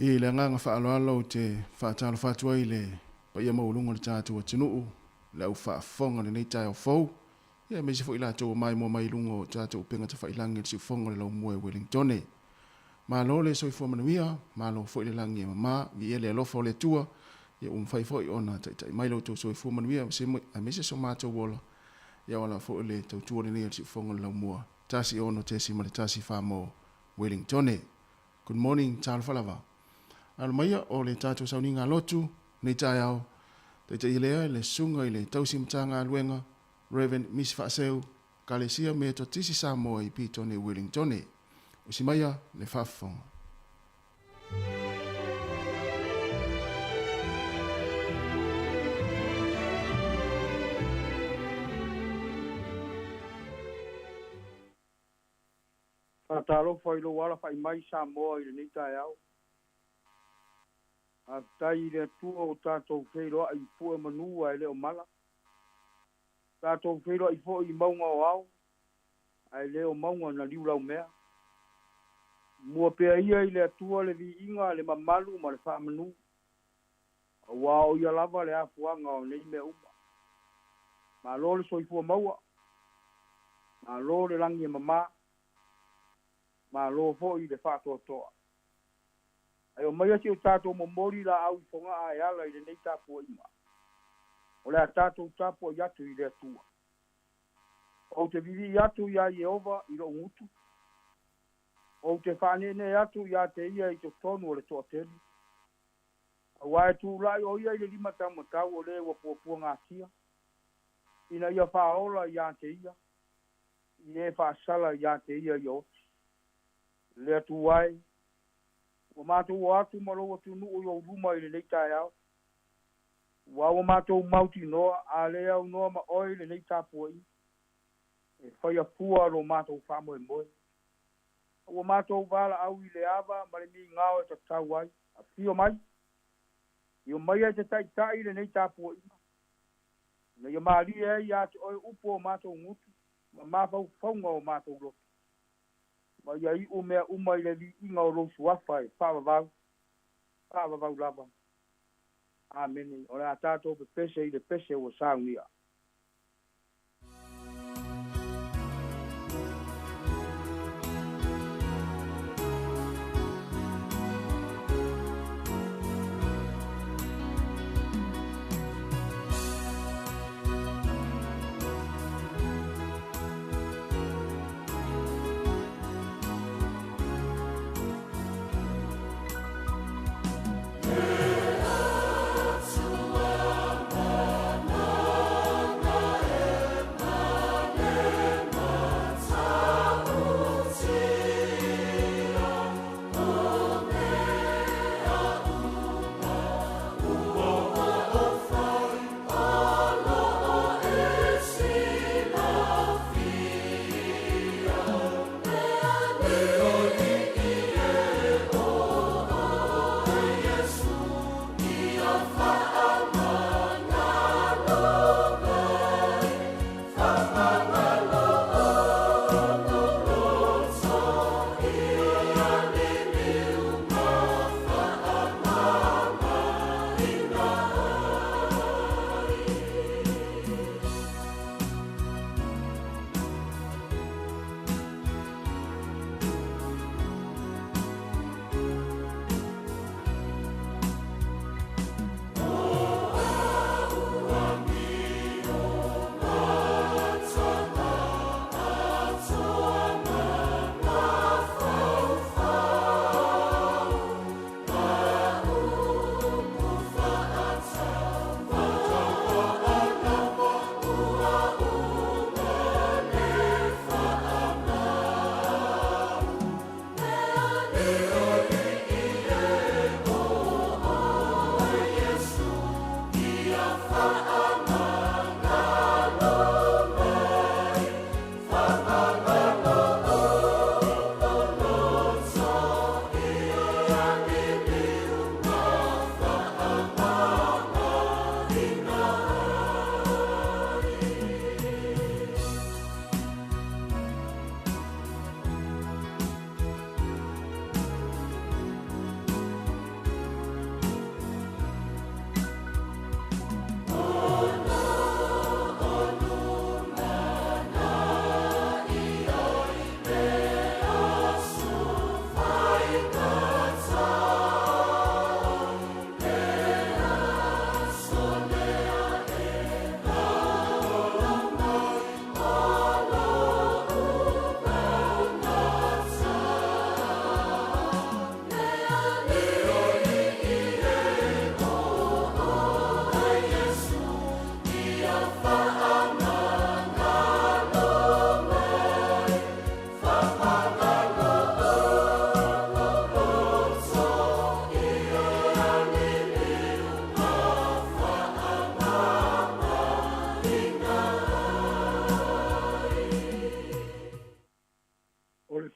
I le nganga whaaloalo te whaatalo whaatua I le pa ia maulunga le tātua tinuu le au whaafonga le nei tai au fau. Ia me se fo ila tau mai mo mai lungo tātua penga te whailangi le si fonga le lau mua Wellington. Ma lo le soi fuamanuia, ma lo fo ile langi ma vi ele alofa le tua. Ia whai fo I ona tai mai lo tau soi fuamanuia a me se so mātou wola. Ia wala fo ile tau tua le nei le si fonga le lau mua. Tasi ono te si ma le tasi whaamo Wellington. Good morning, tālo whalava. Almaia o le tātou sauninga lotu, nei tai au, te ilea le sunga I le tausimtanga aluenga, Reverend Miss Faseu, Kalesia me to tisi Samoa I pitone Wellington. Usimaia le whafonga. Talo whailo wala whai mai Samoa I le nei tai au. A tai le tua o tātou wheiroa I pua manua I leo mala. Tātou wheiroa I fo I maunga o au. Ai leo maunga na liulau mea. Mua pea ia I le atua le vi inga le mamalu ma le whamanu. Wa o ia lava le afuanga o nei mea uma. Ma lo le soifua maua. Ma lo le langi mama. Ma lo fo I le whātua toa. Ai o mai ati o tātou momori la au fonga ai ala I le nei tāpua ima. O lea tātou tāpua yatu I le atua. O te vivi yatu ia Yehova I lo ngutu. O te whanene yatu ia te ia I te tonu o le toa teli. A wae tū lai o ia I le lima tamatau o le wapua ngā tia. Ina ia whaola ia te ia. I e whaasala ia te ia I oti. Le atu wae. O mātou o atu maro atu nuu o ruma I le nei tai au. Wa o mātou mauti noa, a le au noa ma oi le nei tāpua I. E whai a pua ro mātou whamoe moe. O mātou wala au I le awa, ma le mi ngāo e tatau ai. A whio mai. I o mai e te tai le nei tāpua I. Na ia maari e I ate oi upo o mātou ngutu. Ma mātou whaunga o mātou lotu. Ma ia I o mea umai le li inga o rosu wafai, whawavau lava. Amen. O rea tātou pe pese I le pese o saunia. Atua,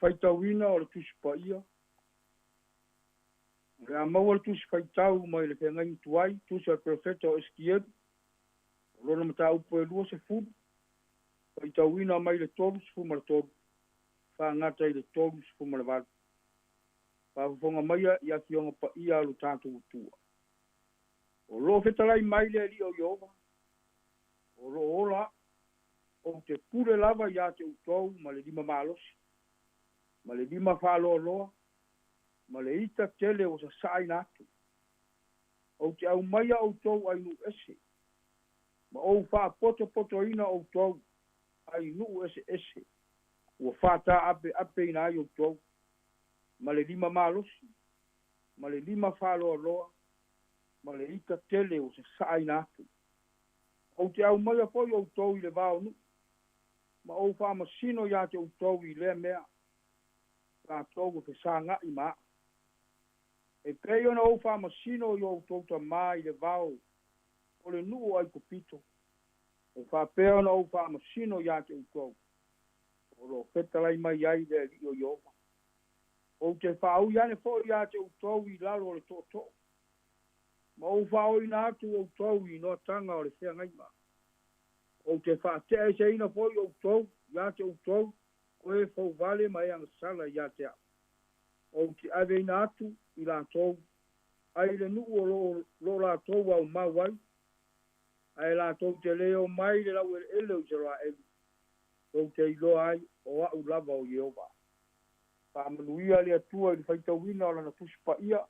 faitauina o le tusi paia. Le amaua le tusi faitau mai le whengai tuai, tusi al profeta o Eskiel. Lona mata upo e lua se furu. Faitauina mai le tolu se fuma le tolu. Whangata i le tolu se fuma le valu. Whawhonga maia i akionga paia alu tātou utua. O lo fetalai mai le li o Iova. O lo ola o te pure lava ia te utou ma le lima malosi. Ma le lima whalo loa. Ma le ita tele o sa sai natu. O te au maia o tou ai nu ese. Ma o wha poto ina o tou ai nu ese ese. Ua whata ape ina ai o tou. Ma le lima malosi. Ma le lima whalo loa. Ma le ita tele o sa sai natu. O te au maia poi o tou i le vao nu. Ma o wha masino ia te o tou i le mea. Ka tou o te sanga i maa. E pei ona o wha masino i o tou ta maa i le vao. O le nuu ai kupito. E wha pea ona o wha masino ia te o tou. O lo fetalai mai ai le li o Iova. O te wha au iane fo ia te o tou i lalo o le toto. Ma o wha o ina atu o tou i no tanga o le whea ngaima. O te wha te e se ina fo i o tou, ia te o tou, o e fau vale mai ang sala ia te a. O te ave ina atu i la tou, ai le nuu o lo la tou au mawai, ai la tou te leo mai le lau ele o te roa evi. O te ilo ai o au lava o Iova. Pa manuia le atua i le whaitawina o lana tuspa ia,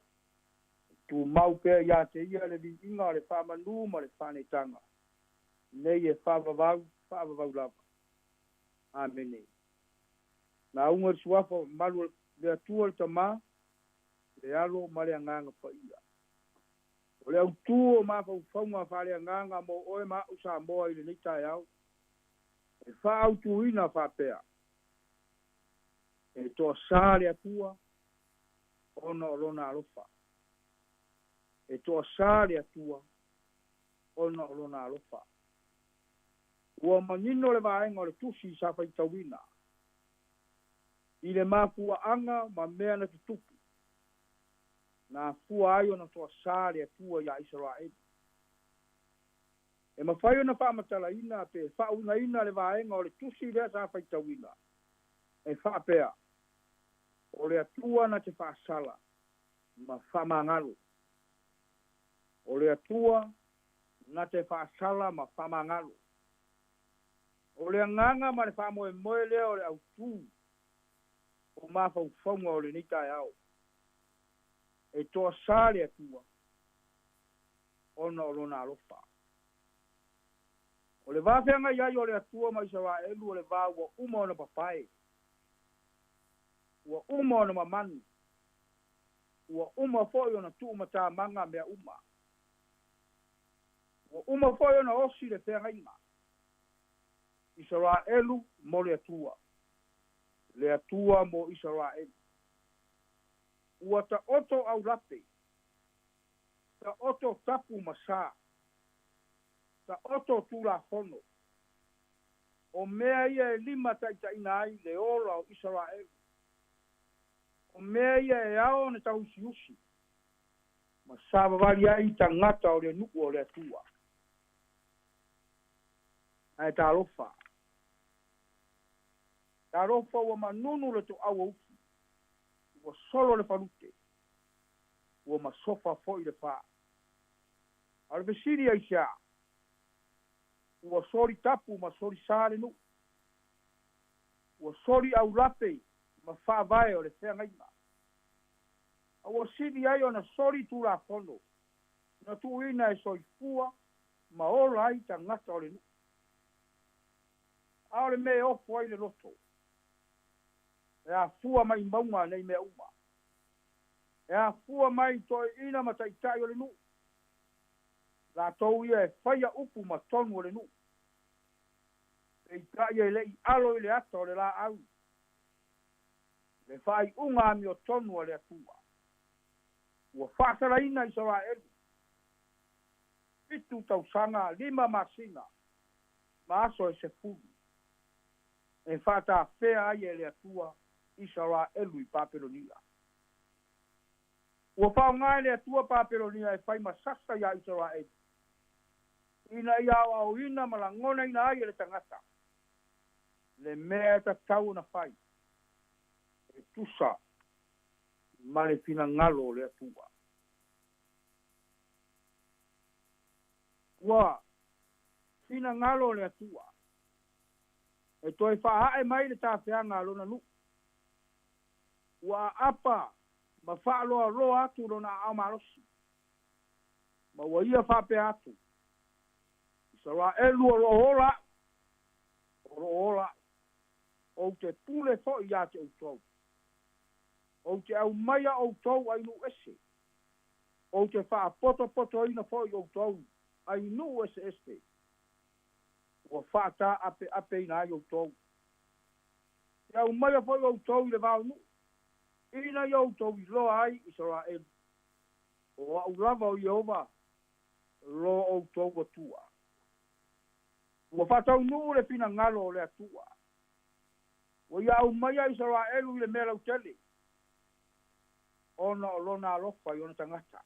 tu mau pea ia te ia le vi inga le wha manu ma le whanetanga. Nei e whaavavau lava. Amene. Nā unga le suafa malu le atua le tamā, le alo ma le anganga pa ia. O le autu o ma whaunga wha le anganga mo oe ma usa moa i le neitai au. E wha autu ina wha pea. E toa sā le atua, ona o lona alofa. E toa sā le atua, ona o lona alofa. Ua manino le vaenga o le tusi sa whaitawina. I le mapua anga ma mea na tutupu. Nā fua ai o na toa sā le atua ia Israeli. E mawhai o na whaamatala ina pe whauna ina le vaenga o le tusi lea sa whaitawina. E whaapea. O le atua na te whaasala. Ma whamangalo. O le atua na te whaasala ma whamangalo. O le anganga ma le whamoe moe lea o le autu. O mawhau whaunga o le nitai au. E toa sā le atua. Ona o lona alofa. O le whawhenga iai o le atua ma Israelu o le wā ua uma o na papai. Ua uma o na mamani. Ua uma foi o na tuumata manga mea uma. Ua uma foi o na osi le whenga inga. Israelu mo le atua. Le atua mo Israelu. Ua ta oto au lape. Ta oto tapu masa. Ta oto tula hono. O mea ia e lima taita ina ai le ola o Israelu. O mea ia e ao ne tau usi. Ma sāwawari ai ta ngata o le nuku o le atua. Ai ta alofa. Ta rofa ua manunu le to awa uki. Ua solo le palute. Ua masofa foi le pā. Al vesiri ai sia. Ua sori tapu ma sori sāre nu. Ua sori au lape ma whāwae o le whea ngaima. Ua siri ai o na sori tu la fono. Na tu ina e soi fua ma ola ai ta ngata o le nu. A ole me ofo ai le loto. E a fua mai maunga nei mea uma. E a fua mai toi ina ma taitai o le nu. La tau ia e whaia upu ma tonu o le nu. E tai e lei alo i le ata o le la au. Le whai unga ami o tonu o le atua. Ua whasara ina i Israelu. Pitu tau sanga, 5 masina. Ma aso e se furu. E whata whea ai e le atua Israelu i Papelonia. Ua whaongai le atua Papelonia e whai masasa ia Israel. Ina ia au ina malangona ina ai le tangata. Le mea ta tau na whai. E tusa ma le fina ngalo le atua. Ua fina ngalo le atua. E toi whahae mai le tāwhianga alona nu. Ua apa ma whaaloa roa atu rona au marosi. Ma ua ia whape atu. Israelu o rohola. O rohola. O te pule fo ia te outou. O te au maia outou ai nu ese. O te wha poto ina fo i outou. Ai nu ese este. Ua whaata ape ina ai outou. Te au maia fo i outou i le vau nu. Ina i outou i loa ai Israel. O au lava o Jehova. Lo outou atua. Ua whatau nu le pina ngalo le atua. Ua ia au maia Israelu i le mea lau tele. Ona o lona alofa i ona tangata.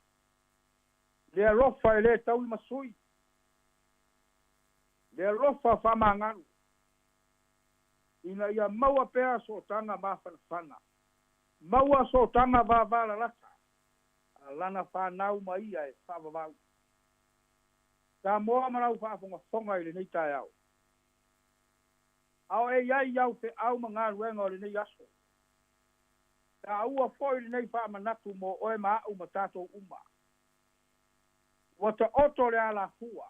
Le alofa e le tau i masui. Le alofa whamanganu. Ina ia maua pea so tanga mawhanawhana. Maua so tanga wavala lata. Lana whanau maia e whavavau. Samoa marau whaafonga fonga i le nei tai au. Ao e iai iau te au mga ruenga o le nei aso. Ta ua foi le nei wha manatu mo oe maa uma tātou uma. Wata oto le ala fua.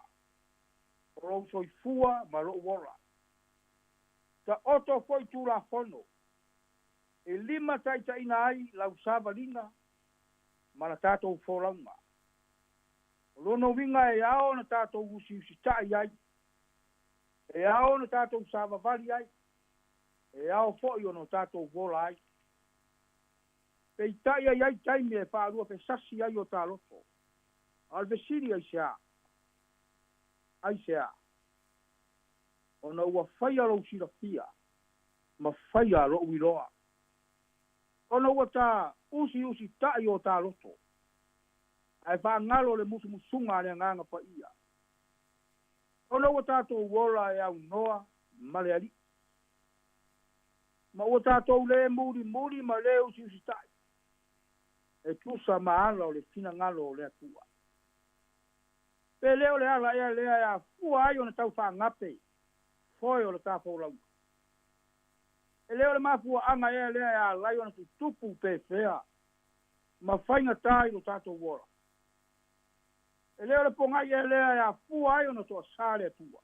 Rou soi fua ma lo wora. Ta oto foi tūra fono. E lima taita ina ai lau savalina. Mana tātou fōlaunga. Lono winga e ao na tātou usi tai ai. E ao na tātou savavali ai. E ao foi o no tātou vola ai. Pei tai ai taimi e whārua pe sasi ai o tā loto. Alvesiri ai sea. Ai sea. O na ua whaia rau sirafia. Ma whaia rau iroa. O na ua tā usi tai o tā loto. Ai wha ngalo le musunga le nganga pa ia. O na ua tātou wola e au noa ma le ali. Ma ua tātou le muri ma le usi tai. E tusa maala o le fina ngalo o le atua. Pe leo le ala ea lea ea fua ai o na tau wha ngape. Foi o le tāpou lau. E leo le mafua anga ea lea ea lai o na tupu pe fea. Ma whainga tai o tātou wora. E leo le pongai ea lea ea fua ai o na toa sāre atua.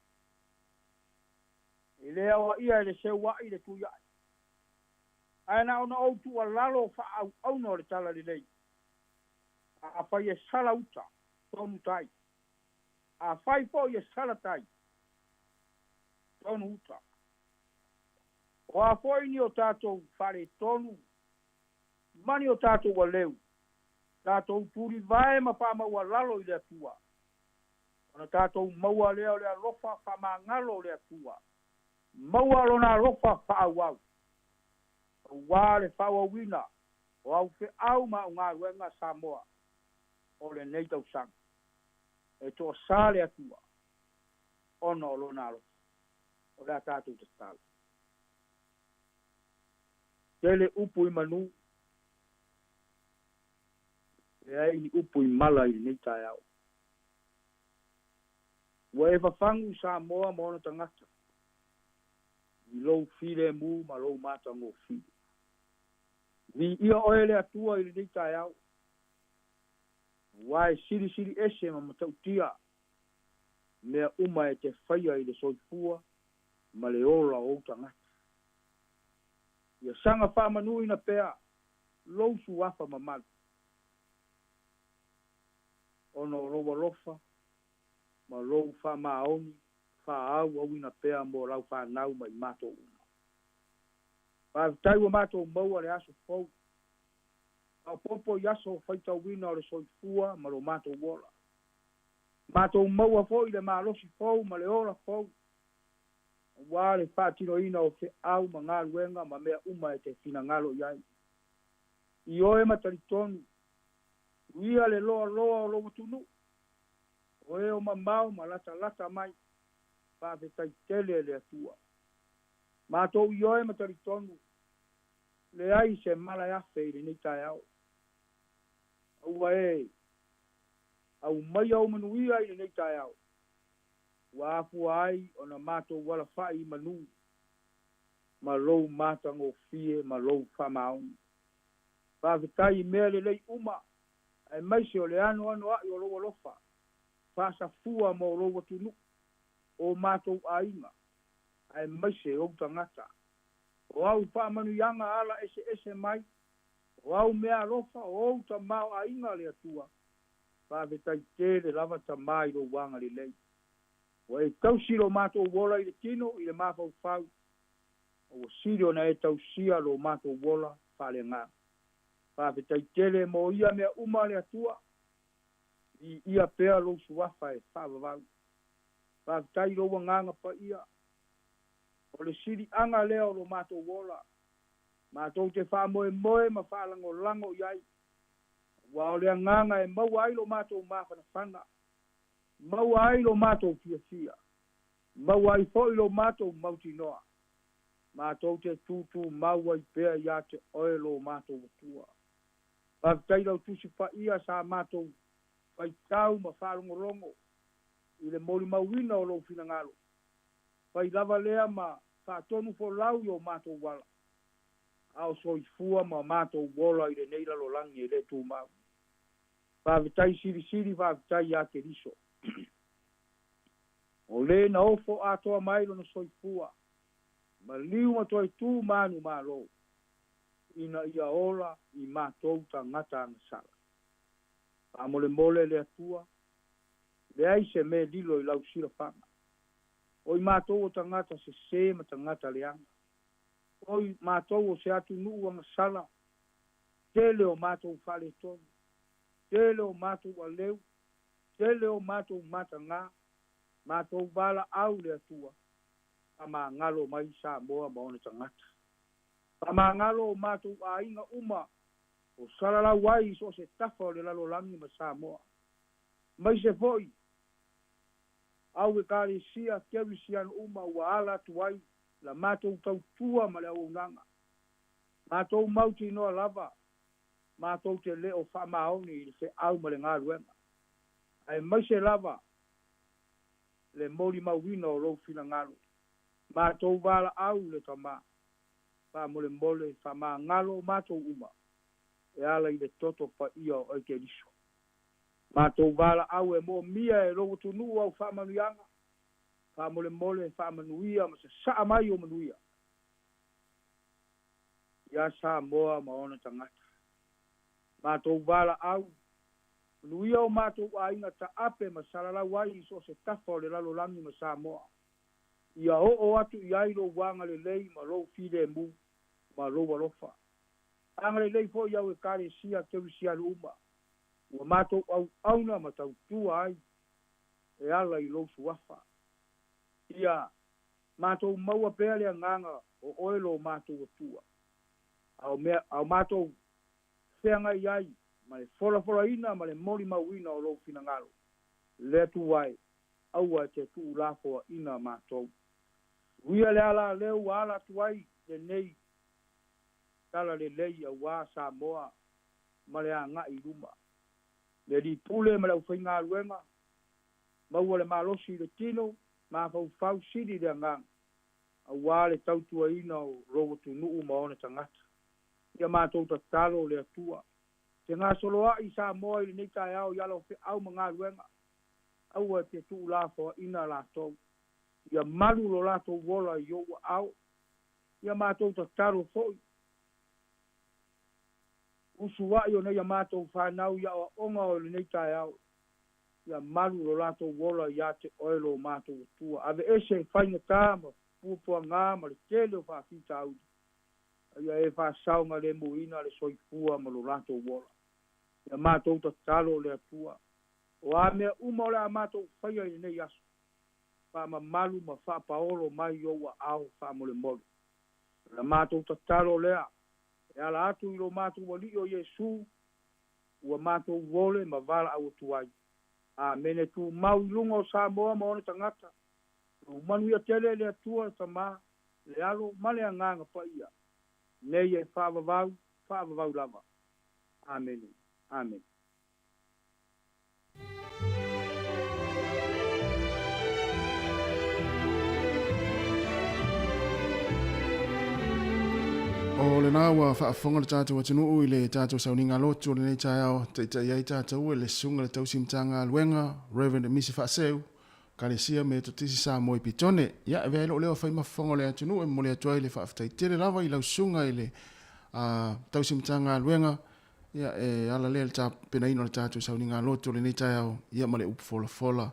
E leo a ia le sewa i le tuia. Aina ona o tua lalo wha au no le tala li lei. A whai e sala uta, tonu tai. A whai po i e sala tai, tonu uta. O a whai ni o tātou whare tonu, mani o tātou wa leu. Tātou puri vai ma wha maua lalo i le atua. Ona tātou maua leo le alofa wha ma ngalo le atua. Maua lona alofa wha au au. Wa le whaua wina, o au fe au ma o ngā ruenga Samoa. O le nei tau sang. E tō sāle atua. Ono o lona alo. O le tātou te tāle. Tele upu i manu. E ai ni upu i mala i nei tai au. Wa e whafangu Samoa ma ona tangata. I lou file mu ma lou mata ngō file. Vi ia oe le atua i le nei tai au. Wai siri ese ma matautia. Mea uma e te whaia i le soifua. Ma le ola o tangata. Ia sanga wha manui na pea. Lousu wafa mamali. Ono roa lofa. Ma lou wha maoni. Wha au au ina pea mo lau wha nau mai mato uma. Wha wa mato maua le aso fau. Au popo yaso whaita wina o le soifua ma lo mato wola. Mato maua fau i le malosi fau ma le ora fau. Wa le whaatinoina o fe au ma ngā luenga ma mea uma e te whina ngalo iai. I oe matari tonu. Uia le loa loa o loa tunu. O e o mamau ma lata lata mai. Whaawetai tele le atua. Mātou i oe matari tonu. Le ai se mala afe i le nei tai au. Ua e. Au mai au manuia i le nei tai au. Wa afu ai o na mātou wala whai manu. Ma lou mātango fie ma lou whamaoni. Whaawetai mea le lei uma. Ai mai se o le ano ai o loa lofa. Whaasa fua mo loa tunu. O mātou ainga. Ai mai se o tangata. O au whaamanu yanga ala ese mai. O au mea lofa o au ta mao ainga le atua. Whaawetai tele lava ta mai lo wanga le lei. O e tausi lo mātou wola i le tino i le mafau fau. O sirio na e tausia lo mātou wola whale ngā. Whaawetai tele mo ia mea uma le atua. I ia pea lo suafa e whaavavau. Whaawetai lo wanganga pa ia. O le siri anga leo lo mātou wola. Mātou te wha moe ma whaalango lango iai. Wa o le anganga e mau ai lo mātou mawhana whana. Mau ai lo mātou fia fia. Mau ai fo lo mātou mauti noa. Mātou te tutu mau ai pea ia te oe lo mātou watua. Whaawetai lau tusi pa ia sa mātou pai tau ma whaarongo rongo. I le mori mauina o lo fina ngalo. Pai lava lea ma whaatonu fo lau i o mātou wala. Ao soi fua ma mātou wola i le neila lo langi e le tū mau. Whaawetai siri whaawetai ia te riso. O le na ofo atoa mailo na soi fua. Ma liu ma toi tū manu malo. Ina ia ola i mātou ta ngata angasala. Amole mole le atua. Le aise me lilo i lau sira whanga. Oi mātou o tangata se ma tangata leanga. Oi mātou o se atu nuu angasala. Tele o mātou whale tonu. Tele o mātou aleu. Tele o mātou mata ngā. Mātou bala au le atua. Ama ngalo mai Samoa maone tangata. Ama ngalo o mātou a inga uma. O salala wai so se tafa o le lalo langi ma Samoa. Mai se foi. Au e kare sia kewi sian uma ua ala tuai. La mātou tautua ma le au unanga. Mātou mauti noa lava. Mātou te leo whamaoni i se au ma le ngā ruenga. Ai mai se lava. Le mori mauina o rou fina ngalo. Mātou wala au le tama. Wha mole wha ngalo mātou uma. E ala i le toto pa ia o eke liso. Mātou wala au e mo mia e rogo tunu au wha manuianga. Wha mole wha manuia ma se saa mai o manuia. Ia sa moa maona tangata. Mātou wala au. Manuia o mātou a inga ta ape ma salala wai so se tafa o le lalo langi ma Samoa. Ia o atu i airo wanga le lei ma rou fide mu ma rou alofa. Anga le lei po iau e kare sia kewi sia uma. Ua mātou au auna ma tau tua ai. E ala i rou suafa. Ia mātou maua pea lea nganga o oelo mātou atua. Au mātou whenga i ai. Ma le fola ina ma le mori mauina o rou fina ngalo. Le tu wai. Aua te tu lafoa ina mātou. Uia le ala leu ala tuai le nei. Tala le lei a wā Samoa. Ma le anga i ruma. Le li pule ma le uwhainga ruenga. Maua le malosi le tino. Ma fau siri le angang. A wā le tautua ina o rogo tu nuu maone tangata. Ia mātou ta talo le atua. Te ngā soloa i Samoa i le nei tai au yalo fe au ma ngā ruenga. Aua te tu lafoa ina la tau. Ia malu lo lato wola i oua au. Ia mātou ta taro foi. Usua i o nei a mātou whanau ia o onga o le nei tai au. Ia malu lo lato wola i ate oelo o mātou tua. Ave ese whainga tāma, pupua ngā ma le tele o whawhita au. Ia e whasaunga le muina le soifua ma lo lato wola. Ia mātou ta taro le atua. O a mea uma o le a mātou whaia i nei aso. whaamamalu ma whaapaolo mai o wa au whaamole molu. La mātou tataro lea, e ala atu i lo mātou wali o Yesu, ua mātou wole ma vala au tuai. A mene tu mau ilunga o Samoa ma one tangata. Tu manu ia tele le atua sama, le alo male anganga pa ia. Nei e whaavavau lava. Amen. Amen. O le nā ua whaafonga le tātou atunuu i le tātou sauninga lotu o le nei tai au teitai ai tātou e le sunga le tausimtanga luenga Reverend Misi Whaaseu Kalesia me totisi sa moi pitone ia e velo leo whai mafonga le atunuu e mole atuai le whaafitai tere lava i lau sunga i le tausimtanga luenga ia e ala le tā penaino le tātou sauninga lotu o le nei tai au ia male upu fola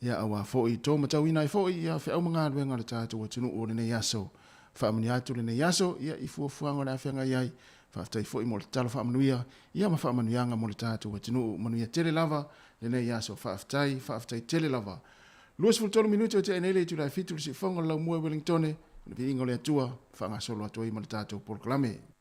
ia awa fōi tō matau ina i fōi ia whi au mga luenga le tātou atunuu o le nei aso whaamani atu le nei aso, ia i fuafuanga na whenga iai, whaafitai fo i mo le tala whaamanuia, ia ma whaamanuianga mo le tātou atinu, manuia tele lava, le nei aso, whaafitai tele lava. Luas fultolo minuto o te enele i tulai fitu le si whonga lau mua Wellingtone, le vi ingo le atua, whaangasolo atua i mo le tātou Polkalame.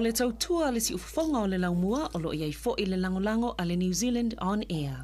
o le tautua le si ufonga o le laumua o lo iai fo i le langolango a le New Zealand On Air.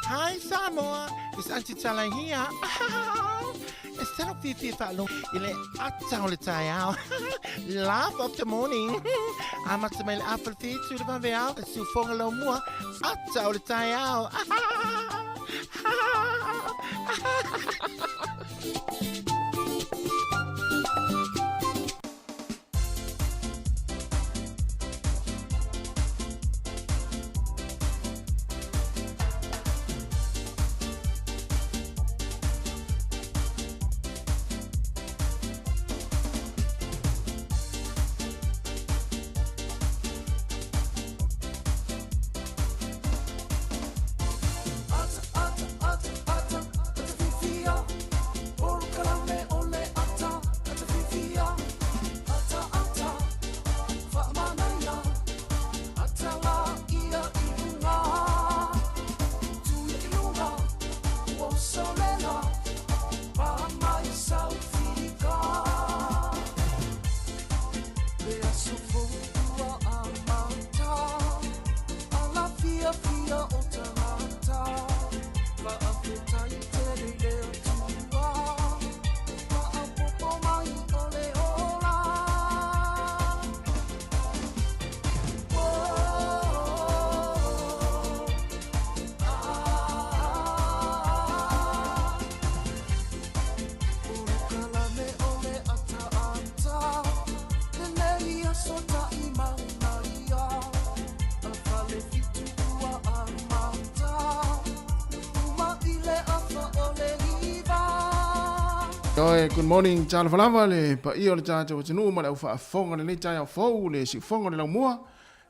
Hi Samoa, it's Auntie Chala here. Instead of Fifi Falun, ile atau le tayao. Laugh of the morning. Amat semel apple feet to the vanveal, su fongalo mua, atau le tayao. Oi, good morning, Charles Falava, le pa i o le tātou tinu, ma le au whaafonga le nei tai au fau, le si fonga le lau mua.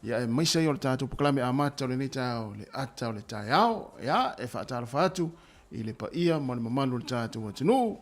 Ia e maisa i o le tātou poklame a mata o le nei tai au, le ata o le tai au. Ia, e whaatara whaatu, i le pa ia, ma le mamanu le tātou tinu.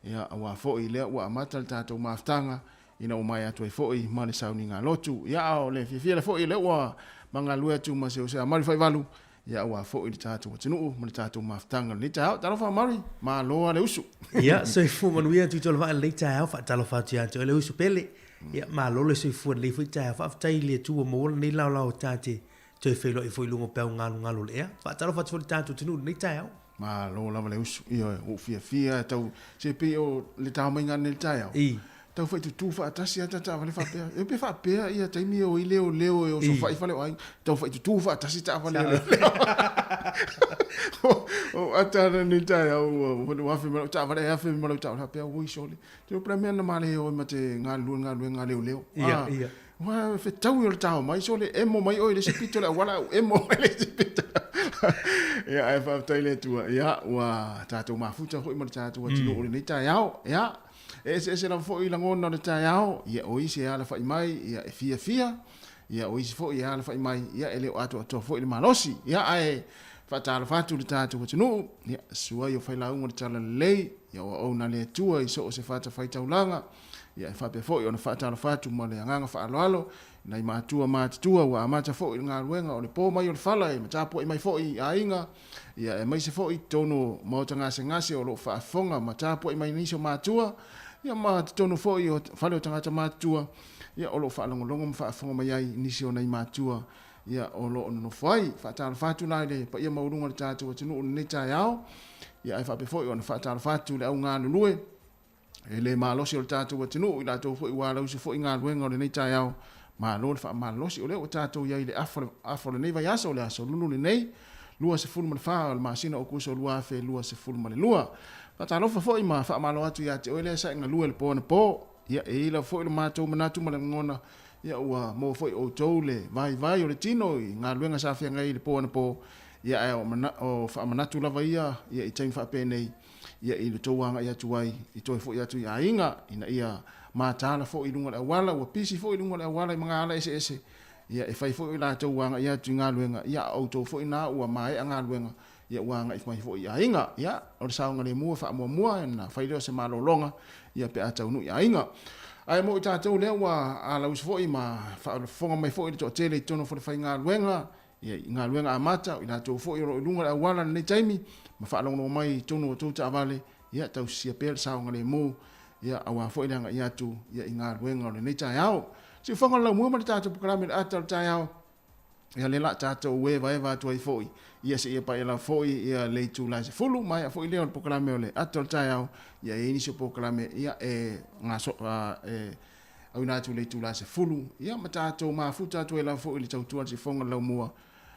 Ia, awa fo i lea, ua amata le tātou maaftanga, ina o mai atu e fo i, ma le sauni ngā lotu. Ia, o le fia le fo i le ua, manga lue atu, ma se o se amari whai walu. Ia ua fo i le tātou tinu, ma le tātou maaftanga le nei tai au. Taro wha mari, ma loa le usu. Ia, so i fu manuia tu tolo va le tai au fa talo fa tia to le usu pele. Ia ma lo le so i fu le fu tai fa tai le tu mo le la la tate to fe lo i fu lungo pe ngalu le ia. Fa talo fa tu tatu tunu le tai au. Ma lo la le usu ia o fia tau se pe o le tau mai ngane le tai au. I Tau fai tu fa atasi ata ta vale fa pe. E pe fa pe ia tai mi o i leo o so fa i fa le ai. Tau fai tu fa atasi ta vale. O ata ni tai au o wafi ma ta vale afi ma ta pe o i sole. Te premier na male o ma te nga leo. ia. Wa fe tau o tau mai sole e mo mai o le sepito la wala e mo le sepito. Ia e fa tai le tu ia wa tatu mafuta ho i ma tatu wa tino o le tai au. Ia se la fo i la ngona le tai au. Ia o isi ala fa mai ia e fia. Ia o isi fo i ala fa mai ia ele o atu fo i le malosi. Ia ai fa tala fatu le tatu wa tino. Ia sua yo fa la unga le tala lei. Ia o na le tua i so o se fata fai taulanga. Ia fa pe fo i ona fata la fatu mo le nganga fa alo. Nai matua wa amata fo i ngā ruenga o le pō mai o le whala e matapo i mai fo i a inga. Ia e mai se fo i tono mauta ngase o lo whaafonga matapo i mai niso matua. Ia ma tono fo i o whale o tangata matua. Ia o lo whaalongolongo whaafonga mai ai nisi o nei matua. Ia o lo ono whai whaatala fatu nai le pa ia maurunga le tātua tinu o nei tai au. Ia e whape fo i ona whaatala fatu le au ngā lulue. E le malosi o le tātua tinu i la tō fo i wāla usi fo i ngā luenga o le nei tai au. Ma lo fa ma lo si o le o tato ia ile afo le nei vai aso le aso lulu le nei lua se fulu ma fa ma sina o kuso lua fe lua se fulu ma le lua pa ta lo fa foi ma fa ma lo atu ia te o le sa nga lua le po na po ia e la foi le mato manatu ma le ngona ia ua mo foi o tole vai o le tino i nga luenga sa fe nga i le po na po ia e o fa manatu la vai ia i time fa pe nei ia i le toanga ia tuai i toi foi atu ia inga ina ia ma tala fo i lunga le wala o pisi fo i lunga le wala i mga ala ese ia e fai fo i la tau wanga ia tu ngā luenga ia auto fo i nā ua mai a ngā luenga ia wanga i mai fo i a inga ia o le saunga le mua wha mua na fai leo se malo longa ia pe atau nu i a inga ai mo i tātou lea ua ala usi fo i ma whaonga mai fo i le toa tele i tono fo le fai ngā luenga ia ngā luenga a mata i la tau fo i lunga le wala nei taimi ma whaonga mai tono o tauta avale ia tau sia pe le saunga le mua ia awa fo i langa ia tu ia i ngā ruenga o le nei tai au. Si whanga lau mua ma le tātou pukarame le ata o tai au. Ia le la tātou uewa atu ai fo i. Ia se ia pa ia la fo i ia le tu lai se fulu mai a fo i leo le pukarame o le ata o tai au. Ia e inisio pukarame ia e ngā so au nātu le tu lai se fulu. Ia ma tātou mafuta atu ai la fo i le tautua si whanga lau mua.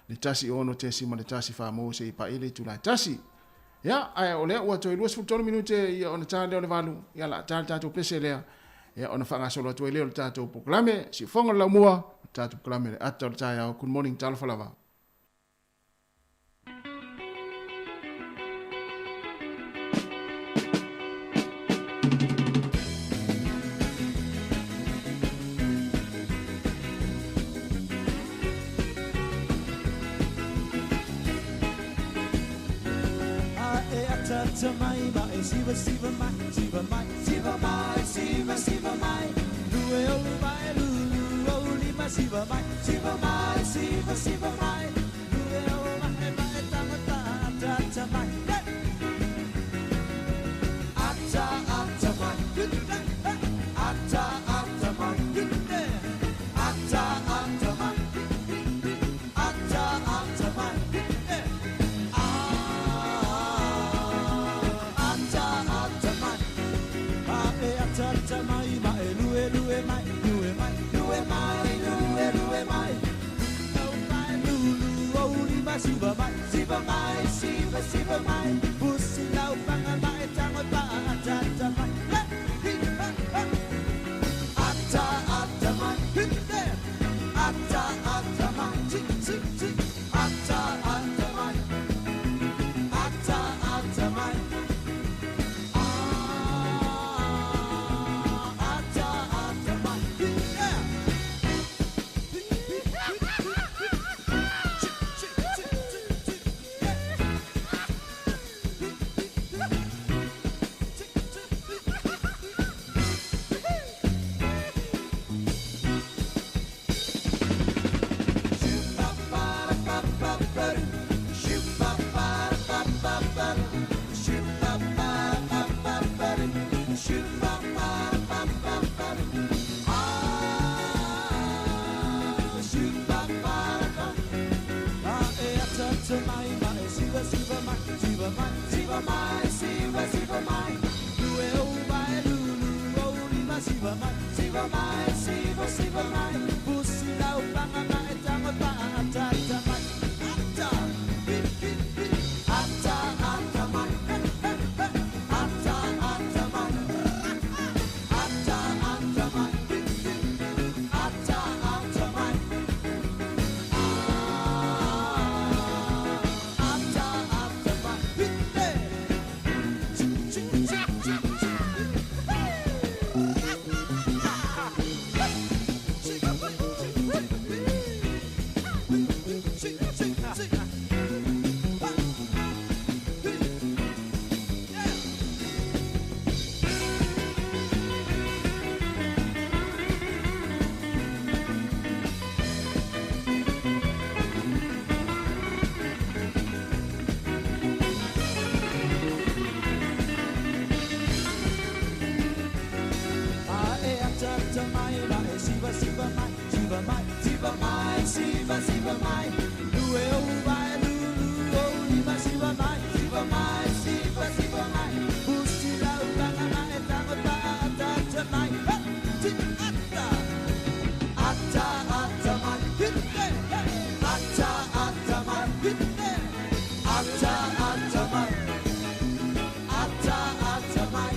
Le tasi ono te si ma le tasi wha mo se i pa i le tu lai tasi. Ya, ai ole o to luas futolo minute ia ona tale o le valu ia la tale tato pese lea ia ona fanga solo to le tato poklame si fonga la mua tato poklame ato taya good morning talo falava Siva mai, lue o mai, lue o lima siva mai, lue o mai tamata mai, ata mai, ata mai, siva mai pusi lau panga mai tama pa ata mai ata ata ata mai ata ata mai ata ata mai ata ata mai ata ata siva mai lue o vai lulu o lima siva mai siva mai pusi lau panga mai tama pa ata mai ata ata ata mai ata ata mai ata ata mai ata ata mai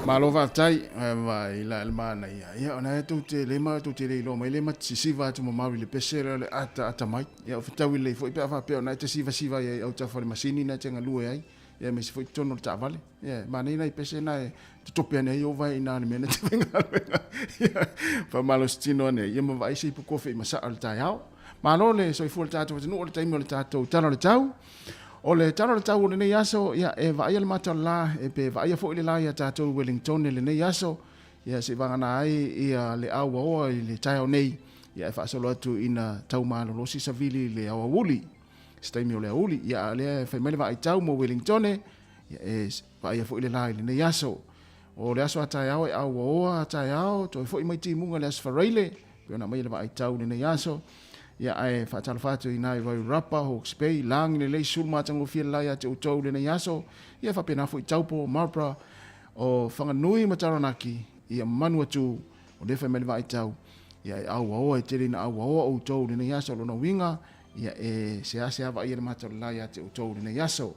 Malo vatai vai la mana ia ona tu te lema tu te lo mai lema siva tu mamawi le pesera le ata mai ia fitau le foi pe fa pe ona te siva ia au ta fa masini na tenga lue ai ia me se foi tono ta vale ia mani na pesena te tope ne yo vai na me na te venga fa malo stino ne ia ma vai se pu kofe ma sa al ta yao malo le so fu ta tu no le taimo le ta tu tano le tau o le tano le tau nei aso ia e vai le mata la e pe vai fo le la ia tatou Wellington le nei aso ia se vanga ai ia le awa o le tai nei ia fa solo atu ina tau malo lo si savili le awa wuli stai o le uli ia le fa mele vai tau mo Wellington ia e vai fo le la le nei aso o le aso ata ia awa o ata ia to fo mai ti munga le asfarele pe na mai le vai tau le nei aso ia ai fatalfatu ina i vai rapa Hawke's Bay lang le le sulma tango fia la ia te utou le nei aso ia fa pena fu taupo Marpra o whanganui mataranaki ia manu atu o le whaimele vai tau ia e au aoa e tere na au aoa o utou le nei aso lona winga ia e se ase ava ia le matarala ia te utou le nei aso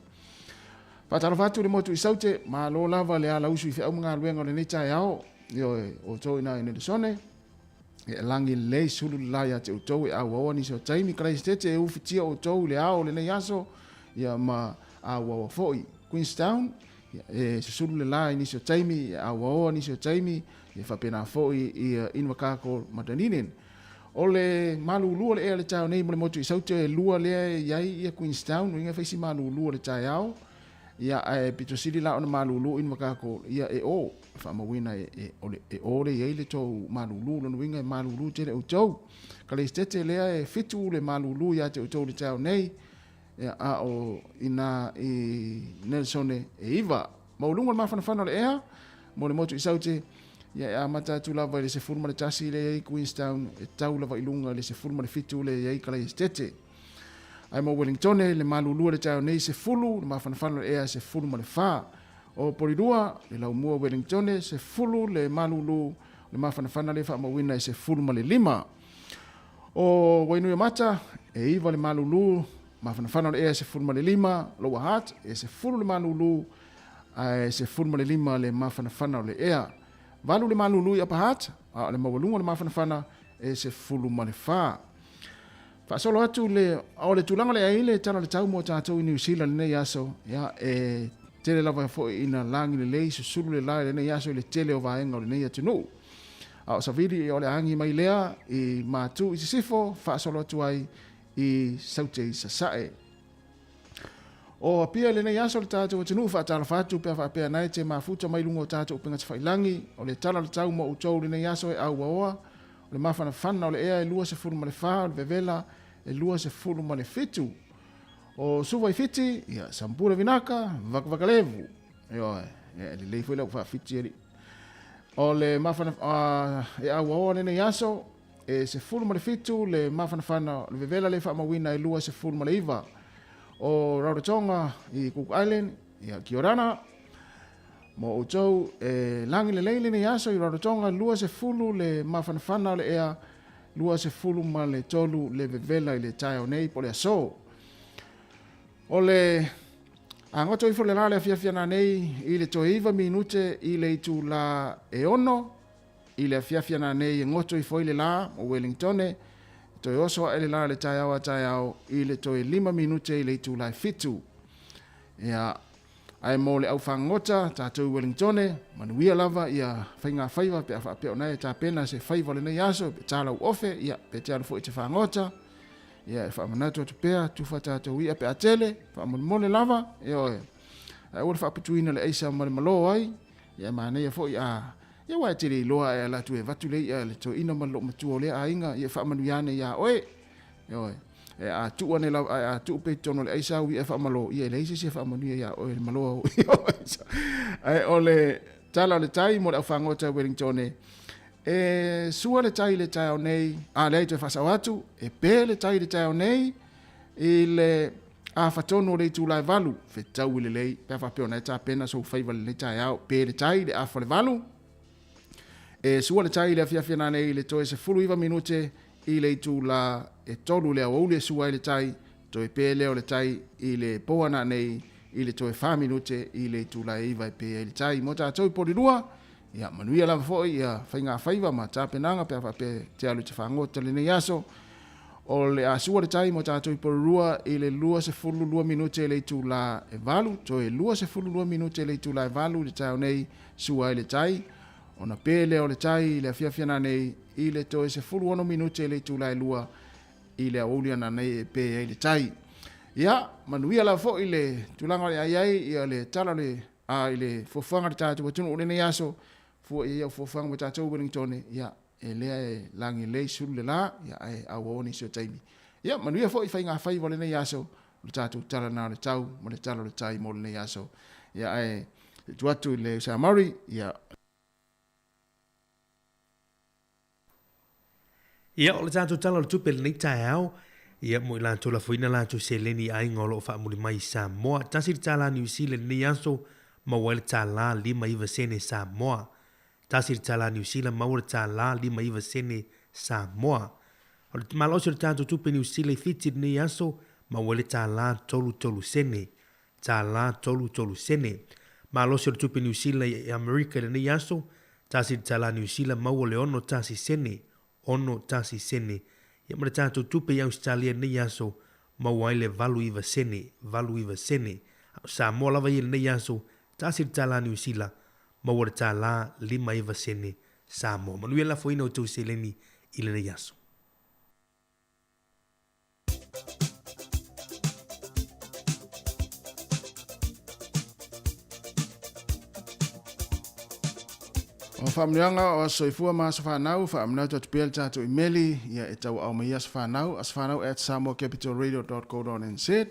fatalfatu le motu i saute ma lo lava le ala usu i whi au mga luenga le nei tai ao ia o utou ina i Nelesone e langi le sulu la ya te utou e awa ni so taimi Christchurch e ufitia o tou le ao le nei aso ia ma awa foi Queenstown e sulu le la ni so taimi awa ni so taimi e fa pena foi i inwakako mataninen o le malulu le ele tau nei mo le motu i saute lua le iai ia Queenstown winga faisi malulu le tau ia e pitosili la ona malulu inwakako ia e o fa mawina e ole ye le to malulu no winga malulu te le utou kale stete le e fitu le malulu ya te utou le tau nei a o ina i Nelson e iva maulunga ma fana le ea mo le motu isaute ia mata tu lava le se furma le tasi le Queenstown e tau lava ilunga le se furma le fitu le ye kale stete ai mo Wellington le malulu le tau nei se fulu ma fana le ea se furma le fa o porirua le laumua Wellington se fulu le malulu le mafana le fa mawina se fulu ma le lima o wainu mata e iva le malulu mafana le se fulu ma le lima lo hat e se fulu le malulu se fulu ma le lima le mafana le ea valu le malulu ya pahat le mawalunga le mafana e se fulu ma le fa fa solo atu le o le tulanga le aile tana le tau mo tatou i New Zealand nei aso ya e tele lava fo ina langi le lei se sulu le lai le nei aso le tele o vaenga o le nei atunu a o savili o le angi mai lea i matu i sifo fa solo atu ai i saute i sasae o pia le nei aso le tatou atunu fa tala fatu pia fa pia nai te mafuta mai lungo tatou penga te failangi o le tala le tau mo utou le nei aso e au waoa le mafanafana o le ea e lua se fulu ma le fā, o le vevela e lua se fulu ma le fitu. O suva I fiti, ia sampura vinaka, vakalevu. Le lei foi lau wha fiti eri. O le mafana, e aua oa nene yaso, e se fulu ma le fitu, le mafanafana, le vevela le wha mawina e lua se fulu ma le iwa. O Rarotonga I Cook Island, ia Kiorana, mo o tau langi le leile ne yaso I Rarotonga, lua se fulu le mafanafana le ea, lua se fulu ma le tolu le vevela I le tai o nei po le aso. O le angoto I fole la le afiafia nei I le toiva minute I le itu la e ono, I le afiafia nei e ngoto I foi le la o Wellingtone, toi oso ele la le tai au I le toi 5 minute I le itu la fitu. Ia ai mo le au fangota tatou Wellingtone, manuia lava ia whainga whaiva pe a peo nei ta pena se whaiva le nei aso pe tala u ofe, ia pe te alu fo I te fangota, ia e whamanatu atu pea, tufa tatou ia pe a tele, whamonimone lava, ia oe. Ai ua le whaputuina le eisa ma le malo ai, ia maanei fo ia wai tiri I loa e la tu e vatu le ia le to ina malo matua le a inga, ia whamanuiane ia oe, ia oe. E a tua ne la a tu pe tono le eisa wi e whamalo, ia le eisa se whamanuia ia oe le malo au, ia oe. Ai o le tala le tai mo le au whangota Wellingtone, e sua le tai au nei, a le te whasau atu, e pe le tai au nei, I le a whatono le tu lai valu, fe tau le lei, pe whapeo nei ta pena so whaiva le tai au, pe le tai le a whale valu, e sua le tai le afiafia nei le toe se fulu iwa minute, I le tu la e tolu le au le sua le tai, toe pe leo le tai, I le poana nei, I le toe 5 minute, I le tu la iwa pe le tai, mo ta tau pori rua, ia manuia lava foi ia whainga whaiva ma tāpenanga pe te alu te whangota le nei aso. O le asua le tai mo tātou porurua I le lua se fulu 2 minute le tu la e valu, to e lua se fulu 2 minute le tu la e valu le tai o nei sua I le tai. O na pele o le tai le afiafia nei I le to e se fulu 1 minute le tu la e lua I le aulia na nei e pe e le tai. Ia, manuia lava foi le tulanga le ai ia le tala le I le fofanga le tātou watunu o le nei aso, fu ia fofanga mo tātou Wellingtone, ia e lea e langi lei sulu le la, ia e awoni sio taimi. Ia, manuia fo I whainga whaiva le nei aso, le tātou tala na le tau, mo le tala le tai mo le nei aso. Ia e tuatu le Samari, ia. Ia o le tātou tala le tupe le nei tai au, ia mo I lantou la fuina lantou se leni ai ngolo o whaamuli mai Samoa, tasi le tala New Zealand nei aso, maua le tala 5 sene Samoa. Tasi le tala New Zealand maua le tala 5 sene Samoa. O le malosi le tātou tupe New Zealand fiti nei aso, maua le tala tolu sene. Tala tolu sene. Malosi le tupe New Zealand e Amerika le nei aso, tasi le tala New Zealand maua le ono tasi sene. Ono tasi sene. Ia ma le tātou tupe I Australia nei aso, maua le valu iwa sene. Samoa lava I le nei aso, tasi le tala New Zealand, maua le tala 5 sene Samoa. Manuia la foina o tau seleni I le nei aso. O whamnianga o soifua maa sa whanau, whamnau tatu pēl tātou imeli, ia e tau au mai as whanau at samoacapitalradio.co.nz.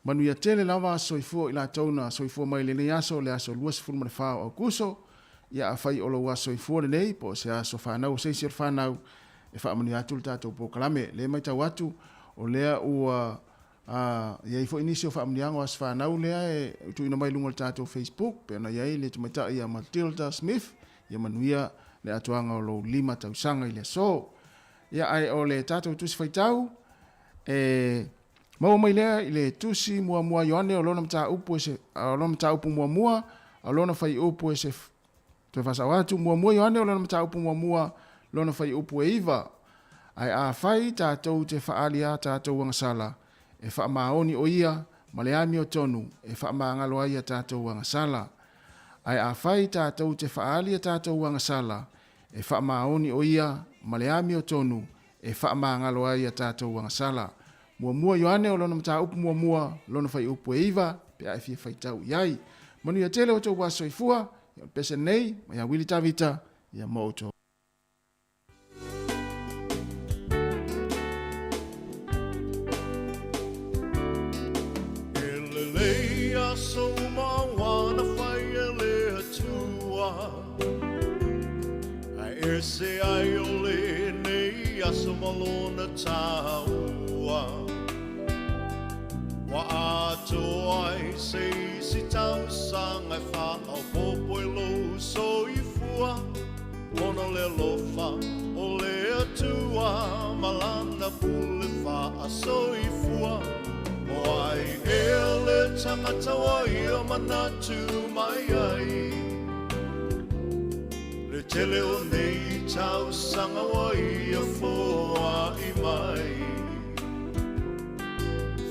Manuia tele lawa soifua ila tauna soifua mai le nei aso, le aso luas fulma le whao au kuso, ia a whai olo wa soifua le nei, po se aso whanau, seisir whanau, e whaamani atu le tātou po kalame, le mai tau atu, o lea ua, ia i fo inisio whaamanianga as whanau lea, e utu ina mai lunga le tātou Facebook, pe ana iai le tumaita ia Matilda Smith, ia manuia le atuanga o lo 5 tausanga I le so. Ia ai o le tātou tusi whaitau, mau mai lea I le tusi mua Ioane o lona mta upu mua, o lona whai upu e se te whasau atu mua Ioane o lona mta upu mua, lona whai upu e iwa. Ai a whai tātou te whaalia tātou wangasala, e whaamaoni o ia, maleami o tonu, e whaamaangalo ia tātou wangasala. Ai a whai tātou te whaalia tātou wangasala, e whaamaoni o ia, maleami o tonu, e whaamaangalo ia tātou wangasala. Mua Ioane o lona mta upu mua, lona whai upu e iwa, pe ai fia whaitau iai. Manu ia tele o tau waso I fua, ia pese nei, mai a wili tawita, ia mo o tau. aso malona taua. Wa atoa I se si tau sanga wha au popo I lo soifua. Mono le lofa o le atua malana pule wha a soifua. O ai ele tangata wai o manatu mai ai. Le tele o nei tau sanga wai a foa I mai.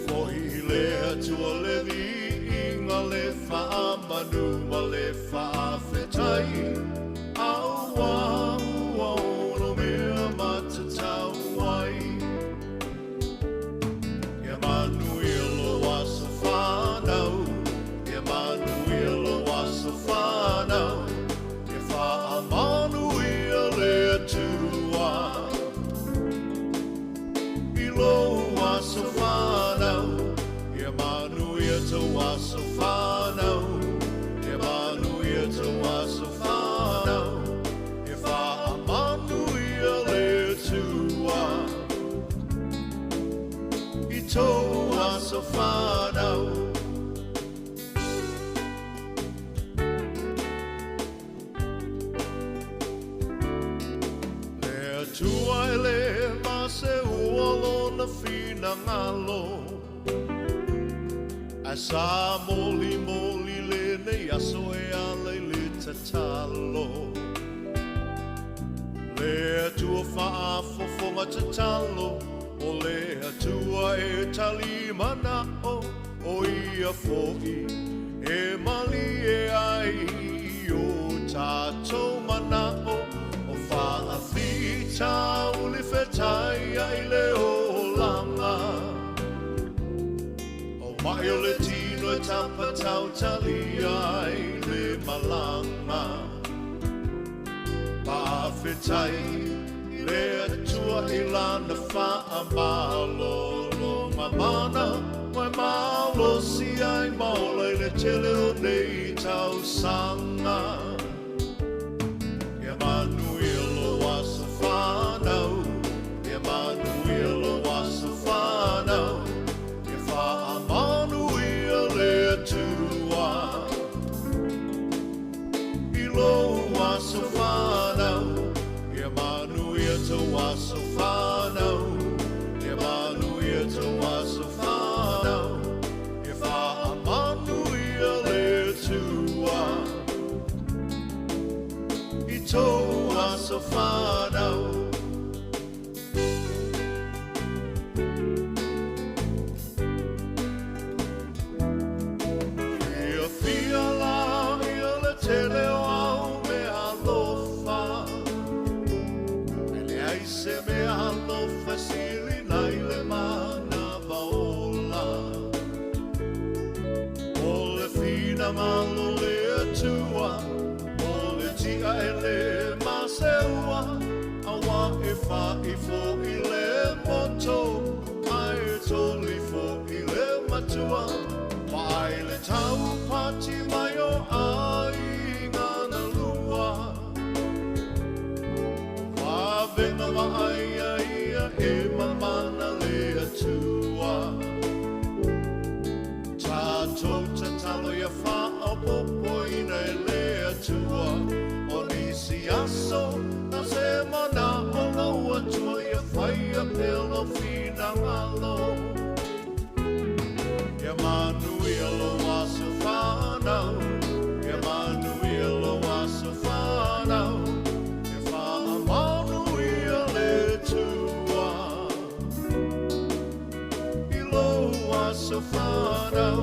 Fohi le atua le vi inga le wha manu ma le wha whetai. Aua ua ono mea matatau ai. Ia manu ilo waso whanau. Ia manu ilo waso whanau. Ia wha manu ia le atua. Ilo waso whanau. Ia manu ia te waso whanau. Ia manu ia te waso whanau. Ia wha manu ia le atua. I tō aso whanau. Le atua e le mase ualo na whina ngalo. A sa moli moli lenei aso e ale le tatalo. Le atua whaafofonga tatalo. O le atua e tali mana o ia fo'i. E mali e ai o tātou mana o whaafita o le whetai ai le o langa. O mai o le tino e tapa tau tali ai le malanga. Whaafetai le atua I lana wha malolo ma mana. Mai malo si ai maula I le tele o nei tau sanga. Ia manu ilo waso whanau. Ia manu ilo waso whanau. Ia wha manu ia le atua. Ilo waso whanau. Ia manu ia te waso whanau. Ia manu ia te waso whanau. Ia wha manu ia le atua. I tō aso whanau. Ia whia la ia le tele o au me alofa. E le aise me alofa sili nai le mana vaola. O le whina malo le atua. Tia e le maseua. Awa e wha I fo I le moto. Ai e toli fo I le matua. Mai le tau pati mai o ai ngana lua. Whavenga wa ai ia e mamana le atua. Tātou te talo ia wha au popo ina e le atua. O nisi aso na se mana o ngau atua ia whai a pelo whina ngalo. Ia manu ia lo waso whanau. Ia manu ia lo waso whanau. Ia wha manu ia le tua. I lo waso whanau.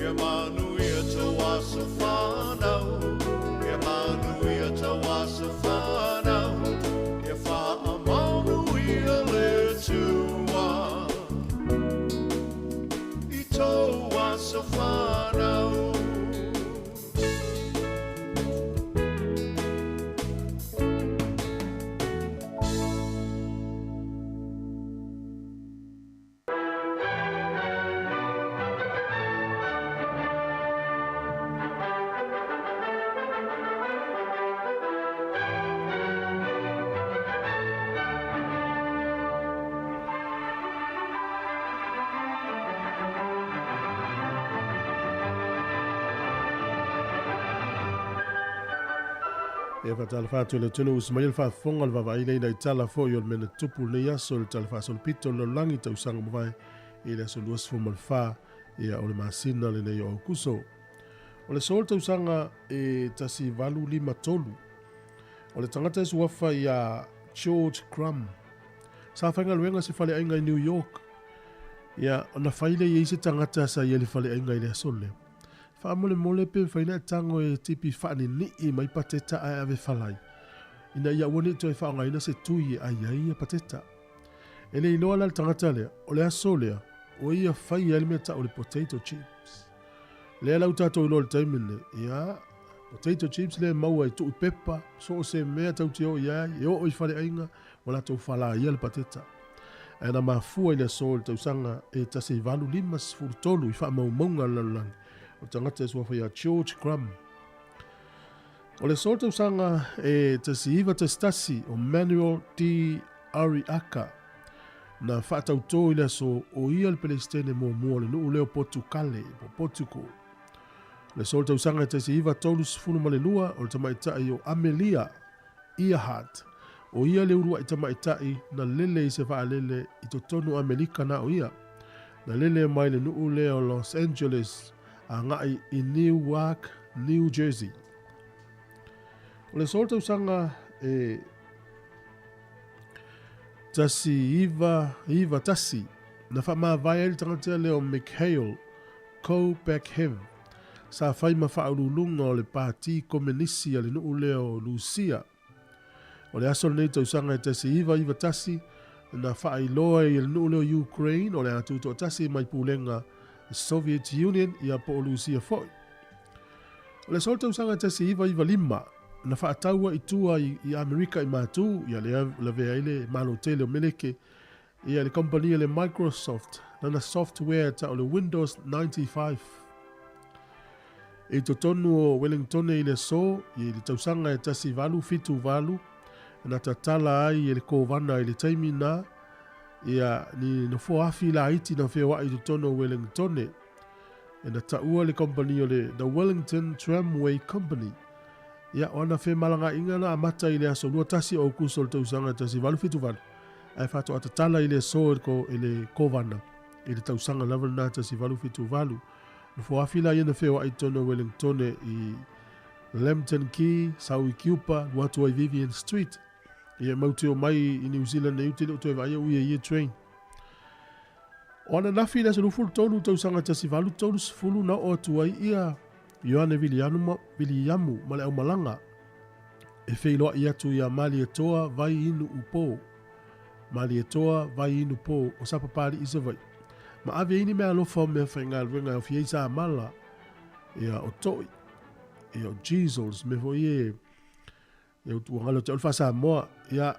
Ia manu ia te waso whanau. Ia manu ia te waso whanau. Ia wha manu ia le tua. I tō waso whanau. E whatala whātua le tunu usmail whaafonga le wawa ile ina i tala fo i o le mena tupu le aso le tala whaasol pito le langi tau sanga mwai i le aso luas fo malwha i a o le masina le nei o kuso. O le sol tau sanga e tasi walu lima tolu. O le tangata esu wafa i a George Crumb. Sa whainga luenga se whale ainga i New York. Ia, ona whaile i eise tangata sa i ele whale ainga i le asole. Wha mole mole pe whaina tango e tipi whaani ni i mai pateta ai ave whalai. Ina ia wani toi whaonga ina se tui ai ai a pateta. Ele inoa la tangata lea, o le asolea, o ia whai elme ta o le potato chips. Lea lau tato ilo le taimine, ia, potato chips le maua i tuu pepa, so o se mea tau te o ia, i o i whale ainga, wala tau whala ia le pateta. E na mafua i le sol tau sanga e tase i valu limas furtolu i wha maunga lalang. O tangata e suafa ia George Crumb. O le sol tau sanga e tase iwa tastasi o Manuel D. Ariaka. Na whaatau tō i le so o ia le Palestine mua le nuu leo Portukale, po Portugal. Le sol tau sanga e tase iwa tolus funu malelua o le tamaitai o Amelia Earhart. O ia le urua i tamaitai na lele i se wha lele i to tonu Amerika na o ia. Na lele mai le nuu leo Los Angeles a ngai i Newark, New Jersey. O le sol tau sanga e tasi iwa tasi na wha maa vai ele tangatea leo Mikhail Kobakhev sa whai ma wha urulunga o le pāti komenisi a le nuu leo Lucia. O le asol nei tau sanga e tasi iwa tasi na wha iloa i le nuu leo Ukraine o le atuto tasi mai pulenga Soviet Union i a po o Lucia foi. O le sol tau sanga tasi iwa lima na whaataua i tua i Amerika i mātū i a le vea ile malo tele o meleke i a le kompania le Microsoft na software ta o le Windows 95. E to tonu o Wellington i le so i le tau sanga e tasi fitu valu na tatala ai i le kovana i le taimina ia ni no fo afi la iti na fe wa i to tono Wellington e na taua le company o le the Wellington Tramway Company ia ona fe malanga inga na amata i le aso lua tasi o kusol tau sanga tasi valu fitu valu ai fato atatala i le so ko i le kovana i le tau sanga level na tasi valu fitu valu no fo afi la i na fe wa i tono Wellington i Lambton Key, Saui Kiupa, Watu Vivian Street ia mauti o mai i New Zealand e utile o toi vai ui e train. O ana nafi na sanu fulu tonu tau sanga tasi valu tonu sifulu na o tuai ia Ioane Viliamu male au malanga. E feiloa ia tu ia mali etoa vai inu upo. Mali etoa vai inu po o sapapari isa vai. Ma ave ini mea lofa o mea whainga alwenga o fieisa amala ia o toi. Ia o Jesus me fo ie e o tuangalo te olfa Samoa ia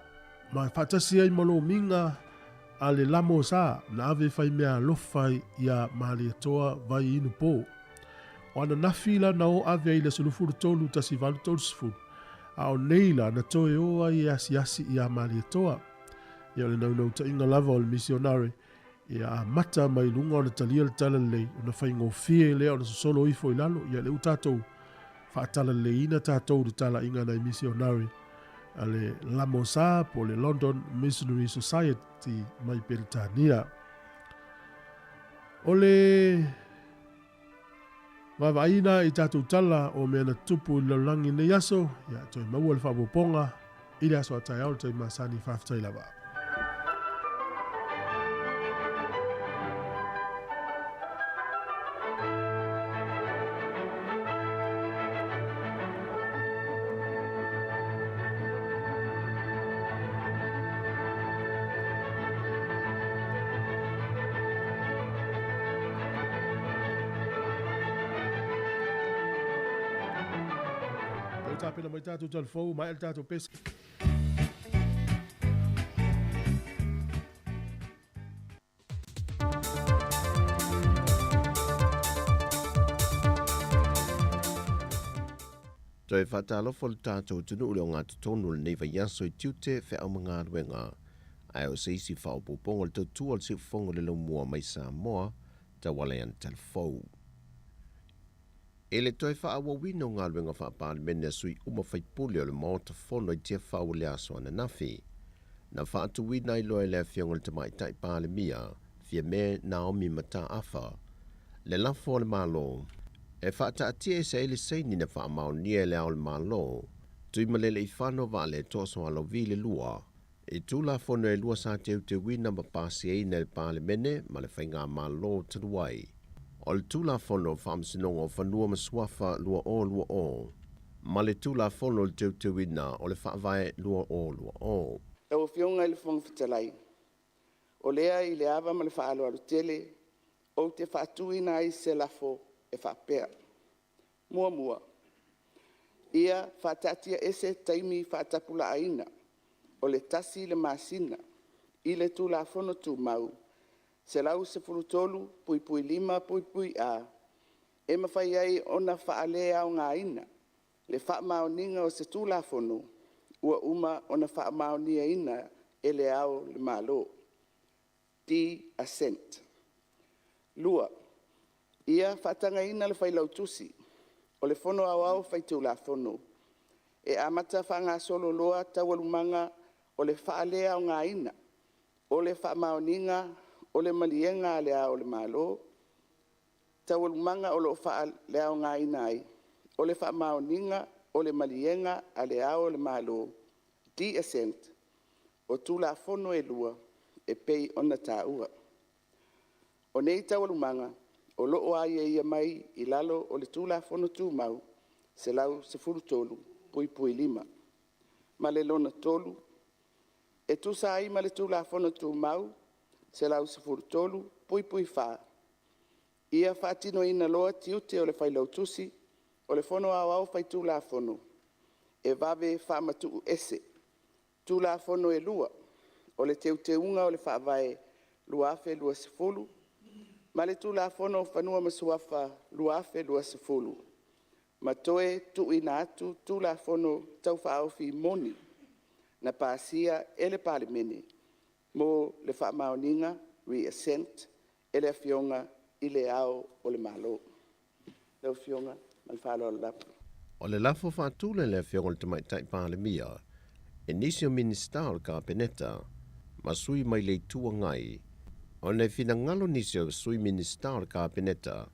ma fatasi ai malo minga ale lamo sa na ave fai mea lofai ia mali toa vai inu po o ana nafila na o ave ile sulufuru tolu tasi valu tolu sifuru a o neila na toe oa i asi ia mali toa ia le nau ta inga lava o le misionari ia mata mai lunga o le talia le tala lei o na fai ngofie lea o na solo ifo ilalo ia le utatou faatala leina tātou de tala inga na misionari ale Lamosa po le London Missionary Society mai Peritania. O le wawaina i tātou tala o mea na tupu i laulangi ne yaso ia toi maua le whapoponga i le aso atai au toi masani whaftai lava. Pena mai tātou talfou, mai el tātou pesa. Toi whatalofo le tātou tunu ule o ngā tutonu le neiva yaso I tiute whea o mga ruenga. Ai o se isi whaopopongo le tautua le siufongo le lau mua mai Samoa, ta wale an talfou. E le toi wha awa wino ngā luenga wha pālemene sui uma whaipuli o le maota whono I tia whau le aso ana nawhi. Na wha atu wina I loa le whionga le tamai tai pālemia, fia me Naomi mata awha. Le lafo o le malo, e wha ta atia e se ele seini na wha amau nia le au le malo, tui malele I whano wa le toso alo vi le lua, e tu la fono e lua sa te wina ma pasi e ina le pālemene ma le whainga malo tanuai. O le tula fono whaamsinongo o whanua maswafa lua o. Ma le tula fono le teu wina o le whaavae lua o. E o fionga I le whang fitalai. O lea I le awa ma le whaalo alu tele, o te whaatuina ai se lafo e whapea. Mua. Ia whaatatia ese taimi whaatapula aina, o le tasi le masina, I le tula fono tu mau, se lau se furutolu, pui lima, pui a. E mawhai ai ona whaale au ngā ina. Le wha maoninga o se tula fono, ua uma ona wha maonia ina e le au le malo. Di assent. Lua, ia whatanga ina le whailau tusi, o le fono au whai tula fono. E amata whanga solo loa tawalumanga o le whaale au ngā ina, o le wha maoninga, o le malienga le au le malo, tawalumanga o lo wha le au ngā inai, o le wha maoninga, o le malienga a le au le malo, di assent, o tula fono e lua, e pei ona tā ua. O nei tawalumanga, o loo ai e ia mai I lalo o le tula fono tū mau, se lau se furu tolu, pui lima. Ma le lona tolu, e tu sa ai ma le tula fono tū mau, se lau se furu tolu, pui wha. Ia whaatino ina loa tiute o le whailau tusi, o le fono au whai tula fono. E vave whaamatu ese, tula fono e lua, o le teunga o le whaavae luafe lua se fulu, ma le tula fono whanua masuafa luafe lua se fulu. Ma toe tu ina atu tula fono tau whaofi moni, na pāsia e le pālemene, mo le whaamaoninga, reassent, e le fionga I le au o le malo. Leo fionga, mal whaalo o le lapu. O le lafo whaatule le whionga le tamai tai pālemia, e nisi o minista o le kāpeneta, ma sui mai le tua ngai, o ne whina ngalo nisi o sui minista o le kāpeneta,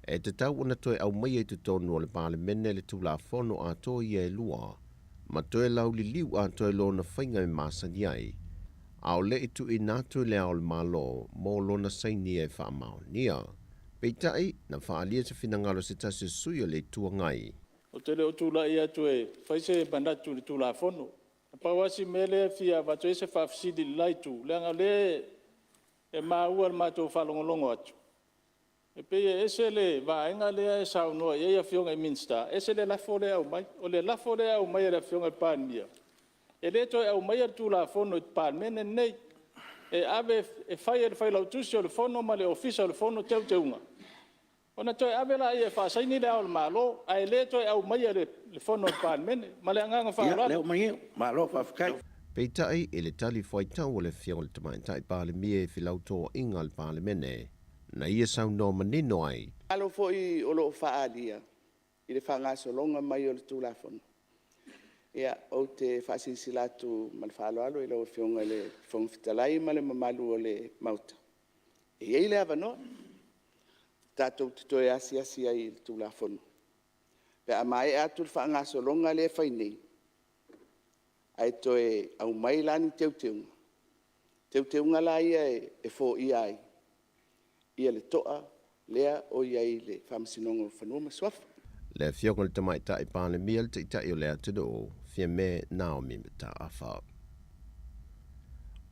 e te tau ona toe au mai e tu tonu o le pālemene le tula fono a toi e lua, ma toe lau li liu a toe lona whainga me masani ai, a o le itu I nātu le ao le malo, mō lona saini e wha mao nia. Peitai, na whaalia te whina ngalo se tasi sui o le tua ngai. O te leo tūla I atu e whaise bandatu le tūla fono. Na pawasi mele fia watu e se whafisidi laitu, leanga le e maua le mātou whalongolongo atu. E peye ese le vaenga le e saunoa e ia fionga I minsta, ese le lafo le au mai, o le lafo le au mai e le fionga I pānia. E le toi au mai tu la fono pāmene nei, e ave e whai lau tusi o le fono ma le ofisa o le fono teunga. Ona toi ave la e whaasaini le au le malo, a e le toi au mai le fono pāmene, ma le anganga whaarara. Leo mai malo whawhakai. Peitai e le tali whaitau o le whionga le tamai tai pālemia e whilautoa inga le pālemene, na ia sau no manino ai. Alo foi o lo whaalia, I le whangasolonga mai o le tūlafono. Ia, o te whasisilatu ma le whaaloalo I lau whionga le whongfitalai ma le mamalu o le mauta. E ei le avanoa, tātou te toe asi ai le tūlafono. Pe a mai atu le whangasolonga le whainei, ai toe au mai lani teuteunga. Teuteunga la ia e fo ia ai. Ia le toa, lea o iai le whamsinongo whanua maswafa. Le whionga le tamai tai pālemia le te itai o le atuno o fia me Naomi mata awha.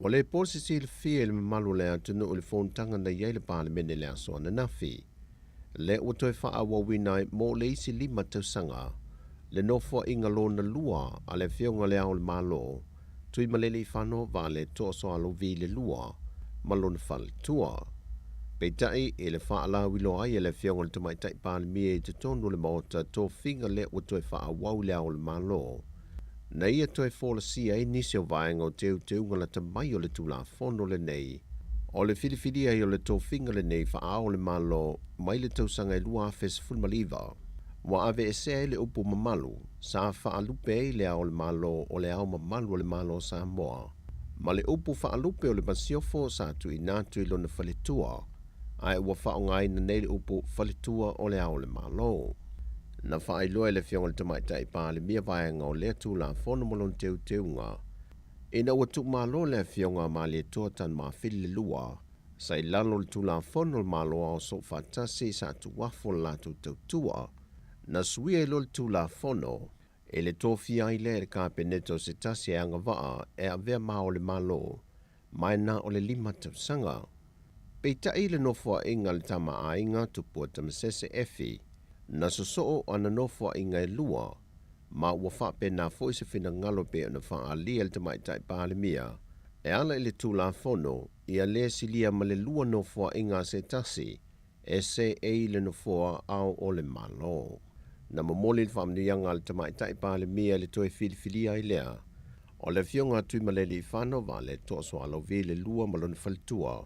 O le posisi le fia le mamalu le atuno o le whontanga na iai le pālemene le aso ana nawhi. Le o toi wha awawinai mo le isi lima tausanga, le nofo inga lona lua a le whionga le ao le malo, tui malele I whano va le toso alo vi le lua, malona whale tua. Peitai e le whaala wilo ai e le whionga le tamai tai pālemia I te tonu le maota tō whinga le o toi wha awau le ao le malo. Na ia toi whola sia I nisi o vaenga o teu unga la tamai o le tula fono lenei. O le whiriwhiri ai o le tō whinga lenei wha ao le malo mai le tausanga I lua fes fulmaliva. Wa ave e se le upu mamalu, sa whaalupe e le ao le malo o le ao mamalu o le malo Samoa. Ma le upu whaalupe o le masiofo sa tu inatu ilo na whaletua, ai ua whaongai na nei le upu whaletua o le ao le malo. Na whaailoa e le fionga le tamaitai pā le mia vaenga o lea tū la whono molon teu teunga. Ina ua tuk malo le fionga ma le toa tan ma whili le lua, sai lalo le tū la whono le malo ao so whatasi sa tu wafo la tu tautua, na suia ilo le tū la whono, e le tofi ai le ka peneto se tasi e anga waa e a vea maa o le malo, mai na o le 5 tausanga. Peita i le nofua inga le tama a inga tupua tamasese efi, na sosoo ana nofua inga e lua, ma ua whape na fo se fina ngalo pe na wha a lia le tamaitai pāle mia, e ala i le tū la whono, i a le silia ma le lua nofua inga se tasi, e se e le nofua au o le malo. Na mamoli le whamnianga le tamaitai pāle mia le toe filifilia i lea, o le fionga tui maleli i whano va le toa soa alo vi le lua malon whalitua,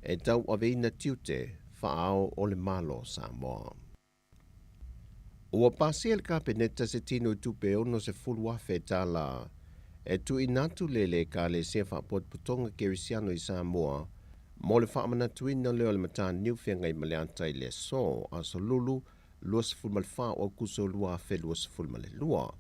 e tau aveina tiute whaao o le malo Samoa. Ua pasi el kapeneta se tino tupe ono se fuluafe tala, e tu inatu lele ka le se whapot putonga kerisiano i Samoa, mo le whaamana tuina leo le mata niuwhenga i maleantai le so, aso lulu, luas fulmalfa o kuso lua fe luas fulmale lua.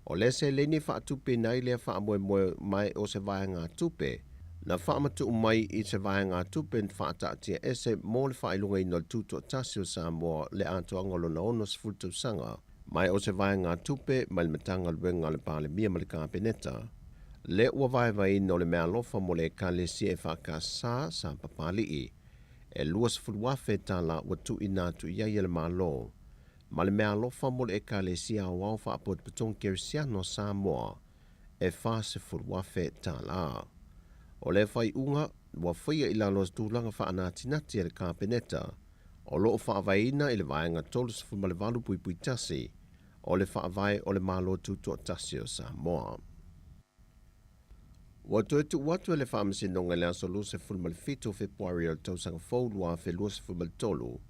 O le se leni whaatupe nai le whaamoe mai o se vaenga tupe, na whaamatu umai i se vaenga tupe whaataatia ese mo le whailunga i nol tuto tasio Samoa le Atua ngolo na ono sfultu sanga, mai o se vaenga tupe mai le matanga luenga le pāle mia male kapeneta, le ua vai no le mea lofa mo le ka le si e whaka sa papali i, e luas fulwafe tala watu inatu iai le malo, ma le mea lofa mo le ka le si a wau whaapot patong kerisiano Samoa, e whase fulwafe tala. O le whai unga, wa whaia i lalos tūlanga whaanatinati e le kapeneta, o loo whaavaina i le vaenga tolus fulmalevalu pui tasi, o le whaavai o le malo tuto tasio Samoa. Wa tuetu watu e le whaamasinonga le asolu se fulmalefito Februari o tausanga faulua fe luas fulmaletolu,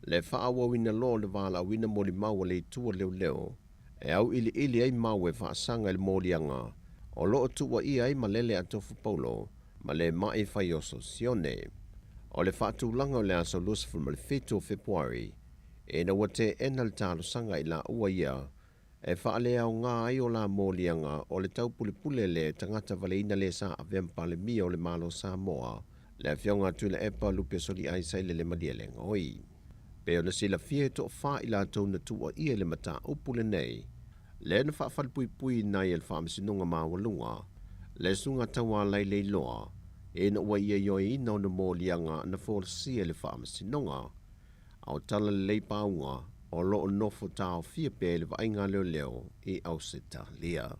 le whaawawina lo le vala wina moli maua le tua leo, e au ili ai mau e whaasanga le molianga, o loo tua ia ai malele a tofu paulo, ma le mai whai oso sione. O le whaatulanga o le aso lus fulmalefito Februari, e na wate enal talo sanga i la ua ia, e whaale au ngā ai o la mōlianga o le taupulipule le tangata valeina le sa avempa le mia o le malo Samoa, le fionga tui le epa lupe soli aisa le madia le ngoi. Pe o na sila fie to wha i la tau na tua ia le mata upu lenei, le na whaafalpui nai el whaamisinunga mawalunga, le sunga tawa lai le loa, e na ua ia ioi ina o na mōlianga na fōrsia le whaamisinunga, au tala le leipaunga, o loo nofo tau fia pe le vainga leo i au se lia.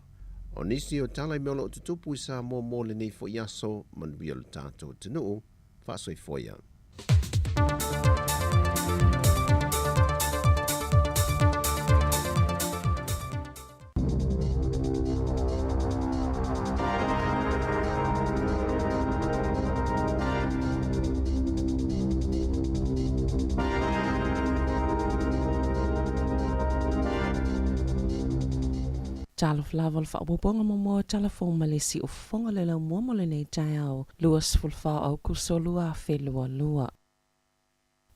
O nisi o tala i meolo o tutupu i sa mō le nei fo iaso, manuia lo tātou tenu, whaasoi foia. Talo flaval fa wabonga mo telefon malesi o fonga le mo mo le nei tai au luas fulfa au kusolua felua lua.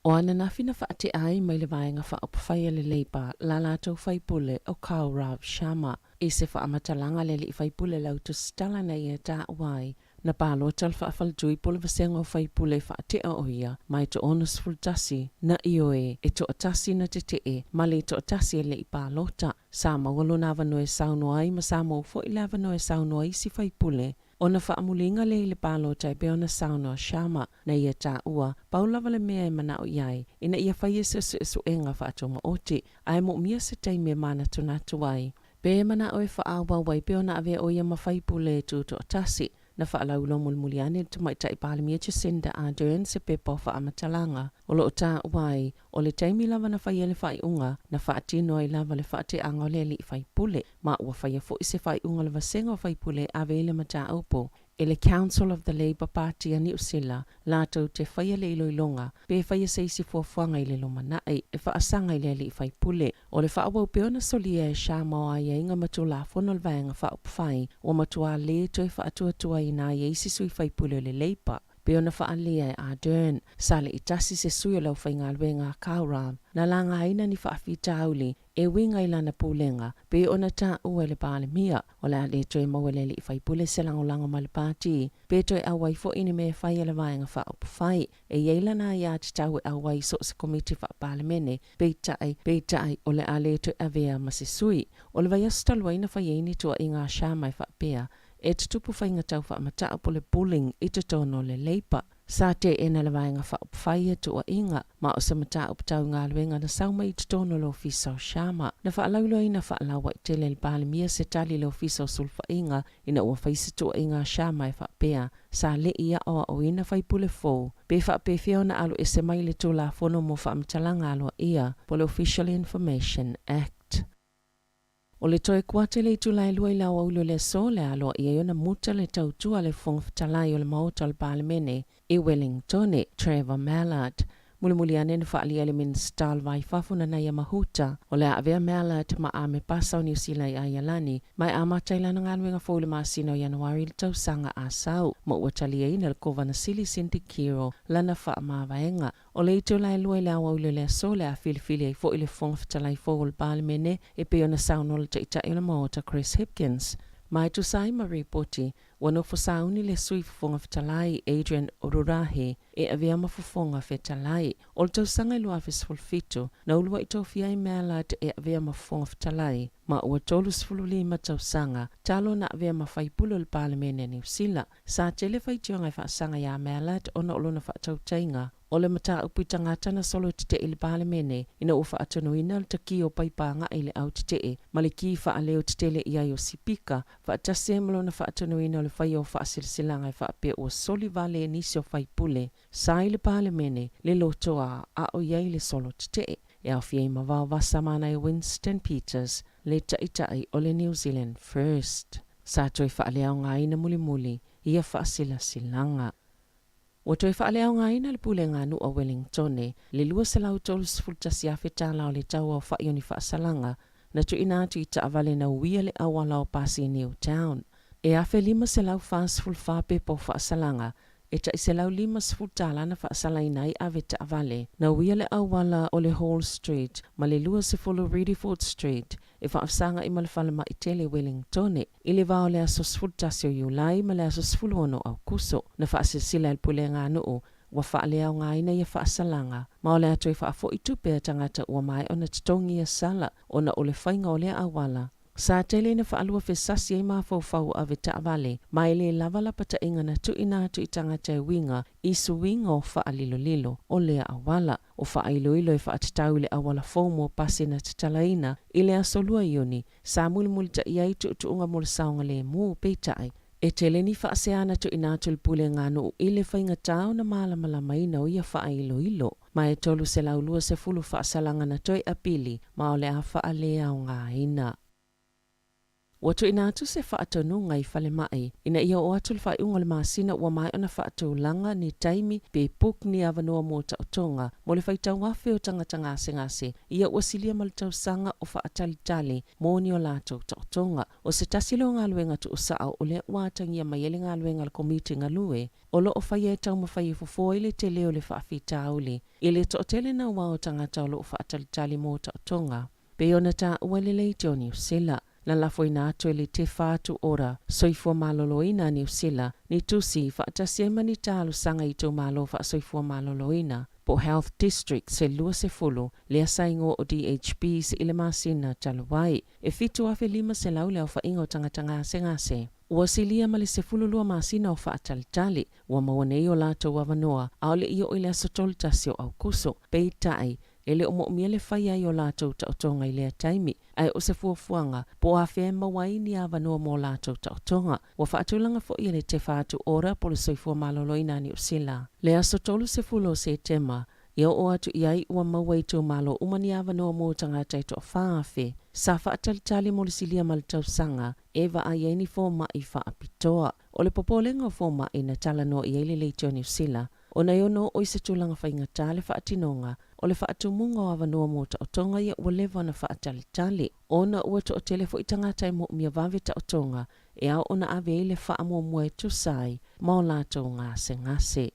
O ana na fina fa ate ai mai le vaenga fa opfai le leipa la lato fai pule o kau Rav Shama e se fa amatalanga le li fai pule lau tu stala na ia ta wai na palo tal fa fal jui pule vasenga o fai pule fa ate a oia mai to onus fultasi na ioe e to atasi na te e mali to atasi le i palota sa mawalo na vanoe sauno ai ma sa mo fo ila vanoe sauno ai si fai pule ona fa amulinga le palota e beona sauno Shama na ia ta ua paula vale mea e mana o iai ina ia fai su enga fa atoma oti ai mo mia se tei me mana tunatu ai pe mana o e fa awa wai beona ave o ia ma fai pule tu to atasi na whaalaulo mulmuliane tu mai tai palimia Jacinda Ardern se pepa wha amatalanga. O lo ta wai, o le taimi lava na whai ele whai unga, na whaatino ai lava le whaate anga o le li whai pule, ma ua whai fo i se whai unga le vasenga o whai pule ave ele mata aupo. E le Council of the Labour Party a New Zealand lātou te whaia le iloilonga pe whaia seisi fuafuanga i le lomanai e whaasanga i le li whai pule. O le whaawau peona solia e Samoa ia inga matula whanol vaenga whaupwhai o matua le toi whaatuatua i nā i eisi sui whai pule le Labour. Peona whaalia e Ardern, sale i tasi se sui o lau whainga alwenga kauram, na langa aina ni whaafi tauli, e winga i lana pūlenga, pe ona tā ua le pāle mia, o le ale toi mawele li whai pule se langolanga ma le pāti, pe toi awai fo ini me whai ala vaenga whaupu whai, e yeilana i ati tau e awai so se komiti wha pāle mene, pe tai o le ale toi avea ma se sui, o le vai astalua ina whai eini tua i ngā shamai wha pēa, e te tupu whainga tau wha mataa po le bullying i te tono le Labour. Sa te ena le vaenga wha upwhaia tua inga, ma o sa mataa uptau ngā luenga na sauma i te tono lo fiso shama. Na wha laulo ina wha lawa i te le pāle mia se tali lo fiso sulfa inga, ina ua whaisa tua inga shama e wha pēa, sa le ia oa o ina whai pule fō. Pe wha pe whiona alu e se mai le tūla whono mo wha mtalanga aloa ia, po le Official Information Act. O le toe kuate le tulai lua i lau aulo le so le aloa i eona muta le tautua le whongwhitalai o le maota le Parlemene i Wellington, Trevor Mallard. Muli ane na whaalia le minister vai whafuna na ia mahuta o le avea Mallard ma ame pasa o New Zealand i Aialani mai ama tailana ngaluenga fōle maasina o Januari le tausanga a sau ma ua talia ina le kovana sili Cindy Kiro lana wha mawaenga o le ito lai lua i le awa ule le so le a filifili ai fo i le whongwhitalai fō o le Parlemene e pe ona sauno le taita i le maota Chris Hipkins. Mai tu sai ma reporti, wano fosauni le sui fufonga fitalai Adrian Orurahe e avea ma fufonga fitalai. O le tausanga ilua fisfulfito, na ulua i tofia i Mallard e avea ma fufonga fitalai. Ma ua tolu sfululi ma tausanga, talo na avea ma whaipulo le Parlemene New Zealand. Sa tele whaitionga i whaasanga ya Mallard o na olona whaatautainga. O le mata upi tangata na solo tite i le Parlemene, ina ufa atonuina le taki o paipanga i le au tite ma le ki wha aleo tite le ia o sipika, wha atase malo na wha atonuina o le whai o wha silsilanga i wha apea o soli vale e nisi o whai pule. Sa i le Parlemene, le lotoa a o iai le solo tite. E au fiei ma vau vasa mana i Winston Peters, le taitai o le New Zealand First. Sa toi wha aleo ngā ina muli, ia wha silanga. O toi whaaleo ngā ina le pule ngā nu o Wellington, le lua se lau tolu sifultasi a whetala o le tau o whaioni whaasalanga, na tu ina atu i taavale na uia le awala o pasi New Town. E awhe lima se lau whaasful whape po whaasalanga, e ta i se lau lima sifultala na whaasalaina i awe taavale, na uia le awala o le Hall Street, ma le lua se folo Rediford Street, e whaafsanga i malwhalama i tele Wellington, i le vao le aso sifultasi o Iulai ma le aso sifuluono au kuso, na whaasisila il pule ngā nuu, wa whaalea o ngā ina i a whaasalanga, ma o le atu i whaafo i tupe a tangata ua mai o na titongi a sala, o na o le whainga o le awala. Sa tele na whaalua whesasi e mawhau a ve taavale, mai le lavala pata inga na tu ina atu i tangata e winga, i suwinga o whaalilo o le awala, o whaailoilo e whaatitau le awala fomo pasi na tatalaina, i le asolua ioni, sa muli ta iai tu unga mula saunga le mu peitai. E tele ni whaaseana tu ina atu pule ngānu i le whainga tau na malamalamaina o ia whaailoilo, ma e tolu se laulua se fulu whaasalanga na toi apili, ma o le a whaalea o ngā ina. Watu ina atu se whaatonu ngai whale mai, ina ia o atu le whai unga le maasina ua mai ona whaatau langa ni taimi pe puk ni avanua mo tautonga, mo le whaitau wafe o tangata ngase, ia ua silia malatau sanga o whaatalitali mo ni o lātou tautonga. O se tasilo ngā luenga tu usao o le wātangia mai ele ngā luenga le komiti ngā lue, o lo o whai e tau mawhai fufo ile te leo le whaafita auli, ile to tele na ua o tangata o lo o whaatalitali mo tautonga. Pe ona ta uelele i te New Zealand. Na lafo ina atu ele te whaatu ora, soifua maloloina New Zealand, ni tusi whaatasiema ni tālu sanga i tō malo wha soifua maloloina. Po Health District se lua se fulu, lea saingo o DHB se ile masina taluwai, e fitu afe lima se laule au whaingo tangatanga ngase. Ua silia mali se fulu lua masina o whaatalitali, ua mawanei o lato wavanoa, au le iyo ile asotoltasio au kuso, peitai, ele o mo'omia le whai ai o lātou tautonga i lea taimi, ai o se fuafuanga, po a whea mawai ni a wanoa mō lātou tautonga, wa whaatulanga fo i le te whaatu ora po le soifua maloloina New Zealand. Le aso tolu se fulo se tema, ia o atu iai ua mawai tō malo umani a wanoa mō tangatai to whaafe, sa whaatalitali mo le silia mal tausanga, e wa a ieni fō mai whaapitoa, o le popolenga o foma ina talano i eile leitio New Zealand, o na iono o isa tūlanga whaingata le whaatinonga, o le whaatumunga o awanua mota o tonga ia ua lewa na whaatalitali. Ona ua to o telefo i tangata i mo mia vaveta o tonga, e au ona ave ile whaamua mua e tusai, mao lato ngase ngase.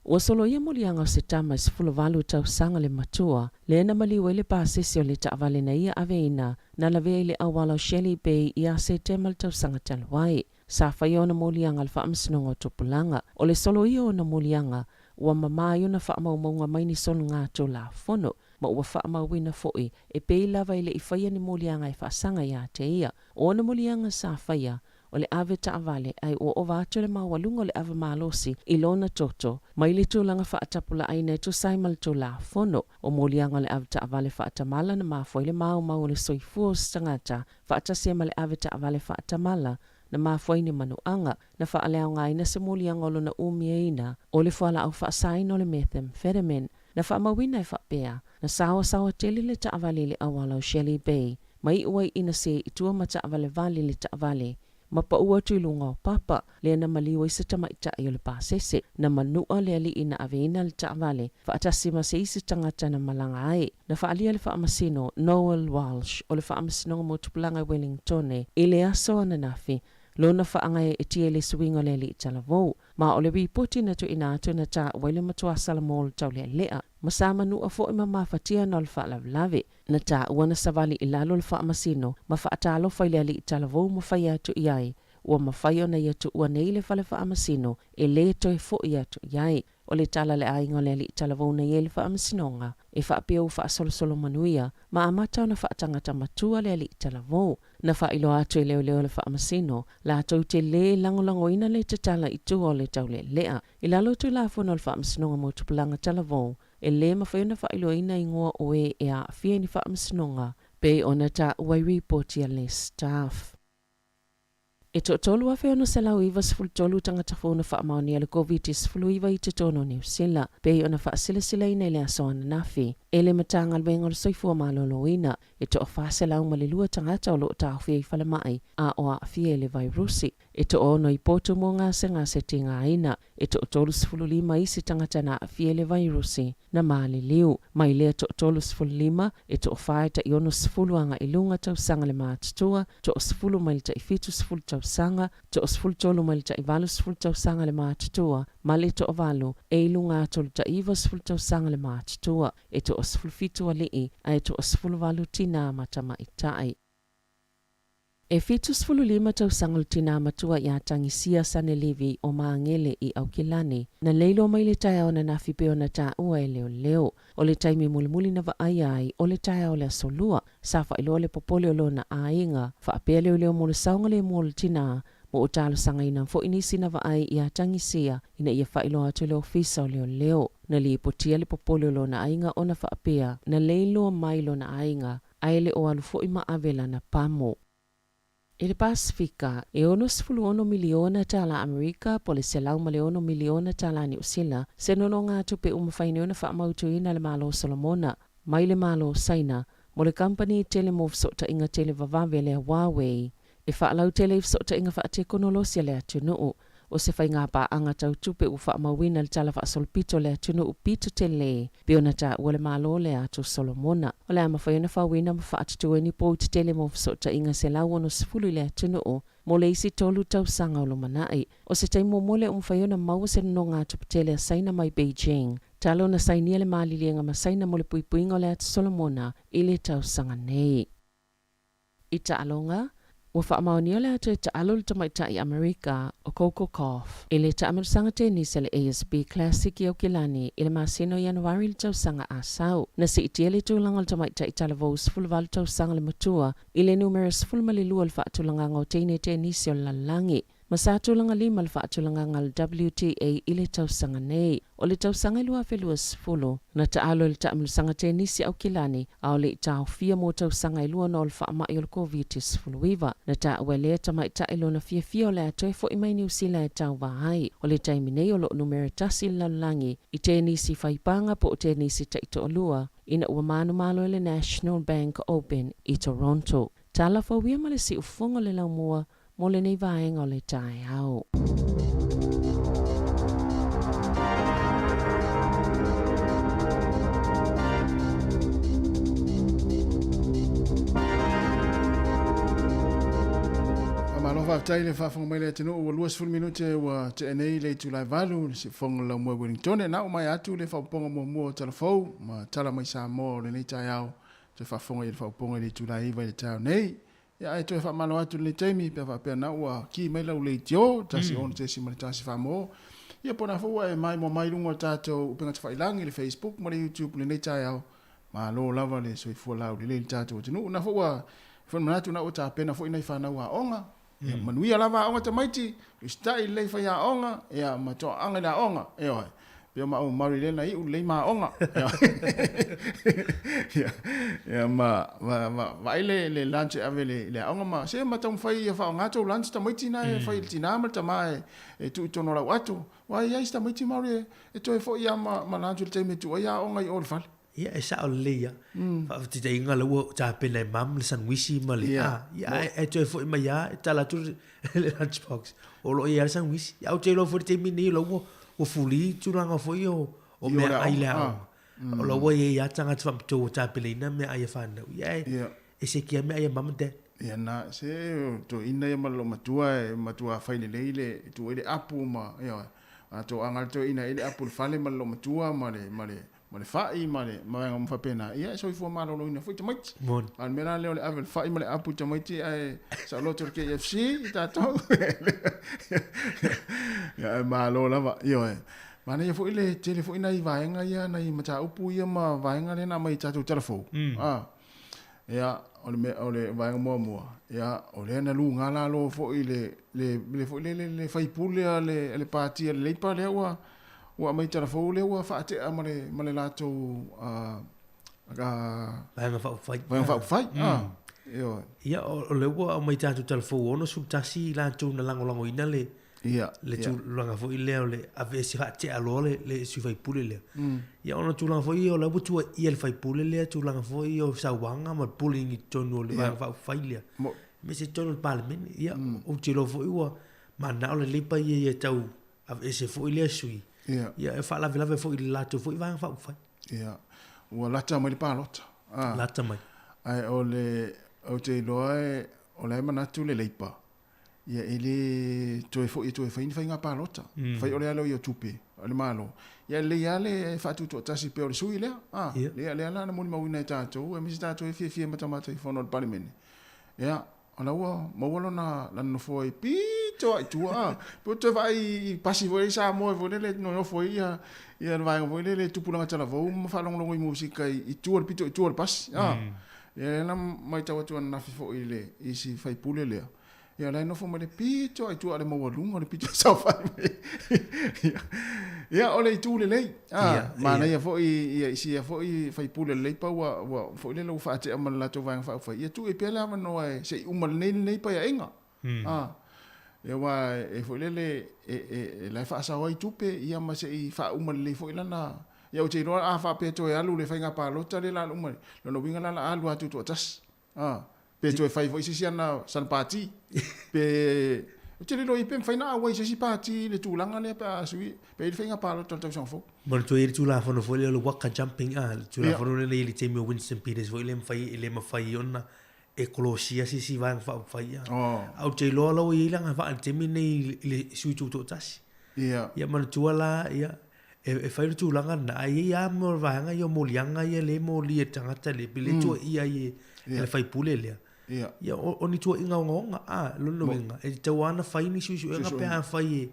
Ua solo ia molianga o se tama se fulovalu tau sanga le matua, le ena maliwa ile pāsesi o le taavale na ia aveina, na lawe ile awala o Shelley Bay ia se temal tau sanga talwai. Sa whaiona molianga le whaamsinonga o tupulanga, o le solo ia o na molianga, ua mamai o na whaamaumaunga maini sonu ngā tō la fono, ma ua whaamauina foi, e pei lava ile i whaia ni molianga e whaasanga ia te ia, o na molianga sa whaia, o le ave taavale ai o vato le mawalunga o le ave malosi i lona toto, mai le tūlanga whaatapula aina e tu saimal tō la fono, o molianga o le ave taavale whaatamala na mafoi le mau le soifua o stangata, whaatasia le ave taavale whaatamala, na mafoi ni manuanga, na whaaleo ngaina se molianga o lona umieina, o le whala au whaasaina o le methamphetamine, na whaamawina e whaapea, na sawa tele le taavale le awala o Shelley Bay, mai uai ina se i tua ma taavale vale le taavale, ma paua tuilunga o papa, le na maliwa isa tamaita i o le pāsese, na manua le ali ina aveina le taavale, whaatasi ma se isi tangata na malanga ai, na whaalia le whaamasino Noel Walsh, o le whaamasino mo tupulanga Wellingtone, i le aso ananafi, lona whaangai e tie le suinga le li talavou, ma o le wipoti na tu ina atu na ta waile matua salamol tau le lea, ma sa manua fo ima mawhatia na le whaalavlave, na ta uana savali i lalo le whaamasino, ma whaatalo whaile li talavou ma whai atu iai, ua ma whai ona i atu ua nei le whale whaamasino, e le toi fo i atu iai, o le tala le ainga le li talavou na i le whaamasinonga, e whaapia u whaasolosolo manuia, ma amata ona whaatangata matua le li talavou, na whailo atu e leo le whaamasino, la tau te le langolango ina le te tala i tu o le tau le lea, i lalo tu la fono le whaamasinonga mo tupulanga talavou, e le mawhaiona whailo ina i ngoa oe e a fia ni whaamasinonga, pe ona ta uai report ia le staff. E to tolu a whewno se lau iwa sifulu tolu tangata whauna whaamaoni ale COVID sifulu iwa i te tono New Zealand. Pei ona whaasila ina ile asoana nafi. Ele matanga alwenga o le soifua malolo ina. E to o whaase lau malilua tangata o loo tau fia i whale mai. A o a fia ele vairusi. E to ono i poto mo ngā se tinga ina. E to o tolu sifulu lima isi tangata na a fia ele vairusi. Na maali liu. Mai lea to o tolu sifulu lima. E to o whaeta i ono sifulu anga ilunga tau sanga le mātutua. To o sifulu mailita i fitu sifulu tau sanga, to o sifulu tolu mailita i valu sifulu tau sanga le mātutua, ma le to o valu, e ilunga tolu ta iwa sifulu tau sanga le mātutua, e to o sifulu fitu alii, a e to o sifulu valu tina matama i tai. E fitu sifulu lima tau sanga le tina matua i atangisia sane levi o maangele i Aukilani, na leilo mai le taia ona na fipeo na ta ua e leo, o le taimi mulimuli na va ai, o le taia o le asolua, sa fa ilo le popole o lo na ainga, fa apea leo mo le saunga le mo le tina, mo o talo sanga ina fo inisi na va ai i atangisia, ina ia fa ilo atu le ofisa o leo, na li potia le popole o lo na ainga ona fa apea, na leilo mai lo na ainga, aile o alu fo ima avela na pamo. E le Pasifika, e ono sifulu ono miliona tala Amerika, po le selau ma le ono miliona tala New Zealand, se nono ngā tupe umawhaine ona whaamautu ina le malo Solomona, mai le malo Saina, mo le company telemove sota inga tele vavave le Huawei, e whaalau tele sota inga whaate konolosia le atunuu, o se whai ngā pā anga tau tupe u whaamawina le tala whaasolpito le atunuu pito tele, pe ona ta ua le malo le atu Solomona. O le ama whaiona whawina ma whaatutua ni po te telemove sota inga se lau ono sifulu le atunuu, mo le isi tolu tau sanga o lo manai, o se taimo mole whaiona maua se no ngā tupe tele a saina mai Beijing, talo na sainia le malilianga ma saina mo le puipuinga o le atu Solomona i le tau sanga nei. I ta alonga, ua whaamaoni o le atu e ta alo le tamaita i Amerika o Coco Cough. I le ta amarsanga tennis le ASB Classic i Aukilani i le masino Januari le tau sanga a sau. Na si itia le tūlanga le tamaita i talavou sifulwalu tau sanga le matua i le numero sifulmalilua le whaatulanga ngau teine tennis o lalangi. Masatulanga lima le whaatulanga ngal WTA i le tausanga nei. O le tausanga lua whelua sifulu. Na taalo le taamlusanga tenisi au kilani. Au le tau fia mo tausanga ilua no le whaama i o le COVID sifulu iwa. Na ta wele tamai ta ilo na fia o le atoe fo imai New Zealand e tau wahai. O le taimi nei o lo numero tasi lalangi. I tenisi whaipanga po o tenisi ta ito olua. Ina ua manu malo le National Bank Open i Toronto. Tala whawia ma le si ufonga le lau mua. mo lenei vaenga o le tae au. Whaftai le whawhanga mai le tino ua 20 minute ua te enei le tulai valu si whonga lau mua Wellington e nao mai atu le whauponga mua telefou ma tala mai Samoa le nei tai au te whawhonga i le whauponga le tulai iwa i le tau nei ia e toi whamalo atu le teimi pe whapea na ua ki mai lau le tio tasi ono te si mani tasi whamo ia pona fua e mai mo mai lunga tātou upenga te whailangi le Facebook ma le YouTube le nei tai au ma lo lava le soifua lau le tātou tino na fua whanmanatu na o tā pena fua inai whanau a onga manuia lava onga te maiti stai le fa ya onga ya ma to anga la onga e oi pe ma o mari le na i le ma onga ya ma le lunch ave le onga ma se ma tong fai fa nga to lunch ta maiti na e fai tina ma ta mai e tu to no la watu wa ya sta maiti mari e to fo ya ma lunch te me tu ya onga i ol fal ia e sa o leia fa ti te inga lo ta pena mam le sandwich ma le ia e to fo ma ya ta la tu le lunchbox o lo ia sandwich ya o te lo fo te mini lo o fuli tu langa fo o me ai la o lo wo ia tanga tu to ta pena me ai fa no ia e se ki me ai mam de ia na se to ina ia malo matua fai le tu ile apu ma ia to angal to ina ile apu fale malo matua ma le fai male ma fa pena ia so fo malo no ina foi tamai al mera le avel fai male apu tamai ai sa lo tur KFC ta to ya malo la yo ma ne fo ile telefo ina i vaenga ia na i mata upu ia ma vaenga le na mai ta telefo ya ole vaenga mo ya ole na lu ngala lo fo ile le fai pule le party le pa le wa mai telefo le wa fa te male lato vai fai yo ia o le wa mai ta telefo ono su tasi la tu na lango ina le le tu langa fo ile le ave si fa te alo le su fai pule le ia ono tu langa fo io la butu ia le fai pule le tu langa fo io sa wanga ma pulling i tono le va fai le me se tono parliament ia o te lo fo io ma na le lipa ia tau ave se fo ile sui ia e fa la fo ile la tu fo va fa fai ia o lata mai pa lota lata mai ai o te loe o le manatu le leipa ia ele to fai nga pa lota fai o le alo yo tupe o le malo ia le fa tu to tasi pe o le sui le le ala na mo ma wina tato e mi tato e fie mata i fono parliament ia ala wa mo wala na no foi pito ai tua puto vai pasi voi sa mo vo le no foi ia vai vo le tu pula tala vo mo fa long i musica i tu pito tu pas ia na mai tawa tu na fo ile isi fai pule le ia la no fo mo le pito ai tu ale mo lungo le pito sa fa ia ole tu le ma na ia fo isi fo fai pule le pa wa fo le lo fa te amal la to va fa ia tu e pela ma no ai se umal nei pa ia inga ia wa e fo le la fa sa oi tupe ia ma se fa umal le fo na ia o te ro a fa pe to ia lu le fa nga pa lo tale la umal lo winga la alu atu to tas pe to fai vo isi ana san party pe o te lo ipe fai na wa isi party le tu langa le pa sui pe le fa pa lo to son fo mo to ir tu la fo no fo le waka jumping tu la fo le le te mi Winston Peters vo le fai le ma fai ona e kolosia si va fa ia au te lo i langa fa te mi nei le sui tu to tas ia ma tu la ia e fai tu langa na ia mo va nga yo mo lianga ia le mo li tanga tele bile tu ia e fai pule le ia oni tu inga ngonga lo no inga e te wana fai ni sui nga pe fai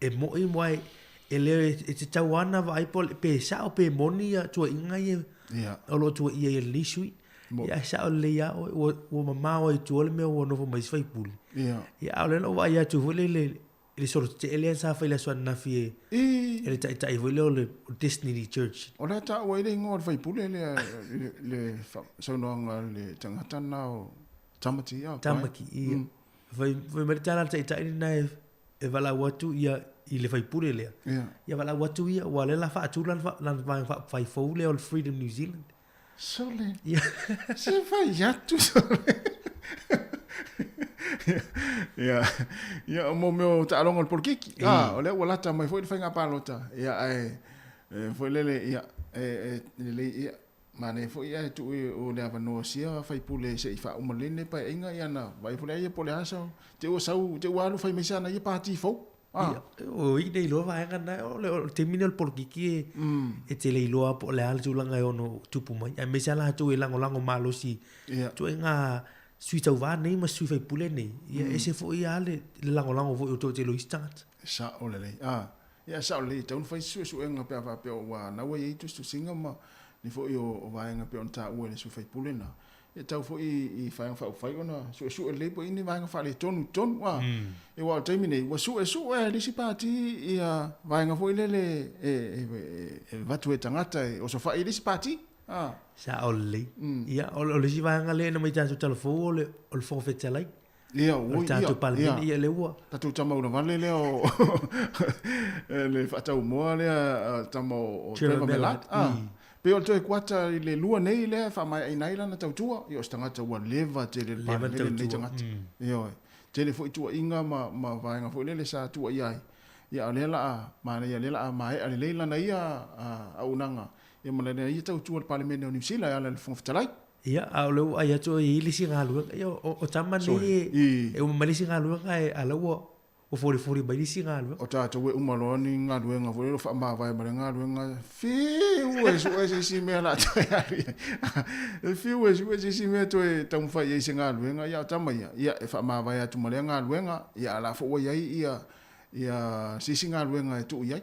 e mo i mai e le e te wana vai pe sa o pe monia tu inga ia o lo tu ia le sui ia sa o le ia o mama o tu le me o no fo mai fai pule ia le no vai ia tu le solo te ele sa fa le so na fie ele ta i vole le Destiny Church ona ta o ele ngor fai pule le so no le tangata na o tamati ia vai me tala ta na e vala watu ia i le fai pule le ia vala watu ia wa le la fa tu lan fa fai fo le all Freedom New Zealand sole ia se fai ya tu sole Ia mo me ta longa por kiki. Ole wala ta mai foi fai palota. Ia foi lele ia le ia mane foi ia tu o le avano sia fai pule se fa umolene pa inga ia na vai pule ia pole asa. Te o sau te walu fai mesana ia party fo. O i nei loa vai ngana o le terminal por kiki e te le loa po le al tulanga o no tupu mai. A mesala tu e lango malo si. Tu nga sui tau va nei ma sui fai pule nei. Ia ese fo ia le lango fo o to te lo start. Sa o le. Ia sa o le tau fai su enga pe pe wa na wa i tu singa ma ni fo o vai nga pe on ta o le su fai pule na. E tau fo i fai ona su le po ini vai nga fa le ton wa e wa taimi nei wa su le si pati ia vai nga fo le va tu tangata o so fa i le si pati sa o le ia o le si vai nga le na mai tanto telefone o le fo fete lai ia o tanto palme ia le wa tatu tama una vale le o le fa tau mo le tamo o tema melat pe o te kuata i le lua nei le fa mai ai naila na tautua i o stangata ua leva te le le le tangata io te le foi tua inga ma vaenga foi le sa tua iai ia le la ma le la mai ale le la na ia a unanga e ma le ia tautua le parlamento New Zealand ala le fonftalai ia a le ai atu i lisi ngalu ia o tama ni e o malisi ngalu ai ala o fori bai lisi ngalu o tata we umaloni ngalu nga foi lo fa ma vai ma ngalu nga fiu si me la fiu si me to tam fa ye ngalu nga ia tama ia e fa ma vai atu male ngalu nga ia la fo ia si ngalu nga tu ia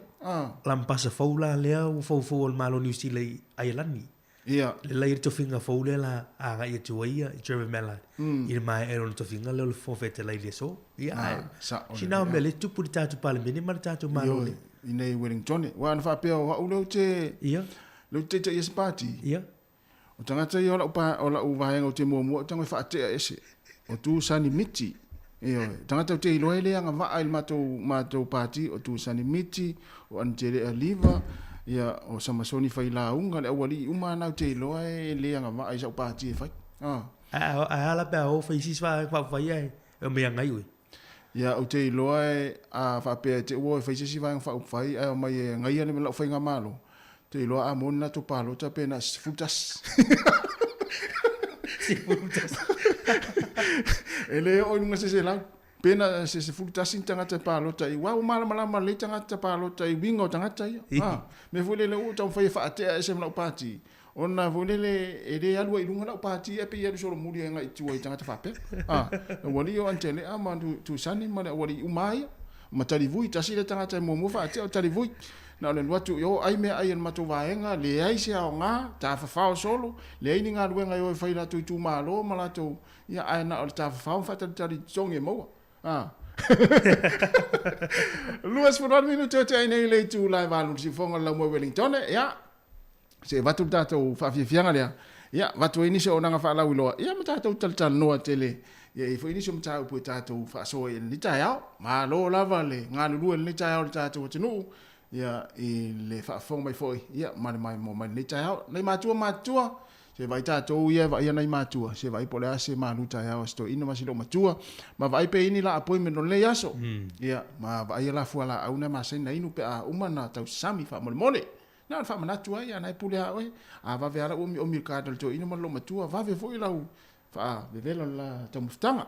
lampasa foula le o fo malo New Zealand ai lani ia le lai to finga foule la aga ia tu ia Trevor Mallard il mai era to finga le fo fete lai le so ia si na me le tu pu tatu pale mini mar tatu malo ine Wellington wa na fa pe o lo te ia lo te yes party ia o tanga te o la u vai ngo te mo tanga fa te ese o tu sani miti ia tanga te lo ele nga va il mato party o tu sani miti o anjele aliva ia o samasoni fai la unga le awali uma na te loe le nga va ai sa party fai ala pe o fai sis va ai o me ngai ui ia o te loe a fa pe te o fai sis va fai ai mai ngai ale la fai nga malo te loe a mona to palo ta pena futas ele o nga se la pena se futas tanga te palo ta i wa mala le tanga te palo ta i bingo tanga ta me vole le o ta fai fa te se la party ona vole le ele alu i lunga la party e pe ia so muri nga i tu i tanga te fa pe wali o antele ama tu sani ma wali umai ma tali vui ta si le tanga te mo fa te tali vui na le watu yo ai me ai ma tu vaenga le ai se o nga ta fa solo le ai nga luenga yo fai la tu malo ma la tu ia ai na ta fa tali jonge mo Luas for 1 minute te ai nei le tu live alu si fonga la mo Wellington ya se vatu tato fa fianga le ya vatu ini se ona fa la wilo ya mata tato tal no tele ya ifo ini se mata pu tato fa so ni ta ya ma lo la vale nga lu ni ta ya tato tinu ya i le fa fonga mai foi ya ma mo ni ta ya nei matua se vai tato ia vai nei matua se vai pole ase maluta ya sto ina masilo matua ma vai pe ini la appointment no le yaso ia ma vai la fuala auna ma se nei no pe a umana tau sami fa mole na fa manatua ia nei pule a oi a va vera o mi ka dal to ina malo matua va ve foi la fa ve velo la tau mftanga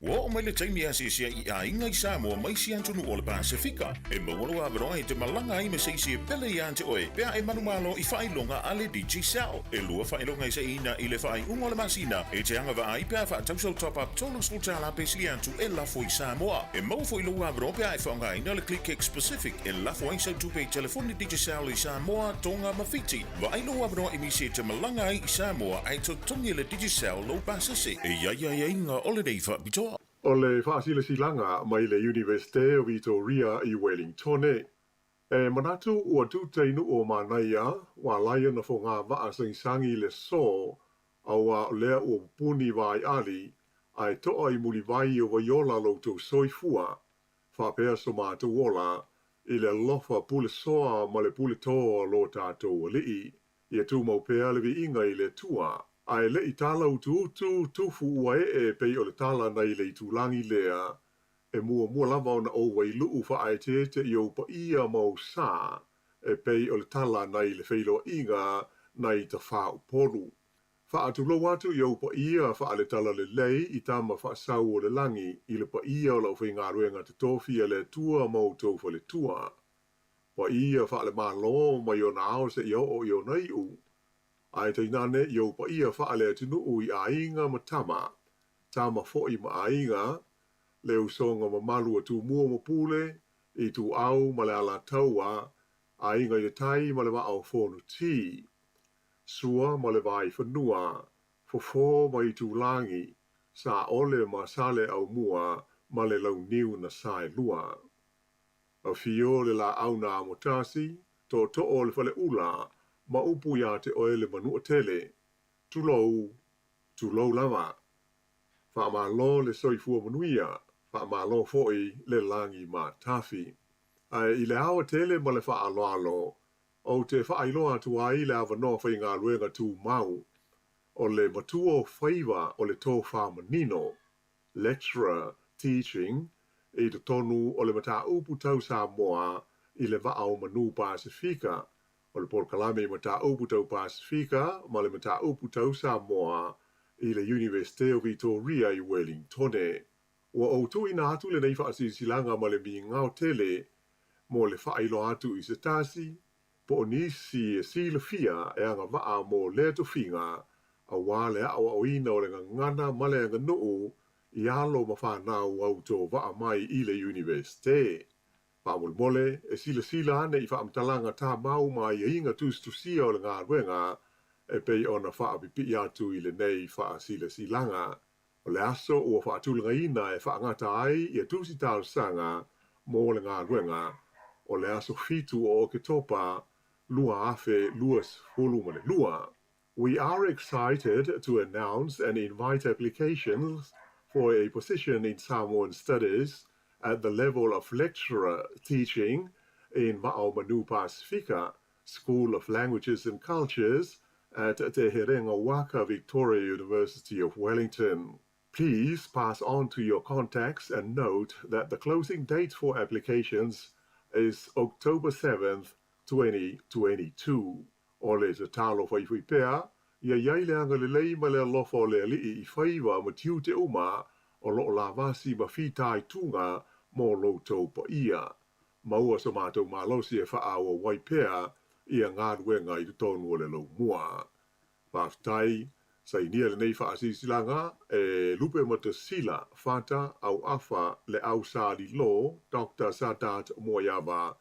O mai le taimi a se I a inga I Samoa mai si antunu o le Pasifika. E mawalo a veroa te malanga I me se pele I ante oe. Pea e manumalo I whailonga ale DJ Sal. E lua whailonga I se ina I le whai ungo le masina. E te anga wa ai pea wha tausau top up tolu skultala pe si antu e lafo I Samoa. E mau fo I lua veroa pea e whaunga ina le click specific. E lafo ai sa tupe telefoni DJ Sal I Samoa tonga mawhiti. Wa ai lua veroa I mi se te malanga I Samoa ai to tongi le DJ Sal lo pasase. E ia inga ole nei wha bitoa. O le whaasila silanga mai le Universite o Vitoria I Wellington e. E manatu ua tūteinu o manaia, wa laia na fo ngā waa sangisangi le so, au a lea ua puni vai ali, ai toa I muli vai o vaiola loutou soifua, whapea so mātu ola, I le lofa pule soa ma le pule toa lo tātou alii, ia tū maupea le vi inga I le tua, ai le I tala utu tufu ua e pei o le tala nei le I tūlangi lea, e mua lava ona o wai luu wha ai te I o pa ia mau sā, e pei o le tala nei le whailo inga nei ta whao poru. Wha atu lo atu I o pa ia wha le tala le lei I tama wha sau o le langi I le pa ia o lau whi ngā ruenga te tōwhia le tua mau tōwha le tua. Pa ia wha le mālo mai o nāo se I o nei u. Ai te inane I o pa ia wha le atinu u I a inga matama, tama fo I ma a inga, le usonga ma malu atu mua ma pule, I tu au ma le ala taua, a inga I tai ma le wa au whonu ti. Sua ma le vai whanua, fofo ma I tu langi, sa ole ma sale au mua, ma le lau niu na sai lua. A fio le la au na amotasi, to le fale ula, ma upu ya te oe le manua tele, tu lou lava. Wha ma lo le soifua manuia, wha ma lo foi le langi ma tafi. Ai I le awa tele ma le wha alo, o te wha ailoa tu ai le awa no whai ngā luenga tu mau, o le matuo whaiva o le tō wha manino, lecturer, teaching, I te tonu o le mata upu tau Samoa I le wa au manu Pasifika, o le porkalame I mata upu tau Pasifika, ma le mata upu tau Samoa, I le Universite o Vitoria I Wellington. Ua o tu ina atu le nei whaasilanga ma le mi ngau tele, mo le whailo atu I se tasi, po o nisi e sila fia e anga waa mo le to finga, a wale a o ina o le ngana ma le anga nuu, I alo ma whanau au tō waa mai I le Universite. Mole e sila ane I whaamtalanga tā mau mai e inga tusia o le ngā ruenga e pei ona whaapipi atu I le nei silanga. O le aso ua whaatulanga ina e whaangata ai I a tusi tāl sanga mo le ngā ruenga o le aso fitu o ke topa lua afe luas fulumane lua. We are excited to announce and invite applications for a position in Samoan studies at the level of lecturer teaching in Va'o Manu Pasifika School of Languages and Cultures at Te Herenga Waka Victoria University of Wellington. Please pass on to your contacts and note that the closing date for applications is October 7th, 2022. O le te talo whaiwhi pea, ia iaileanga le lei ma le lofo le alii I whaiva ma tiu te uma o lo la vasi ma fitai tunga mo loutou pa ia. Maua sa mātou mālosi e whaawa waipea ia ngā ruenga I tonu o le lau mua. Pāwhitai, sa inia le nei whaasilanga e lupe mata sila whata au awha le au sāli lo, Dr. Sadat Moyava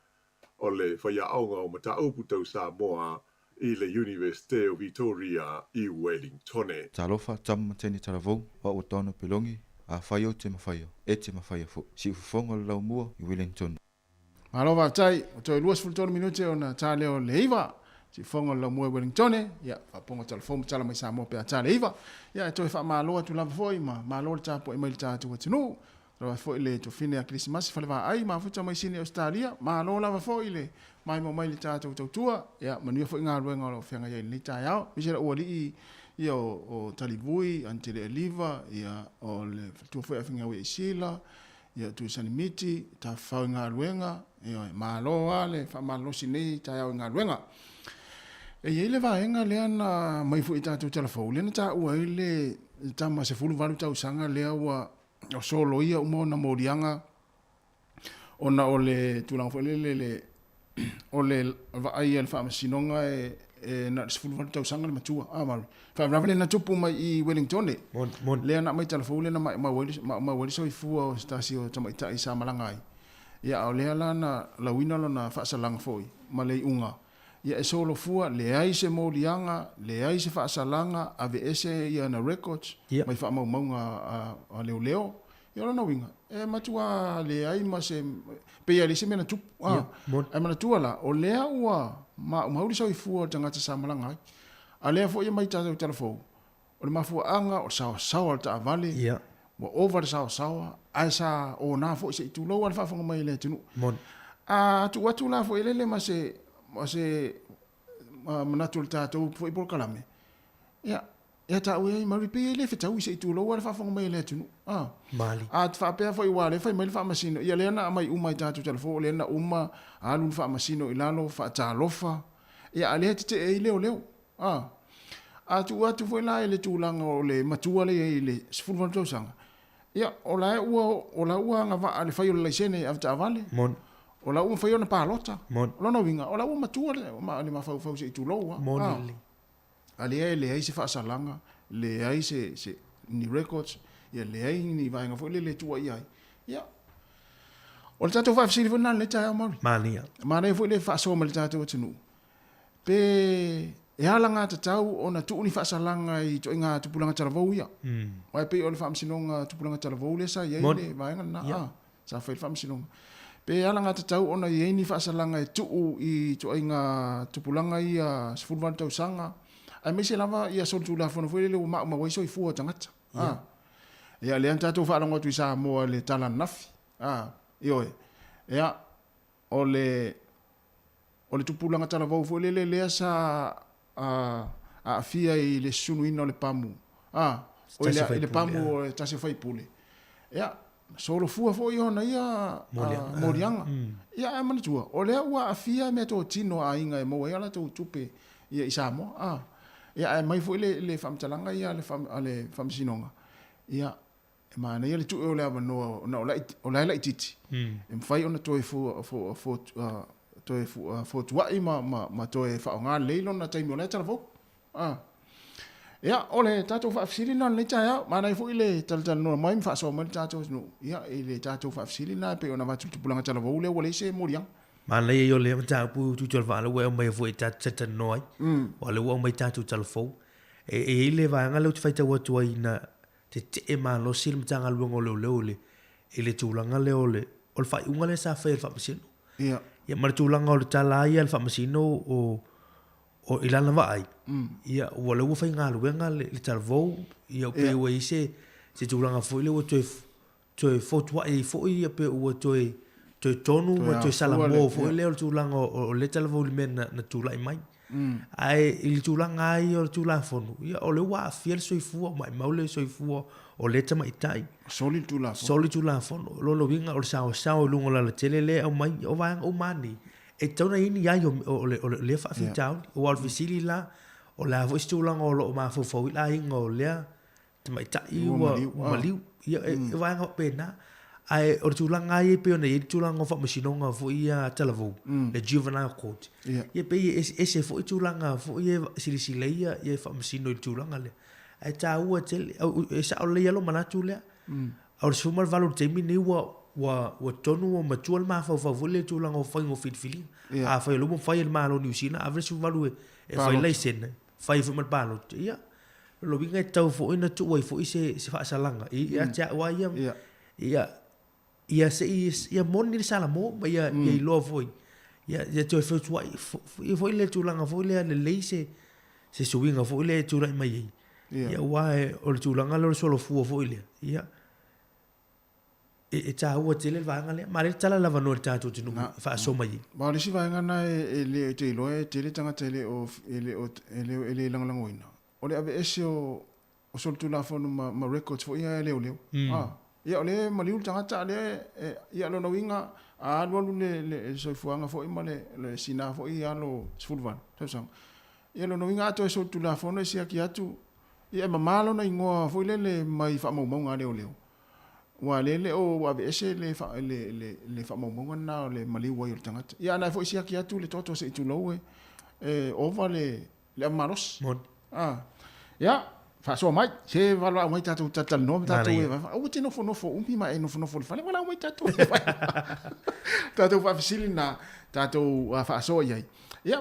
o le whaiaonga o mata upu tau Samoa I le Universite o Vitoria I Wellington. Talofa tam teni talavou wa o tono pelongi a whaio te mawhaio, e te mawhaio fu. Si ufonga le lau mua I Wellington. Malova tai, o toi luas fultono minute o na tale o leiva, si ufonga le lau mua Wellington, ia, whaponga talafoma tala mai Samoa pe a tale iwa, ia, toi wha maloa tu lava foi, ma maloa le tapo e mai le tātu wa tinu, rawa foi le to fine a Krismasi, whalewa ai, ma futa mai sine Australia, maloa lava foi le, mai mo mai le tātu tautua, ia, manuia foi ngā ruenga o lo whianga iai le tai au, misera ua li ia o talivui, ante le eliva, ia o le tua foi a whinga ue sila, ia tu sanimiti, ta whau ngā ruenga, ia māloa le, wha mālosi nei, tai au ngā ruenga. E iei le vaenga le ana mai fu I tātou telefou, le na tā ua I le tama se fulu valu tau sanga lea ua o solo ia umo na morianga ona ole tulang fo le ole va ai al fama sinonga na sfulu tau sanga le matua mal fa vale na tupu mai I Wellington le na mai telefone na mai wali so fu o stasio tama ita isa malanga ia ole ala na lawina lo na fa salang foi malei unga ia solo fua le ai se morianga le ai se fa salanga ave ese ia na records mai fa maunga a leo ia na winga matua le ai ma se pe ia le se mena tupu ai mana tuala o lea ua mauri sau I fua tangata sa malanga a lea fo ia mai tātou telefou o le mafua anga o sawa al ta avale wa over sawa ai sa o na fo se I tūlau al whaafonga mai le tunu a tu watu la fo ilele ma se manatu le tātou fo I bol kalame ia ta ue mari pe le fetau se I tūlau al whaafonga mai le tunu Mali. A te whapea fo I wale, whai mai le whaamasino. Ia leana mai umai tātou telefo, leana uma, alun whaamasino I lalo, whaatalofa. Ia alea te e leo. A tu atu fo I lae le tūlanga o le matua le e le sifuru tau sanga. Ia, o la ua nga va ale whai o le laisene av ta avale. O la ua whai o na pālota. O la winga, o la ua matua le, o ma ale mawhau se I tūloa. Alea le ai se whaasalanga, le ai se ni records, ia le ai ni vaenga fo le tua ia ia o le tatou faafesili fo nana le tae amari manai fo le faasoma le tatou atunu pe e alanga tatau ona tuuni faasalaga I toʻiga tupulaga talavou ia oe pei o le faamasinoga tupulaga talavou le sa iai le vaega lana sa fai le faamasinoga pe alanga tatau ona iai ni faasalaga e tuu I toʻiga tupulaga ia 10 tausaga ai mai se lava ia solotulafono foi le ua maʻumauai soifua o tagata ia le anta tu fa longo tu Samoa le tala nafi io ia o le tupulanga tala vau fo le sa a fia I le sunuina o le pamu o le pamu o tase fai pule ia solo fua fo I ona ia morianga ia mana tua o le ua a fia me to tino a inga e mo ia la tu tupe ia I Samoa ia mai fo le famtalanga ia le famsinonga ia ma na ele tu o le ava no o la titi em fai ona toi fo tuai ma toi fa nga leilo na taimi ona telefo ia ole tatou fa afsili na le taia ma na fo ile tal no mai fa so ma tatou no ia ile tatou fa afsili na pe ona va tu pulanga telefo le wole se moriang ma le yo le ta pu tu tol va le we mai fo ta ta noi o le wo mai tatou telefo e ile va nga le tu fai ta wa tu ina te ma lo sil mtanga luongo le ele tūlanga le ole o le whai unga le sa whai le whamasino ia mara tūlanga o le tala ia le whamasino o ilana vai ia ua le ua whai ngā luenga le talvou ia o pe ua I se tūlanga fo le ua toi fotua I fo ia pe ua toi tonu ma toi salamo fo le o le tūlanga o le talvou le mena na tūlai mai ai il tūlanga ai o le tūlanga fonu ia o le ua a fiel soifua mai maule soifua o le tama itai soli tūlanga fonu lolo winga o le sao lungo la tele le au mai o vanga o mani e tauna ini ai o le whaafitau o alfisili la o la vo tūlanga o lo ma fo la inga o lea tama itai ua maliu ia e vanga o pena ai o tūlanga ai pe ona I tūlanga o whamasinonga fo ia talavou le juvenile court ia pe ese fo I tūlanga fo ia silisileia ia whamasino I tūlanga le ai tā ua tele e sa o le ialo manatu lea au le sumal valo teimi ni wa tonu o matua le mafau le tūlanga o whaingo fitfili a whai lumo whai le malo New Zealand a vresu valu e whai leisena whai fumal palo ia lo winga e tau fo ina tu wai fo I se whaasalanga ia tia ua ia se ia moni sala mo ia lo foi ia toi foi foi le tūlanga foi le leise se suinga foi le tūlanga mai ia wa o le tūlanga lo solo fu foi le ia e ta ua tele vanga le ma le tala lava no tatou tinu fa so mai ba le si vanga na le te lo e tele tanga tele o ele langoina o le ave ese o sol tu la fo ma records fo ia le ia ole maliu tangata le ia lo winga a lo le soifuanga fo ima le sina fo ia lo sfulvan tso ia lo winga to so tu la fo no sia ki atu ia mamalo na ingoa fo le mai fa mo nga le wa le o wa be se le fa le fa mo na le mali wa il tanga ya na fo sia ki atu le toto se tu lo over le maros ya fa so mai se va lo mai tatu tatu no tatu o ti no fo umpi ma no fo fa le wala mai tatu tatu fa fisili na tatu fa so ya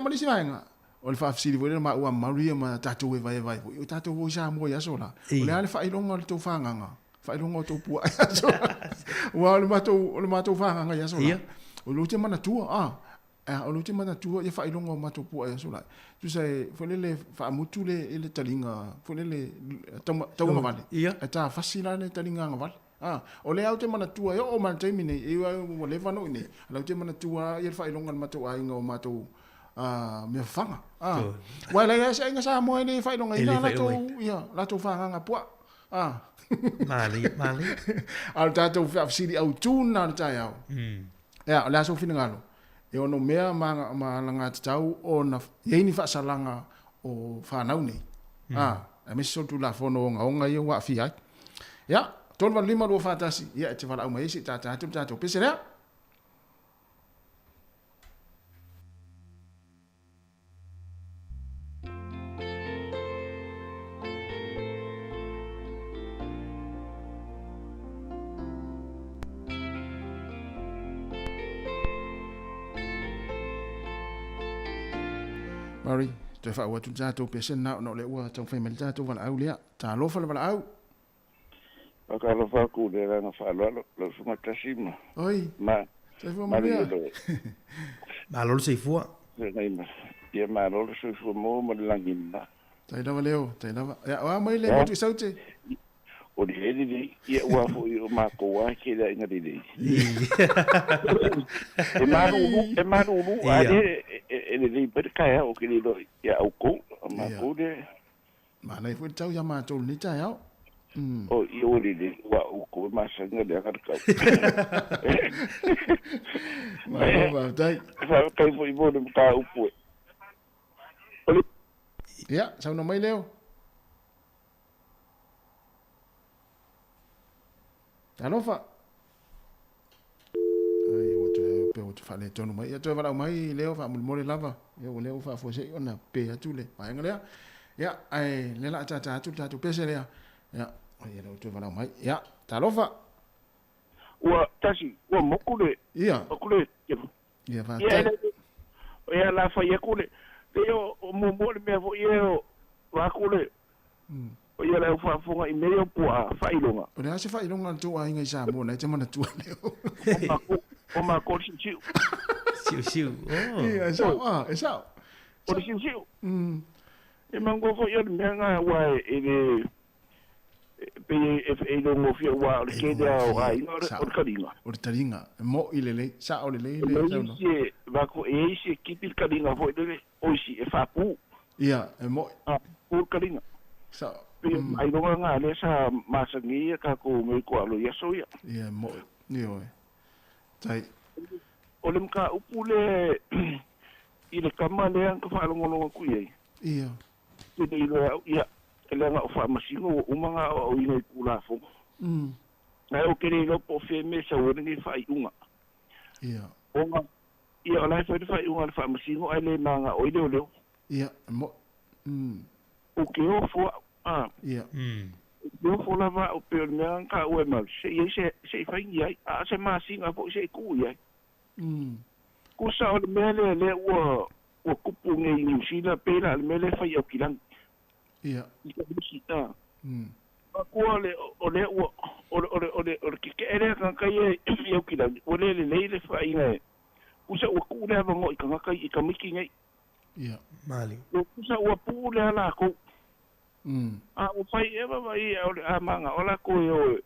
mali si nga o le fa fisili vo le ma wa maria ma tatu vai o tatu o ja mo ya so la o le ale fa ilonga le to fa nga fa ilonga to pu so wa le ma to fa nga ya so la o lo te mana tua o lo te mana tua ya fa ilonga ma to pu ya so la tu sai fo le fa mutu le talinga fo le tau ma vale ta fasila le talinga nga vale o le au te mana tua yo o man taimi nei e o le vano nei la te mana tua ia fa ilonga ma to ai nga ma to me fanga wa le sa nga sa mo ni fa ilonga ina la to fanga nga pu mali al tato fa sidi au tuna ta ya ya la so fina ngalo e ono mea ma langa tau o na ye ni fa salanga o fa nau nei a me so tu la fono nga ye wa fi ya ton va lima do fa tasi ya te va au mai si ta pese ya Mari, te fa wa tu jato pese na no le wa tong fa mel jato val au le ta lo fa val au. Ka lo fa ku le na fa lo fu matasima. Oi. Ma. Te fa ma le. Ma lo se fu. Nei ma. Ia ma lo se fu mo ma langina. Tai da valeo, tai da. Ya wa mai le mo tu saute. O di edi ia wa fu i ma ko wa ke da inga di. E manu ade ele dei per kai o ke lo ya o ko ma ko de. Ma nei fu tau ya ma tol ni ta ya. O i o di wa o ko ma sanga de ka ka. Ma dai. Fa kai fu i bo de ka o pu. Ya, sa no mai leo. Alofa. Ai o te fa le tonu mai. Ya to va mai leo fa mo le lava. Yo leo fa fo se ona pe atu le. Mai ngale. Ya, ai le la ta tu pese le. Ya, ai le to va mai. Ya, talofa. Wa tasi, wa mokule. Ya. Mokule. Ya va. Ya la fa ye kule. Yo mo le me vo yo wa kule. O ia la fa fonga i meio pua fa ilonga. O le se fa ilonga tu ai ngai sa mo na te mana tu leo. O ma ko siu. Siu. Oh. Ia sa. O siu. E mango fo ia me nga wa e pe e lo mo fi wa o ke da wa i no o kadinga. O kadinga. Mo ile sa o le sa no. E va ko e se kipil kadinga fo de o si e fa pu. Ia, mo o kadinga. Sa ai no nga le sa masangi ka ko me ko alo ya so ya. Ia mo ni o. Tai. O le mka upule i le kamale ang ka fa longo ku ye. Ia. Te ilo ya ele nga fa masingo o manga o ina ku la fo. Na o kere lo po fe me sa o ni fa iunga. Ia. O nga ia la fa iunga fa masingo ele manga o ile o. Ia mo. O ke o fo Ia. Yo fo la va o pe na ka o mal se fa ia a se masinga po se ku ia. Ku sa o mele le o kupu ngai ni sila pe la mele fa yo kilang. Ia. Ika bisita. Ko le o ke ele kan kai yo kilang. O le fa ina. Ku sa o ku le va mo i kan kai i kan miki ngai. Ia. Mali. Ku sa o pu le la ko. O fai eva vai a manga ola ko yo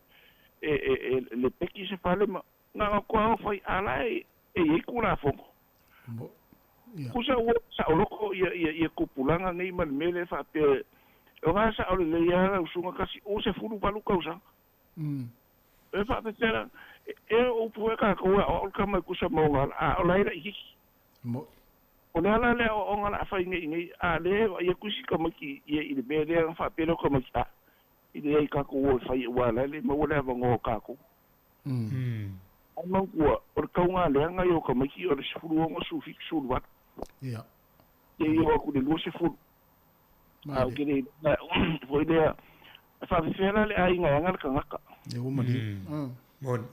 le peki se fale ma nga ko fai ala e ku la fo ku sa o loko ia kupulanga nei mal mele fa pe o ga sa o le ya sunga kasi o se fulu palu kausa e fa te tera o pu ka ko o ka ma ku sa mo nga o la ira iki mo o le ala le o ngala fa ngai a le ia kusi ka maki ia i le bele fa pelo ka maki a i le ka ko fa i wala le mo le va ngo ka ko Ai mau kua, o kau ngā leanga i o ka maki o le sifuru o ngosu fik suru wat. Ia. Ia i o aku le lua sifuru. Au kere, foi lea, whawhiwhera le ai ngai anga le kangaka. Ia umani. Mon.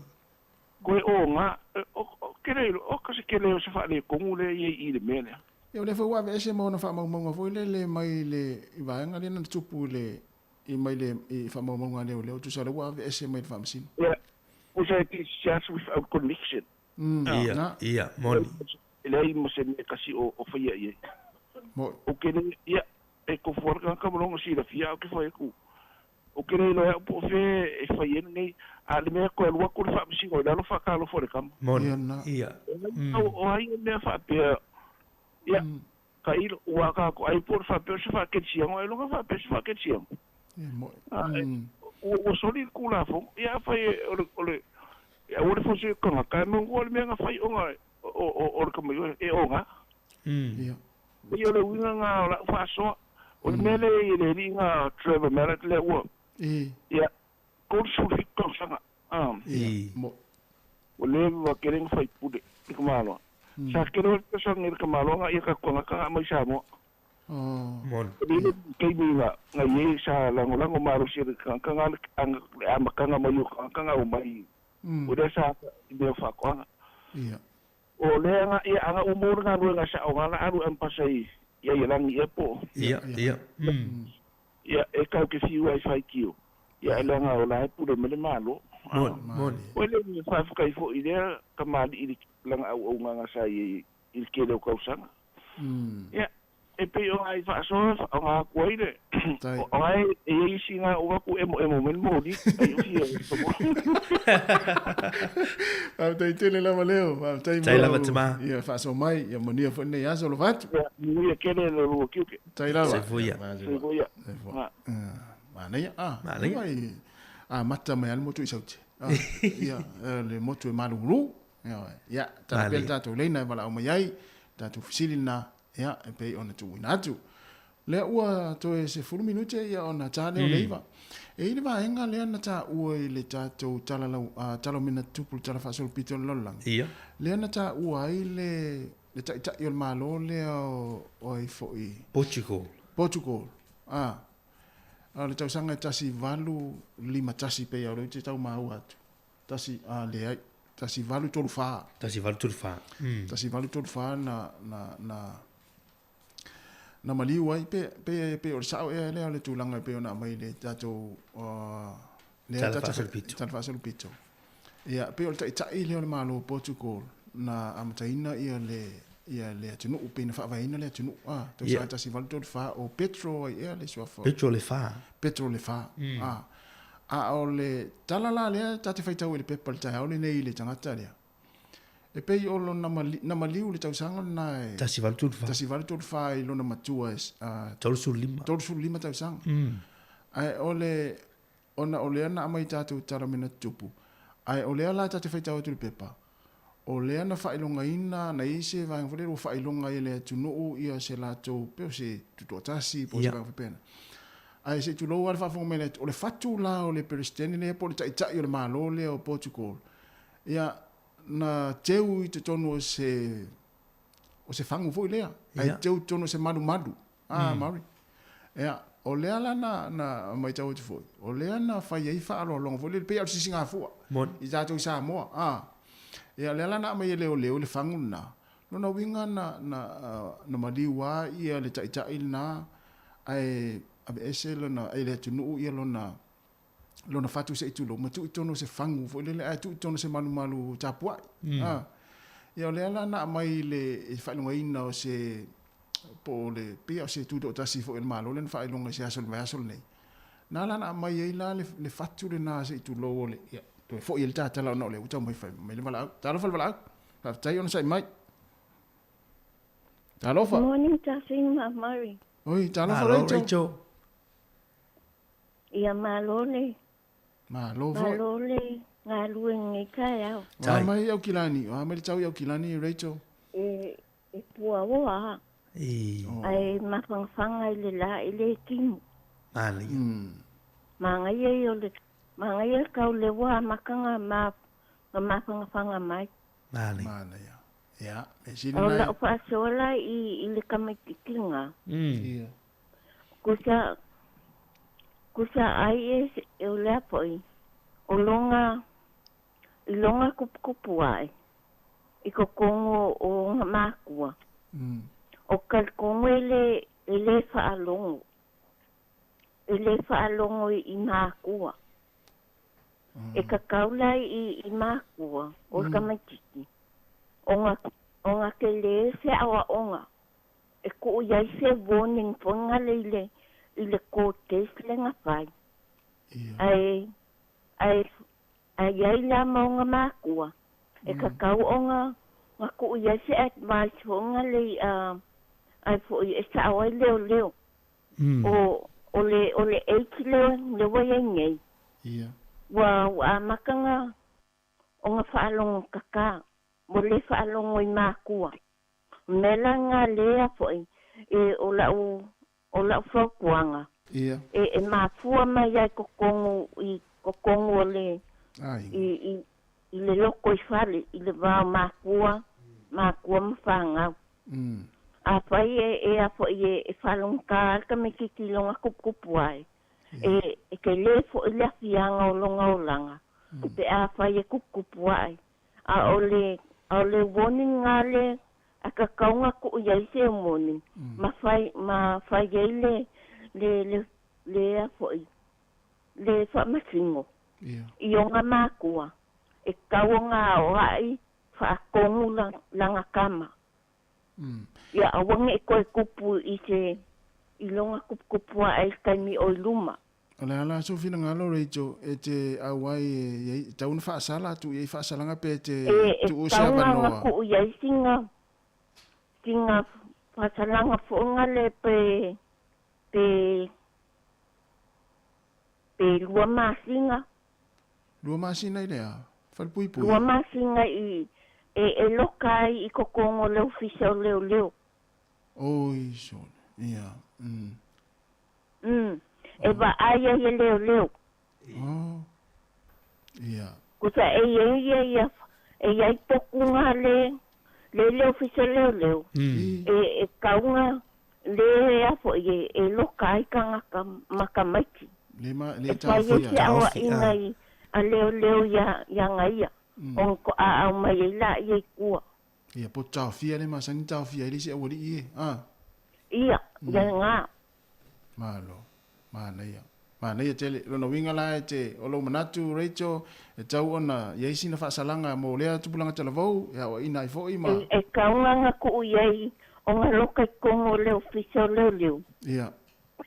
Koe o ngā, kere, o kasi kere o se wha le kongu le i le mene. Ia le fo wa ese mo na fa mo mo foi le mai le i va nga le na tupu le i mai le i fa mo mo le le tu sa le wa ese mai fa msin. Yeah. Was I just without conviction. Ia, mon. Le ai mo se me kasi o fa ia. Mo. O kere ia e ko for ka mo ngo si la fia o ke foi ku. O kere lo po fe e fa ia nei a le me ko e lo ko fa msin o lo fa ka lo for kam. Mon. Ia. O ai me fa pe ia kai o ka ko ai por fa pe se fa ke chiang o lo fa pe se fa ke chiang. Mo. O soli kula fo ia fa ole ia o le fo se ka ka mo o le me nga fa o ka mo e o nga. Ia. Ia le winga nga la fa so o le mele le ringa Trevor Merritt le o. Ia ko su fi ko sanga. Mo. O le wa kering fa pude ko malo. Sa kero ko sa ngir ka malo nga ia ka ko nga ka mai sa mo. Mon. Ini kay bila ngayi sa lango maro siya ang makanga mayo kanga umay. Udah sa dia fakwa. Iya. O le nga ia ang umur nga ru nga sa nga aru ang pasay. Ya lang ia po. Iya. Ya ikaw ke si wifi kiyo. Ya lang nga wala po de malo. Mon. Wala ni fa kay fo ide kamali lang au nga sa ilkelo kausang. Ya e pe o ai fa so o nga koide o ai e singa o ku emo men modi ai o fio au tai tele la maleo au tai la matma ia fa so mai ia monia fo ne aso lo vat ni ia kele lo kiu ke tai la se fuia ma nei mata mai al motu isauti ia le motu maluru ia ta pelta to leina bala o mai ta tu fisilina ia e pei ona tu inatu le ua to e se fulu minute ia ona tale o leiva e ile va enga le na ta ua ile ta to tala talo mina tupu tala fa sol pito lolang ia le na ta ua ile le ta yo malo le o i foi Portugal le tau sanga tasi valu lima tasi pe ya le tau mau atu tasi le ai tasi valu tolu fa tasi valu tolu fa na mali wai pe o sao e le tulanga pe ona mai le tato le tato fasol pito ia pe o tai le malo Portugal na amtaina ia le tunu pe na fa vai na le tunu to sa ta si valto fa o petro ia le so fa petro le fa o le talala le tati fai tau le pepa le tai o le nei le tangata le e pei o lo na maliu le tausanga na tasi valtu fa i lo na matua tolsu lima tausanga ai ole ana amai tatu taramina tupu ai ole ala tatu fai tau tu pepa ole ana fa ilonga ina na ise va ngfole ro fa ilonga ile tunu ia se la to pe se tu tasi po se va pena ai se tu lo al fa fo mele ole fatu la ole presidente le po ta yo le malo le o Portugal ia na teu i te tonu o se fangu foi lea. Ai teu tonu se madu. Mauri. Ea, o lea la na mai tau te foi. O lea na fai ei wha alo longa foi. Le pea o si singa fua. I tātou i Samoa. Ea, lea la na mai leo le fangu na. Lona winga na maliwa ia le taitai na. Ai, abe ese lona, ai le tunu ia lona fatu se itu lo matu tono se fangu fo le atu tono se malu tapua ia le ala na mai le fa longa ina o se po le pia se tu do tasi fo el malo le fa longa se asol nei na la na mai ai la le fatu le na se itu lo le ia to fo il tata la no le uta mai fa mai le mala talo fa bala fa tai on sai mai talo fa morning tasing ma mari oi talo fa Rachel ia malole Malole ngā luenga i kai au. Mai au kilani, mai tau au kilani Rachel. E pua oa. Ai mawhangwhanga i le la i le kimu. Mali. Mangai e kau le wa makanga Ngā mai. Mane. Mana ia. Ia, me sini O nai. la o whaasola i le kamakikinga. Ia. Kusa ai e o lea poi. O longa kupukupu ai. I ko kongo o ngā mākua. O kalkongo e le whaalongo. E le whaalongo i mākua. E ka kaulai i mākua o kamaitiki. O ngā ke le se awa onga. E ko iai se warning whanga le i le kōtes le ngā whai. Ai iai la maunga mākua. E ka kau o ngā ko iai se advice whanga le ai fo i e sa awa leo. O le eiti le wai ngei. Wa makanga o ngā whaalongo kaka. Mo le whaalongo i mākua. Mela ngā lea fwoi. E o lau whaukuanga. E māfua mai ai kokongo le. I le loko i whale. I le wāo mākua mawhangau. A whai e a fwoi e whalonga ka me kikilonga kupukupu ai. E ke le fwoi le whianga o longa o langa. Pe a whai e kupukupu ai. A o le warning ngā le a ka kaunga ko iai se warning. Ma whai ei le a fwoi. Le whamasingo. I o ngā mākua. E kau ngā o ai whaakongu langa kama. Ia awange e koe kupu i longa kupu ai kaimi o luma. Ala ala so fina ngalo rejo e te awai e taun fa sala tu e fa sala ngape te tu o sa banoa. E ku ia singa fa sala nga fonga le pe lua masinga. Lua masinga ile a fal pui. Lua masinga e lokai i kokongo le ofisa leo. Oi so. Ia. E ba aia ye leo. Oh. Ia. Kusa e ai toku ngā le ofisa leo. E kaunga le afo e lokai kanga makamaiki. Le tawhia. E pai awa ingai a leo ya ngaia. Onko a au mai e la i kua. Ia po tawhia le masangi tawhia ili se awari ie. Ia, ya ngā. Malo. Mana ia tele lona winga la te o lo manatu Rachel e tau ona ia isi na whaasalanga mo lea tupulanga talavou e awa ina i fōi ma. E kaunga ngā ku iai o ngā lokai kongo leo fiso leo. Ia.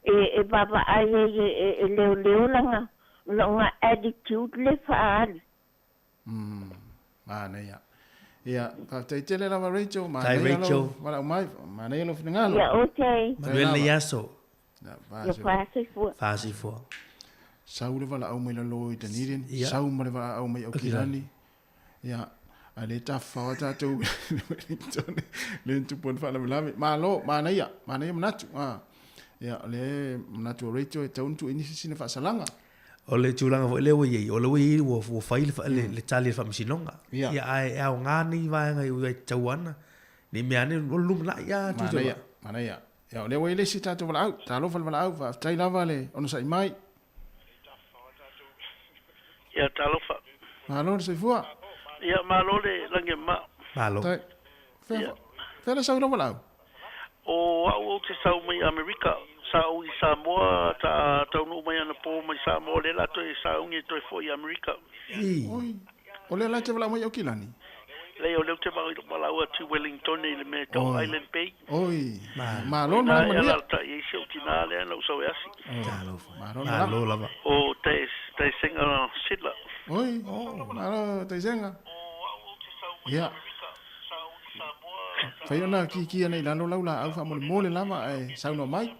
E baba ai e leo langa longa attitude le whaari. Mana ia. Ia, ka te tele lava Rachel. Tai Rachel. Mana ia lo finangalo. Ia, okay. Manuel Yaso. Fasi fua. Sau le wala au mai la loi tanirin. Sau ma le wala au mai au kirani. Ia, a le tafa o tātou. Le ntupon whala milame. Mana ia manatu. Ia, le manatu o Rachel e tauntu inisisina whaasalanga. O le tūlanga fo ele wei, o le wei wo whaile le tali wha misinonga. Ia ai au ngāni vaenga i ui tauana. Ni meane o lumna ia tūtula. Mana ia. Ia, le wei le si tātou wala au. Tā lofa wala au. Tai lava le ono sa imai. Ia, tā lofa. Malo le saifua. Ia, malo le lange ma. Malo. Fela sau wala au. O au te sau mai Amerika. Sau i Samoa, taunu mai ana po mai Samoa, le lato e sau ngi toi fo i Amerika. Oi, o le lato wala mai o kilani? Le o leo te wala ua tu Wellington i le me tau Island Bay. Oi, malo na mania. Ia lalta i eise o tina le ana usau e asi. Malo lava. O te senga sidla. Oi, malo te senga. Ia. Fai ona ki ana i lalo laula au fa mole lama e sauno mai.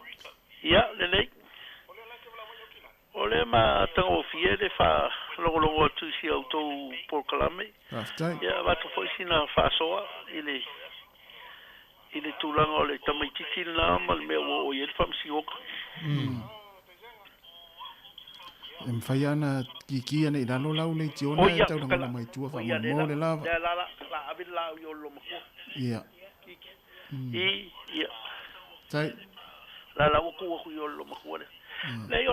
Ia, lenei. O le ma tango fie le fa longo atu si autou por kalame. Ia, watu foi sina fa soa ile tūlanga o le tamaititi na ma le mea o iel fam si oka. Mfaiana kikia nei lalo lau nei tiona e tau ngala mai tua fa mo le lava. La avi la yo lo mo. Ia. Ia. Tai. La ku yo lo mo le. Le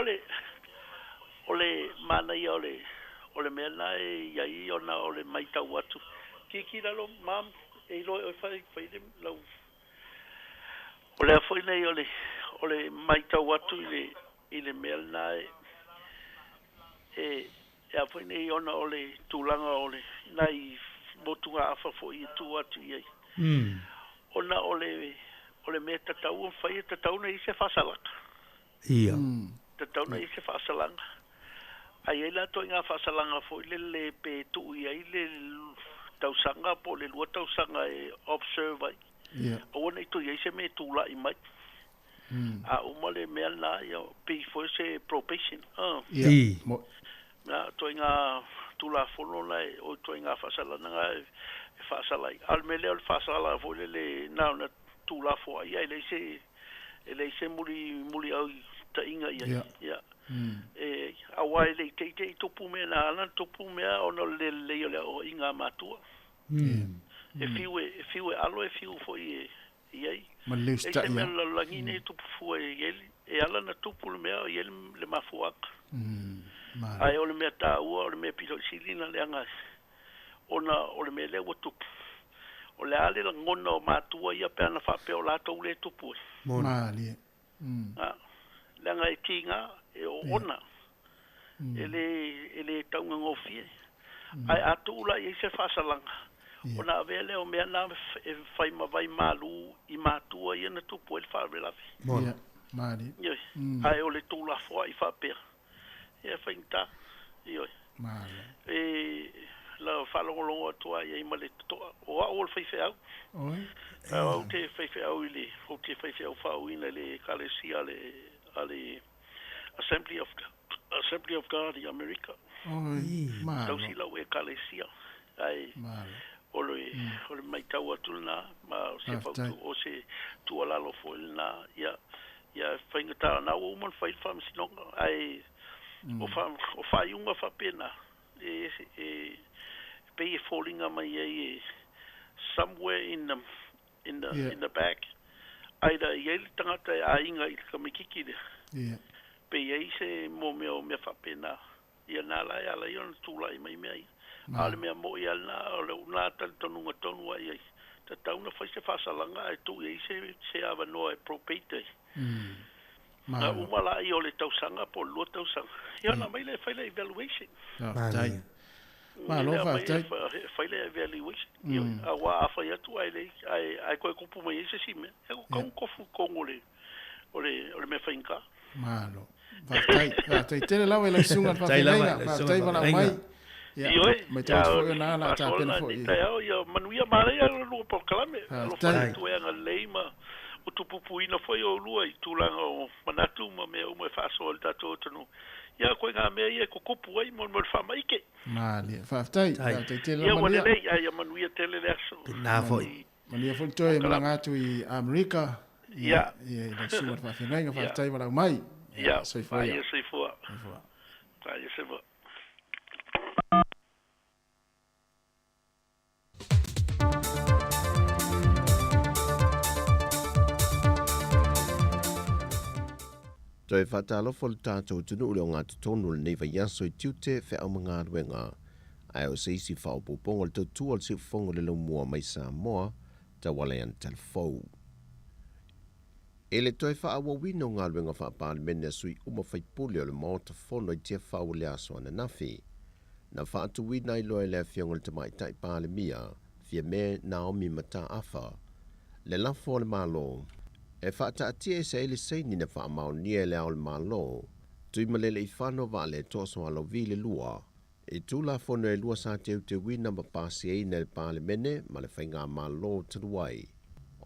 ole mana ole mena e ia ona ole mai tau atu. Kiki lo mam e lo e fai lo. Ole foi nei ole mai tau atu ile mena e foi nei ona ole tulanga ole nai botunga afa foi tu atu ia. Ona ole meta tau fai tau nei se fasalaka. Ia. Tau nei se fasalanga. Ai ela to inga fasalanga foi le pe tu ia ile tau sanga po le lua tau sanga e observe. Ia. O nei to ia se me tu la i mai. A umale me na yo pe foi se probation. Ia. Na to inga tu la fono lai o to inga fasalanga e fasalai. Al mele al fasala foi le na tu la fo ia ile se muri au ta inga ia. Ia. Awai le te tupu me na ala tupu me ono le o inga matua. Fiu alo fiu foi ei. Malista ia. La langine tupu foi ele e ala na tupu me ele le mafuak. Ai ole me ta o me pito silina le anga. Ole me le tupu. Ole ale la ngono matua ia pe na fa pe o la to le tupu. Mali. Langa e tinga e ona ele taunga ngofie ai atula i se fasalanga ona vele o me na fai vai malu i matua i na tu poi fa vela ia mali ai ole tula fo i fa per e fainta io mali la falo longo to ai male to o fai fe au o te fai fe au ile o te fai fe au fa u ina le kalesia le Assembly of God in America. Tau si lau e kalesia. Ai, ole mai tau atu na, ma o se fautu, o se tualalo fo na, ia whaingata na o uman whai whamsinonga, ai, o whaiunga whapena, pei fallinga mai e somewhere in the back. Ai da ieli tangata a inga i kamikiki le. Ia. Pe ei se mo me whapena. Ia nā lai ala i ona tūlai mai mea i. Ale mea mo i alna, ole una tali tonunga tonua i ai. Ta tauna whai se whasalanga e tu i se awa noa e propate. Na umala i ole tausanga po lua tausanga. Ia na mai le whai le evaluation. Tai. Ma lo fa tai. Whai le evaluation. A wa a whai atu ai koe kupu mai e se si me. E ko kofu kongo ole me whainka. Malo. Tai tele lawa la sunga fa fa tai wana mai. Ya. Me tai fo na la ta pena fo. Tai ya manuia mare ya lu por kalame. Lo fa tu e nga leima o tu pupu ina foi o lua i tulanga o manatu ma me o me fa so ta to no. Ya ko nga me ye ko kupu ai mo fa mai ke. Mali. Fa tai tele ya lawa. Wana le ya manuia tele le aso. Na foi. Mali fo toi malanga tu i America. Ja. Ja, dat is wat van mij of tijd wat mij. Ja, so voor. Ja, so voor. Ja, so voor. Toi whatalo fol tātou tunu ule o ngā tutonu le neiva yaso i tiute whea o mga ruenga. Ai o se isi whao popongo le tautua le si fongo le lau mua mai Samoa, ta wale an telefou. E le toi wha awa wino ngā ruenga wha pāle mene sui uma whaipule o le maota fono i tia whao le aso ana nafi. Na wha atu wina i loa le fionga le tamai tai pāle mia, fia me Naomi mata afa. Le lafo le malo, e wha ta atia e se ele seini na wha amau nia le au le malo, tui malele i whano wa le toso alo vi le lua, e tu la fono e lua sa te wina ma pasi e ina le pāle mene, ma le whainga malo taruai.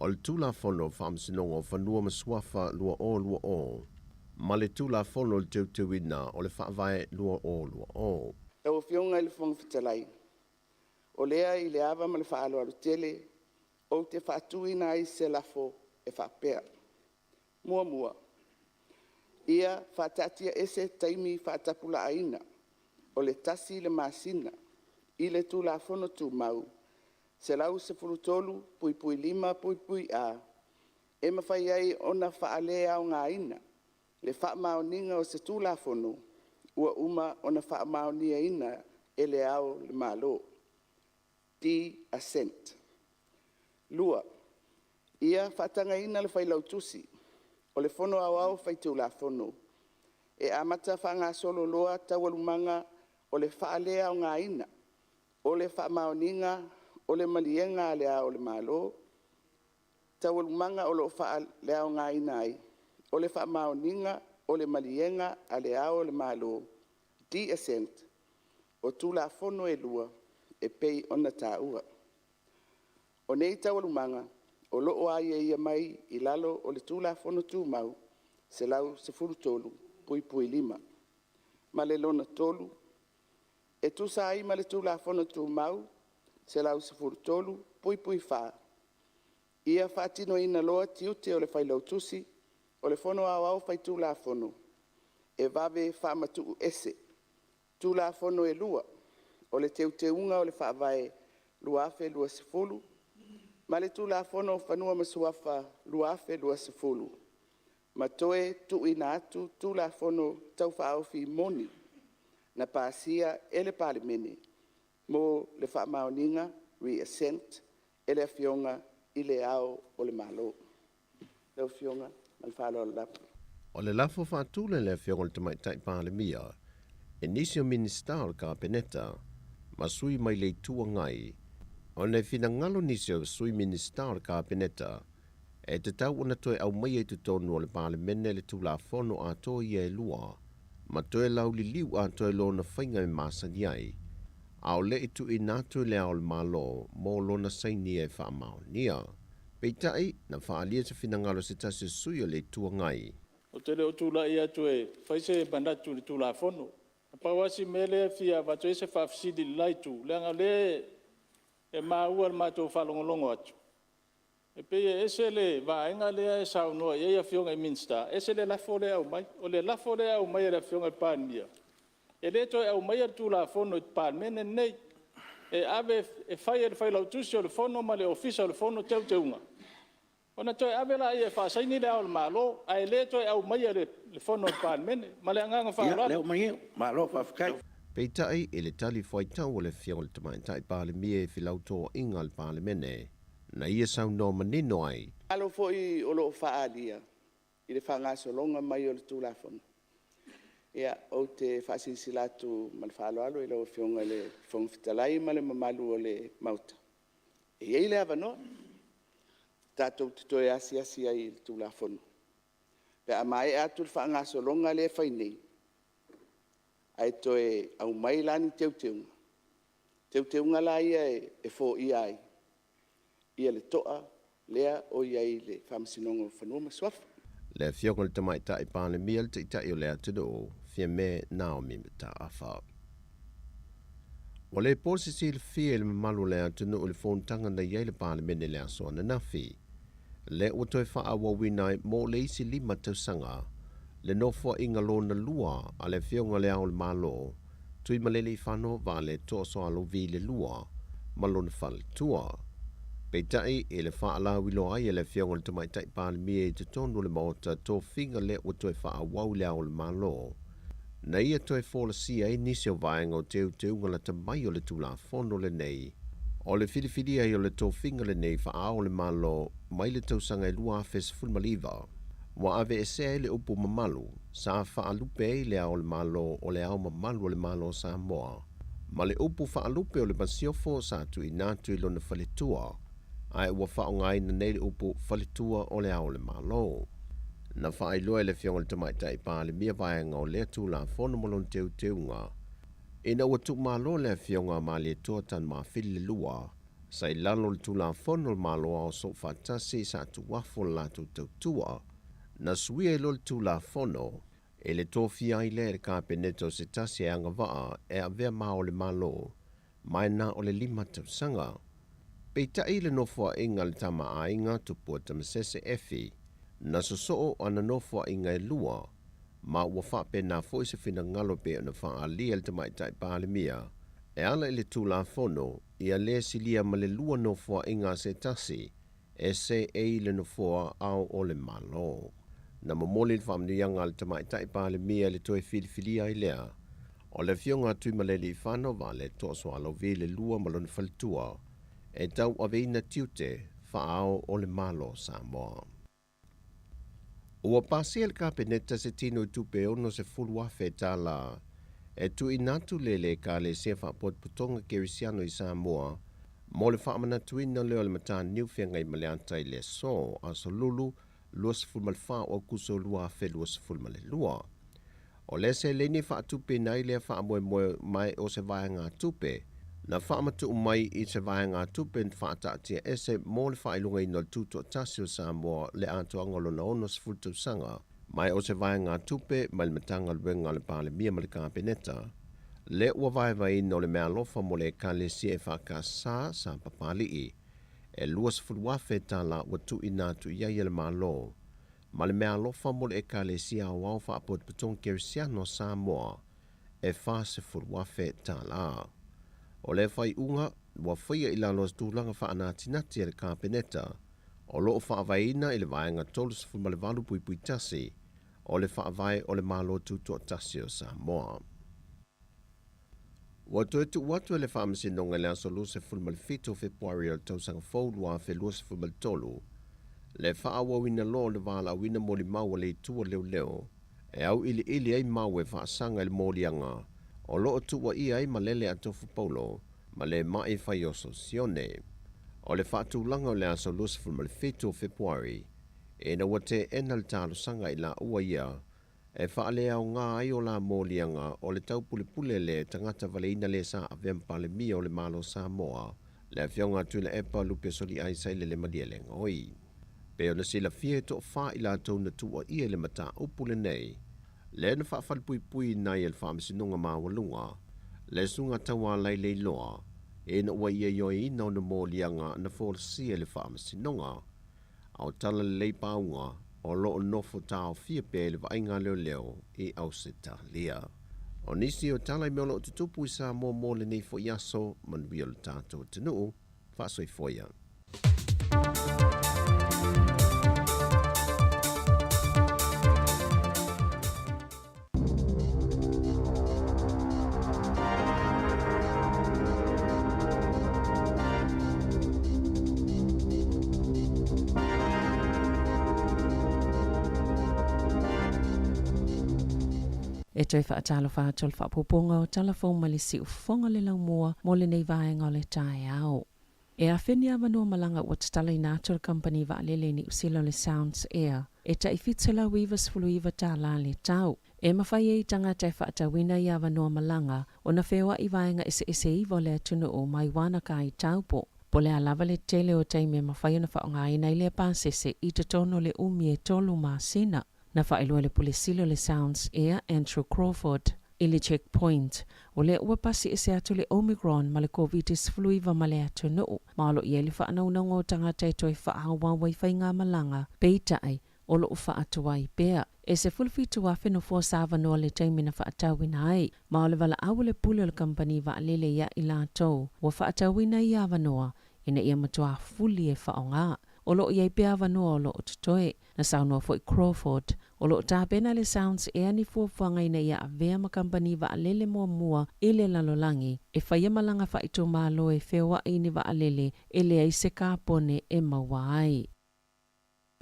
O le tula fono whamsinonga o whanua maswafa lua o. Ma le tula fono le te wina o le whaavae lua o. E o fionga i le whong fitalai. O lea i le awa ma le whaalo alu tele, o te whaatuina i se lafo e whapea. Mua. Ia whatatia ese taimi whatapula aina, o le tasi le masina, i le tulafono tu mau, se lau se furutolu, pui pui lima, pui pui a, e mawhai ai ona whaalea o ngā ina, le wha maoninga o se tulafono, ua uma ona wha maonia ina, e le ao le malo. D-assent. Lua, ia whatanga ina le whailau tusi, o le fono au whai tulafono, e amata whanga solo loa tawalumanga o le whaalea o ngā ina, o le whaamaoninga, o le malienga le ao le malo, tawalumanga o le whaalea o ngā ina ai, o le whaamaoninga, o le malienga a le ao le malo, D-assent, o tulafono e lua, e pei ona tāua. O nei tawalumanga, o loo ai e ia mai i lalo o le tulafono tū mau, se lau se furu tolu, pui pui lima. Ma le lona tolu, e tu sa ai ma le tulafono tū mau, se lau se furu tolu, pui pui wha. Ia whaatino ina loa tiute o le whailau tusi, o le fono au whai tulafono. E vave whaamatu ese, tulafono e lua, o le teuteunga o le whaavae luafe lua se fulu, ma le tulafono whanua masuafa luafe lua se fulu. Ma toe tu ina atu tulafono tau whaofi moni, na pāsia e le palimene, mo le whaamaoninga, reassent, e le fionga i le ao o le malo. Leo fionga, mal whaalo o lapu. O le lafo whaatule le fionga le tamaitai palimia, e nisio minister o kapeneta, ma sui mai le tua ngai, o ne fina ngalo nisio sui minister o kapeneta, e te tau ona toe au mai e tutonu o le palimene le tulafono a toi e lua, ma toe lau li liu a toe lona whainga me masani ai, au le itu i natu le ao le malo, mo lona saini e wha mao nia. Peitai, na whaalia se fina ngalo se tasi sui o le tua ngai. O te leo tūla ia tue, whaise bandatu le tulafono. Pawasi mele fia watu se whafisidi laitu, leanga le e maua le mātou whalongolongo atu. E peye ese le vaenga lea e saunoa, ia fionga e minsta, ese le lafo lea au mai, o le lafo lea au mai e le fionga e pānia. E le toi au mai atu la fono e pāmene nei, e ave e whai e le whai lautusi o le fono ma le ofisa o le fono teu teunga. Ona toi ave la e whaasaini le au le malo, a e le toi au mai e le fono e pāmene, ma le anganga whaarana. Ia, leo mai e, malo whafkai. Peitai e le tali whaitau o le fionga le tamaitai palimia e filautoa inga le palimene, na ia sau no manino ai. Alo foi o lo whaalia, i le whangaso longa mai o le tūlafono. Ia, o te whasisilatu ma le whaaloalo i lau fionga le whongfitalai ma le mamalu o le mauta. E ei le avanoa, tātou te toe asi ai le tūlafono. Pe a mai atu le whangaso longa le whainei, ai toe au mai lani teuteunga. Teuteunga la ia e fo ia ai. Ia le toa, lea o iai le whamsinongo whanua masuafa. Le fionga le tamaitai palimia le teitai o lea tudo, fia me Naomi mta afa. O le posisi le fia le malu lea tunu o le fontanga na iai le palimene lea soa na nafi. Le o toi wha awawinai mo le isi lima tausanga, le nofo inga lo na lua a le fionga lea o le malo, tui malele i whano va le toa soa lo vi le lua, malo na whale tua. Peitai e le whaala wilo ai e le fionga le tamaitai palimia e te tonu le maota tō finga le o toi wha awau lea o le malo. Na ia toi fola sia e nisi o vaenga o teu ngala tamai o le tula fono le nei. O le filifili ai o le tō finga le nei wha ao le malo mai le tausanga e lua fes fulmaliva. Wa ave e sea le upu mamalu, sa wha alupe e le ao le malo o le ao mamalu o le malo Samoa. Ma le upu wha alupe o le masiofo sa tu i natu i lona whaletua. Ai ua whaongai na nei le upu whaletua o le ao le malo. Na whaai loa le fionga le tamaitai pāle mia vaenga o lea tūla fono molon teu teunga. Ina ua tuk malo le fionga ma le toa tan ma fili lua. Sai lalo le tūla fono le malo ao so fatasi sa tu wafo la tu tautua. Na suia ilo le tūla fono, e le tofi ai le ka peneto se tasi anga waa e a vea ma o le malo. Mai na o le lima tausanga. Peita i le nofua inga le tama a inga tupua tamasese efi, na sosoo ana nofua inga e lua, ma ua whapena fo se whina ngalo pe ana wha alia le tamai tai pāle mia. E ala i le tūla fono, ia le silia ma le lua no fua inga se tasi, e se e le no fua au o le malo. Na mamoli le whamnianga le tamai tai pāle mia le toi filifilia i lea. O le fionga tui maleli i whano wa le toa soa lau vi le lua malon whalitua, e tau aveina tiute whaao o le malo Samoa. Ua pasi el kapeneta se tino tupe ono se fuluafe tala, e tu inatu lele ka le se whapot putonga kerisiano i Samoa, mo le whaamana tuina leo le mata niuwhenga i maleanta i le so a solulu luas fulmalfa o kuso lua fe luas fulmale lua. O le se leni whaatupe nai le whaamoe mai o se vaenga tupe, na whaamatu mai i se vaenga tupe whaatatia ese mo le whailunga i nol tuto tasio Samoa le atua ngolo na ono sfultu sanga, mai o se vaenga tupe mai le matanga luenga le pāle mia ma le kapeneta, le ua vai no le mea lofa mo le ka le sie whaka sa papali i, e luas fulwafe tala watu inatu iai le malo, ma le mea lofa mo le ka le sia wau whaapot patong kerisiano Samoa, e wha se fulwafe tala. O le whai unga, wa whaia i lalos tūlanga whaanatinati le kapeneta, o loo whaavaina i le vaenga tolus fulma le walu pui tasi, o le whaavai o le malo tuto tasio Samoa. Watu watu le whaamasi nonga le asolu se fulma le fito Februari al tausanga faulua fe luas fulma le tolu, le whaawa wina lo le wala wina moli maua le tua leo, e au ili ai maue whaasanga le molianga, o loo tua ia ai malele atofu paulo, ma le mai whai oso sione. O le whaatulanga o le asolu se fulma le fito Februari, e na wate enal talo sanga i la ua ia, e whaalea o ngā ai o la mōlianga o le tau pule le tangata valeina le sa avempa le mia o le malo Samoa, le awhionga tui le epa lupe soli aisa i le madia le ngoi. Peo na sila fie to wha i la tau na tua ia le mata upu lenei, le na whaafalpui nai el whaamisinunga mawalunga, le sunga tawa lai le loa, e na ua ia yoi ina o na mōlianga na fōlasia le whaamisinunga, au tala le leipaunga, o loo nofo tau fia pele wa inga leo i au se lia. O nisi o tala i meolo o tutupu i sa mō le nei fo iaso manuia le tātou tenu, whaasoi foia. E toi whaatalo whaatol whaapoponga o telefon ma le si ufonga le lau mua mo le nei vaenga o le tae au. E a whini awa no malanga o tatala i Nature Company wa alele ni usilo le Sounds Air. E ta i fitela wivas fulu iwa ta la le tau. E mawhai e tanga tai whaatawina i awa no malanga o na whewa i vaenga ese iwa le atunu o mai wana ka i taupo. Po le alawa le tele o taime mawhai na whaonga ina i le pasese i te tono le umi e tolu ma sina. Na whaelua le pulisilo le Sounds Air Andrew Crawford i le checkpoint o le ua pasi e se atu le Omicron ma le COVID-19 ma le atu nuu ma alo i ele whaanaunanga o tangata e toi whaawa wai ngā malanga peitai o lo whaatu wai pea. E se fulfitu a wheno fua sāwa noa le taimina whaatawina ai ma o le wala awa le puli o le company wa alele ia i la tau wa whaatawina i awa noa ina ia matua fuli e whaonga. O lo iai pea wanoa o lo o tutoe, na saunua fo i Crawford, o lo tāpena le Sounds Air ni fuafuanga ina ia a vea makampani wa alele mua i le lalolangi, e whaia malanga whaito malo e whewa ini wa alele e le ai se kāpone e mawai.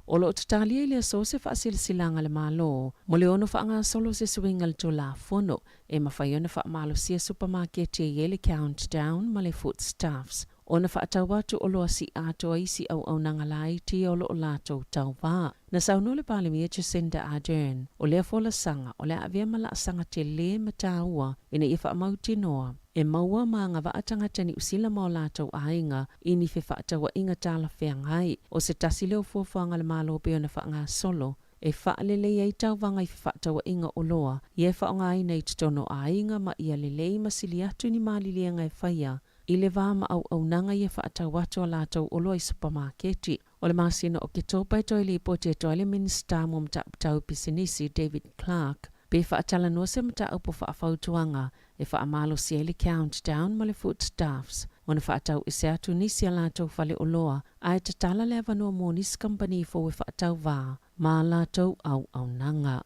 O lo tatalia i le so se whaasilsilanga le malo, mo le ono whaanga solo se swinga le to la fono, e mawhaiona wha malo sia supermarket e le countdown ma le foodstuffs, ona whaatau atu o loa si ato isi au nanga lai ti o lo o lato tau wā. Na sauno le palimia Jacinda Ardern, o lea fola sanga, o lea avea mala sanga te le mataua, ina i whaamauti noa, e maua maanga waatanga tani usila mao lato ainga, ini fe whaatawa inga tala whiangai, o se tasi leo fuafuanga le malo peo na whaanga solo, e whaalele i tau wanga i whaatawa inga o loa, i e whaonga ina i tutono ainga ma ia lelei masili atu ni malilianga e whaia, i le vāma au nanga i e whaatau watu o lātou olo i supermarketi. O le masina o ke tōpai toi li pote toi le minister mo mtaptau pisinisi David Clark, Pe whaatala noa se mata upo whaafautuanga e whaamalo siele countdown ma le foodstuffs. Ona whaatau i se atu nisi a lātou whale o loa, a e tatala le avanua mō nisi company fo e whaatau vā, ma lātou au nanga.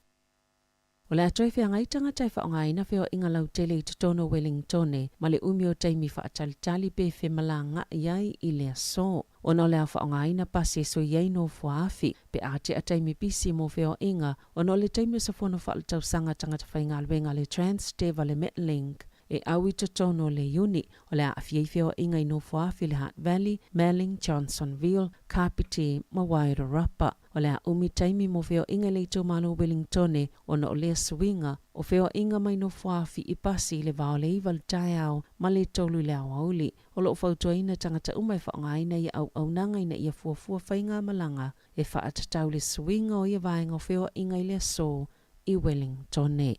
O le atoi whia ngai tangatai whaongaina whio inga lau tele i tutono Wellingtone, ma le umio taimi whaatalitali pe whi malanga iai i le aso. Ona le whaongaina pasi so iai no fuafi, pe ate a taimi pisi mo whio inga, ona le taimi sa fono whaalatau sanga tangata whaingalwenga le Trans-Teva le Metlink, e au i tutono le uni, o le a whio inga i no fuafi le Hutt Valley, Melling, Johnsonville, Kapiti, ma Wairarapa. O le a umi taimi mo whio inga le tō malo Wellingtone, ona o lea swinga, o whio inga mai no fuafi i pasi le vao le iwa le tai au, ma le tolu le awauli. O lo whautua ina tangata umai whaongaina i au nanga ina ia fuafua whainga malanga, e whaatatau le swinga o ia vaenga o whio inga i le so i Wellingtone.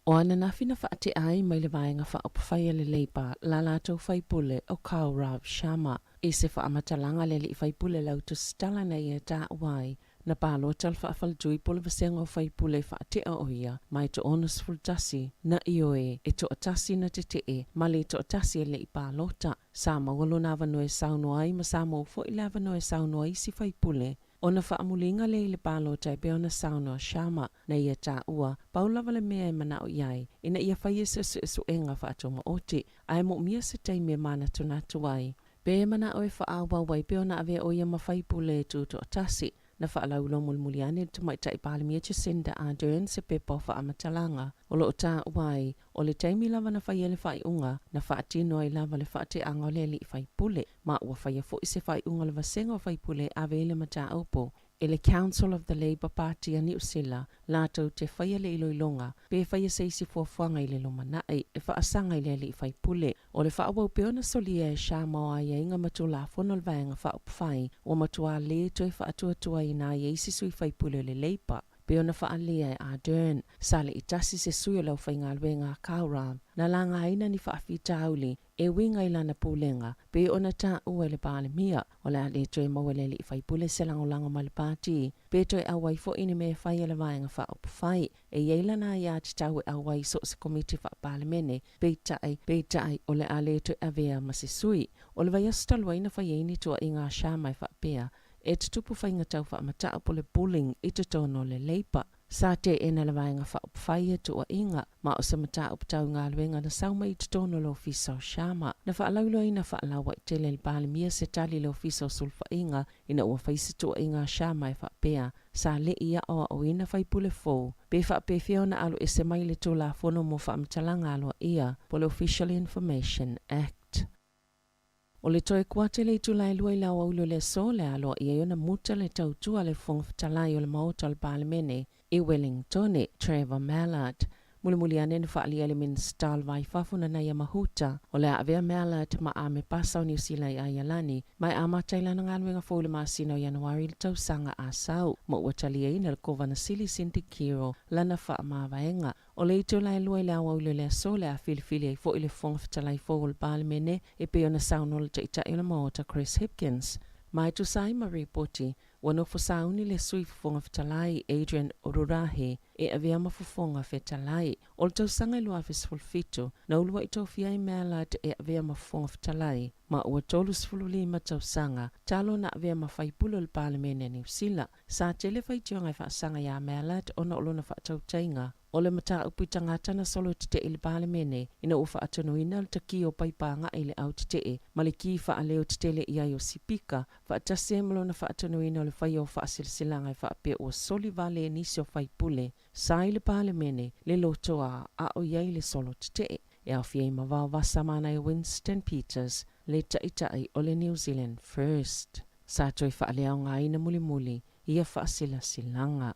O ana na fina whaate ai mai le vaenga whaopawhaia le leipa la lātou whaipule o Kau Rav Shama. E se whaamatalanga le li whaipule lau tu stala na ia tā uai. Na pālo tal whaafaltui pole vasenga o whaipule whaate o ia mai to onus fultasi na ioe e to atasi na te te ma le to atasi e le i pālota. Sa mawalo na vanoe sauno ai ma sa mawfo i la vanoe sauno ai si whaipule. Ona whaamulinga le pālota e beona sauno Shama na ia tā ua, paulawa le mea e mana o iai, ina ia whaia su enga whaatoma oti, ai mo mia se taimi mana tunatu ai. Be mana o e whaawa wai beona ave o ia mawhaipule tu to atasi, na whaalaulo mulmuliane tu mai tai pālimia Jacinda Ardern se pepa o whaamatalanga. O lo tā uai, o le taimi lava na whaia le whaiunga, na whaatino ai lava le whaate anga o le li whaipule, ma ua whaia fo i se whaiunga le vasenga o whaipule ave le mata aupo. E le Council of the Labour Party a New Zealand, lātou te whaia le iloilonga, pe whaia seisi fuafuanga i le lomanai, e whaasanga i le li whaipule. O le whaawau peona solia e Shama o aia inga matu la whanol vaenga whaopwhai, o matua le to e whaatuatua i nā ieisi sui whaipule le Labour. Peona whaalea e Ardern, sale i tasi se sui o lau whaingalwenga Kauram, na langa aina ni whaafi tauli, e winga i lana pūlenga, pe ona tā ua le pālemia, o le ale toi mawele li whaipule se langolanga ma le pāti, pe toi awai fo ine me whaia le vaenga whaopwhai, e yeila na ia te tau e awai so se komiti whaapalemene, pe tai o le ale toi avea ma se sui, o le vai astalua ina whaieni tua i ngā shamai whaapea, e te tupu whainga tau whaamataa po le bullying i te tono le leipa. Sa te ena le vaenga whaopwhaia tua inga, ma o sa mataa upatau ngā luenga na sauma i te tono le ofisa o Shama. Na whaalaulo ina whaalawa i te le pālemia se tali le ofisa o sulfa inga, ina ua whaisa tua inga Shama e whaapea, sa le ia o ina whaipule fō. Pe whaape whiona alo e se mai le tūla whono mo whaamatalanga alo ia, po le Official Information Act. O le toi kuate le tulai lua i lau aulo le so le alo i eona muta le tautua le whongwhitalai o le maota le pālemene i Wellingtone, Trevor Mallard. Muli ane na whaalia le minister vai whafuna na ia mahuta o le avea Mallard ma a me pasa o New Zealand a Ialani mai a matailana ngaluenga fōle maasina o Januari le tausanga a sau mo ua talia ina le kovana sili Cindy Kiro lana wha mawaenga o le ito lai lua i le awaulo le aso le a filifili ai fo i le whongwhitalai fōle pālemene e pe ona sauno le taita i le maota Chris Hipkins. Mai tu sai ma reporti, wano fosauni le sui fufonga whetalai Adrian Orurahe e avea ma fufonga whetalai. O le tausanga i lua fisfulfito, na ulua i tofia i Mallard e avea ma fufonga whetalai. Ma ua tolu sfululi ma tausanga, talo na avea ma whaipulo le pālemene New Zealand. Sa tele whaitionga i whaasanga ya Mallard o na olona whaatautainga. O le mata upi tangata na solo te i le pālemene, ina ufa atonoina le taki o paipanga i le au te ma le ki wha aleo te le ia o sipika, wha atase malona wha atonoina o le whai o wha asilsilanga i wha apea o soli vale nisi o whaipule, sa i le pālemene, le lotoa a o iai le solo te e au fiei ma vau vasa mana i Winston Peters, le tai o le New Zealand First. Sa toi wha aleo ngā ina muli, ia wha asilasilanga.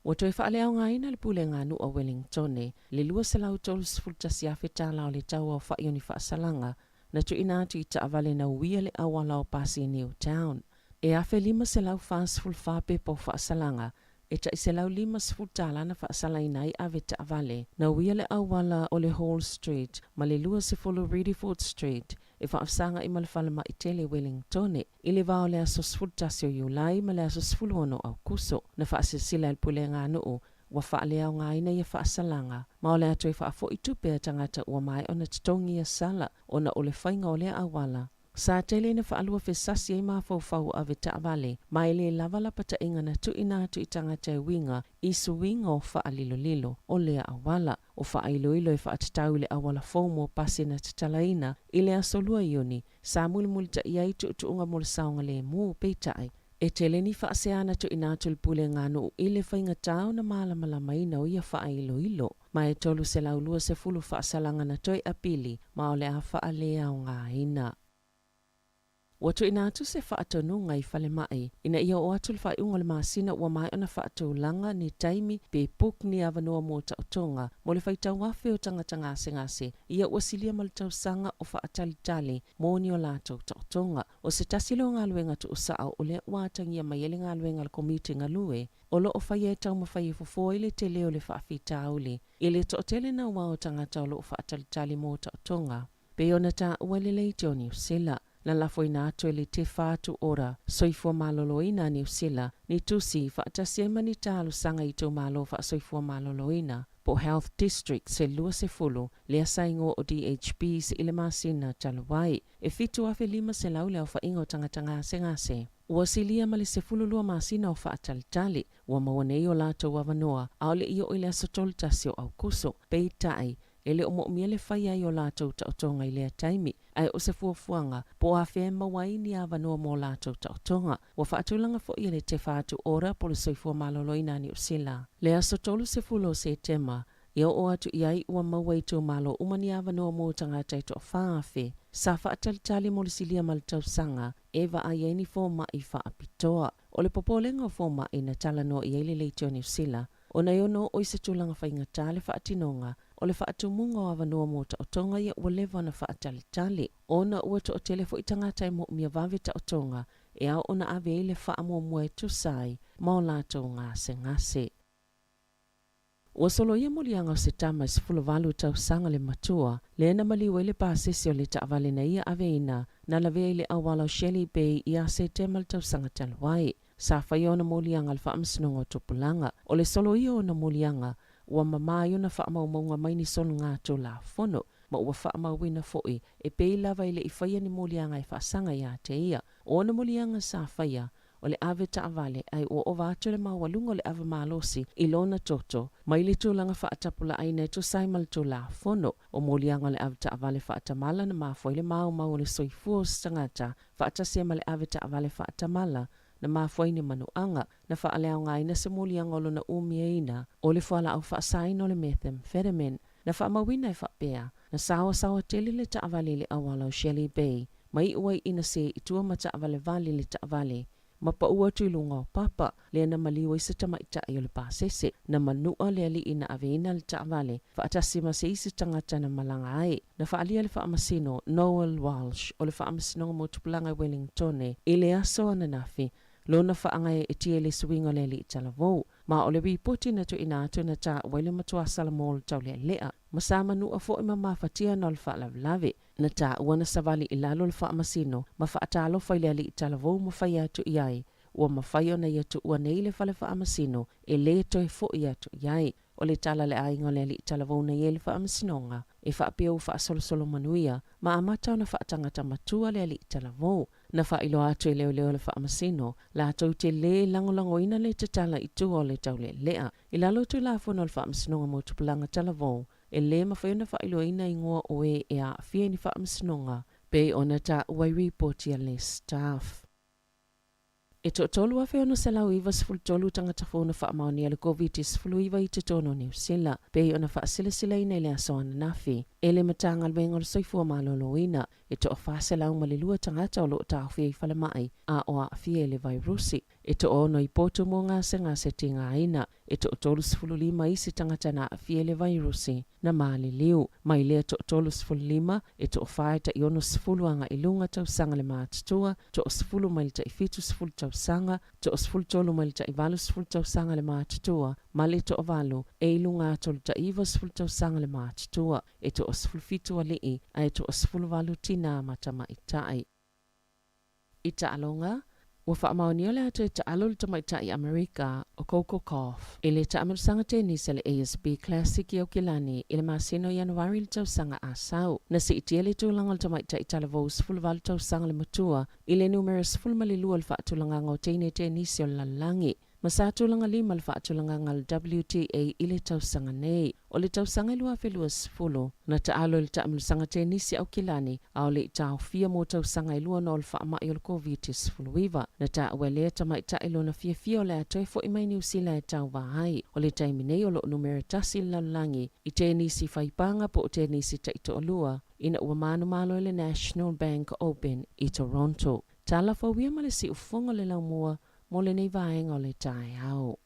O toi whaaleo ngā ina le pule ngā nu o Wellingtone, le lua se lau tolu sifultasi a whetala o le tau o whaioni whaasalanga, na tu ina atu i taawale na uia le awala o pasi New Town. E afe lima se lau whaasful whape po whaasalanga, e ta i se lau lima sifultala na whaasalaina i ave taawale, na uia le awala o le Hall Street, ma le lua se folo Rediford Street, e whaafsanga i malwhalama i tele Wellingtone, i le vao le aso sfultasi o Iulai ma le aso sfuluono au kuso, na whaasisila il pule ngā nuu, wa whaalea ngā ina ia whaasalanga, ma o le atu e whaafo i tupe tangata ua mai o na titongi a sala o na ole whainga o lea awala. Sa tele na whaalua whesasi e mawhau a veta avale, mai le lavala pata inga na tu ina atu i tangata e winga, i suwinga o whaalilo lilo o lea awala, o whaailoilo e whaatatau le awala fomo pase na tatalaina, i le asolua ioni, sa muli ta iai tu unga mula saunga le mu peitai. E tele ni whaaseana tu ina atu pule ngānu i le whainga tau na malamalama ina o ia whaailoilo, ma e tolu se laulua se fulu whaasalanga na toi apili, ma o le a whaalea o ngā ina. Watu ina atu se whaatonunga i whale mai, ina ia o atu le whaiunga le maasina ua mai ona whaatulanga ni taimi pe puk ni avanua mō tautonga, mo le whaitau wafe o tangata ngase, ia ua silia ma le tausanga o whaatalitali mō ni o lātou tautonga, o se tasilo ngā luenga tu usao o le wātangia mai ele ngā luenga le komiti ngā lue, o lo o whaia e tau mawhai e fufo i le te leo le whaafita auli, i le tootele na ua o tangata o lo o whaatalitali mō tautonga, pe ona ta ua le leite o New Zealand. Na lafo ina atu e le te whaatu ora, soifua maloloina New Zealand, ni tusi whaatasiema ni tālu sanga i tō malo wha soifua maloloina, po Health District se lua se fulu, lea saingo o DHB se ile masina taluwai, e fitu afe 5 se laule au whaingo tangatanga ngase. Ua silia mali se fulu lua masina o whaatalitali, ua mawanei o lato wavanoa, au le iyo ile asotol tasio au kuso, peitai, ele o mo'omia le whaia i o lātou tautonga i lea taimi, ai o se fuafuanga, po a whea mawaini a wanoa mō lātou tautonga, wa whaatulanga fo i le te whaatu ora po le soifua maloloina New Zealand. Le aso tolu se fulo se tema, ia o atu iai ua mawai tō malo umani a wanoa mō tangata i tō whaafe, sa whaatalitali mo le silia mal tausanga, eva a ieni fōma i whaapitoa, o le popolenga fōma i na talanoa i eile leitio New Zealand, o na iono o i se tūlanga whaingata le whaatinonga, o le whaatumunga o awanua mō tautonga ia ua lewa na whaatalitali. Ona ua to o telefo i tangata i mo mia wawe tautonga, e au ona ave i le whaamua mua e tusai, mao lātou ngase. Ua solo ia molianga o se tama se fulavalu tau sanga le matua, le ena maliwa le pāsesi o le taavale na ia ave ina, na lawe i le awala o Shelley Bay ia se temal tau sanga taluai. Sa whai ona molianga le whaamsinonga o tupulanga, o le solo ia ona molianga, ua mamai ona whaamaunga mai ni solo ngā tō la fono, ma ua whaamauina foi, e pei lava i le i whaia ni molianga i whaasanga ia te ia, o ona molianga sa whaia, o le ave taavale ai o wātu le mawalunga o le ave malosi i lona toto, mai le tūlanga whaatapula aina e to saimal tō la fono, o molianga o le ave taavale whaatamala na mawhoi le mau le soifua stangata, whaatasema le ave taavale whaatamala, na mawhai ni manuanga, na whaaleo ngaina se molianga o lona umieina, o le whala au whaasaino le methamphetamine, na whaamawina e whapea, na sawa tele le taavale le awala o Shelley Bay, mai uai ina se itua ma taavale vale le taavale, ma pa ua tuilunga o papa, le na maliwa isa tamaita i o le pāsese, na manua le ali ina aveina le taavale, whaatasima se isi tangata na malanga ai, na whaalia le whaamasino Noel Walsh, o le whaamasinonga mo tupulanga Wellingtone, i le aso ananafi, lona whaangai e tie le suinga le li i talavou, ma o le wipoti na tu ina atu na ta waile matua salamol tau le lea, ma sa manua fo ima mawhatia no le whaalavlave, na ta uana savali i lalo le whaamasino, ma whaatalo whaile li i talavou ma whai atu iai, ua ma whai ona i atu ua nei le whale whaamasino, e le toi fo i atu iai, o le tala le ainga le li i talavou na i le whaamasinonga, e whaapia u whaasolosolo manuia, ma amata ona whaatangata matua le li i talavou, na whailo atu e leo le whaamasino, la tau te le langolango ina le te tala i tu o le tau le lea, i lalo tu la fono le whaamasinonga mo tupulanga talavou, e le mawhaiona whailo ina i ngua oe e a fia ni whaamasinonga, pe ona ta uai reportia le staff. E to tolu a whea no se lau iwa sifulu tolu tangata whona whaamaoni ale COVID sifulu iwa i te tono New Zealand, pe ona whaasila ina ile asoana nafi. Ele matanga alwenga o soifua malolo ina, e to o whaase lau malilua tangata o loo tau whia i whale mai, a o a whia ele vairusi. E to ono i poto mo ngase tinga ina, e to o tolu sifulu 5 isi tangata na a whia ele vairusi, na maali liu. Mai lea to o tolu sifulu 5, e to o whaeta i ono sifulu anga ilunga tau sanga le maatutua, to o sifulu mailita i fitu sifulu tau sanga, to o sifulu tolu mailita i valu sifulu tau sanga le maatutua, male to o valu, e ilunga tolu ta iwa sifulu tau sanga le maatutua, e to o sifulu fitu alii, a e to o sifulu valu tina matama i tai. I ta alonga, Ua whaamaonia le atu ta alo le tamaita I Amerika o Coco Cough. I le ta amersanga tenisa le ASB Classic I au kilani I le masino Januari le tausanga a sau. Na si itia le tūlanga le tamaita I talavous fulval tausanga le matua I le numerous fulmali lua le whaatulanga ngau teine tenisi o lalangi. Masatulanga lima le whaatulanga ngal WTA I le tausanga nei. O le tausanga lua whelua sifulu. Na ta alo le ta amersanga tenisi au kilani au le tau fia mo tausanga lua no le whaama I o le COVID sifulu wiva. Na ta awelea tamaita ilo na fia o le atoe fo I mai New Zealand e tau wahai. O le taiminei o lo numeratasi lalangi I tenisi whaipanga po o tenisi taito olua ina ua manu malo le National Bank Open I Toronto. Tala fawia ma le si ufonga le laumua mo le nei vaenga o le tai au.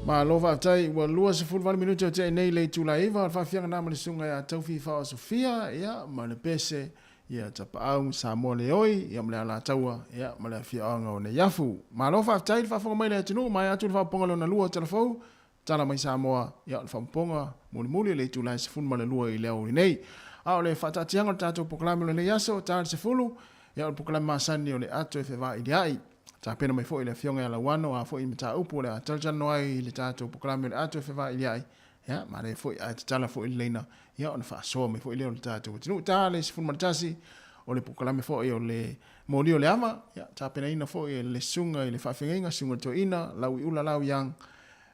Ma lo fa tai wa lua se fulu vale minuto te nei le tulaiva fa fianga na male sunga ya tau fi fa Sofia ya ma le pese ya tapa au Samoa le oi ya male ala taua ya male fia anga o ne yafu ma lo fa tai fa fonga mai le tunu mai atu fa ponga lo na lua telefou tala mai Samoa ya fa ponga muli le tulai se fulu male lua i le o nei a le fa tatianga tato proklame le yaso ta se fulu ya proklame masani o le atu fe va idiai ta pena mai foi le fionga ala wano a foi mata upu le atalja noi le tato proklame le atu fe va idiai ya ma le foi a tala foi leina ya on fa so me foi le tato tinu tale se fulu matasi o le proklame foi o le moli o le ama ya ta pena ina foi le sunga le fa finga sunga to ina lau ula lau yang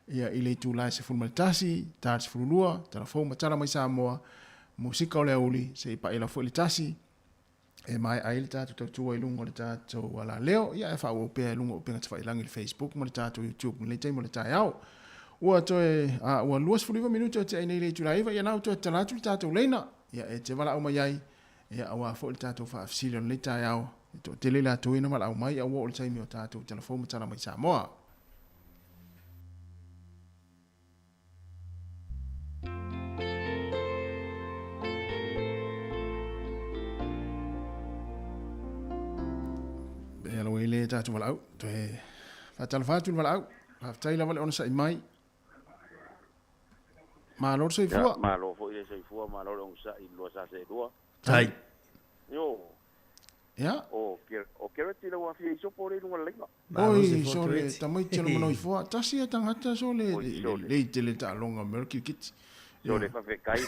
ya ile tu la se fulu matasi ta se fulu lua ta fo matala mai Samoa musika o le uli se pa ila foi le tasi e mai ai tato tau lungo le tato wala leo ia e fa o pe lungo pe ngata fa ilangi le Facebook mo le tato YouTube le tei mo le tai au ua toe a ua luas fuliva minuto te ai nei le tulaiva ia nau toe talatu le tato leina ia e te wala au mai ai ia awa fo le tato fa afsili le tai au to te le la toina mala au mai au o le taimi o tato telefon matala mai Samoa alo ele tato wala au toe fa tala fatu wala au fa tai la wala ona sai mai ma lo sei fua ma lo fo ile sei fua ma lo sa i lo sa se dua tai yo ya o kere tira wa fi so por ile ngala lenga oi so le tamai telo mono i fua tasi e tangata so le le tele ta longa merki kit so le fa fe kai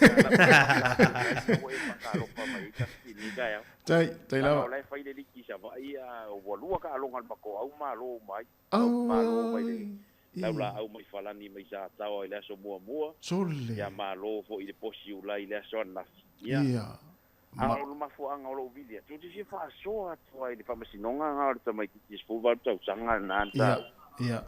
tai la la fa ile ki sa va ia o lua ka longa ba ko au ma lo mai ma lo mai la au mai falani mai sa tao ile so mua sole ya ma lo fo ile posi ula ile so na ia a lo ma fo anga lo vilia tu ti fa so a tu ile fa masi nonga nga ta mai ki spo va tu sanga na ta ia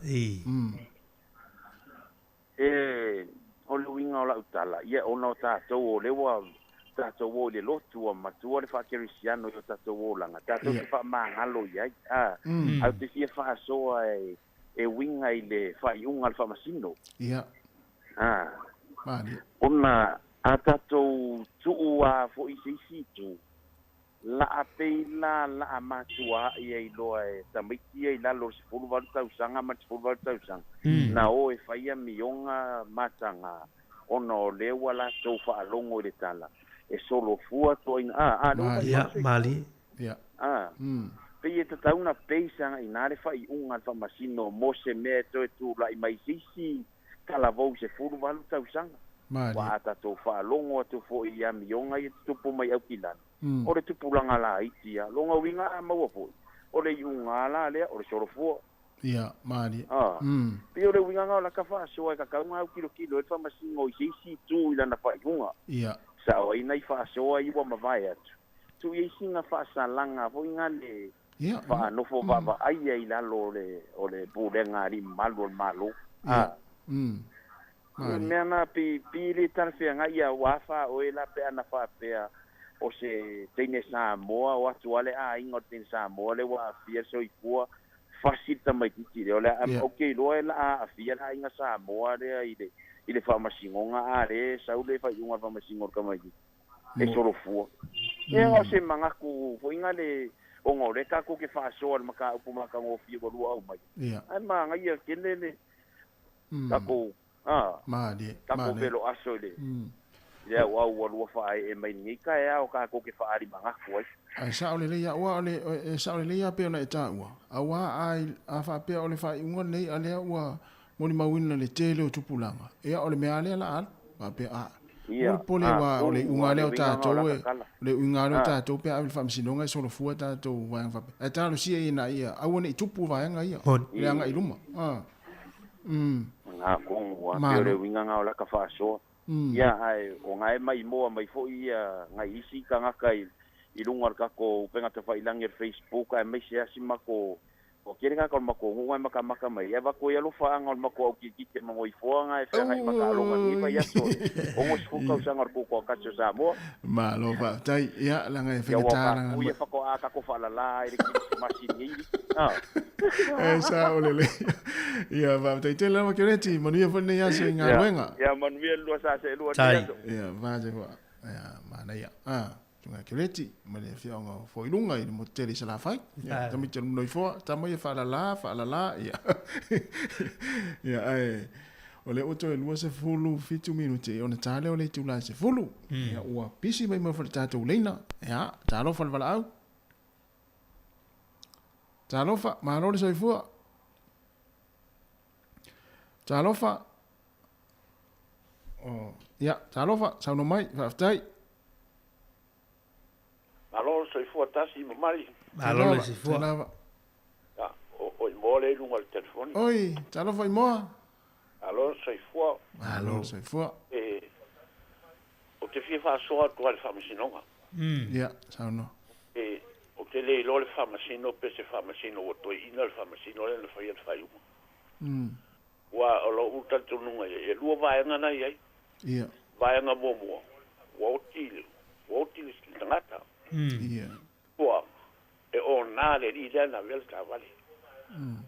o le winga o la utala ia ona tatou o le wa tatou o le lotu o matua le whakerisiano i o tatou o langa tatou te wha maangalo iai au te fia wha soa e winga i le whaiunga le whamasino ona a tatou tuu a fo i seisi tu la a peila la a matua i ai loa e tamaiti ai lalo se fulu walu tausanga ma se fulu walu tausanga na o e whaia mionga matanga ona o lewa la tau whaalongo i le tala e solo fua to ina ia mali pe e tatauna peisanga i nare whai unga wha masino mo se mea to e tu la i mai sisi kalavou se fulu walu tausanga wa ata to whaalongo atu fo i a mionga i tupu mai au kilana o le tupulanga la itia longa winga a maua fo o le iunga la lea o le solo fua ia mali pe o le winga nga la ka fa so e ka ka nga kilo e fa masingo i sisi tu i lana fa iunga ia sa o ina i fa so i wa mavai atu tu i singa fa salanga fo inga le fa no fo va ai ai la lo le o le pulenga ri malo Mena pi le tarfea nga ia wafa o ela pe ana fa pea o se tene Samoa o atu ale a ingo tene Samoa le wa fia so i kua fasita mai titi le ole okay lo ela a fia la inga Samoa le ile fa masingonga a le sa ule fa yunga fa masingo ka mai e solo fu e o se manga ku fo inga le o ngore ka ku ke fa so al maka upu maka ngo fia go lu au mai ai manga ia kenele ka ku tako velo aso le ia wa wa fa e mai ni ka e o ka ko ke fa ari manga ko ai sa ole le ia wa ole sa ole le ia pe na eta wa awa ai a fa pe ole fa unga nei ale wa moni mawina le tele o tupulanga ia ole me ale la al pa pe a ia pole wa ole unga le ta to le unga le ta to pe a fa msinonga so lo fu ta to wa fa e ta lo si ina ia a wona tupu va nga ia le nga iluma nga kong wa pere winga nga ola ka fa so ya ai o nga mai mo mai fo ia nga isi ka nga kai i lungar ka ko penga te fa ilang Facebook ai mai sia sima ko O kere ka kon mako ngai maka mai. Eva ko ya lo fa ngol mako ki ki mo i fo ngai fa ngai maka lo ngai fa ya so. O mo fu ka sa ngor ko ka so sa mo. Ma lo fa tai ya la ngai fa Ya ta wa la. ko ya fa ko aka ko fa la la ri ki machine ni. Ah. Sa olele. Ya va tai te la ma kereti mo ni fa ne ya so nga wenga. Ya man vi lo sa se lo. Ya va je wa. Ya ma na ya. Ah. Tunga kereti ma le fionga fo ilunga i mo te sa la fai ya tami te no fo tamo ye fa la ya ya ai ole oto e lua se fulu fitu minuti ona tale ole tu la se fulu ya ua pisi mai mo fa tato leina ya talo fa vala au talo fa ma lo se fu talo fa oh ya talo fa sa no mai fa tai Alo, soy fuatasi mamari. Alo, soy fuat. Ah, o mole lungo al teléfono. Oi, talo foi mo. Alo, soy fuat. Alo, soy fuat. O te fie fa soa tu al famasinonga. Ya, sa no. O te le lo le famasino pe se famasino o to ina al famasino le fa il fai. Wa o lo uta tu nunga e lu va ngana ye. Ya. Va nga bomo. Wa utili tangata. Yeah. Boa. E o na le di na vel ka vale.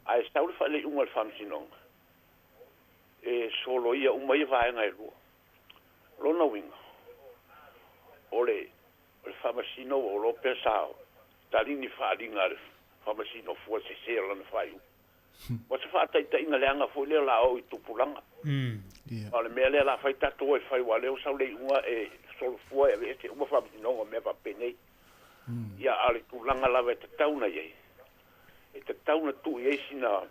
Ai sta u fale un al famsinong. E solo ia un mai vai ngai lu. Lo no wing. Ole, el famasino o lo pensao. Talini fa dingar famasino fu se sera na fai. Wa se fa tai tai ngale anga fu le la o tu pulanga. Yeah. Ole me le la fai tatu e fai wale o sa le unha e solo fu e este uma famasino me va penei. Ya ale tu langa lava te tauna ye. E te tauna tu ye sina.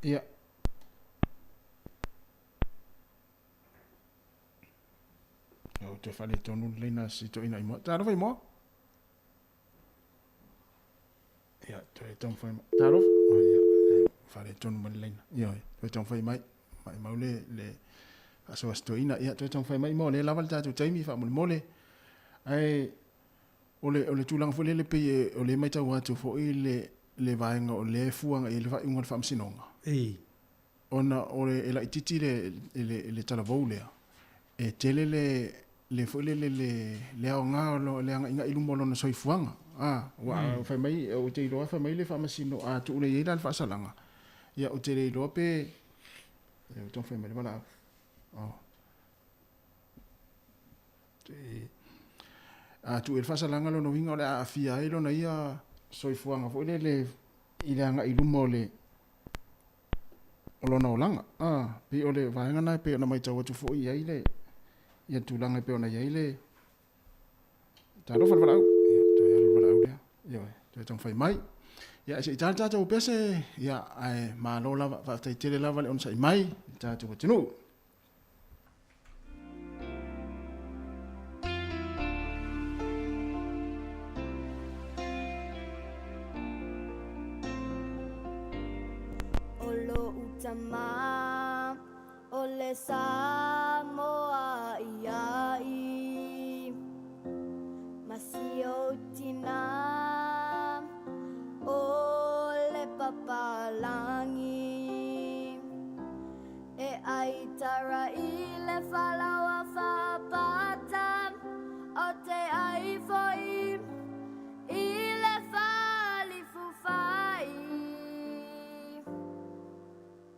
Ya. O te fale tonu leina si to ina imo. Taro fai mo? Ya, to e tonu fai mo. Taro? Oh, ya. Fale tonu mo leina. Ya, to e tonu fai mai. Mai maule le aso asto ina. Ya, to e tonu fai mai mo. Le laval tatu taimi fa mole. Ai, ole tulang fole le pe ole mai tau atu fo i le vaenga o le fuanga i le fa ingon fa msinonga. Ona ole ela ititi le talavou lea. E tele le fole le au ngā le anga inga ilumo lona soifuanga. Wa fai mai o te iloa fai mai le fa masino a tu le yeila le fa salanga. Ya o te le iloa pe o ton fai mai le wala. A tu el fa salanga lona winga o le a fia ilo na ia soifuanga fole le ile anga ilumo le olona olanga pe ole vaenga na pe na mai tau tu fo ia ile ia tu langa pe ona ia ile ta ro fa vala to ia vala ia ia to tong fai mai ia se ta to pese ia ai ma lo la va te tele la vale on sai mai ta tu tinu Sama ole Samoa iai masio tina ole papalangi e ai tara ile falawa fa patam o te ai foi ile fali fufai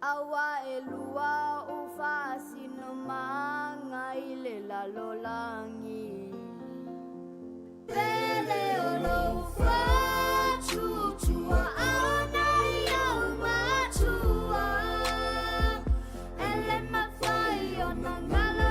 awa elua ufa sino manga ile la lolangi pele olo ufa chuchua ana ya umachua ele mafai ona ngalo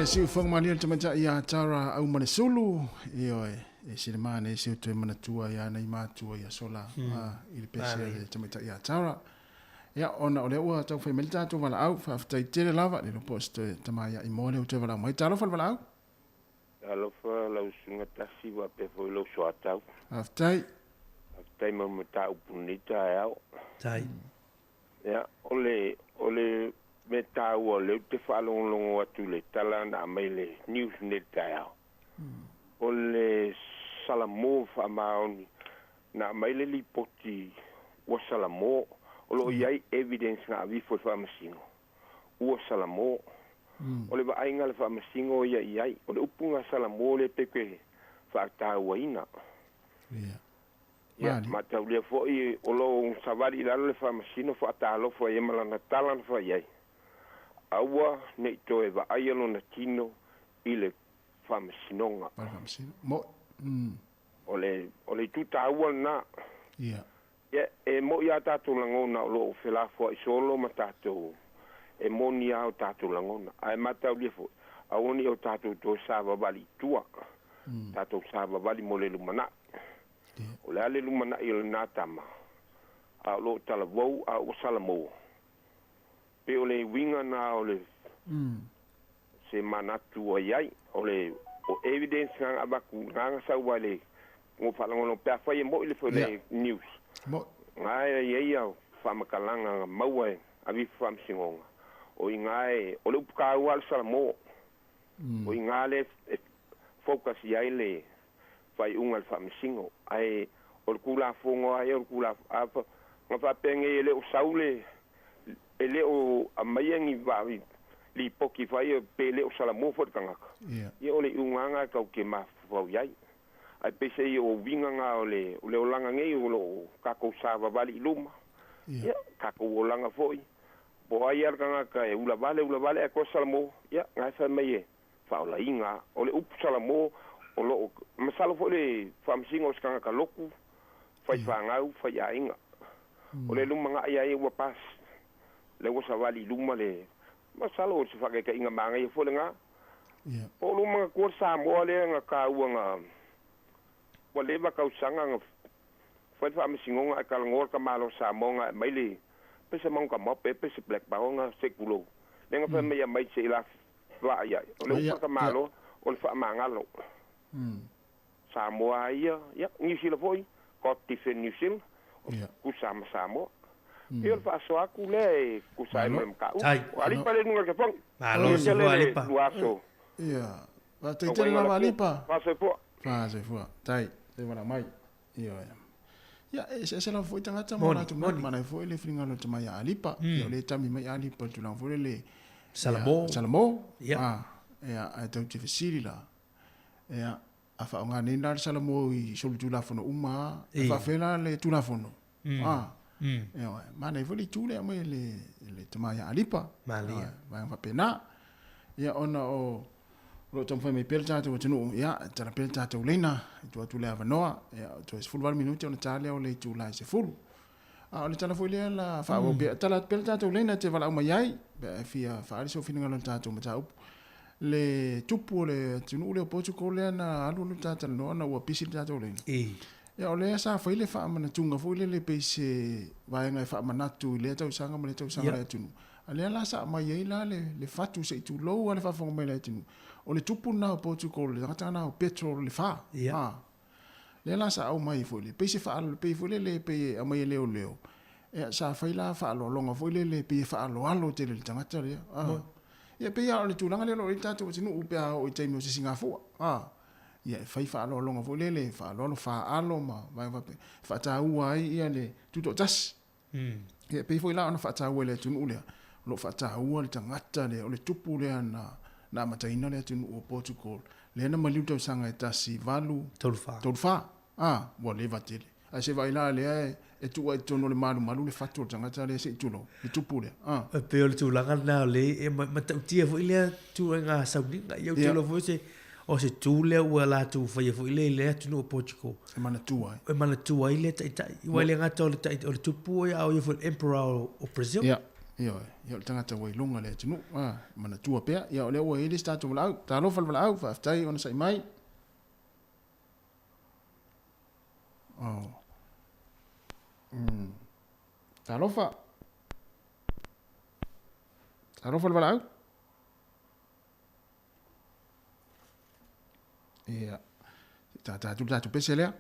le siu fong mani te mata ia tara au mane sulu io e sinema ne siu te mana tua ia nei matua ia sola i le pese te mata ia tara ia ona ole ua tau fai melita tu wala au fa ftai tere lava le post te mai i mole o te wala mai talo fa wala au alo fa la usunga tasi wa pe fo lo so atau aftai mo mata upunita au tai ia ole meta o le te falongo atu le tala na mai le news net tao ole salamo fa maoni na mai le lipoti o salamo o iai evidence nga vi fo fa masingo o salamo ole ba ainga le fa masingo iai o le upunga salamo le pepe fa ta waina ya mata le fo i o lo savari la le fa masino fa ta lo fo yema la natala fo iai aua ne to eva aielo na tino ile fa masinonga mo ole tuta aua na ya e mo ya tatu langona lo fela fo i solo matato e mo ni au tatu langona ai mata le fo awoni o tatu to sava bali tua tatu sava bali mo le lumana o le ale lumana i le natama a lo talavou a o salamo pe o le winga na o le se manatu ai o le o evidence nga abaku nga sa wale ngo falango pe fa ye mo le fo le news mo ngai ye ya fa makalanga mawe abi fam singonga o ingai o le ka wal salamo o ingale focus ya ile fai ungal fam singo ai o kula fongo ai o kula apa nga fa penge le o saule ele o amayangi va li poki fai pele o salamo fo kanga ye ole unganga ka ke ma fo yai ai pese o vinga nga ole o langa ngai o ka ko sava vali luma ya ka ko langa foi bo ai ar kanga ka e ula vale ko salamo ya nga fa meye fa ola inga ole up salamo o lo masalo fo le fam singo skanga ka loku fai fangau fai ainga o le luma nga ia wa pas le wo savali luma le masalo o se fa ka inga manga i fo le nga o luma ko sa mo le nga ka uanga o le va ka usanga nga fai fam singo nga ka ngor ka malo sa mo nga mai le pese mong ka mo pe pese black ba nga sekulo le nga fa me ya mai se la va ia o le ka malo o le fa manga lo Samoa ia New Zealand foi ko tife New Zealand ku Samoa eu faço aku le ku sai mem ka ali pale nunga ke pong malo se ali pa ia va te te la ali pa fa se fo tai te wana mai ia se la foi tanga tama na tu mana foi le fringa no tama ya ali pa le tami mai ali pa tu la foi le salamo ia ai te te fisiri la ia a fa nga ni ndar salamo i solu tu la fono uma fa fela le tu la fono ia ma nei voli tu le mai le tama ya alipa malia va fa pena ia ona o lo tom fa me pelta tu tunu ia tara pelta tu lena tu le avanoa ia tu es full minuti ona tale o le tu la se full ona tala foi le la fa o tala pelta tu lena te vala mai ai fia fa so fina lo tatu mata le tupu le tunu le potuko le na alu le tata no na wa pisi tata le ya ole sa foi le fa mana tunga foi le pese vai ngai fa mana tu le tau sanga le tau sanga le tunu ale la sa mai ye la le fatu se tu lo ale fa fo mai le tunu ole tupu na potuko le tata na petrol le fa le la sa au mai foi le pese fa le pe foi le pe mai le leo e sa foi la fa lo longa foi le pe fa lo te le tangata le ia pe ia le tulanga le lo i tatu tinu upe o i taimi o se Singapore ia fai fa alo longa vo lele fa alo fa alo ma vai va pe fa ta ua ia le tuto tas ia pe foi la ona fa ta ua le tunu le lo fa ta ua le tangata le o le tupu le na mataina le tunu o Portugal le na maliuta sanga e tasi valu tolfa wa le vatele a se vai la le e tu ai tono le malu le fatu tangata le se tulo le tupu le pe o le tulanga na le e matautia fo ile tu nga sauninga ia tulo fo se o se tule ua la tu fo ile tu no Portugal e mana tua ile tai wale nga to le tai o le tupu ia o fo emperor o Brazil ia le tangata wailoga le atunuu mana tua pea ia o le ua ili statu valaau talofa le valaau faafetai ona saʻi mai talofa le valaau ia tatu pese lea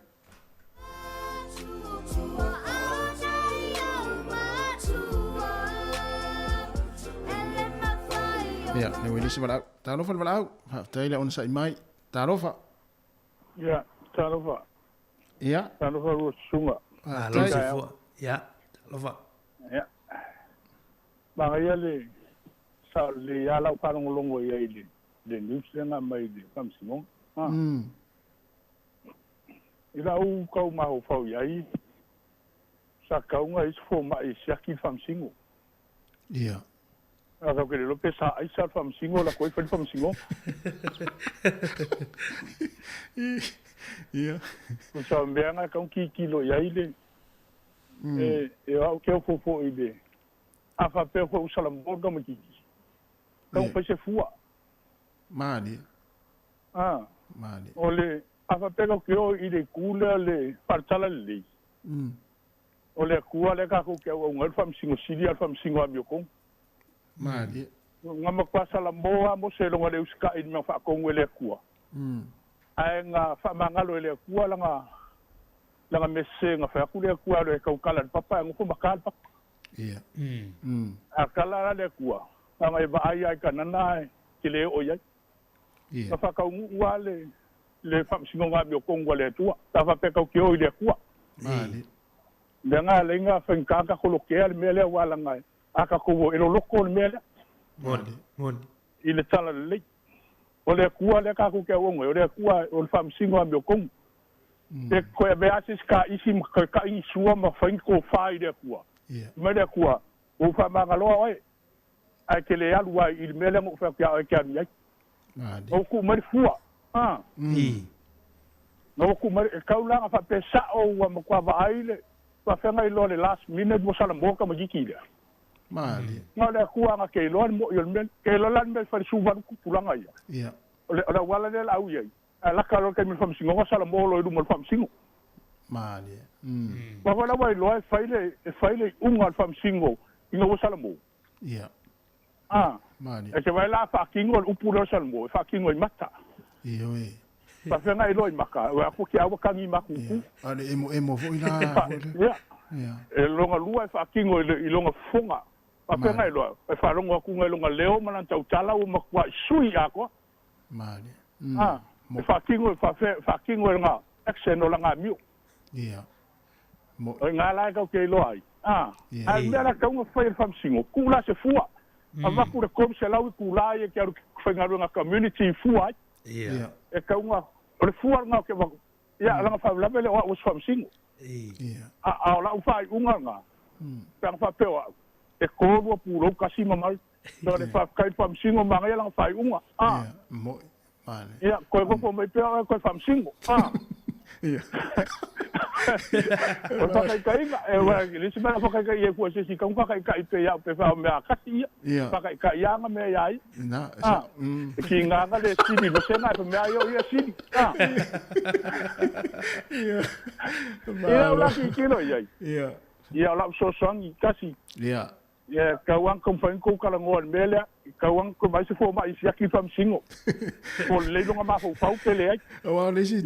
ia le ua ilisi valaau talofa le valaau faafetai le ona saʻi mai talofa ia talofa ia talofa lua susunga ia talofa ia magaia le sa le ia lau falogologo ia i le news lega mai le famasigoga i lau kau mahofau iai sa kauga isi fomaʻi siaki famasigo ia akau ke le lope sa aisa le famasigo la koe fai famasigoga ia ko sa meanga kau kikilo iai le e au ke fofo i le afa pe fo usala morga mo kiki kau pa se fua mani mani ole afa pe ke o i le kula le partala le ole kua le ka ko ke o ngal fam singo sili al fam singo amio ko mani ngama kwa sala moa mo se longa le uska i ma fa ko ngele kua ai nga fa mangalo le kua langa mese nga fa ku le kua le ka kala papa ngo makal papa ia akala le kua nga e ba ai kanana ki le o ia ia fa ka ngua le fam singo nga bio kongo le tua ta fa pe ka ki o le kua mali nga le nga fa ka ko lo ke le mele wala nga aka ko e lo loko le mele mon ile tala le o le kua le ka ko ke o ngo le kua o fam singo nga bio kongo e ko e be asis ka isi ka i sua ma fa ko fa i le kua mele kua o fa mangalo ai ai ke le alu ai il mele mo fa ka ai o ku mari fua no ku mari ka ula fa pesa o wa mo kwa va ai le fa fa ngai lo le last minute mo sala mo ka mo jikile mali no le kua nga ke lo mo yo mel ke lo lan mel fa su va ku pulanga ia o wala le au ai ala ka lo ke mi fam singo sala mo lo mo fam singo mali ba wala wai lo fa ile unga fam singo ingo sala mo ia mani e se vai la fa kingo upuro sala mo fa kingo i mata ia we fa fenga i lo i maka wa ku ki awa kangi maku ale emo vo ila ia e longa lua fa kingo i longa funga fa fenga i lo fa longa ku ngai longa leo mana tau tala o makwa sui ako mani fa kingo nga action o langa miu ia mo nga la ka ke lo ai ai mera ka un fa fam singo ku la se fua ava ku kom se lau ku la e ke fa nga community fua ia e ka un o le fua nga ke ia la fa la bele o fam singo ia a la fa unga nga pa fa pe e ko ro pu ro ka si mama do le fa kai fam singo ma nga la fa unga mo mani ia ko me pe ko fam singo ia o ta kai e wa le se mara fa kai e ko se si ka kai pe ya pe fa me akati ia fa kai ya nga me ya na ki nga nga le si ni se na pe me ayo ia si ia la ki kilo ia la so song kasi ia ia ka wan kom fa ko kala ngol mele ka wan ko mai se fo mai si aki fam singo ko le longa ma fo pe le ai wa le si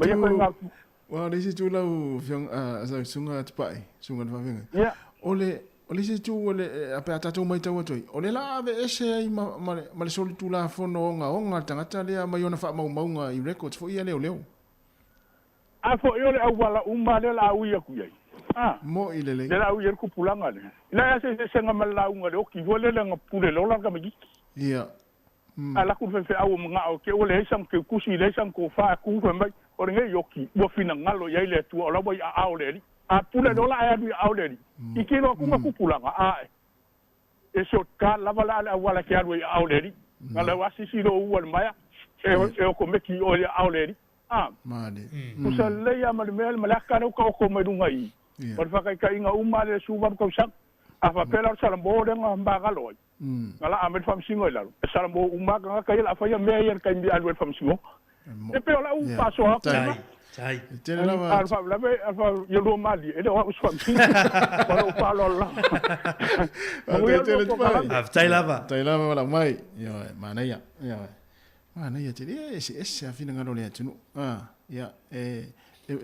wa le si tu la u fiong sa sunga tpai sunga fa venga ia ole si tu ole ape atatu mai tau toi ole la ave ese ai ma le soli tu la fono nga tangata le mai ona fa mau i records fo ia leo a fo yo le awala umma le la uia ku ai mo ile le la uia ku pulanga le la se nga mala unga le o ki vole le nga pule lo la ka magi ia ala ku fe au nga o ke ole sam ke kusi le sam ko fa ku fe mai o nge yoki wo fina ngalo ya ile tu ola boy a ole a pule lo la ya bi a ole ikilo ku ma ku pulanga e so ka la bala wala ke alwe a ole ngala wasi si lo u maya e ko me ki ole a ole mane usa le ya mal mel malaka no ko me dunga i por fa kai nga umma le su va ko sak Afa pela Samoa nga mbagalo. Ngala amet fam singo la. Samoa umaga nga kaya afa ya meyer kay bi alwel fam singo. E pe la u paso ha. Tai. Tele lava. Alfa la be alfa yo mali. Ele wa usfam singo. Para u palo la. Tai lava. Tai lava wala mai. Yo, mana ya. Ya. Mana ya tele ese afina ngalo le tunu. Ya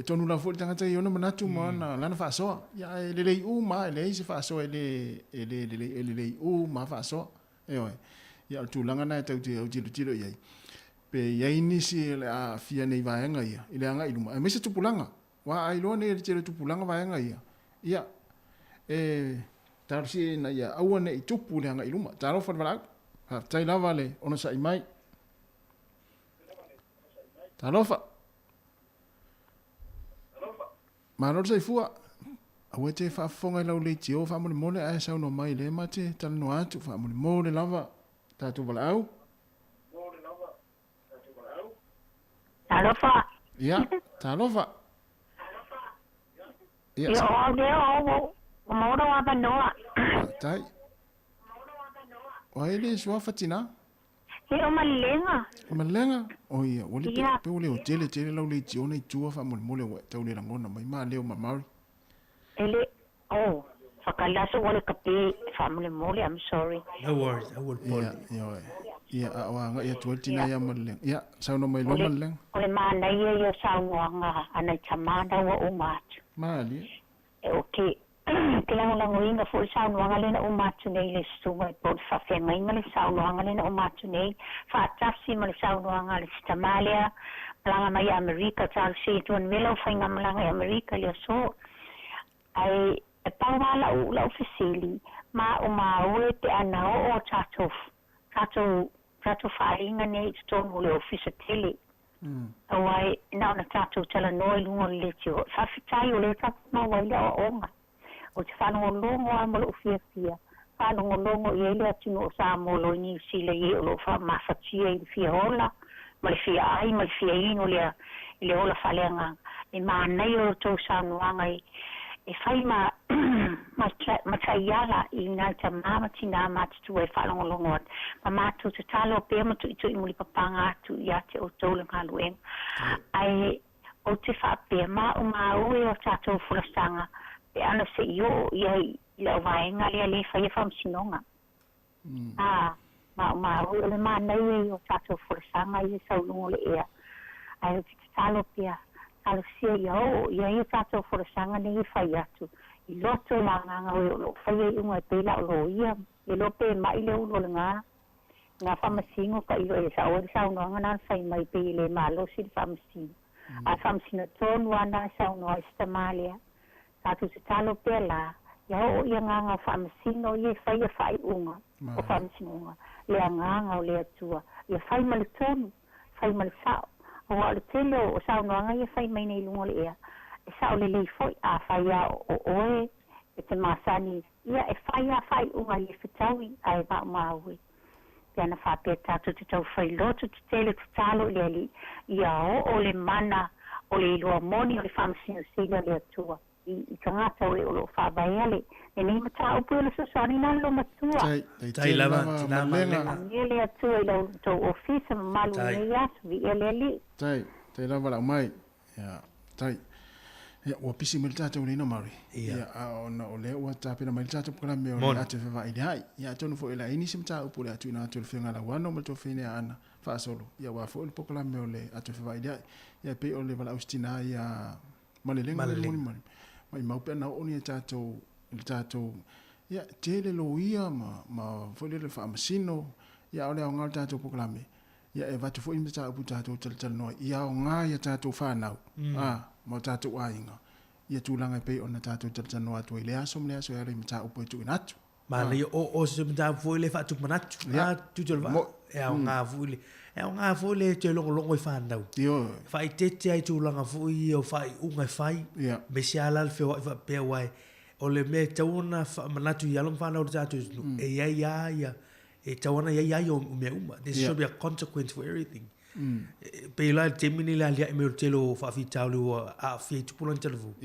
tonu la fo tanga tai ona manatu mana lana fa so. Ya le u ma le se fa so le u ma fa so. Yo. Ya tu langa na tau tiro ya. Pe ya inisi a fia nei vaenga ia. Ile anga iluma. Me se tupulanga. Wa ai lo ne tiro tupulanga vaenga ia. Ia. Tarsi na ia aua nei tupu le anga iluma. Taro fa vala. Ha tai lava le ona sa mai. Talofa. Mano sai fua. Awe te fa fonga lau le tio fa mole ai sa no mai le mate tal no atu fa mole lava. Tatu vala au. Talofa. Ya, talofa. Ya. Yo, moro apa noa. Tai. Wa ele swa fatina. Yo malenga. Malenga. Oh ia, wali pe ole o tele lau le tio nei tua fa mole wa tau le langona mai ma leo mamari. Ele fakalaso wale kape family mole, I'm sorry. No worries, I will pull. Yeah. Ia awa nga ia tuatina ia maleng. Ia sauno mai lo maleng. Ole mana ia yo sauanga ana chamanda wa umat. Mali. Okay. Kailangan lang uwing full sauanga le na umat nei le sunga pod fa fenga inga le sauanga le na umat nei fa tasi mal sauanga le stamalia planga mai America tal si tuan velo fainga malanga America le so ai pawala la ofisili ma umawe te ana o Tato fainga nei tonu le ofisa tele. Awai na tato tala noi lungo le tio. Fa fitai o le tato ma wai le onga. O te whanongo longo a malo fia. Whanongo longo i ele atino o sa molo ni sila i o lo fa mafatia i fia hola. Ma le fia ai, ma le fia ino le hola whalenga. E ma nei o tau sa nuanga e whai ma taiala i ngai ta mama tina matu e whalongo longo at. Ma matu te talo pe matu i tu i muli papanga atu i ate o tolu ngalueng. Ai o te whape ma o ue o tatou fulasanga. Pe ana se yo iai le vaenga le whai wham sinonga. Ma ue le ma nei o tatou fulasanga i saulungo le ea. Ai o te talo pea. Kalau sia ia tato forasanga ni fai atu i loto langa o fai unga pela o ia i lope mai le ulo nga famasingo ka ilo e sa no nga fai mai pele malo si famasingo a famasingo ton wana sa no istamalia tato se talo pela ia nga famasingo ia fai unga o famasingo le nga o le atua ia fai mal ton fai mal sa o le tele o sa no nga ia fai mai nei lungo le ea e sa o le lei foi a fai o oe e te masani ia e fai unga le fitawi ai ba maui piana fa pe tato te tau fai loto te tele te talo le ali ia o le mana o le lua moni o le famsino sila le atua i kangata o le o fa baiale e nei mata upu le sosani na lo matua tai lava malenga ele atua i lo to office malu nei asu vi ele tai lava la mai ya tai ya o pisi militata o lino mari ya ona o le o tape na militata pula me o ate fa vai dai ya tonu fo ela ini simta upu le atu na atu fenga la wano mo to fine ana fa solo ya wa fo le pokla me o le atu fa vai dai ya pe o le vala ustina ya malelenga mani mai mau pena oni tato ya tele lo ia ma fo le fa masino ya ole ngal tato poklame ya e vatu fo imta upu tato tel no ya nga ya tato fa nau mo tato ainga ya tulanga pe ona tato tel no atu ile asom le aso ya le mta upu tu inatu ma le o se mta fo le fa tu manatu tu tel va ya nga fo le e nga fo le te longo fa nau fai tete ai tulanga fo i o fai unga fai me siala al fe fa pe wai o le me tauna manatu ya long fa nau tato e ya e tawana ya o me uma there should be a consequence for everything pe la temini la lia me telo fa fi taulo a fi tu pulan telo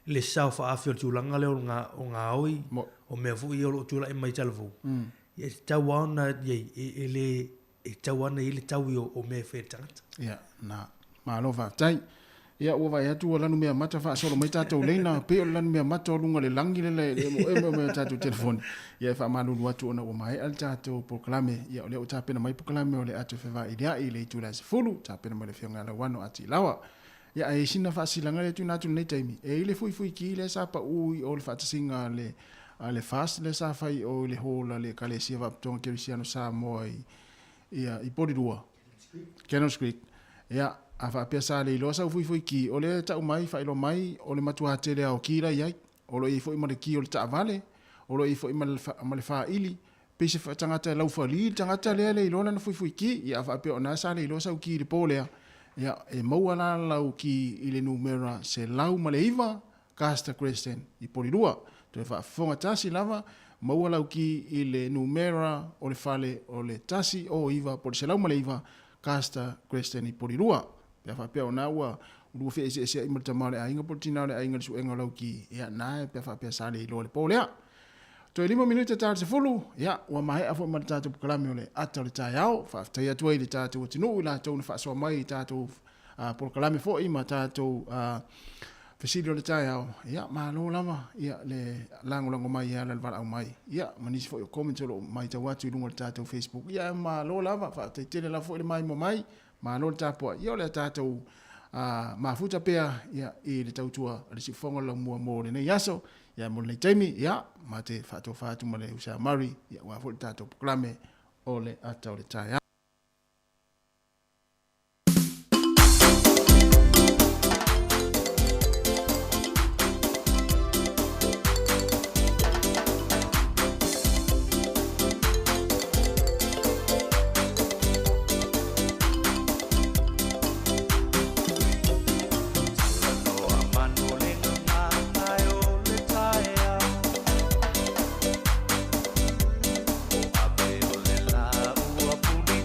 le sa fa fi tu langa le nga oi o mea fu i olo tula e mai telefon ia tau ana ye ele e tau ana ile tau i o mea fe tangata ia na malo fa tai ia ua vai atu o lanu mea mata fa solo mai tatou leina pe o lanu mea mata o lunga le langi le mo tatou telefoni ia fa malulu atu ona ua mai al tatou proklame ia o le o tapena mai proklame o le atu feva idia i le itula se fulu tapena mai le fionga la wano ati lawa ia e sina fa silanga le tuna atu nei taimi e ile fui ki le sa pa ui o le fa tsinga le ale fast le sa fai o le hola le kalesia va tonga kerisiano Samoa ia i porirua Cannon Creek ia afa pesa le lo sa fui ki o le ta mai fa ilo mai o le matua tele o kira ia o lo i foi ma ki o le ta vale o lo i foi ma le fa ili pe se fa tangata lau fa li tangata le lo na fui ki ia afa pe ona sa le lo sa ki le pole ia e mau ala lau ki i le numera se lau ma le iva Casta Crescent i porirua to fa fonga tasi lava mau lau ki i le numera o le fale o le tasi o iva por se lau ma le iva Casta Crescent i porirua pe fa pe ona ua lu fe se i mata male ainga portina le ainga su enga lau ki ia na pe fa pe sale lo le pole to 5 minuta tar se fulu ia wa mai afo mata tu kalame ole ata le taiao fa tai atu le tatu tinu la to fa so mai tatu por kalame fo i mata tu Fesidio le taiao ia malo lama ia le lango mai ia le vala mai ia manis fo comment lo mai ta watu lungo tatu Facebook ia malo lava fa te tele la fo le mai mo mai malo tapo ia le tatu mafuta pea ia i le tautua le si fonga la mua mo le nei yaso ia mo le taimi ia mate fatu mo le usa mari ia wa fo tatu proclame ole ata le taiao Ua puni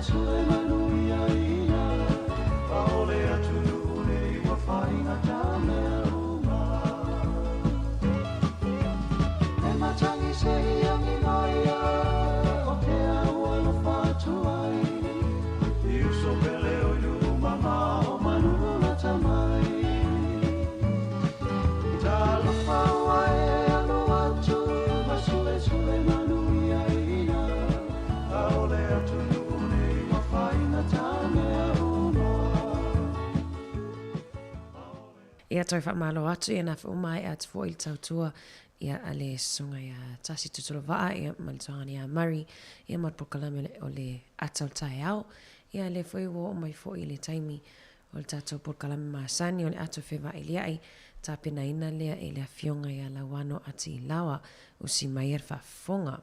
sue manu ia ia Paole atu nune wa whainga tāme uma E matangi se iangi mai a O te aua na whātuai I uso pele o iu mama o manu na tamai Tala whaua e alo atu Ma sue sue manu ia ia Aole atu nune wa whainga tāme uma Ia toi whamalo atu ia na whaumai at fo il tautua ia ale sunga ia tasi tuturo waa ia malitoangani a Murray ia matpokalame o le atau tai au ia le foi wo mai fo i le taimi o le tatou pokalame maasani o le atu whewa ili ai ta pena ina lea e le afionga ia lawano ati lawa usi mai er whafonga.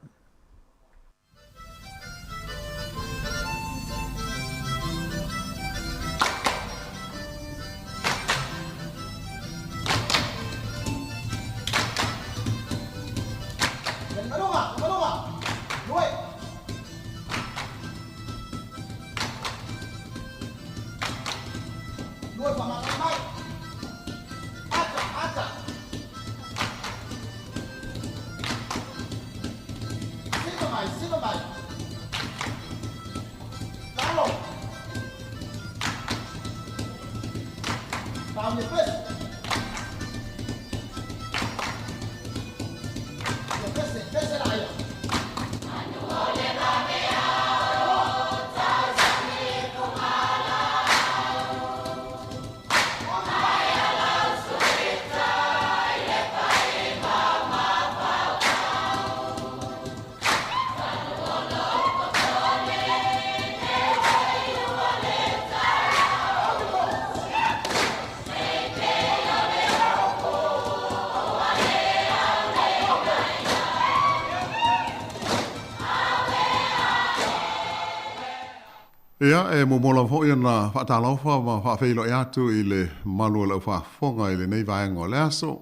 Ia, e mo mola fo ia na whaatalauwha ma whaafeilo e atu i le malua lau whaafonga i le nei vaenga o le aso.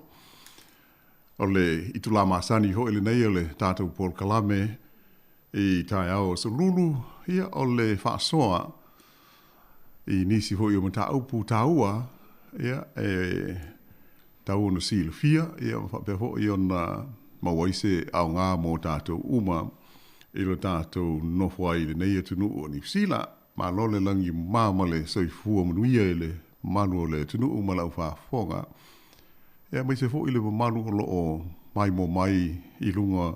O le itula masani ho i le nei o le tātou Paul Kalame i tai au o Solulu. Ia o le whaasoa i nisi ho i o mata upu taua. Ia, e tau ono silu fia. Ia, whapea ho i o na mawaise au ngā mō tātou uma i lo tātou nofua i le nei atunu o New Zealand. Ma lole langi mamale soifua manuia i le manu o le tunu ma lau whaafonga. Ia mai se fo i le manu o loo mai mo mai i lunga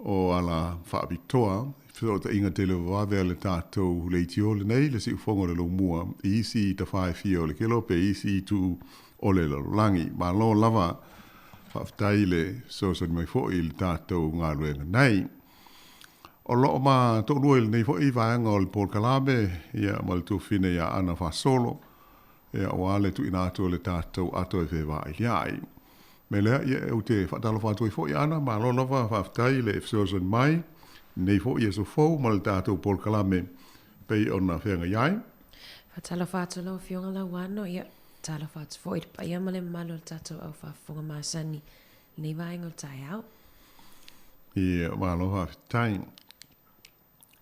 o ala whaabitoa. Whio ta inga te le wawe le tātou le iti o le nei, le si ufonga le lo mua. I isi i ta whae fia o le kelo, pe isi i tu o le langi. Ma lo lava whaafitai le sosani mai fo i le tātou ngā luenga nei. O loo ma tō nuel nei fo i vaenga o le Paul Kalame, ia ma le tūwhine ia ana whaasolo, ia o ale tu ina atu le tātou ato e whewa i liai. Me lea ia e ute whaatalo whātua i fo i ana, ma lo lava whaafitai le efsosan mai, nei fo i e so fau ma le tātou Paul Kalame, pei ona whenga iai. Whaatalo whātua lau fionga lau wano, ia talo whātua fo i pa ia ma le malo le tātou au whaafonga maasani, nei vaenga o tai au. Ia ma lo whaafitai.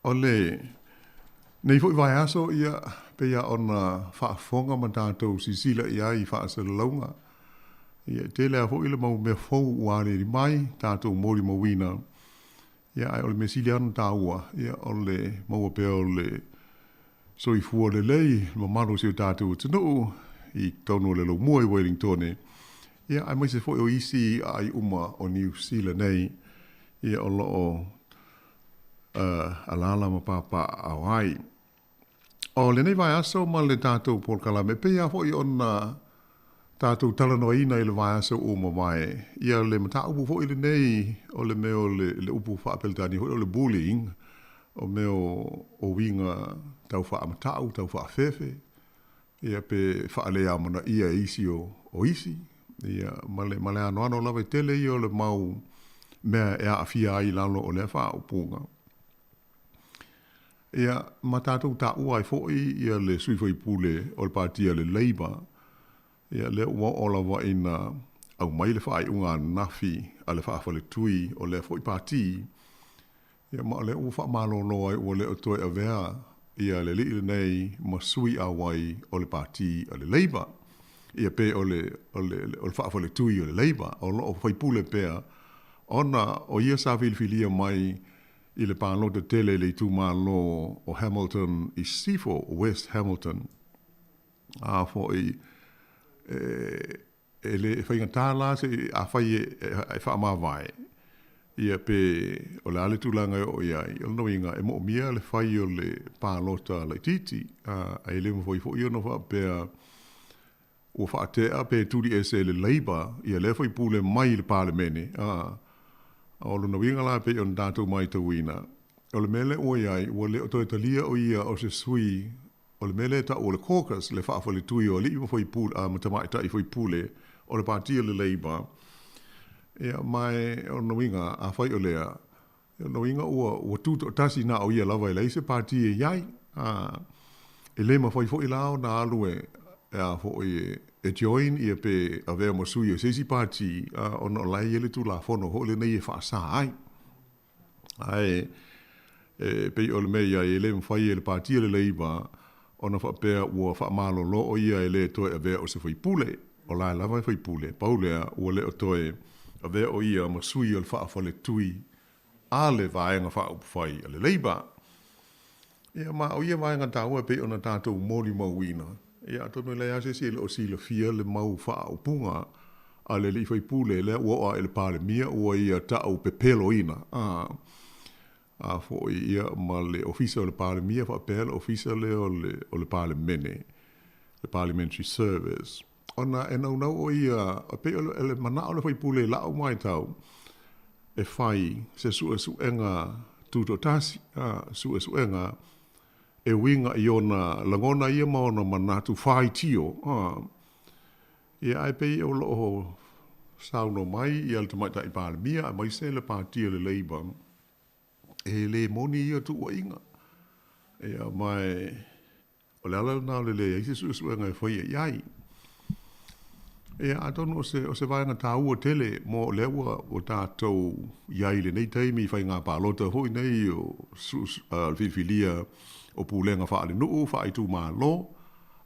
O le, nei fo i vai aso ia, pe ia ona whaafonga ma tātou sisila ia i whaasala launga. Ia te lea fo i le mau mea fau uare ri mai, tātou mori mawina. Ia ai o le mesili anu tāua, ia o le maua pea o le soifua le lei, ma maro si o tātou tanu, i tonu le lo mua i Wellingtone. Ia ai mai se fo i o isi ai uma o New Zealand nei, ia o loo alala ma papa awai. O le nei vai aso ma le tātou Paul Kalame, pe ia fo i ona tātou talanoina i le vai aso o ma mai. Ia le mata upu fo i le nei, o le meo le upu whaapeltani, o le bullying, o meo o winga tau whaamatau, tau whaafefe. Ia pe whaalea mana ia isi o isi. Ia male ano lawe tele i o le mau mea ea awhia ai lalo o le wha upunga. Ia matatou ta ua i foi ia le suifo i pule o le partia le Labour. Ia le ua ola wa ina au mai le whaai unga nafi a le whaafale tui o le foi parti. Ia ma le ua wha malo loa i ua le o toi a vea ia le li nei masui a wai o le parti o le Labour. Ia pe o le whaafale tui o le Labour, o whaipule pea, ona o ia sa filia mai i le pālo te tele le tu malo o Hamilton i Sifo, West Hamilton. A fo i le whaingatā la se a whai e whaamawai. Ia pe o le ale tūlanga o iai, o no inga e mo mia le whai o le pālota le titi, a e le mo fo i ono wha pea o whaatea pe turi e se le Labour, ia le whai pūle mai le pālemene, o lo winga la pe on dato mai te wina. O le mele o iai, o le o toi talia o ia o se sui, o le mele ta o le caucus, le whaafale tui o li ima fwoi pūle, a matamai ta i fwoi pūle, o le partia le Labour. Ia mai o no winga a whai o lea, o no winga o tūto tasi na o ia lava i leise partia iai, e le ma fwoi fwoi lao na alue, a fwoi e join ia pe a vea masui o sesi parti o no lai ele tu la fono ho le nei e whaasa ai. Ai, pe o le mea e le mwhai e le parti le Labour o na whapea ua whaamalo lo o ia e le toe a vea o se whaipule, o lai lava e whaipule, paulea ua le o toe a vea o ia masui o le whaafale tui a le vaenga whaupwhai a le Labour. Ia ma o ia vaenga taua pe o na tātou mōri mauina. Ia tonu le ase si o sila fia le mau wha o punga a le li whaipule le ua o ele pāle mia ua ia tau pepelo ina. A fo ia ma le ofisa o le pāle mia wha pēle ofisa le o le pāle mene, le parliamentary service. Ona e nau o ia, a pe o le mana o le whaipule lau mai tau e whai se suenga tuto tasi, suenga e winga i ona langona ia maona manatu whai tio. Ia ai pei o loo sauno mai i alta mai tai pāle mia, a mai se le pātia le Labour. E le moni ia tu o inga. Ia mai o le ala nā le le eise suenga e whai e iai. Ia atonu o se vaenga tā ua tele mo lewa o tātou iai le nei teimi whai ngā pālota hoi nei o filia o pūlenga whaale nuu, whaaitu mā lo,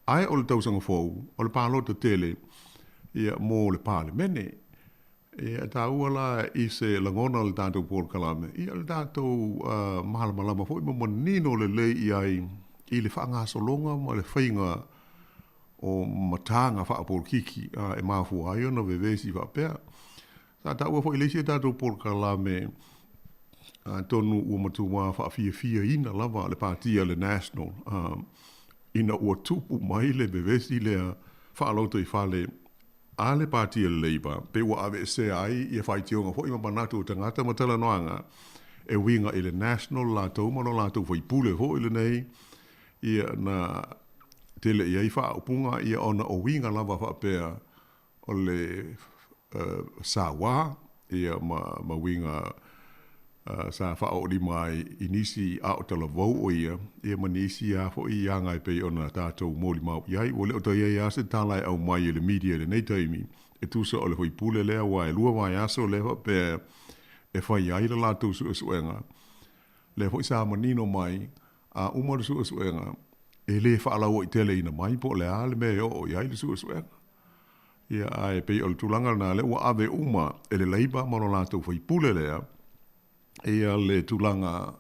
ai o le tausanga fōu, o le pālota tele, ia mō le pāle mene. Ia tā ua la i se langona le tātou pōl kalame, ia le tātou mahalama fōi ma manino le lei iai i le whaanga solonga ma le whainga o matanga whaapōl kiki e māfu ai ona vevesi whapea. Tā ua fōi leisi tātou pōl kalame, tonu ua matua whaafia ina lava le partia le national. Ina ua tupu mai le bevesi lea whaalauta i whale a le partia le Labour. Pe ua ave se ai i a whaitionga fo ima manatu o tangata matala noanga e winga i le national lātou mano lātou whaipule fo i le nei ia na tele i ai whaupunga ia ona o winga lava whapea o le Samoa ia ma winga sa whao li mai inisi a o tala vau o ia, manisi a fo i anga i pei ona tātou mōli mau iai, o le o tai ai ase tālai au mai le media le nei taimi, e tusa o le hoi pule lea wai, lua wai aso lewa pe e whai ai la lātou suenga. Le hoi sa manino mai, a umaru suenga, e le whaalau i tele ina mai po le a le me o iai le suenga. Ia ai pei o le tulanga na le ua ave uma, e le Labour mano lātou hoi pule lea, ia le tulanga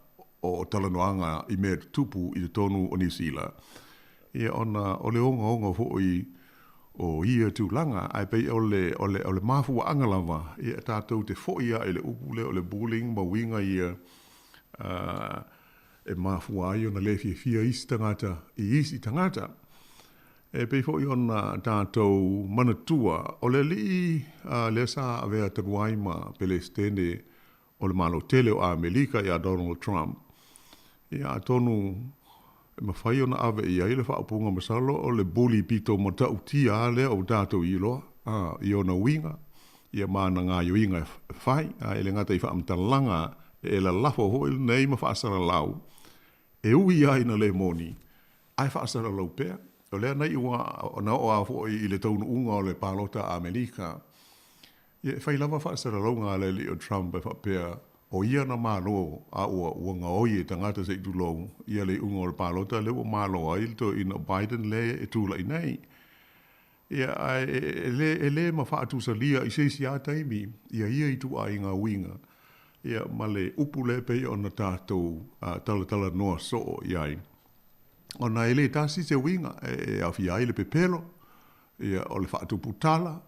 o talanoanga i mea tupu i te tonu o New Zealand. Ia ona o le onga hoi o ia tulanga, ai pei o le mafua angalava, ia tātou te foia i le upule o le bullying, ma winga ia e mafua ai ona le fia isi tangata, i isi tangata. E pei fo'i ona tātou manatua, o le li le sa avea tanuaima pele stende o le malo tele o Amerika i a Donald Trump. Ia tonu e mawhai ona ave i aile whaapunga masalo o le bully pito ma tau tia le o tātou i loa. I ona winga, ia mana ngā yo inga whai, e le ngata i whaamtalanga e la lafo hoi nei ma whaasara lau. E ui ai na le moni, ai whaasara lau pēr. O lea nei ua na o a fo i le taunu unga o le palota Amerika. Ia whai lava whaasara lau ngā le li o Trump e whapea o ia na malo a ua ngaoi e tangata se tu lo ia le unga o le palota le o malo ai to ina Biden le e tu lai nei ia le ma fa tu salia i se sia taimi ia i tu ai nga winga ia male upule pe ona tatou tala noa so iai ona ele tasi se winga e a fia ile pepelo ia o le fa tu putala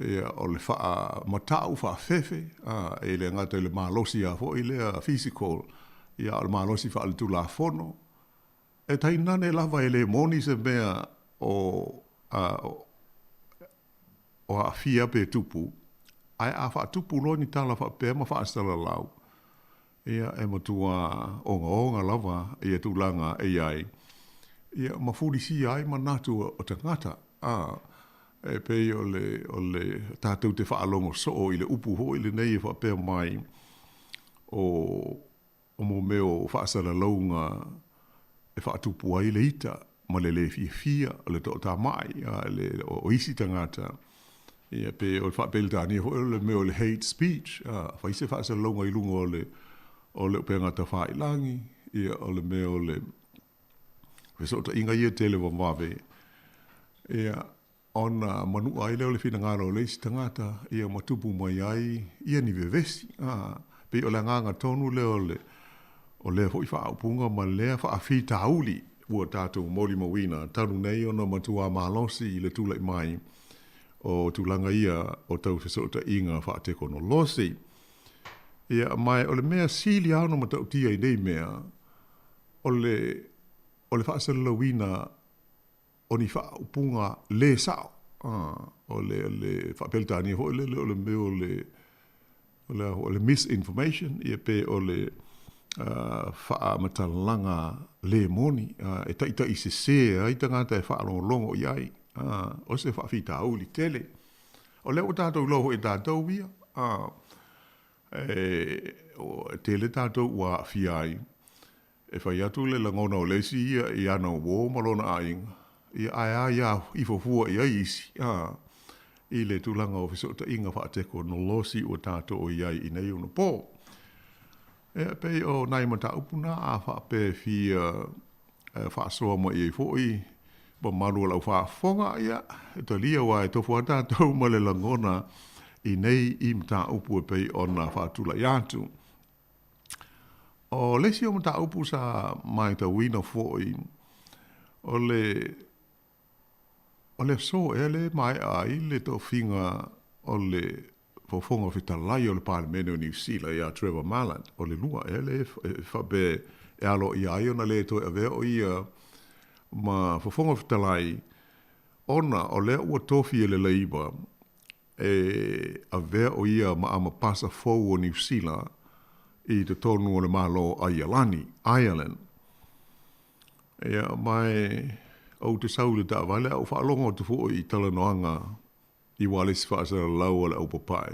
ia o le faa matau faa fefe e le ngata le malosi a fo ile a physical ia o malosi faa le tula fono e tai nane lava ele moni se mea o a fia pe tupu ai a faa tupu lo ni tala faa pe ma faa stala lau ia e matua onga lava ia tulanga e ai ia mafuri si ai manatu o tangata e pei o le tātou te whaalongo so i le upu ho i le nei e whapea mai o mo meo whaasara launga e whaatupu ai le ita ma le fia o le tō tā mai o isi tangata ia pe o le whapeltani ho le meo le hate speech whaise whaasara launga i lunga o le pea ngata whailangi ia o le meo le whesota inga ia tele wa mawe ia ona manu ai leo le fina ngaro le tangata ia matupu mai ai ia ni vevesi pe o le nganga tonu leo le o le foi fa upunga ma le fa afita uli ua tatu moli mawina tanu nei ona matua malosi i le tula mai o tulanga ia o tau fesota inga fa te kono losi ia mai o le mea sili ano matau tia i nei mea o le fa salawina oni fa upunga le sao o le fa peltani ho le meo le misinformation ia pe o le fa matalanga le moni e taita i se ai tangata e fa longo iai o se fa fita uli tele o le o tatou loho e tatou via o tele tatou ua fiai e fai atu le langona o lesi ia i ana o malona ainga ia ia i fofua ia isi i le tulanga o fisota inga whaateko no losi o tato o iai i nei uno po e pe o nai mata upuna a whaape fia whaasoa mo i foi ba maru lau whaafonga ia e to lia wa e tofu a tato ma le langona i nei i mta upu e pe ona whaatula iatu o lesi o mta upu sa mai ta wina foi o le so ele mai ai le to finga o le fofonga fitalai o le Parlamento o New Zealand ia Trevor Malland o le lua ele fa be e alo ia ai ona le to ave o ia ma fofonga fitalai ona o le ua tofi ele leiba e ave o ia ma ama pasa fou o New Zealand i te tonu o le malo a Ireland ia mai o te saule ta vale o whaalongo te fo i talanoanga i wale si whaasara lau ala au papai.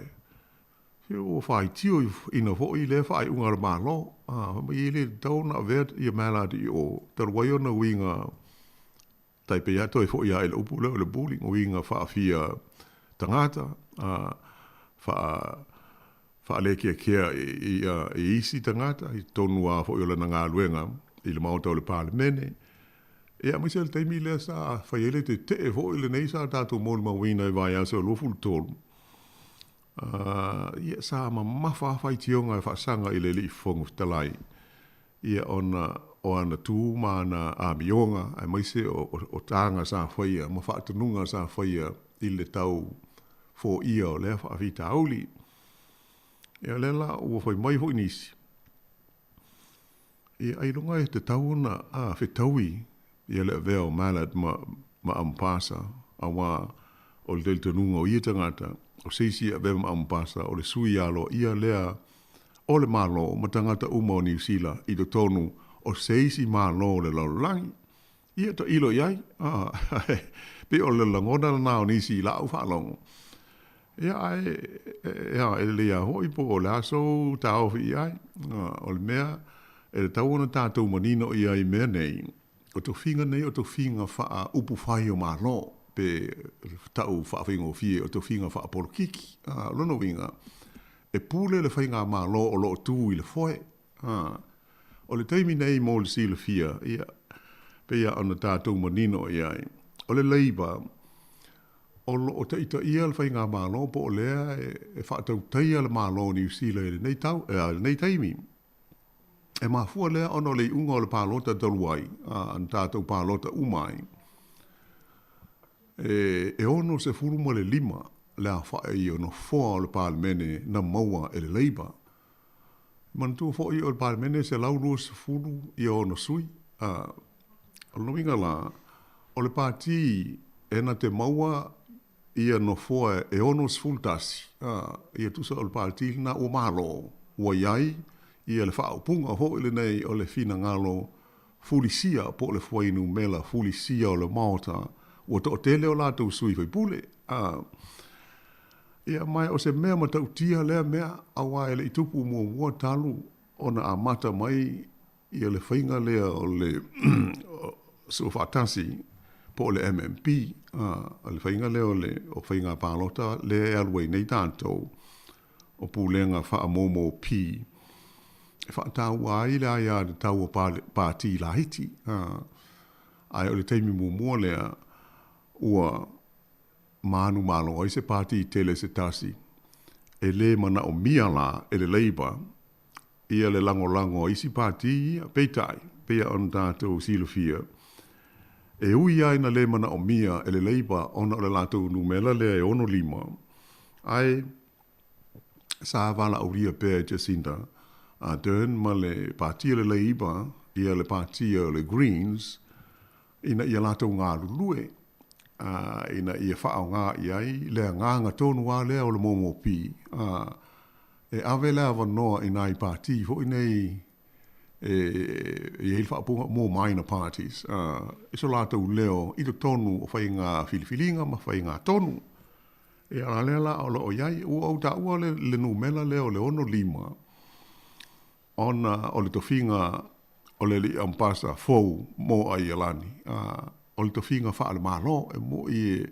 Se o whai tio ina fo i le whai ungar malo. I le tauna ved i maladi o tarwai ona winga taipe ato e fo i aile upu leo le bullying o winga whaafia tangata whaaleke kea i isi tangata i tonua fo i ola na ngā luenga i le maota o le Parlamento. Ia mai se taimi le sa faiele te vo ile nei sa tatu mol ma wina vai aso lo ful tol. Ia sa ma mafa fai tionga fa sanga ile li fongu talai. Ia ona tu mana a mionga ai mai se o tanga sa faia ma fa tununga sa faia ile tau fo ia o le fa vita auli. Ia lela o foi mai ho nisi. Ia ai longa e te tau na fetaui ia le veo malad ma ampasa awa o le tenunga o ia tangata o seisi a veo ma ampasa o le sui alo ia lea o le malo ma tangata uma o New Zealand i do tonu o seisi malo le laulangi ia to ilo iai pe o le langona na o nisi la u whalongo ia e lea hoi po o le aso tau fi iai o le mea e le tau ona tātou manino iai mea nei o to finga nei o to finga fa upu fai o malo pe tau fa fingo fie o to finga fa porkiki lono winga e pule le whai ngā mālo o lo tū i le whoe. O le teimi nei mō le si le fia, ia, pe ia ana tātou manino iai. O le leiba, o te ita ia le whai ngā mālo, po o lea e whaatau teia le mālo ni usila e nei teimi. E mafua lea ono le unga o le pālota taluai, an tātou pālota umai. E ono se furuma le 5, lea whae i ono 4 o le pālemene na maua e le leiba. Mantua fo i o le pālemene se laurua se furu i ono sui. O noinga la, o le pāti ena te maua ia no foa e ono sfultasi. Ia tusa o le pāti na o malo, ua iai, ia le whaupunga ho ile nei o le fina ngalo fulisia po le fuainu mela fulisia o le maota o to tele o lātou sui fai pule. Ia mai o se mea matau tia lea mea awa ele itupu mua talu o na amata mai ia le whainga lea o le so whaatasi po le MMP le whainga lea o le o whainga pālota le alwei nei tātou o pūlenga wha momo pi whaatau ai le ai a tau o pāti la hiti. Ai o le teimi mua lea ua manu malo ai se pāti tele se tasi. E le mana o mia la e le leiba ia le lango isi pāti ia peitai. Pea on tātou silofia. E ui ai na le mana o mia e le leiba ona o le lātou numela lea e ono 5. Ai sa vala auria pea Jacinta. Dern ma le pātia le leiba, ia le pātia le Greens, ina ia lātou ngā lulue, ina ia whaau ngā iai, lea ngā tonu wā lea o le momo pi. E awe lea wanoa ina i pāti, ho inei e hei whaapunga more minor parties. Iso lātou leo, ito tonu o whai ngā filifilinga, ma whai ngā tonu. E ala lea la o lo o iai, ua au ta ua le numela leo le ono 5. Ona o le tofinga o le li ampasa fou mo ai alani. O le tofinga wha ale malo e mo i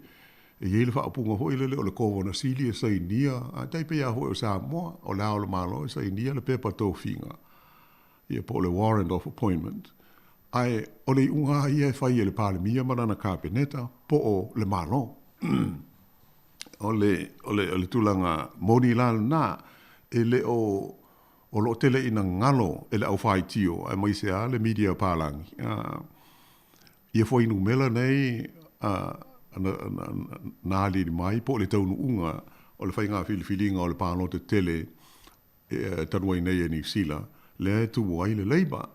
e le wha apunga hoi le o le kovo na sili e sai nia. Tai pia hoi o Samoa o le ao le malo e sai nia le pepa tofinga. Ia po le warrant of appointment. Ai o le unga ia e whai e le palemia marana kapeneta po o le malo. O le tulanga moni lal na e le o lo tele ina ngalo ele au fai tio ai mai se ale media palangi ia foi no mela nei na ali mai po le tonu unga o le fainga filifilinga o le pano te tele tanwai nei ni sila le tu wai le leiba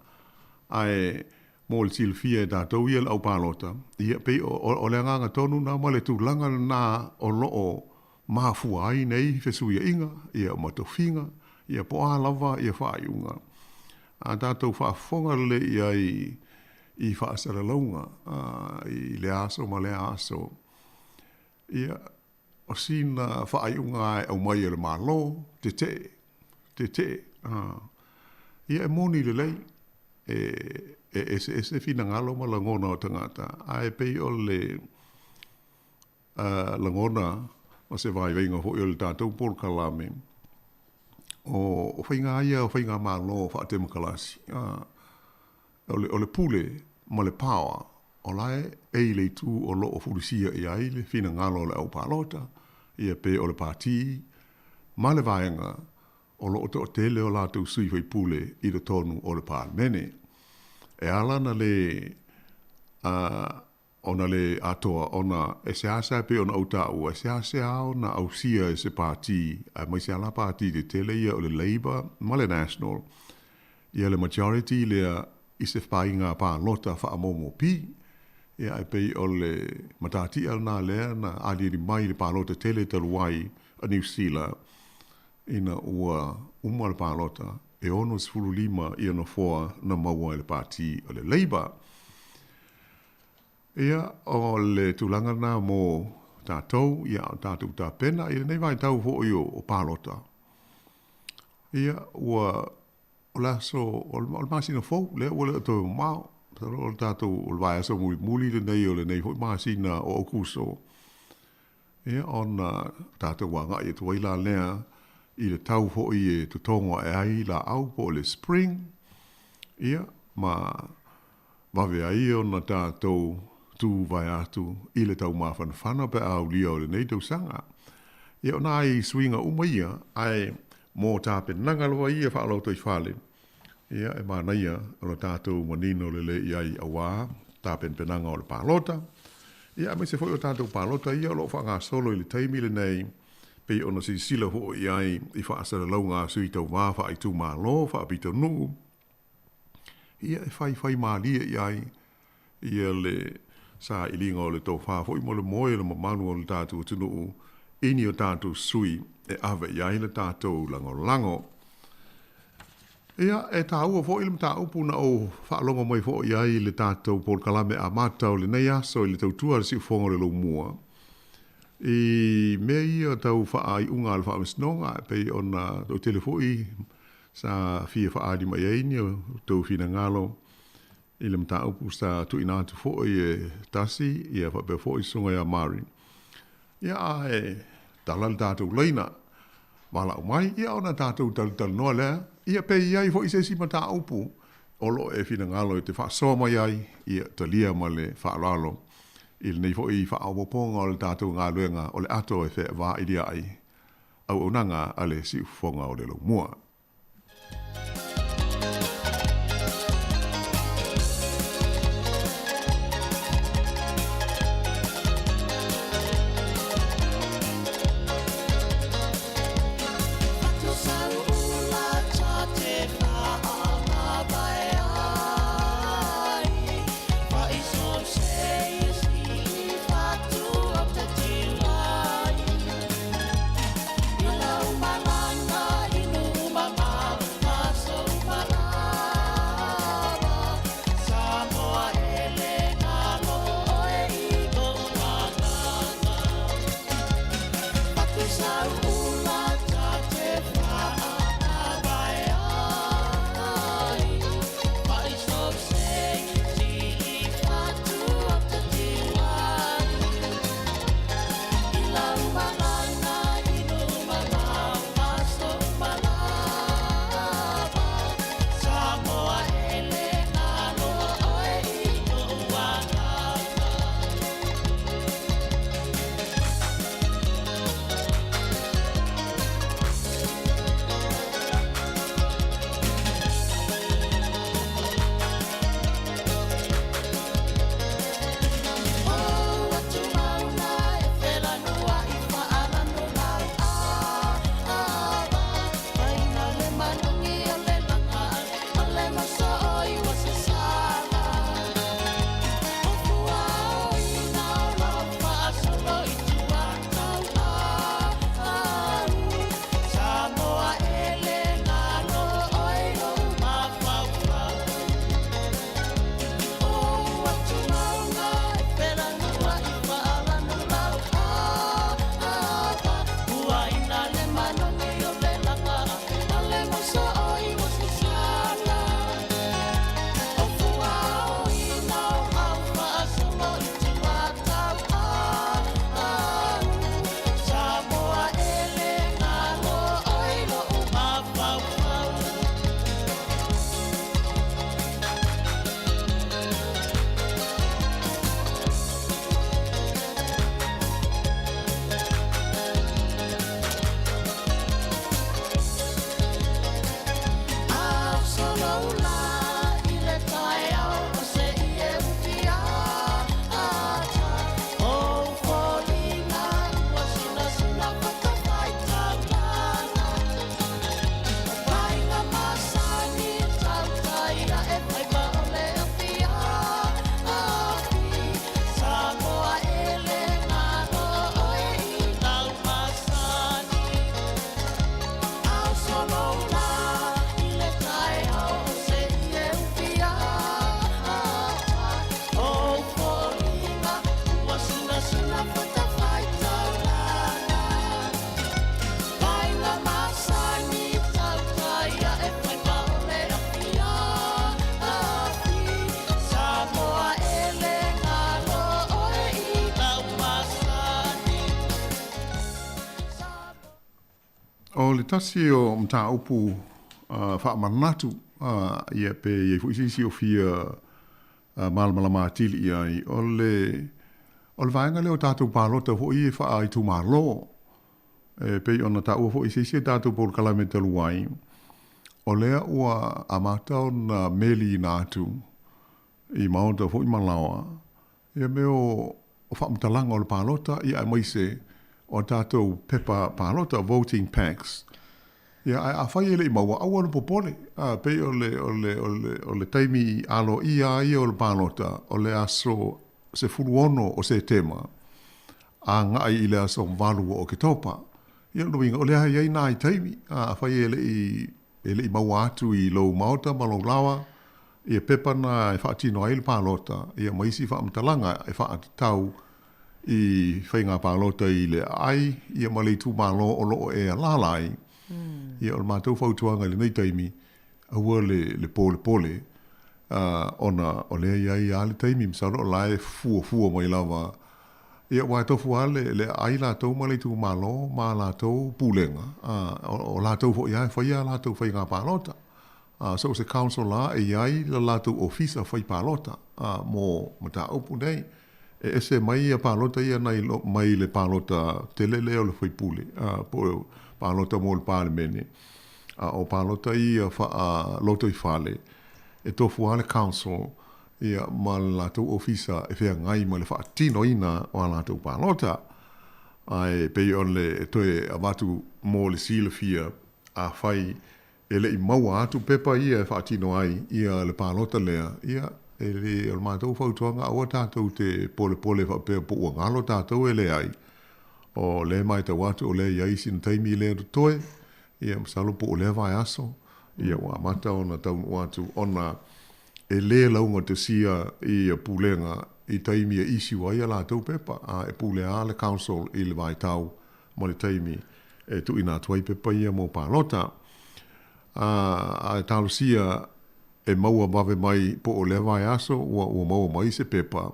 ai mo le silfia da to ia au palota ia pe o le nganga tonu na mo le tu langa na o lo mafu ai nei fesuia inga ia matofinga ia po a lava ia whaiunga. A tātou whaafonga le ia i whaasara launga, i le aso ma le aso. Ia o sina whaiunga ai au mai le malo, te. Ia e moni le lei, e se fina ngalo ma langona o tangata. A e pei o le langona o se vai venga ho i le tātou por kalame. O whainga ia, o whainga malo, o whaate makalasi. O le pule, ma le pawa, o lae, e le tu o lo o furisia i aile, fina ngalo le au palota, ia pe o le pāti, ma le vaenga, o lo o tele o lātou sui whai pule i le tonu o le pālemene. E ala na le, ona le Atua, ona e se asa pe ona autau, e se asa ona ausia e se pāti, mai se ala pāti de tele ia o le Labour, ma le National, ia le majority lea i se whainga pālota whaamomo pi, ia e pei o le matati alna lea na aliri mai le pālota tele taluai a New Zealand, ina ua le pālota, e ono sfulu 5 ia no 4 na maua le pāti o le Labour. Ia o le tulanga na mo tātou, ia o tātou tā pena, ia nei vai tau ho o pālota. Ia ua o laso, o le masina fau, lea ua le tau mao, o le tātou o le vai aso muli le nei o le nei hoi masina o okuso. Ia o na tātou wanga ia tuwaila lea, i le tau ho i e tutonga e ai la au po le spring. Ia, ma wawe ai o na tātou tū vai atu i le tau mawhanawhana pe au lia o le nei tau sanga. Ia o na ai swinga umaia ai mō tāpe nangaloa ia whaalau toi whale. Ia e mana ia o le tātou manino le i ai awa tāpen penanga o le pālota. Ia me se foi o tātou pālota ia o lo whanga solo i le taimi le nei pe ona si sila ho i ai i whaasara lau ngā sui tau wāwha i tū mālo, whaapita nuu. Ia e whai mālia i ai ia le sa ilinga o le tau whāwha i mo le moe le mamanu o le tātou tunu ini o tātou sui e awe i ai le tātou lango. Ia e tāua fo i le mta upuna o whaalonga mai fo i ai le tātou pol kalame a mātau le nei aso i le tau tua le si ufonga le lo mua. I mea ia tau wha i unga al wha mesnonga pe ona tau telefoi sa fia wha adi mai aini o tau fina ngalo i le mta upu sa tu inatu fo i e tasi i a wha pe fo i sunga i a mari. Ia e talal tātou leina wala o mai ia ona tātou tal noa lea ia pe iai fo i se si mata upu o lo e fina ngalo i te wha soa mai ai ia talia ma le wha lalo. Il nei fo i wha awaponga o le tātou ngā luenga o le ato e whea wā i ai. Au onanga a le si ufonga o le lo mua. O le tasi o mta upu wha manatu ia pe ia fu isi o fia malmala matili ia o le vaenga leo tātou pālota fo i wha ai tu malo pe ona ta ua fo isi tātou pol kalameta luai o lea ua amatau na meli nātu i maonta fo i malawa ia meo o wha mtalanga o le pālota ia ai maise o tātou pepa pālota voting packs. Ia a whai ele i maua awa no popole. Pe o le taimi alo ia o le pālota o le aso se furu ono o se tema. A ngai i le aso mwalu o ke topa. Ia no winga o le hai ai nai taimi. A whai ele i maua atu i lou mauta malong lawa. Ia pepa na e whaatino ai le pālota. Ia maisi whaamtalanga e whaatitau i whainga pālota i le ai, ia maleitu malo o loo e lalai. Ia o le mātou whautuanga le nei taimi, aua le pole. Ona o le iai a le taimi, misano o lae fua mai lava. Ia wai tofu ale le ai lātou maleitu malo, ma lātou pūlenga. O lātou fo iai, whaia lātou whainga pālota. So se council la e iai la lātou ofisa whai pālota. Mō mata upu nei. E se mai a pālota ia nei mai le pālota tele leo le whaipule, po pālota mo le pālemene. O pālota ia wha loto i whale, e tofu ale council, ia ma le lātou ofisa e whea ngai ma le wha tino ina o a lātou pālota. Ai pei on le toe a watu mo le sila fia a whai e le i maua atu pepa ia e wha tino ai, ia le pālota lea, ia e le o mātou whautuanga aua tātou te pole whapea po ua ngalo tātou e le ai. O le mai te watu o le iai sin taimi le toi, ia msalo po o le vai aso, ia ua mata ona taun watu ona e le launga te sia i a pūlenga i taimi e isi wai a lātou pepa, e pūlea le council i le vai tau mo le taimi e tu ina tuai pepa ia mo pālota. A tālu sia e maua mawe mai po o le vai aso, ua maua mai se pepa.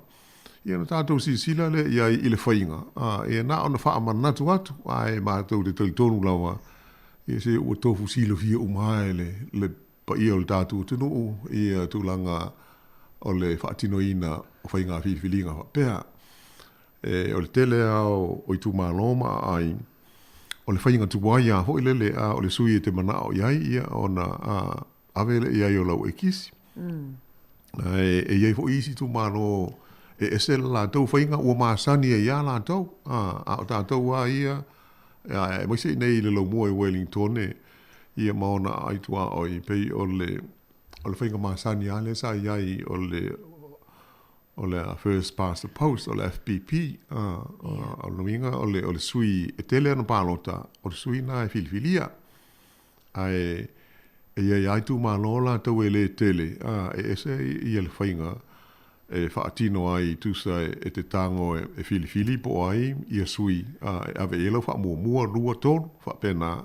Ia na tātou si sila le ia i le whainga. E na ona wha amanatu atu, e mātou te talitonu lawa. Ia se ua tofu sila fia umae le pa ia o le tātou tunu, ia tūlanga o le whaatino ina o whainga whiwhilinga whapea. O le tele au o i tū māloma ai, o le whainga tuwai a ho i lele o le sui e te mana o iai, ia ona avele ia yo lau e kisi. E iai fo isi tu mano e se la tau whainga ua maasani e ia la tau. A o tātou a ia, e maise nei le lau mua i Wellington ia maona aitua oi pei o le whainga maasani a le sa iai o le first past the post, o le FPP, o le winga, o le sui e tele ana pālota, o le sui na e filifilia. E ia tu malola tau e le tele, e ese i le whainga, e whaatino ai tusa e te tango e fili po ai, ia sui, e ave elo wha mua lua tonu, wha pena,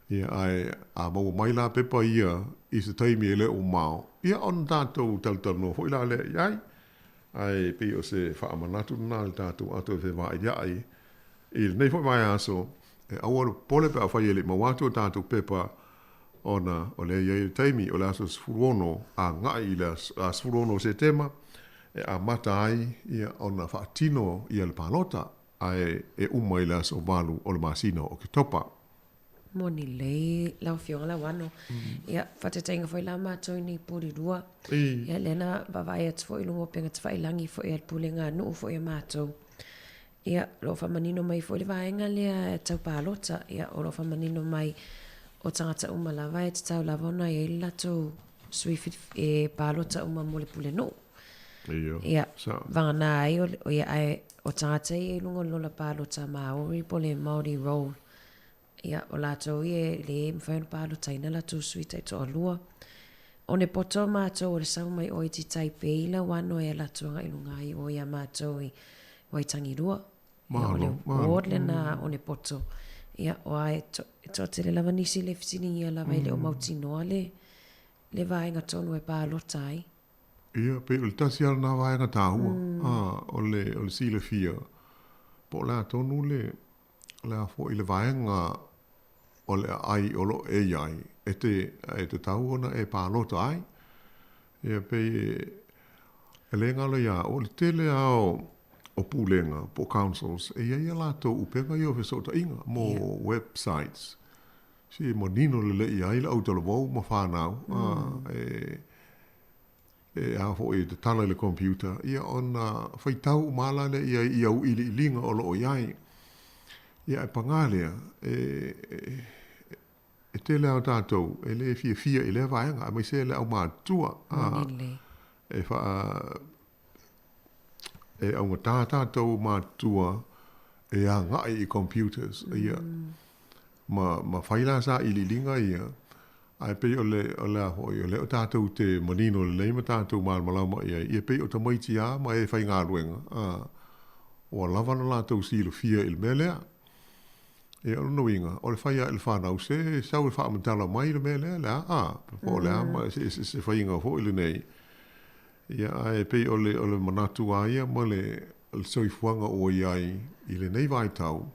ia ai a mau mai la pepa ia, i se taimi e le o mao, ia on tātou talutano, fo ila le iai, ai pe o se wha amanatu na le tātou ato e whewha i ai, i nei fo mai aso, e awa pole pe a whai ele, ma watu tātou pepa, ona o le iai taimi o le aso sfurono a ngai i le sfurono se tema e a mata ai ia ona whaatino i le pālota e uma i le aso walu o le masino o ki topa. Moni lei lau fionga la wano. Ia whatatenga fwoi la mātou ni puri rua. Ia lena bawai at fwoi lungo penga te whailangi fwoi al pulenga nuu fwoi a mātou. Ia lo whamanino mai fwoi le vaenga lea tau pālota. Ia o lo whamanino mai o tangata uma lava e te tau lavona e lato suifit e pālota uma mole pule no. Ia, vangana ai o ia ai o tangata e lungo lola pālota Maori pole Māori roll. Ia o lato e le mwhaino pālota ina lato suita i toa lua. O ne poto mātou o le sau mai o i ti taipe ila wano e lato nga ilungai o ia mātou i waitangi rua. Ia o le ward le na o ne poto. Ia o ai to te le lava nisi le fitini ia lava i le o mauti noa le vaenga tonu e pālota ai. Ia, pe o le tasi ala nā vaenga tāhua. O le sile fia. Po la tonu le a fo i le vaenga o le ai o lo e ai. E te tau ona e pālota ai. Ia pe e le ngalo ia o le tele ao o pūlenga, po councils, e ia lātou upenga i o fesota inga, mo websites. Si mo nino le i ai la utala wau ma whanau. E a fo e te tala le computer. Ia ona whaitau mala le ia i au ili linga o lo o iai. Ia e pangalea. E tele au tātou, e le fia i le vaenga, a mai se le au mātua. E wha e au ngā tātou mātua e a ngai i computers. Ia, ma whaila sa ili linga ia, ai pe o le o tātou te manino le leima tātou malama ia pe o tamaiti a ma e whai ngā ruenga. O lavana lātou silo fia il melea. E o no inga, o le whai a il whanau se, sau il whaamantala mai le melea, lea, po lea, ma se whai inga ho ili nei. Ia ai pe o le manatu a ia, ma le soifuanga o iai i le nei vai tau.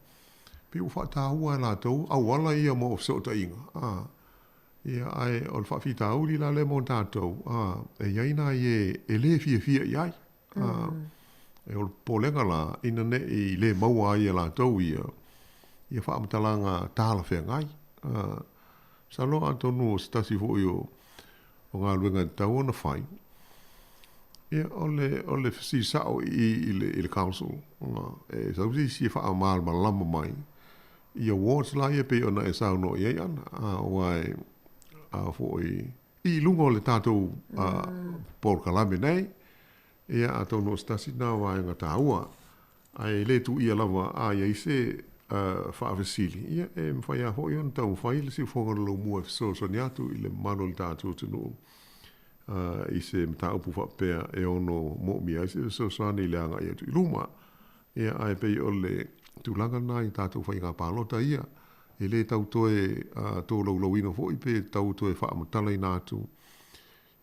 Pe o whaatahua lātou, au ala ia mo o sota inga. Ia ai o le whawhitau li la le mon tātou. E iaina e le fia iai. E o le pōlenga la, ina ne i le maua ia lātou ia. Ia whaamatalanga tāla whea ngai. Sa loa atonu o stasi fo o ngā luenga tau ona whai. Ia o le fisisao i le council. E sa usi si whaamal malama mai. Ia awards la ia pe ona e sao no iei ana. Wai a fo i lungo le tātou Paul Kalame nei. Ia atonu o stasi nā wai ngā tāua. Ai le tu ia lava ia se whaafesili. Ia e mwhai a hoi on tau mwhai le si whongana lo mua so niatu i le mano le tātou tunu. I se mta upu whapea e ono mo mia. I se so sani le anga ia tu i luma. Ia ai pei o le tūlanga nai tātou whai ngā pālota ia. E le tau toe tō lau ino fo i pe tau toe whaamatala i nātu.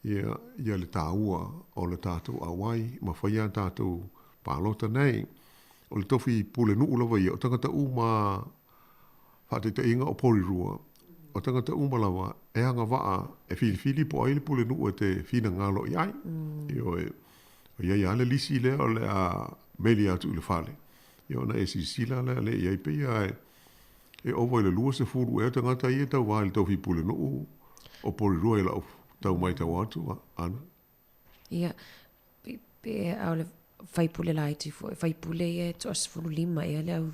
Ia le tāua o le tātou awai. Ma whai a tātou pālota nei. O le tofi pule nuu lawa ia, o tangata uma whaatita inga o porirua. O tangata uma lawa, e anga waa, e fili po aile pule nuu e te whina ngalo i ai. O iai ale lisi lea o le a meli atu i le whale. Ia ona e sisila lea le iai pe ia e owa i le lua se furu e o tangata ia tau waa i le tofi pule nuu o porirua i lau tau mai tau atu, ana. Ia, pe au le faipule lai ti fo faipule e to as fulu lima e le au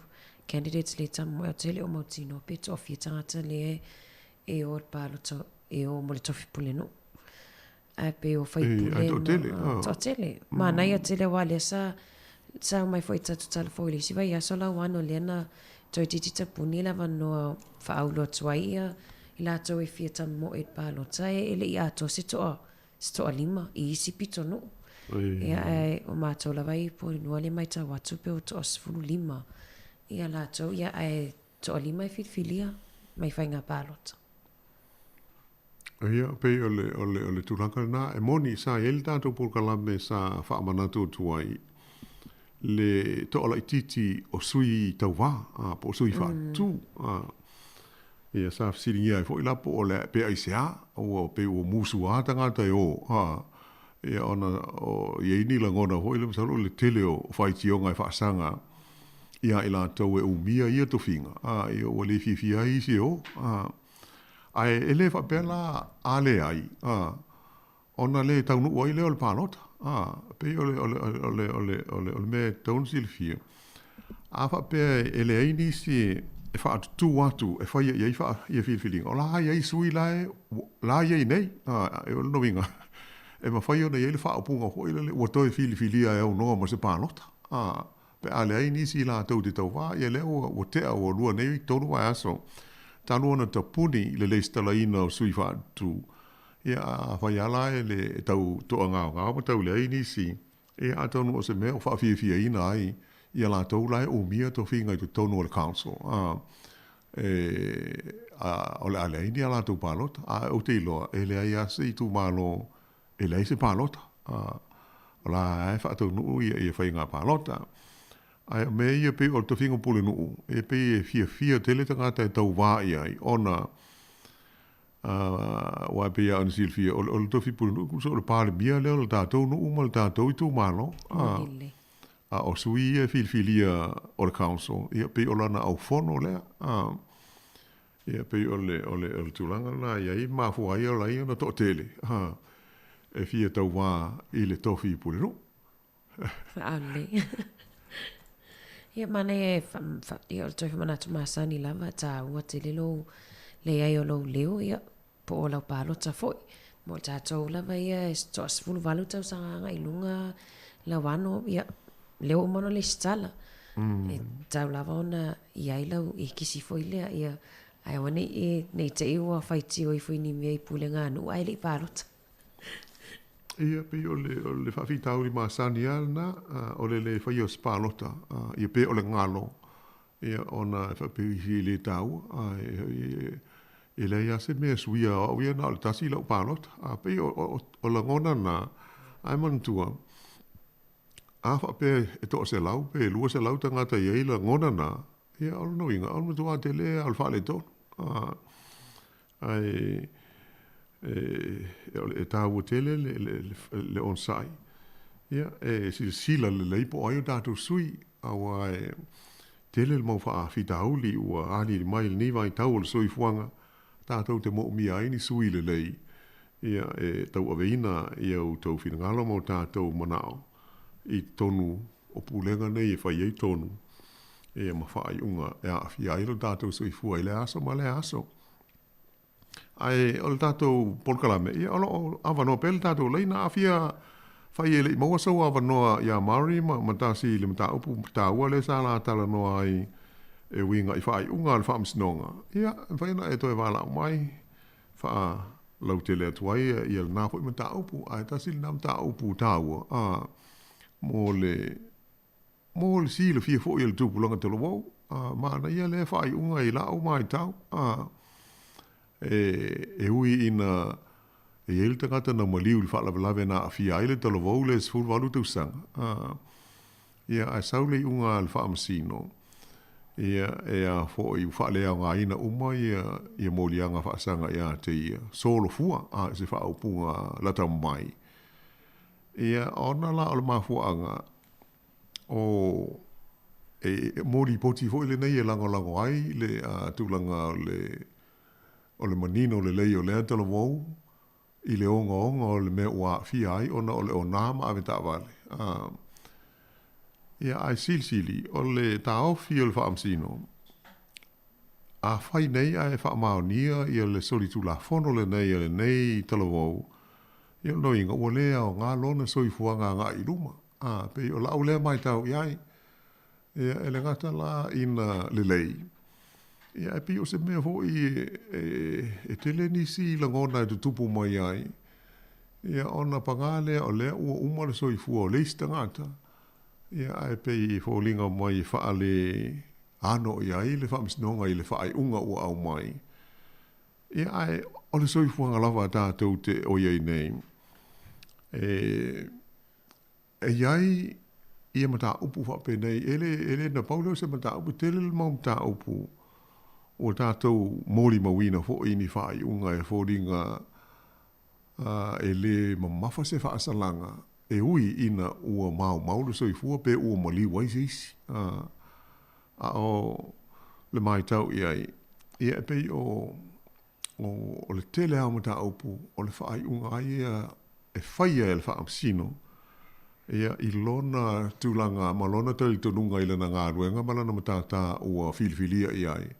candidates le tamu e tele o mautino pe to fi tangata le e o palo to e o mo le tofi pule no a pe o faipule to tele ma na ia tele wale sa mai foi tatu tala foi le si vai aso la wano le na to titita puni la vano fa aulo twaia ila to e fi tamu e palo tai ele ia to se to lima i si pito no. Ia o mātou la vai po inua le mai tau atu pe o to asfulu lima. Ia lātou, ia to lima e whilwhilia mai whai ngā pālota. Ia, pe o le tūranga nā, e moni sa ele tātou por kalame sa whaamanatu tuai. Le to ola ititi o sui tau wā, po sui whaatu. Ia sa fsiringia e fo i lapo o le pe aisea, o pe o musu a tangata e o, ia ona o ia ni la ngona hoi le msalo le tele o whaitionga e whaasanga ia i lātou e umia ia to whinga. Ia o le fifia i si o. Ai e le whapela a le ai. Ona le taunu oi le o le pālota. Pe o le me taunu si le fia. A whapea e le aini si e whaatu atu e whai ia i whilwhilinga. O la ia i sui la ia i nei. E o le novinga. E ma whai ona iele whaapunga hoi lele, ua toi whiliwhilia e au noa ma se pālota. Pe ale ai nisi la tau te tau wā, ia leo ua tea ua lua nei tonu wai aso. Tanu ona ta puni le leistala ina o sui whaatu. Ia whai ala e le tau toa ngāo ngāo ma tau le ai nisi. E a tonu o se mea o whaafia ina ai, ia la tau lai o mia to whinga i tu tonu o le council. O le ale ai ni a la tau pālota. O te iloa, e le ai ase i tu mālo e lei se pālota. O la e whaatou nuu ia whai ngā pālota. Ai me ia pe o to fingo pule no e pe fia tele tanga tai tau wa ia ona wa pe ia ansil fia o to fi pule no so le pale bia le o tatou no umal tatou i tu malo o sui e filia o le council ia pe o lana au fono le ia pe o le tulanga na ia i mafu ai o la ia na to tele e fia tau wa i le tofi pule no Ale. Ia mana e ia o toi mana tu masani lava ta ua te lelo le ai o lo leo ia po o lau palo ta foi. Mo ta tau lava ia e to asfulu valu tau sanga i lunga la wano ia leo mono le stala. E tau lava ona ia i lau i kisi foi lea ia ai wane e nei te iwa faiti o i foi ni mea i pule ngā nu ai le palo ta. Ia pe o le whawhi tauri ma sani alna, o le whai o spalota, ia pe o le ngalo, ia ona e whapihi le tau, e le ia se mea suia o ia na o le tasi lau palota, pe o la ngona na, ai mantua, a whape e to se lau, pe lua se lau tangata ia la ngona na, ia o no inga, o mantua te le al whale tonu, ai, e tāua tele le onsai. Ia, e sila le leipo ai o tātou sui, awa e tele le mau wha whitauli ua ani le mai le niwa i tau le sui fuanga, tātou te mo mi ai ni sui le lei. Ia, e tau aveina ia u tau whingalo mau tātou manao, i tonu o pulenga nei e whai ei tonu. E ma whai unga, e a whiai lo tātou sui fua i le aso ma le aso. Ai o le tātou polkalame, ia o awanoa pele tātou leina awhia whai ele i maua sau awanoa ia Māori ma tāsi le mata upu tāua le sāla tala noa ai e winga i whai unga le whaamisnonga. Ia, whaina e toi wala mai wha lau te lea tuai ia le nāpo i mata upu, ai tāsi le nā mata upu tāua. Mo le si le fia fo i le tūpulanga te lo wau, maana ia le whai unga i lau mai tau, e ui ina e ele tangata na maliu li whaalawelawe na awhia aile talo wau le sfuru walu tausanga. Ia a saule i unga al whaamasino. Ia e a fo i whaalea ngā ina uma ia molianga whaasanga ia te ia solo fua a se whaaupunga lata mai. Ia ona la o le mafuanga o e moli poti fo ile nei e lango ai le tūlanga o le manino le lei o le antalo wau, i le onga o le mea ua fia ai, ona o le o nāma ave tā wale. Ia ai silsili, o le tāo fia le whaamsino, a whai nei ai whaamaonia, i le solitu la fono le nei talo wau, i no inga ua lea o ngā lona soifuanga ngā i ruma, pe o lau lea mai tau iai, ia ele ngata la ina le lei. Ia e pi o se mea ho e tele nisi la ngona e tutupu mai ai. Ia ona pangale o lea ua umare so i fua o leisi tangata. Ia e pe i fōlinga mai whaale ano i ai le whaamisnonga i le whaai unga ua au mai. Ia e o le so i fua ngalawa tātou te o iei nei. E iai ia mata upu whape nei. Ele na paulo se mata upu tele le mau mata upu. O tātou mōri mawina fo i ni whaai unga e fōringa e le mamafa se whaasalanga e ui ina ua mau le soifua pe ua mali wai seisi. A o le mai tau iai. Ia e pei o le tele hao mata upu o le whaai unga ai e whaia e le whaamsino. Ia i lona tūlanga ma lona tali tonunga i lana ngā ruenga malana matata ua filifilia iai.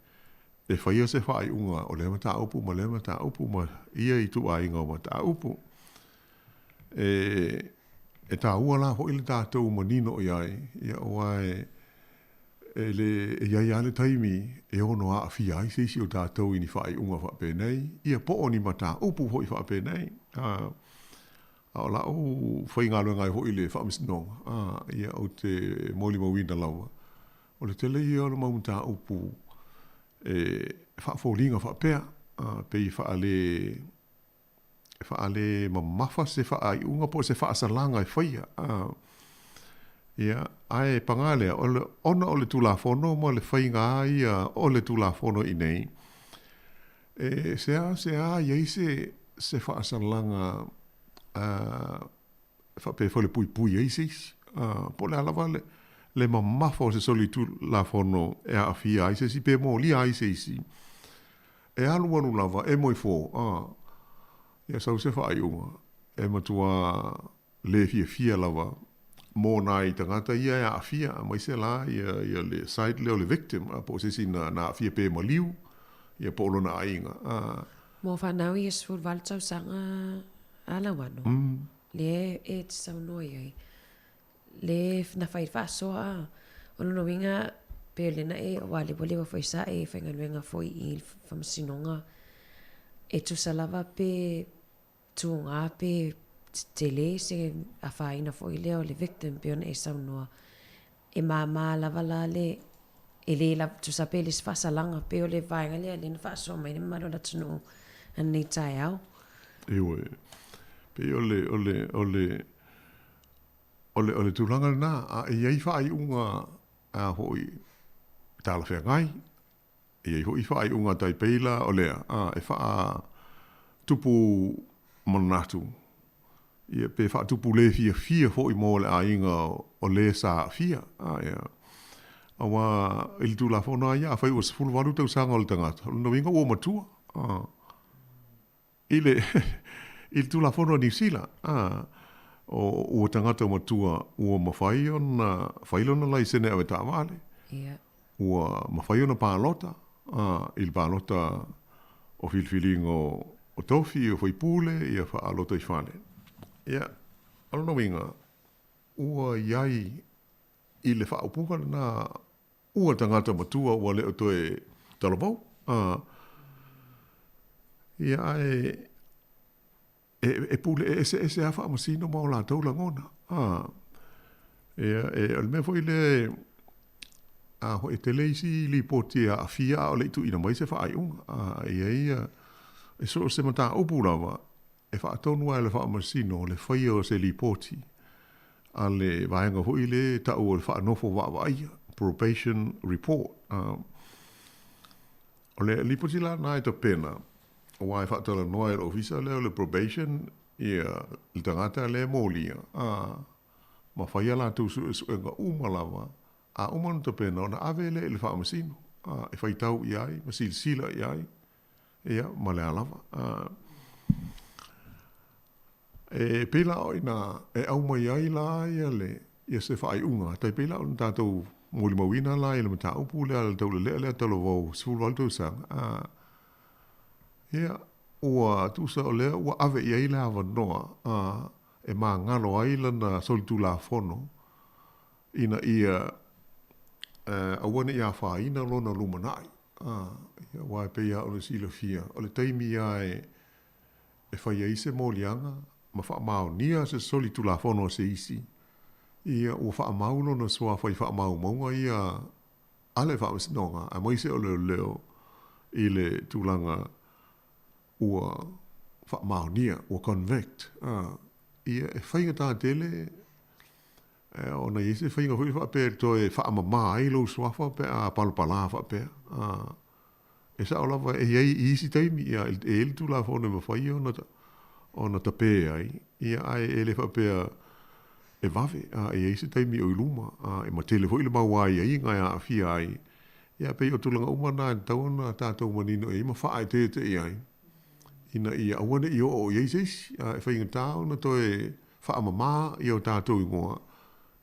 E whaia se whaai unga o le mata upu ma le mata upu ma ia i tu ainga o mata upu. E tā ua la ho i le tātou manino iai. Ia oai e iai ale taimi e ono a awhia ai seisi o tātou i ni whaai unga whape nei. Ia po o ni mata upu hoi whape nei. O la o whai ngā ngai ho i le whaamisnonga. Ia o te moli mawina laua. O le tele ia o le maumata upu whaafōlinga whapea, pei whaale mamafa se whaai unga po se whaasalanga e whaia. Ia, ai pangale, ona o le tulafono mo le whainga ia o le tulafono i nei. Sea, iei se whaasalanga whape whale pui eisis. Po le alawa le mamafo se soli tulafono e a fia aise si pe mo lia aise isi. E alu anu lava, e moi fo. Ia sau se whaaiunga. E matua le fia lava. Mō nā i tangata ia e a fia, mai se la, ia le side leo le victim, a po se si na fia pe ma liu, ia po lo na ainga. Mō whanau i esfur valtau sanga ala wano. Le e te sau noi ai. Le na whai whasoa, ono no winga pe lena e o wale wale wa whaisa e whanganuenga fwoi i whamasinonga. E tu salava pe tuonga pe te le se a whaina fwoi leo le victim pe ona e sau noa. E mā lava la le e le la tu sa pe le whasalanga pe o le vaenga lea le na whasoa mai ne maro la tunu an nei tai au. Ewe, pe ole tūranga nā, a iei whaai unga a hoi tāla whea ngai, iei hoi whaai unga tai peila o lea, e whaa tupu manatu. Ia pe wha tupu le fia hoi mō le a inga o le sa fia. Awa ili tū la whona ia, a whai ua sifuru waru tau sanga o le tangata. No winga ua matua. Ili tū la whona New Zealand. O ua tangata matua ua mawhaiona lai sene awe tā wale. Ua mawhaiona pālota. Ili pālota o filfilingo o tofi, o whaipule, ia wha alota i whane. Ia, alo winga, ua iai i le whaupunga na ua tangata matua ua leo toe talabau. Ia e pule e a whaamasino mao la tau langona. Ia, almea fwoi le ho e te leisi li poti a fia o le itu ina mai se whaaiunga. Ia, e so se mata upu lawa, e whaatonua e le whaamasino, le whaia o se li poti. A le vaenga hui le tau o le whaanofo waia, probation report. O le li poti la nai ta pena, o wai whaatala noa e ofisa leo le probation, ia le tangata le molia. Ma whaia la tu su enga umalawa, a umanu ta pena, o na ave le whaamasino. E whaitau iai, ma sila iai, ia, ma le alawa. E pela o ina, e au mai ai la ia le, ia se whaai unga, tai pela o na tātou mōli mawina la, ia le mata upu lea, le tau le talo wau, sifuru wale tau sang. Ia, ua tusa o lea, ua ave iai le hawa noa, e mā ngalo ai lana solitu la fono, ina ia, awane ia whaina lona lumanai. Ia, wai pe ia o le sila fia, o le taimi ia e whai eise mōlianga, ma wha mau nia se soli tu la fono se isi. Ia ua wha mau no na soa whai wha mau maunga ia ale wha masinonga. A mai se o leo i le tūlanga ua wha mau nia, ua convict. Ia e whainga tā tele, o na ise whainga hui wha pēr to e wha mamā ai lo suafa pe a palapala wha pēr. E sa o lawa e iei isi taimi ia e ele tu la fono ma whai ona ta pē ai, ia ai ele whapea e wawe, e eise taimi o iluma, e ma tele hoi le mawai ai ngai a fia ai, ia pei o tulanga umana e tauna tātou manino e ima whaai te ai, ina ia awane i o eiseis, e whainga tāo na toe whaamama i o tātou ingoa,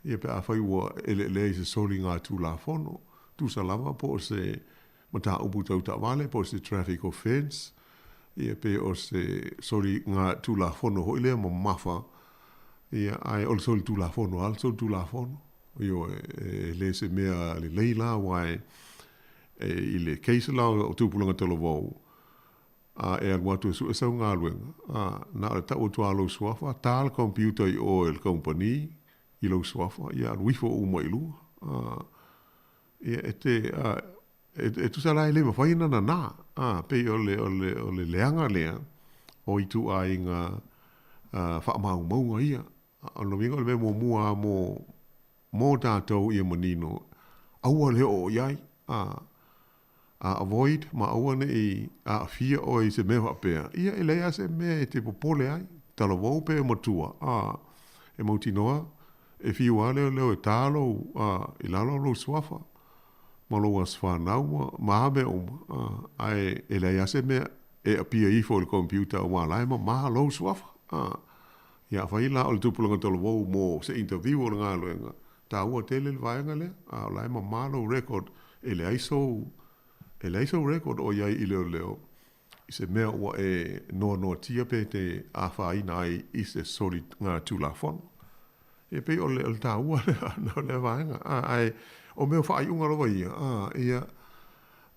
ia pe a whaiua ele se soli ngā tū la fono, tū salama po se mata upu tau ta wale, po se traffic offense, ia pe o se soli ngā tū la fono hoi lea ma mafa, ia ai o le soli tū la fono, al soli tū la fono, io le se mea le leila wai i le keisa la o tūpulanga tolo wau, e al watu su e sau ngā luenga, na le tau tu alo suafa, tāl computer i oil company, i lo suafa, ia al wifo uma i lua, ia e tu sa lai le ma whaina na, pe o le leanga lea, o i tu a inga wha mau maunga ia, o no mingo le me mua mo mō tātou ia manino, aua le o iai, a avoid, ma aua ne i a fia o i se mea whapea. Ia e leia se mea e te popole ai, tala wau pe matua, e mauti noa, e fiua leo e tālo, i lalo lo swafa, ma lo as whanau, ma me oma, ai e leia se mea, e apia i fo le computer, wa lai ma lo swafa, ia whai la o le tupulanga tala wau mo se interview o le ngā luenga, tā ua tele le vaenga le, lai ma lo record, e le aiso record o iai i leo, i se mea ua e noa tia pe te a whaina ai i se sori ngā tūlafon. E pe o le tā ua le vaenga, ai o mea whai unga rawa ia, ia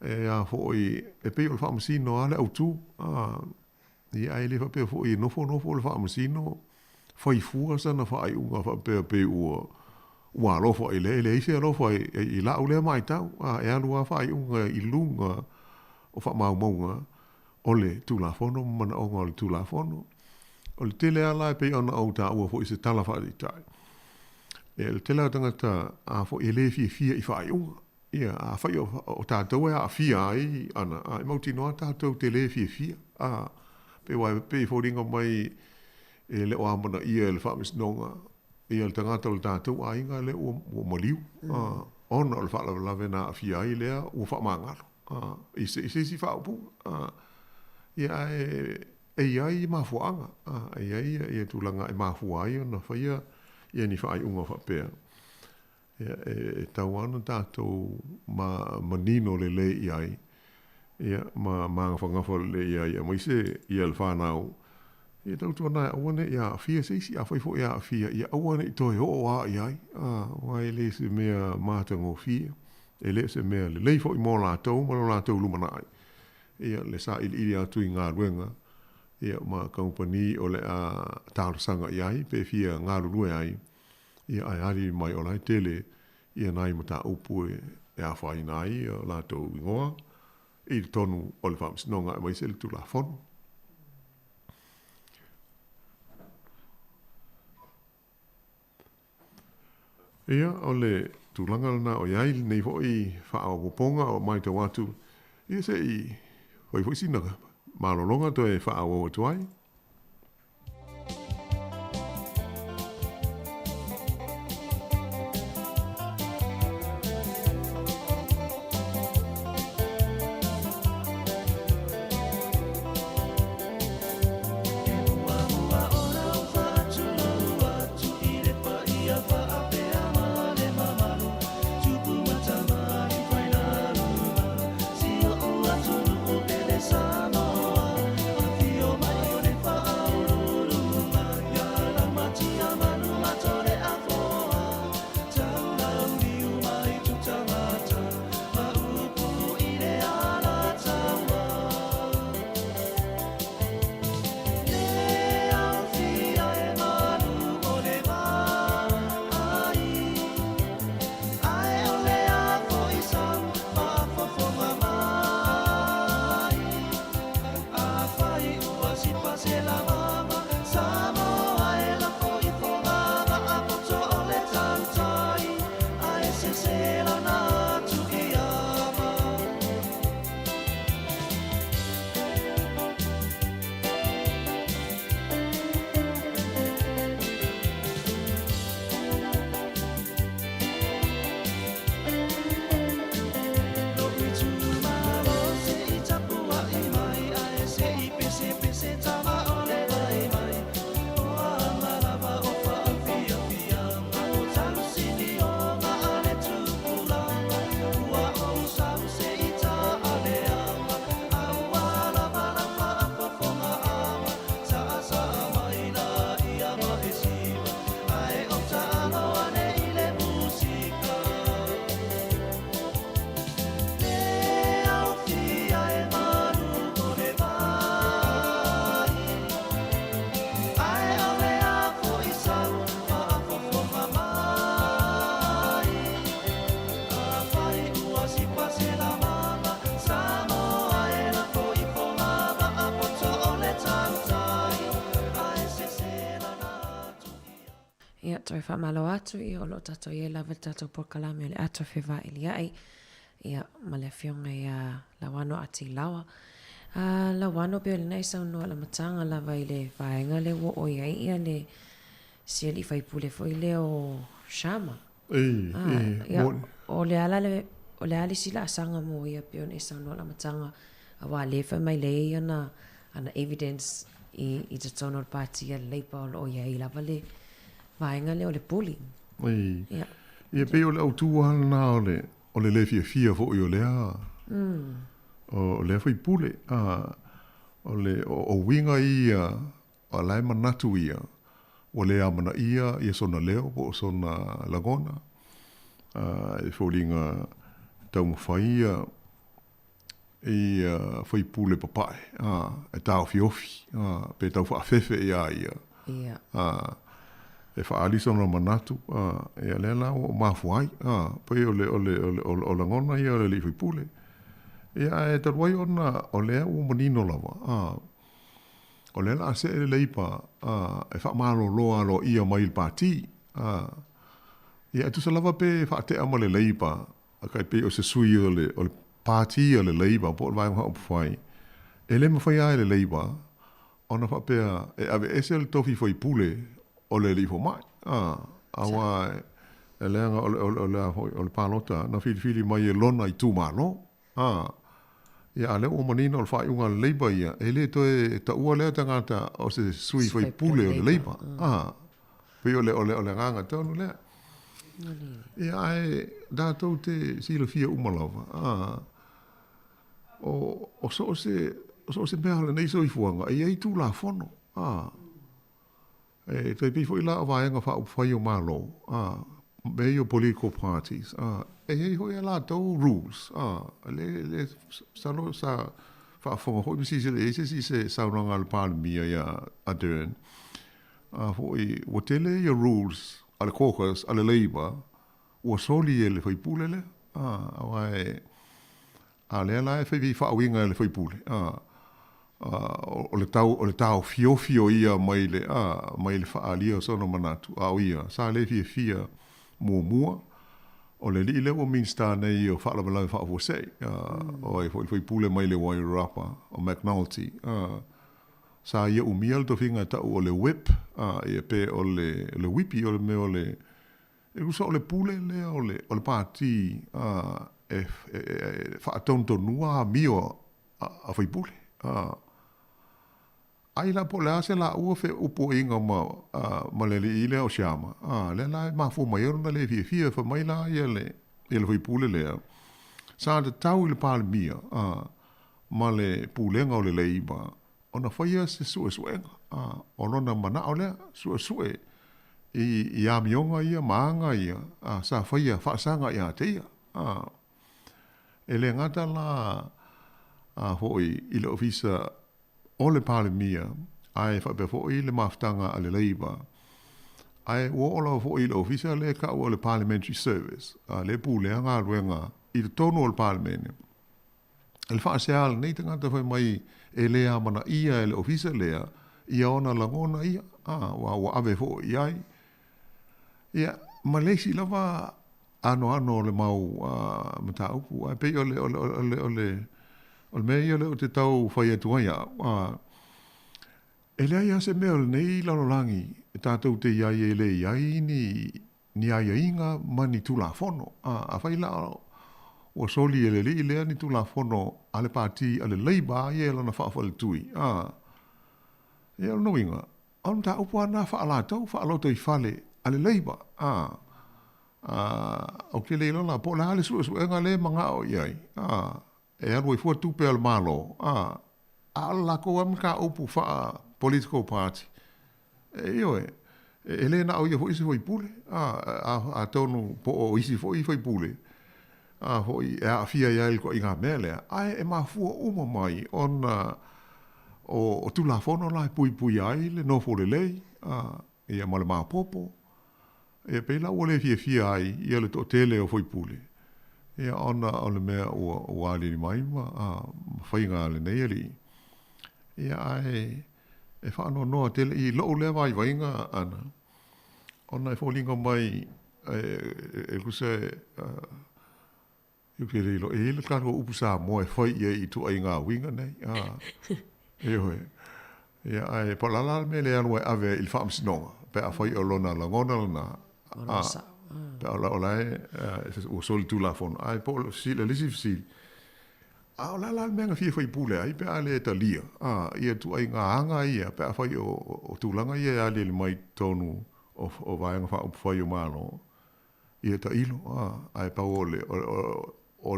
e a foi, e pe o le whaamasino a le autu, ia ai le whapea foi nofo le whaamasino, whai fua sana whai unga whapea pe ua alofa i le ise alofa i la ulea mai tau, e anua whai unga i lunga o wha maunga, o le tūlafono, mana onga o le tūlafono, o le tele ala e pe ana au tā ua fo i se tala whai tai. E le tele tangata a fo i le fia i whai unga, ia a whai o tātou e a fia ai, ana, e mauti noa tātou te le fia, pe wai pe fo ringa mai e le o amana ia le whamisnonga, ia le tangata o le tātou a inga le o maliu, ona o le whalawe na a fia ai lea o whamangaro, i se whaupu, ia e iai i mafuanga, e iai e tūlanga e mafua ai, na whaia ia ni whai unga whapea. E tau ana tātou manino le le iai, ia ma whangafa le iai, ma ise ia le whanau, ia tau tuana e awane ia fia seisi, a whaifo ia fia, ia awane i toi ho a iai, wai le se mea mātango fia, e le se mea le leifo i mō lātou, ma lo lātou lumanai. Ia le sa ili atu i ngā ruenga, ia ma kampani o le a tārasanga iai, pe fia ngā rurue ai, ia ai hari mai o lai tele, ia nai mata upu e a whai nai, o lātou ingoa, i tonu o le whamsinonga e mai se le tula whonu. Ia o le tūlanga lana o iai nei fo i whaao poponga o mai te watu, ia se i hoi fo sinaka, malolonga to e whaao o tuai. Samoa, fio mai o ne tato e whamalo atu I o lo tato I e lava tato pokalame o le ato whiwa ili ai. Ia ma le whionga ia lawano ati lawa. Lawano pe o le naisa unua la matanga lava I le vaenga le wo o iai ia le sia li whaipule fo I le o Shama. Ia o le ala le o le ali sila asanga mo ia pe o naisa unua la matanga a wa lefa mai le ia ana evidence I te tono o pāti a leipa o lo iai lava le vaenga le o le bullying. Ia pe o le autua na o le lefia fia fo I o lea. O lea fai pule. O le o winga ia o lai manatu ia. O lea mana ia sona leo po sona lagona. E fōlinga tau mawhai ia fai pule papai. E tau fiofi. Pe tau whaafefe ia ia. E whaali sona manatu. E lea la o mafuai. Pe o langona ia o le li fai pule. Ia e taruai ona o lea o manino lava. O lea la ase e leipa e whaamalo loa lo ia mai il pāti. Ia e tusa lava pe whaatea ma le leipa. Kai pe o se sui o le pāti o le leipa po le vaenga hau pwhai. E le mawhai ai le leipa. Ona whaapea e ave ese le tofi fai pule o le lipo mai. Awa e leanga o le pālota na whili mai e lona I tūmalo. Ia ale o manina o whai unga leiba ia. E le toe ta ua lea tangata o se sui fai pule o le leiba. Pe o le nganga tonu lea. Ia ai dātou te sila fia umalawa. O so se mea le nei soi fuanga. Ia I tū la whono. E te pifo I la o vaenga whai o malo. Mei o political parties. E hei hoi ala tau rules. Le salo sa whaafonga hoi misi se sauranga al pālemia ia adern. Hoi watele ia rules ale caucus ale leiba ua soli e le whaipule le. Awai a lea la e whaivi whaawinga e le whaipule. O le tau fio ia mai le whaalia o sono manatu. Au ia, sa le fia mua. O le li lewa minsta nei o whaalawalau whaafosei. O e whaipule mai le Wairarapa o McNulty. Sa ia umia le tofinga tau o le whip. Ia pe o le whipi o le mea o le... E kusa o le pule lea o le pāti e whaatontonua mio a whaipule. Ai la po le ase la ua fe upo inga ma le li ile o Shama. Le la mafu mai ona le fia fa mai la ia le whaipule lea. Sa te tau I le pālemia ma le pūlenga o le leiba. Ona whaia se suenga. Ona mana o lea sue. I amionga ia, maanga ia. Sa whaia whaasanga ia te ia. E le ngata la hoi I le ofisa o le pālemia, ai whape fōi le maftanga a le leiba. Ai uola fōi le ofisa le ka o le parliamentary service, le pūlea ngā ruenga I le tono o le pālemene. E le whaaseala nei tangata whai mai e lea mana ia e le ofisa lea, ia ona langona ia, wa ave fōi ai. Ia, ma leisi lava ano le mau mata upu, ai pei o le mei o le o te tau whai atua ia. E lea ia se mea le nei lalolangi, e tātou te iai e le iai ni aia inga mani tula whono. A whai la o soli e le li lea ni tula whono ale pāti ale leiba ia lana whaafale tui. E al no inga, anu tā upu ana whaalatau, whaaloto I whale ale leiba. O ke le ilona, po la ale suenga le mga o iai. E aru I fua tupe al malo. Ala ko am ka upu wha political party. E le na au ia fo isi fo I pule. A tonu po o isi fo I pule. Hoi e a fia ia ilko I ngā mele. Ai e mafua uma mai ona o tula fono lai pui ai le no fo le lei. Ia male maa popo. E peila ua le fia ai ia le to tele o fo I pule. Ia ona o le mea o aliri mai ma whainga le nei ali. Ia ai e whaano noa tele I loo le vai wainga ana. ona e fōlinga mai, e kuse, ke reilo, e le kāro upu Samoa e whai i tu ai ngā winga nei. E hoe. Ia ai, pa lala me le anu e ave il whaamsinonga, pe a whai o lona langona lana. Pe a la o soli tu la fono. Ai, po le lisi fisi. A lala me nga fia whai pule ai, pe a le ta lia. Ia tu ai ngā hanga ia, pe a whai o tūlanga ia, a le mai tonu o vaenga wha upu whai o mālo. Ia ta ilo, ai pa o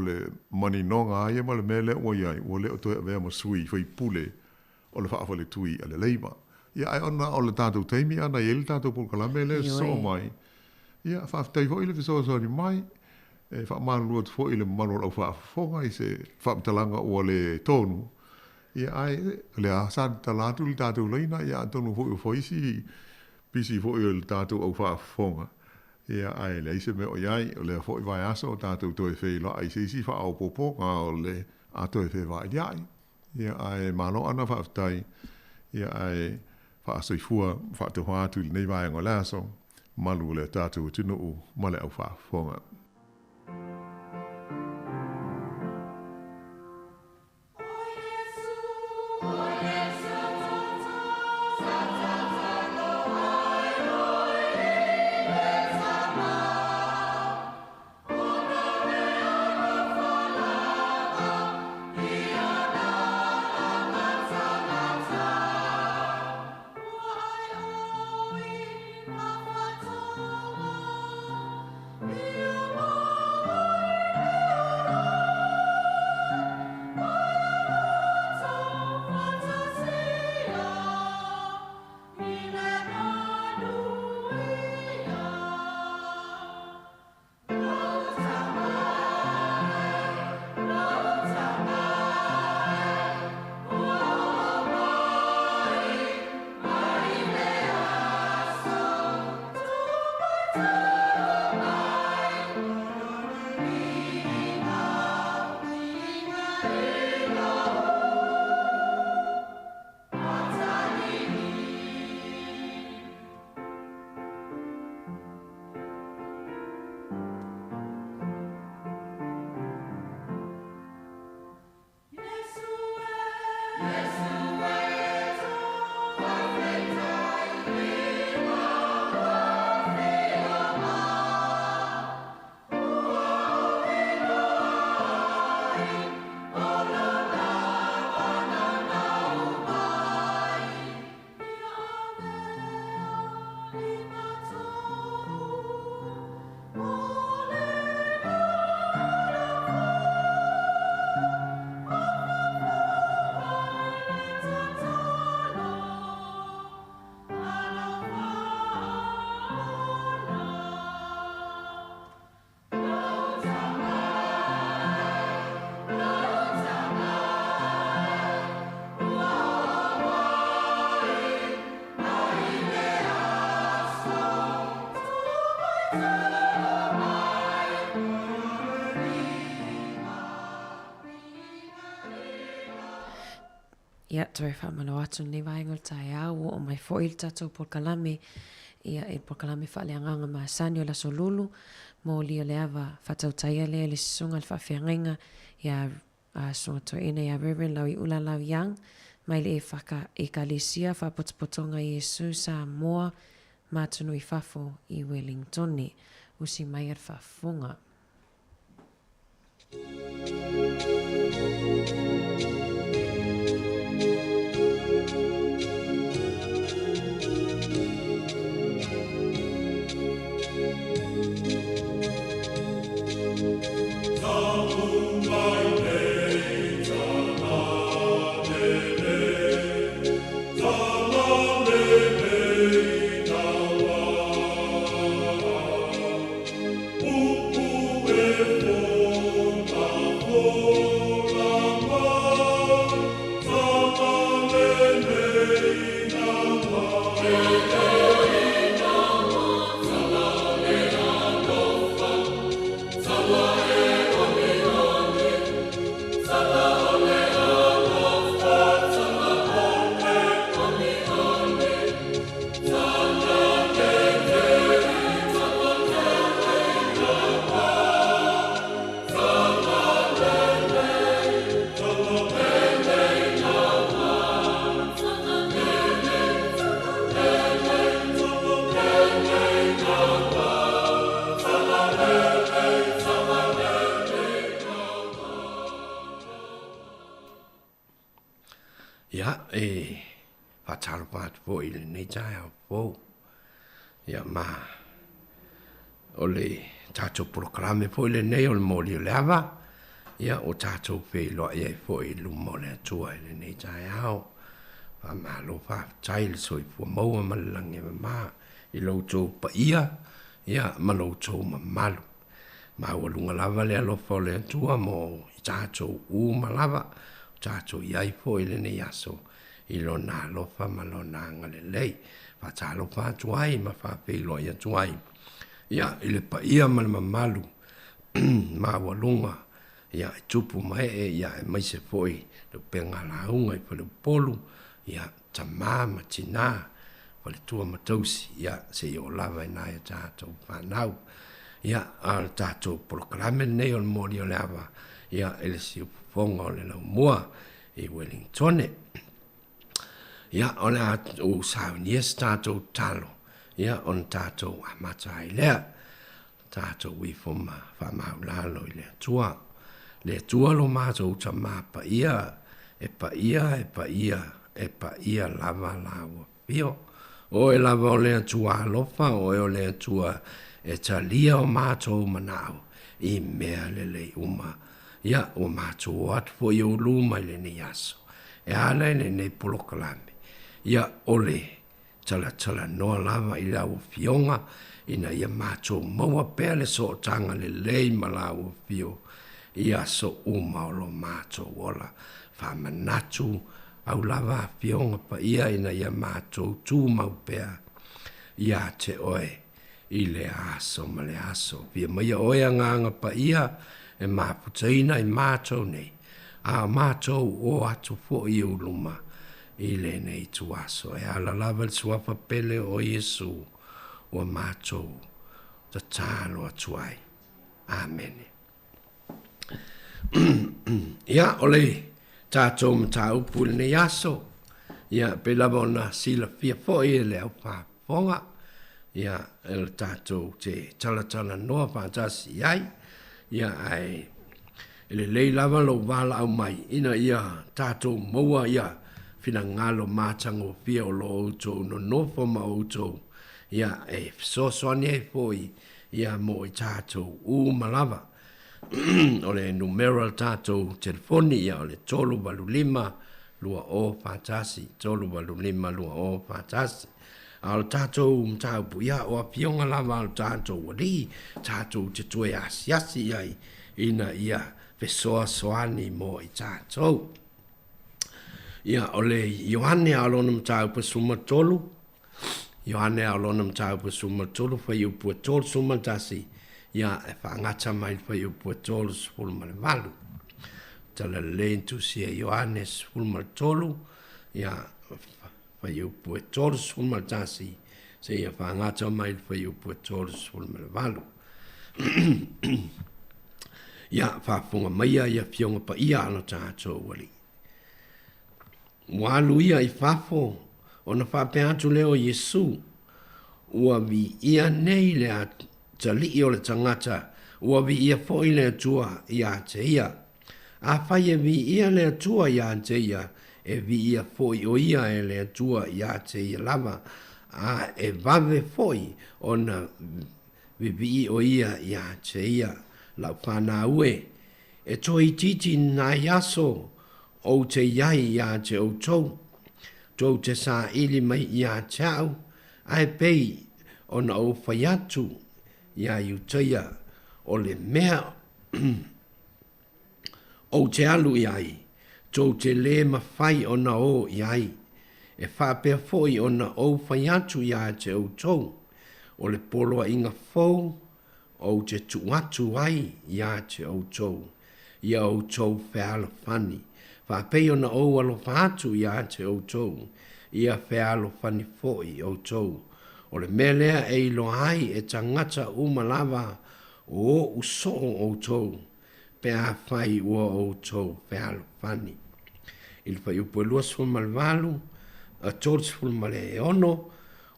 le mani nonga ai, ma le mele o iai, o le o toi avea ma sui, whai pule, o le whaafale tui a le leima. Ia ai ona o le tātou teimi ana, i le tātou pulkalame le so mai. Ia whaafitai fo i le fisoasori mai, e whaamālua tu fo i le manu au whaafonga i se whaamtalanga o le tonu. Ia ai, le a sādi talatu le tātou leina, ia tonu fo i o foisi, pisi fo i le tātou au whaafonga. Ia ai le ise me o iai, o le fo i vai aso o tātou toi whēlo, ai se isi wha au popo, ngā o le a toi whē vai iai. Ia ai malo ana whaafitai, ia ai whaasoifua, whaatoha atu i nei vai ngo laso, malu le tātou tino u male au whaafonga. Ia, toi whamano atu ni vaingol tai au o mai foil tatou polkalame. Ia e polkalame whaaleanganga maa sani o la solulu. Mo lia leava whatautaia lea le sisunga le whawhiangenga. Ia sunga toi ina ia Reverend lau i ula lau yang. Mai le e whaka e kalesia whapotopotonga i Yesu Samoa. Mātunu i whafo i Wellingtoni. Usi mai ar whafunga. Oh whātaro pātu po i le nei tai au po. Ia mā, o le tātou proklame po i le nei o le mōli o le awa. Ia o tātou whei loa iai po i lumo le atua i le nei tai au. Wha mā lo whātai le soi pua maua malalangi mā i loutou pa ia. Ia ma loutou ma malu. Ma ua lunga lava le alofa o le atua mo i tātou ma lava. Tātou iai po i le nei aso. I lo nā alofa ma lo nā ngale lei. Fa tālo pātuai ma whāpei loa i atuai. Ia i le pa ia ma le mamalu. Ma ua lunga. Ia e tupu mai ia e maise po i. Le penga la unga i pale polu. Ia tamā ma tina. Pale tua matausi. Ia se i o lava i nai tātou whanau. Ia al tātou proklame nei o le mori o le awa. Ia ele si uponga o le lau mua i Wellington. Ia o le o saunies tātou talo. Ia on tātou amata i lea. Tātou wifoma whamaulalo i le atua. Le atua lo mātou ta māpa ia. E pa ia lava lawa pio. O e lava o le atua alofa o e o le atua e talia o mātou manao. I mea le uma. Ia o mātou atu po i o luma i le ni aso. E ala i le nei polokalame. Ia ole tala noa lava i lau fionga. Ina ia mātou maua pēr le so tanga le lei ma lau fio. Ia so uma o lo mātou ola. Whamanatu au lava fionga pa ia ina ia mātou tū mau pēr. Ia te oe. I le aso ma le aso. Pia maia oea nganga pa ia e maputaina i mātou nei. A mātou o atu fo i uluma i le nei tu aso. E ala lava le suafa pele o Yesu o mātou ta tālo atuai. Amen. Ia ole tātou mta upu le nei aso. Ia pe lava ona sila fia fo i le au pāponga. Ia el tātou te talatala noa pātasi iai. Ia ai ele lei lava lo wala au mai. Ina ia tātou maua ia fina ngalo mātango pia o lo outou no nofo ma outou. Ia e sosoani e poi. Ia mo i tātou malava. O le numero tātou telefoni ia o le 325 lua o pātasi. 325 lua o pātasi. Al tātou mtaupu ia o apionga lava al tātou wali, tātou te tue asiasi iai, ina ia pesoa soani mo i tātou. Ia ole Iohane alona mtaupu sumatolu, Iohane alona mtaupu sumatolu, fai upua tolu sumatasi, ia e whaangata mai fai upua tolu sfulma le valu. Tala lentu sia Iohane sfulma tolu, ia fai upu e tolu sfulma tasi, se ia whaangata mai fai upu e tolu sfulma le valu. Ia whafunga maia ia fionga pa ia ano tātou wali. Walu ia i whafo, o na whape atu leo Yesu, ua vi ia nei le a tali o le tangata, ua vi ia fo i le atua i a te ia. A whai e vi ia le atua i a te ia, e vi ia foi o ia e le atua i a te ia lava, a e vave foi o na vi o ia i a te ia, lau whana ue, e toi titi na yaso, o te iai i a te o tou, tou te sa ili mai i a tau, ai pei o na o whaiatu i a iuteia o le mea o te alu i ai, tou te le mawhai o na o i ai, e whapea foi o na o whaiatu i a te o tou, o le poloa inga fou, o te tuatu ai i a te o tou, i a o tou wheala whani, whapea o na o alo whatu i a te o tou, i a whealo whani foi o tou, o le melea e ilo ai e tangata umalava o uso o tou, pe a whai ua o tou whealo whani. Il whai upo lua malvalu, a George Fulmale e ono,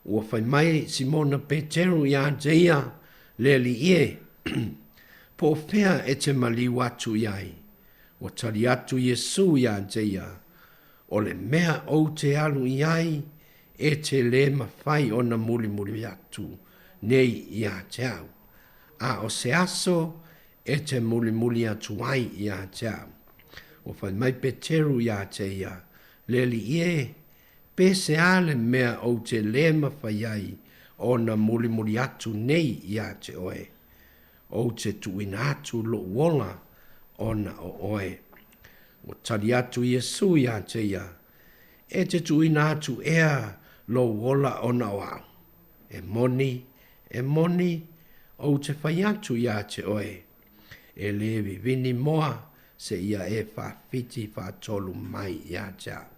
ua whai mai Simona Peteru i a teia, le li ie, po whea e te mali watu iai, o tari atu Yesu i a teia, o le mea o te alu iai e te le mawhai o na muli muli atu nei ia te au. A o se aso e te muli muli atu ai ia te au. O whai mai pe teru ia te ia, le li ie, pe se ale mea o te le mawhai ai o na muli muli atu nei ia te oe. O te tuina atu lo wonga o na o oe. O tari atu Yesu ia te ia, e te tuina atu ea lo wola o na wau. E moni, o te whai atu ia te oe. E levi vini moa se ia e whawhiti whaatolu mai ia te au.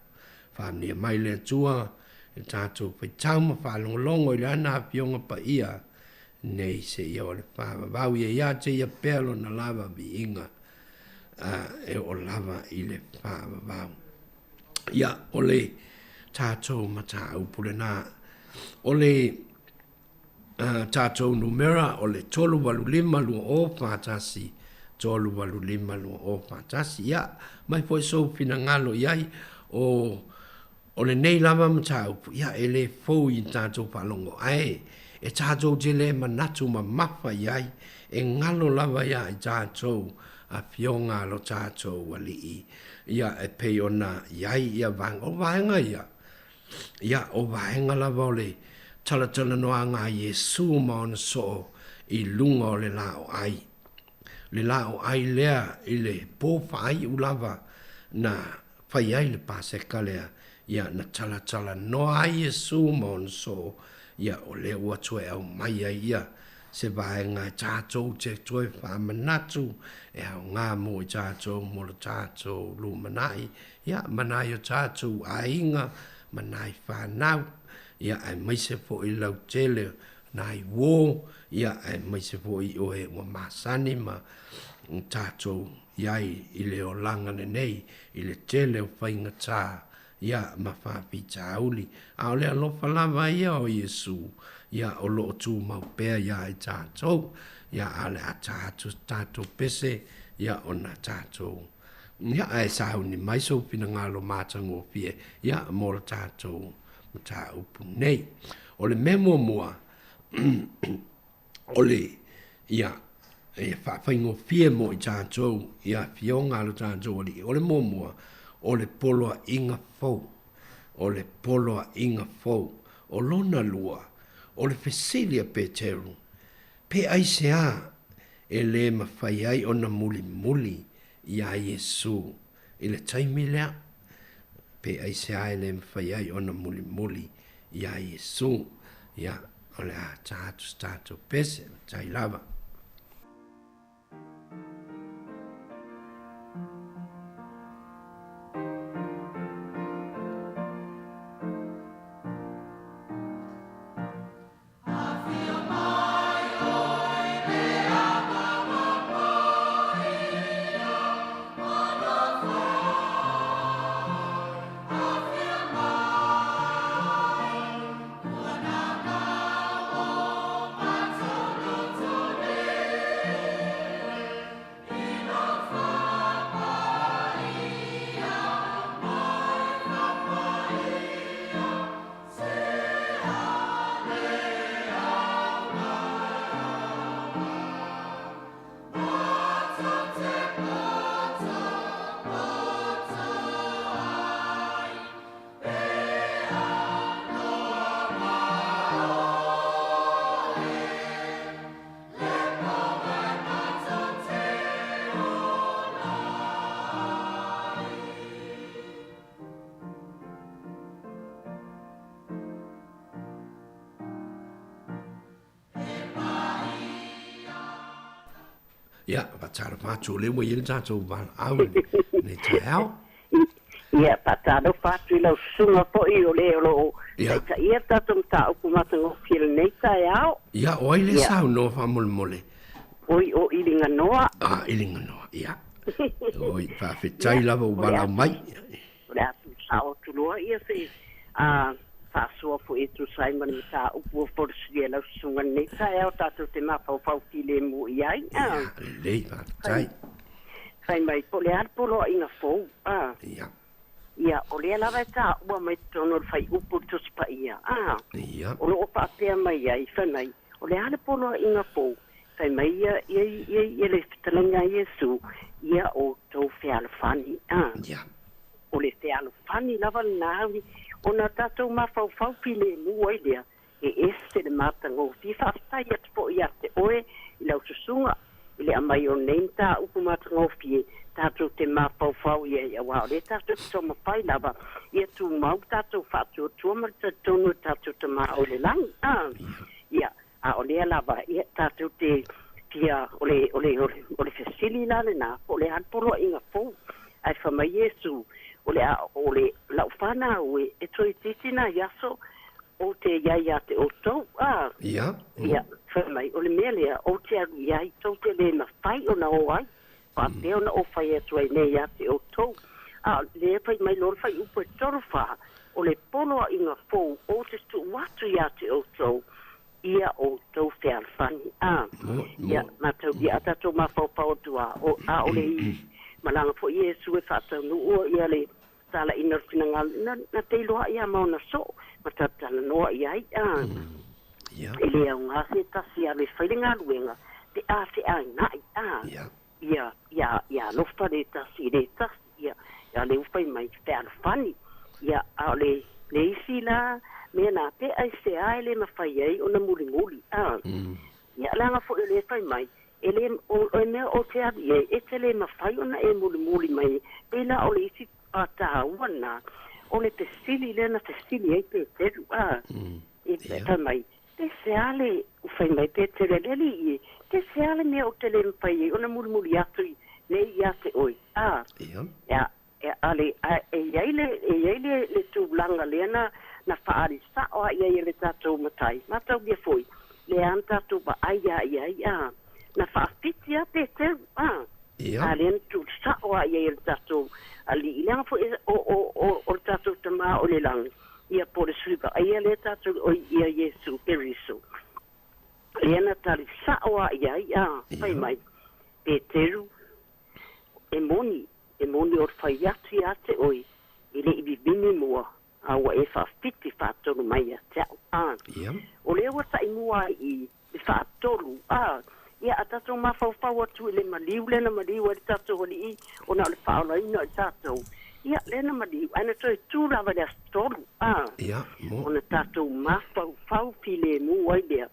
Whamnia mai le tua, e tātou whaitauma whalongolongo i le ana pionga pa ia, nei se ia o le whawawau ia te ia pelo na lava vi inga, e o lava i le whawawau. Ia, o le tātou mata upure nā, o le tātou numera, o le tolu walu lima lua o whātasi, tolu walu lima lua o whātasi, ia, mai poi so pina ngalo iai, o le nei lava mata upu, ia, e le fau i tātou whalongo, ai, e tātou te le manatu ma mawha iai, e ngalo lava ia i tātou, a fionga lo tātou wali i, ia e pei ona iai ia vanga, o vaenga ia, ia o vaenga lava o le talatala noa ngā Yesu ma ona so i lunga o le lao ai. Le lao ai lea i le pōwha ai u lava na whai ai le pāseka lea, ia na talatala noa ai Yesu ma ona so, ia o le ua tue au mai ai ia, se vaenga e tātou te tue whamanatu, e au ngā mo i tātou mo le tātou lu manai, ia manai o tātou a inga, manai whanau, ia ai maise fo i lau tele, nai wō, ia ai maise fo i oe ua masani ma tātou iai i le o langa nei, i le tele o whainga tā, ia ma whapita auli, a o le alofa lava ia o Yesu, ia o lo tu mau pea ia i tātou, ia ale a tātou pese, ia o na tātou. Ia ai sāu ni mai so pina ngalo mātango pie, ia mo le tātou, mata upu nei. O le memo mua, o le, ia, e whawhaingo pie mo i tātou, ia fionga lo tātou ali, o le mua, o le poloa inga fau, o le poloa inga fau, o lona lua, o le fesilia pe teru, pe aisea, e le mawhai ai o na muli muli, ia Yesu, i le taimi lea, pe aisea e le mawhai ai o na muli muli, ia Yesu, ia o le a tātou pese, tai lava. Ia, patara mātou le mo ili tātou wala au ne te au. Ia, patara whātu i lau sunga po i o le o lo. Ia tātou mta o kumatango fil nei tai au. Ia, o ai le sau no whamole mole. Oi, o ilinga noa. Ah, ilinga noa, ia. Oi, whawhetai lava o wala mai. Le atu sao tulua, ia se whaasua po e tu Simon mta o kua porsi e lau sunga nei tai au tātou te mapau ki le mu i ai. Ia, lei, whawhetai. Kai mai po le arpolo inga fou. Ia. ia o le lava ta ua mai tono fai upu tu spa ia ia o lo pa pe mai ai fanai o le ale polo inga po fai mai ia le fitalanga Yesu ia o to fial fani ia o le fial fani lava nawi ona tatou mafau pile mu ai dia ese le matango fifa sai at po ia te oe i lau susunga i le amai o nenta upu matango fie tatou te mafau ia wa le tatou toma pai lava ia tu mau tatou fatu tu ma tatou tatou te ma o le lang ia o le lava ia tatou te kia ole fesili la le na o le hanpolo inga fo ai fa mai Yesu ole la ufana we e toi titina yaso o te ia te oto ia fa mai ole melia o te ia to te le na fai ona o ai pa te ona o fai e toi ne ia te oto le fai mai lor fai upo torfa ole polo inga fo o te tu watu ia te oto ia o tau te alfani ia matau ia tatou mafau tua ole i malanga fo Yesu e whatau nu ia le tala ina finanga na te loa ia mauna so matatana noa ia ele au ngā se tasi a le whairinga luenga te a se ai nai ia lofa le tasi ia le ufai mai te alfani ia ole le isi la mea nā te ai se ai le mawhai ai o na muri ia langa fo ele whai mai ele o mea o te adi e te le mawhai o na e muri mai pela o le isi pata wana o le te sili le na te sili ai te teru e whai mai te se ale ufai mai te te leleli te se ale mea o te le mawhai ai o na muri atu nei ia te oi ia ale e yaile le tūlanga lena na whaari sao ia le tātou matai. Mātou bia foi. Le an tātou ba ia na whaafiti a te teu. A le an tū sao ia le tātou ali i leanga foi o tātou tama o le lang. Ia po le suiba. Ia le tātou o ia Yesu periso. Le ana tali sao ia whai mai. Pe teru e moni o whai ati a te oi. I le ibi bini mua. Awa e whaafiti whaatolu mai a te au. O leo wa sai mua i whaatolu. Ia a tatou mawhauwhau atu i le maliu, lena maliu a le tatou holi i, o na le whaola ina i tatou. Ia lena maliu, aina toi tūrawa le astolu. O na tatou mawhauwhau pile mua i lea,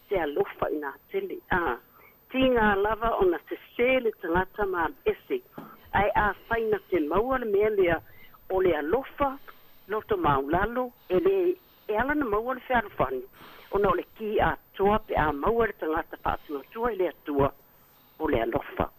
te alofa i nā tele. Tinga lava o na te sele tangata maa ese. Ai a whaina te maua le mea lea o le alofa, loto maulalo ele ala na maua le whaarufani o na ole ki a toa pe a maua le tangata whaatua tua ele atua o le alofa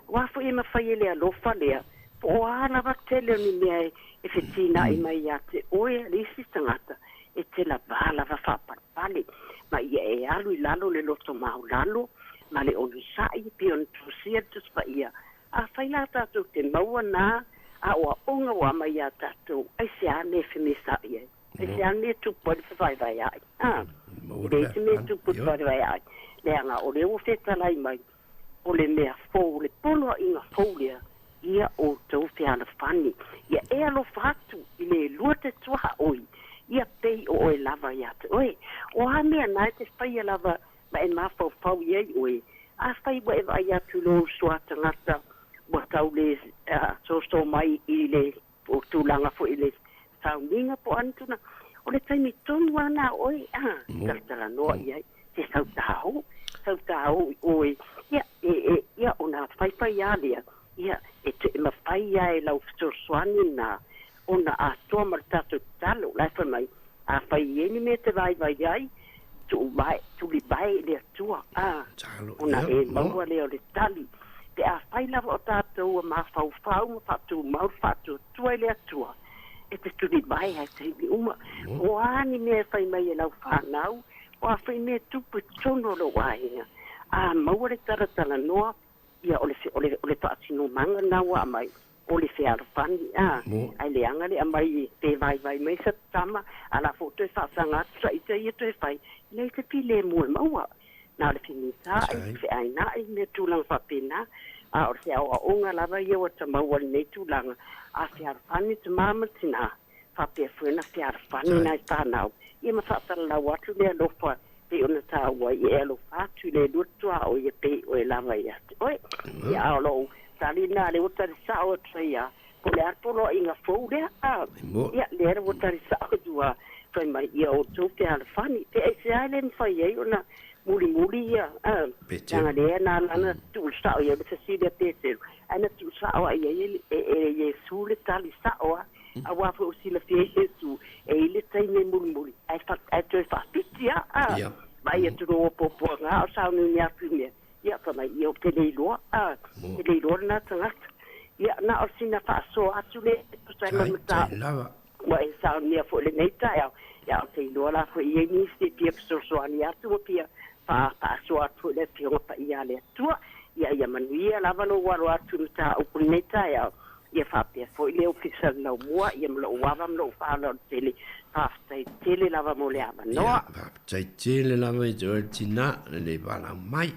wafo e mawhai ele alofa lea po o ana wa tele ni mea e whetina i mai a te oe lisi tangata e te la bala wa whapapale ma ia e alu i lalo le loto maulalo ma le onu sai pion tusia tuspa ia a whaila tātou te maua nā a oa onga wa mai a tātou, ai se ane whemesa ia. Ai se ane tupori whai ai. Rei se me tupori whai ai. Leanga, o leo whetalai mai, o le mea fōu, le poloa inga fōu lea, ia o tau whiana whani. Ia e alo whatu, i le lua te tuaha oi, ia pei o oe lava ia te oe. O ha mea nai te whaia lava, ma e mawhau iei oe. A whai wa e vai atu lo suata ngata, wa tau le so mai i le o tūlanga fo i le tauninga po antuna o le taimi tonu ana oi tartara noa iai te sautahau oi ia o nā whaipai alia ia e te mawhai ai lau fitorsuani na o na a toa maritato talo lai whai mai a whai ieni me te vai ai tuli bai le atua o na e maua leo le tali te a whailava o tātou a mawhauwhau, ma whatu maur, whatu tua ele atua. E te turi mai hai te hibi uma. O ani mea whai mai e lau whanau, o a whai mea tupu tono lo wahinga. A maure taratala noa, ia ole whaatino manga naua a mai, ole whearwhani. Ai leanga le a mai te vai mai sa tama, a la foto e whaasanga atra i te ia te whai, nei te pile mua maua. Nā le whimita, ai whi ai nā, i mea tūlang whapena, a o se o unga lava ia o te maua nei tūlanga a whiara whani te māma tina whapea whena whiara whani nai tānau ia mawhatara lau atu lea lofa pe ona tā ua i elo whātu le lutua o ia pe o e lava ia oi ia aolo tarina le utari sao tria ko le atolo inga fou lea ia le era utari sao dua fai mai ia o tō whiara whani pe e se ailen whai ei ona muli ia nga le na lana tu sao ia le fasile te te ana tu sao ia e sule tali sao a wa fo si le fie Jesu e ile tai me muli ai fa pitia vai tu no popo nga sao ni nia pime ia fa mai ia pe le lo na tanga ia na o sina fa so atu le sai ma mata wa e sao nia fo le nei tai ia te lo la fo ia ni si pia so ani atu pia pa so atu le pia pa ia le tua ia manuia lava no waro atu ta o puneta ia fa pia fo le official no mua ia mlo wava mlo fa no tele fa tai tele lava mo le ava no tai tele lava i jo tina le bala mai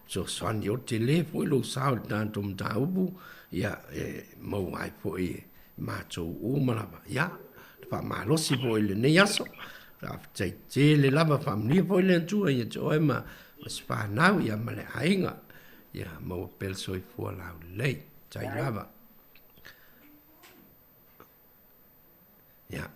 so swan yo tele fo lo sao tantum ta ubu ia mo ai fo i macho u malava ia fa malo si fo le ne yaso tai tele lava famni fo le tu ia jo ma spa now ia male ainga ia mo pel soi fo la lei tai lava ja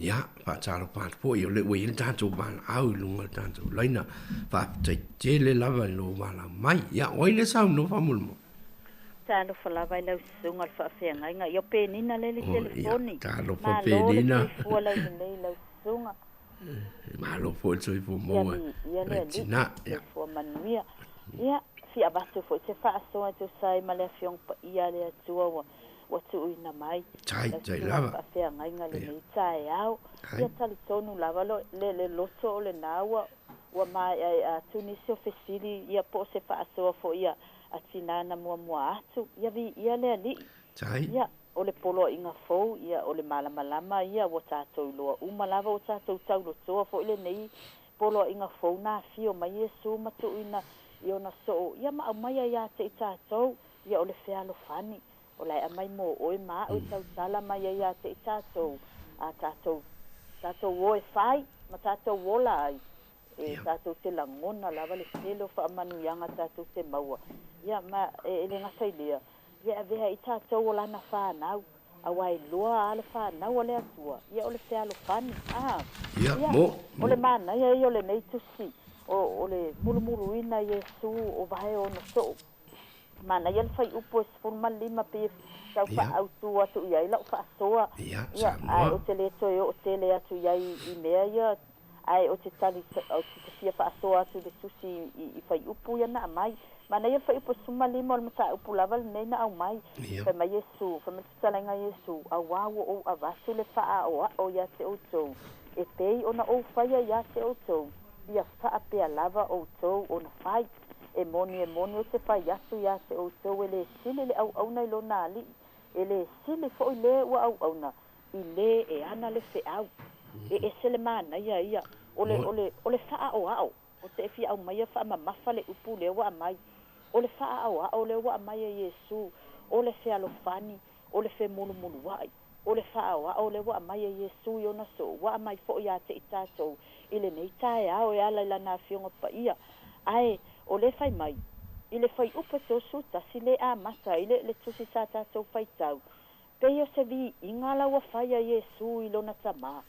ja pa talo pa po yo le we tanto ban au lunga tanto laina pa te le lava no mala mai ja oi le sa no fa mulmo talo fa lava le sunga fa fenga nga yo pe ni na le telefoni talo fa pe ni na fo la ni le sunga ma lo fo so fo mo ya le na fo manuia ya si abato fo se fa so to sai male fiong pa ia le tua watu ina mai tai lava fa nga nga le ni tai au ya tali tonu lava le loso le nawa wa mai a tunisio fesili ya po se fa so fo ia atina na mo atu ya vi ia le ali tai ya o le polo inga fo ia o le malama ia wa tato lo uma lava o tato taulo to fo le nei polo inga fo na fio mai yesu matu ina io na so ia ma mai ya te tato ia o le fealo fani o lai mai mo o ma o tau sala mai ya te tato a tato o fai ma tato wola e tātou te langona lava le tele o whaamanuianga tātou te maua. Ia, ma e le ngasai lea. Ia, veha i tātou o lana whanau. Awai loa ale whanau o le atua. Ia, o le te alo whani. Ia, mo. O le mana, ia, i o le nei tusi. O le murumuru ina Yesu o vahe o no so. Mana, ia le whai upo e sifurma lima pe tau wha autu atu iai lau wha asoa. Ia, Samoa. Ai, o te le toi o te le atu iai I mea ia. Ai, o te tali, o te fia wha asoa atu le tusi I whai upu ia na amai. Mana ia whai upo suma lima o le mata upu lava le nei na au mai. Whai mai Yesu, whai mai tutalenga Yesu. A wawo o a vasu le wha o ia te outou. E pei ona o whaia ia te outou. Ia wha pea lava outou o na whai. E moni o te whai atu ia te outou. E le sile le au na ilo na ali. E le sile fo I le ua au na. I le e ana le fe au. E sele mana ia. O le wha o au. O te fia au mai wha mamafa le upu le wa mai. O le wha o le wa mai Yesu. O le fe alofani. O le fe mulu wai. O le wha o le wa mai Yesu I ona so. Wa mai fo ia te itatou. I le nei tae au e ala ila na fionga pa ia. Ai, o le fai mai. I le fai upa te osuta si le a mata. I le tusi sa tatou fai tau. Peo se vi ingala wa fai a Yesu I lona tama.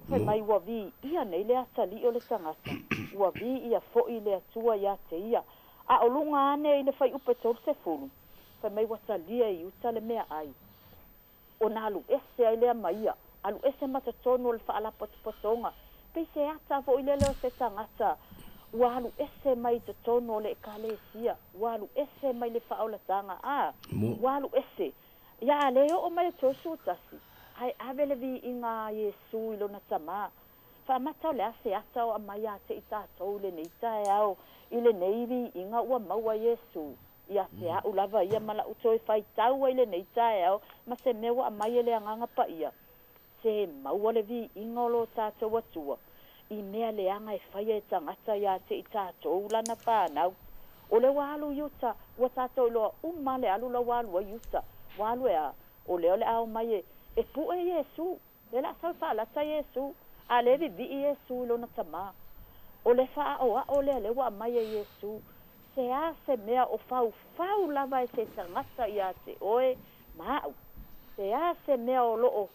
Fai mai ua vi ia nei le atali o le tangata. Ua vi ia fo I le atua ia te ia. A o lunga ane I le fai upa te se fulu. Fai mai watalia I uta le mea ai. O na alu ese ai lea maia. Alu ese matatono le whaala potopotonga. Pei se ata fo I leo se tangata. Ua alu ese mai te tono le ekalesia. Ua alu ese mai le whaolatanga. Ua alu ese. Ia leo o mai tosu utasi. Ai avele vi inga Yesu I lona tama. Whaamata o le ase ata o amai ate I tātou le nei tae au. I le nei vi inga ua maua Yesu. Ia te au lava ia mala uto e whai taua I le nei tae au. Ma se mewa amai le anganga pa ia. Se maua le vi inga o lo tātou atua. I mea le anga e whai e tangata ia te I tātou lana whanau. O le walu yuta. Ua tātou loa umma le alu la walu a yuta. Walu e a. O le au mai e. E pu e Yesu. Le la sau whaalata Yesu. A le vi Yesu lona tama. O le wha o le alewa mai e Yesu. Se a se mea o fau lava e se tangata ia te oe mau. Se a se mea o loo.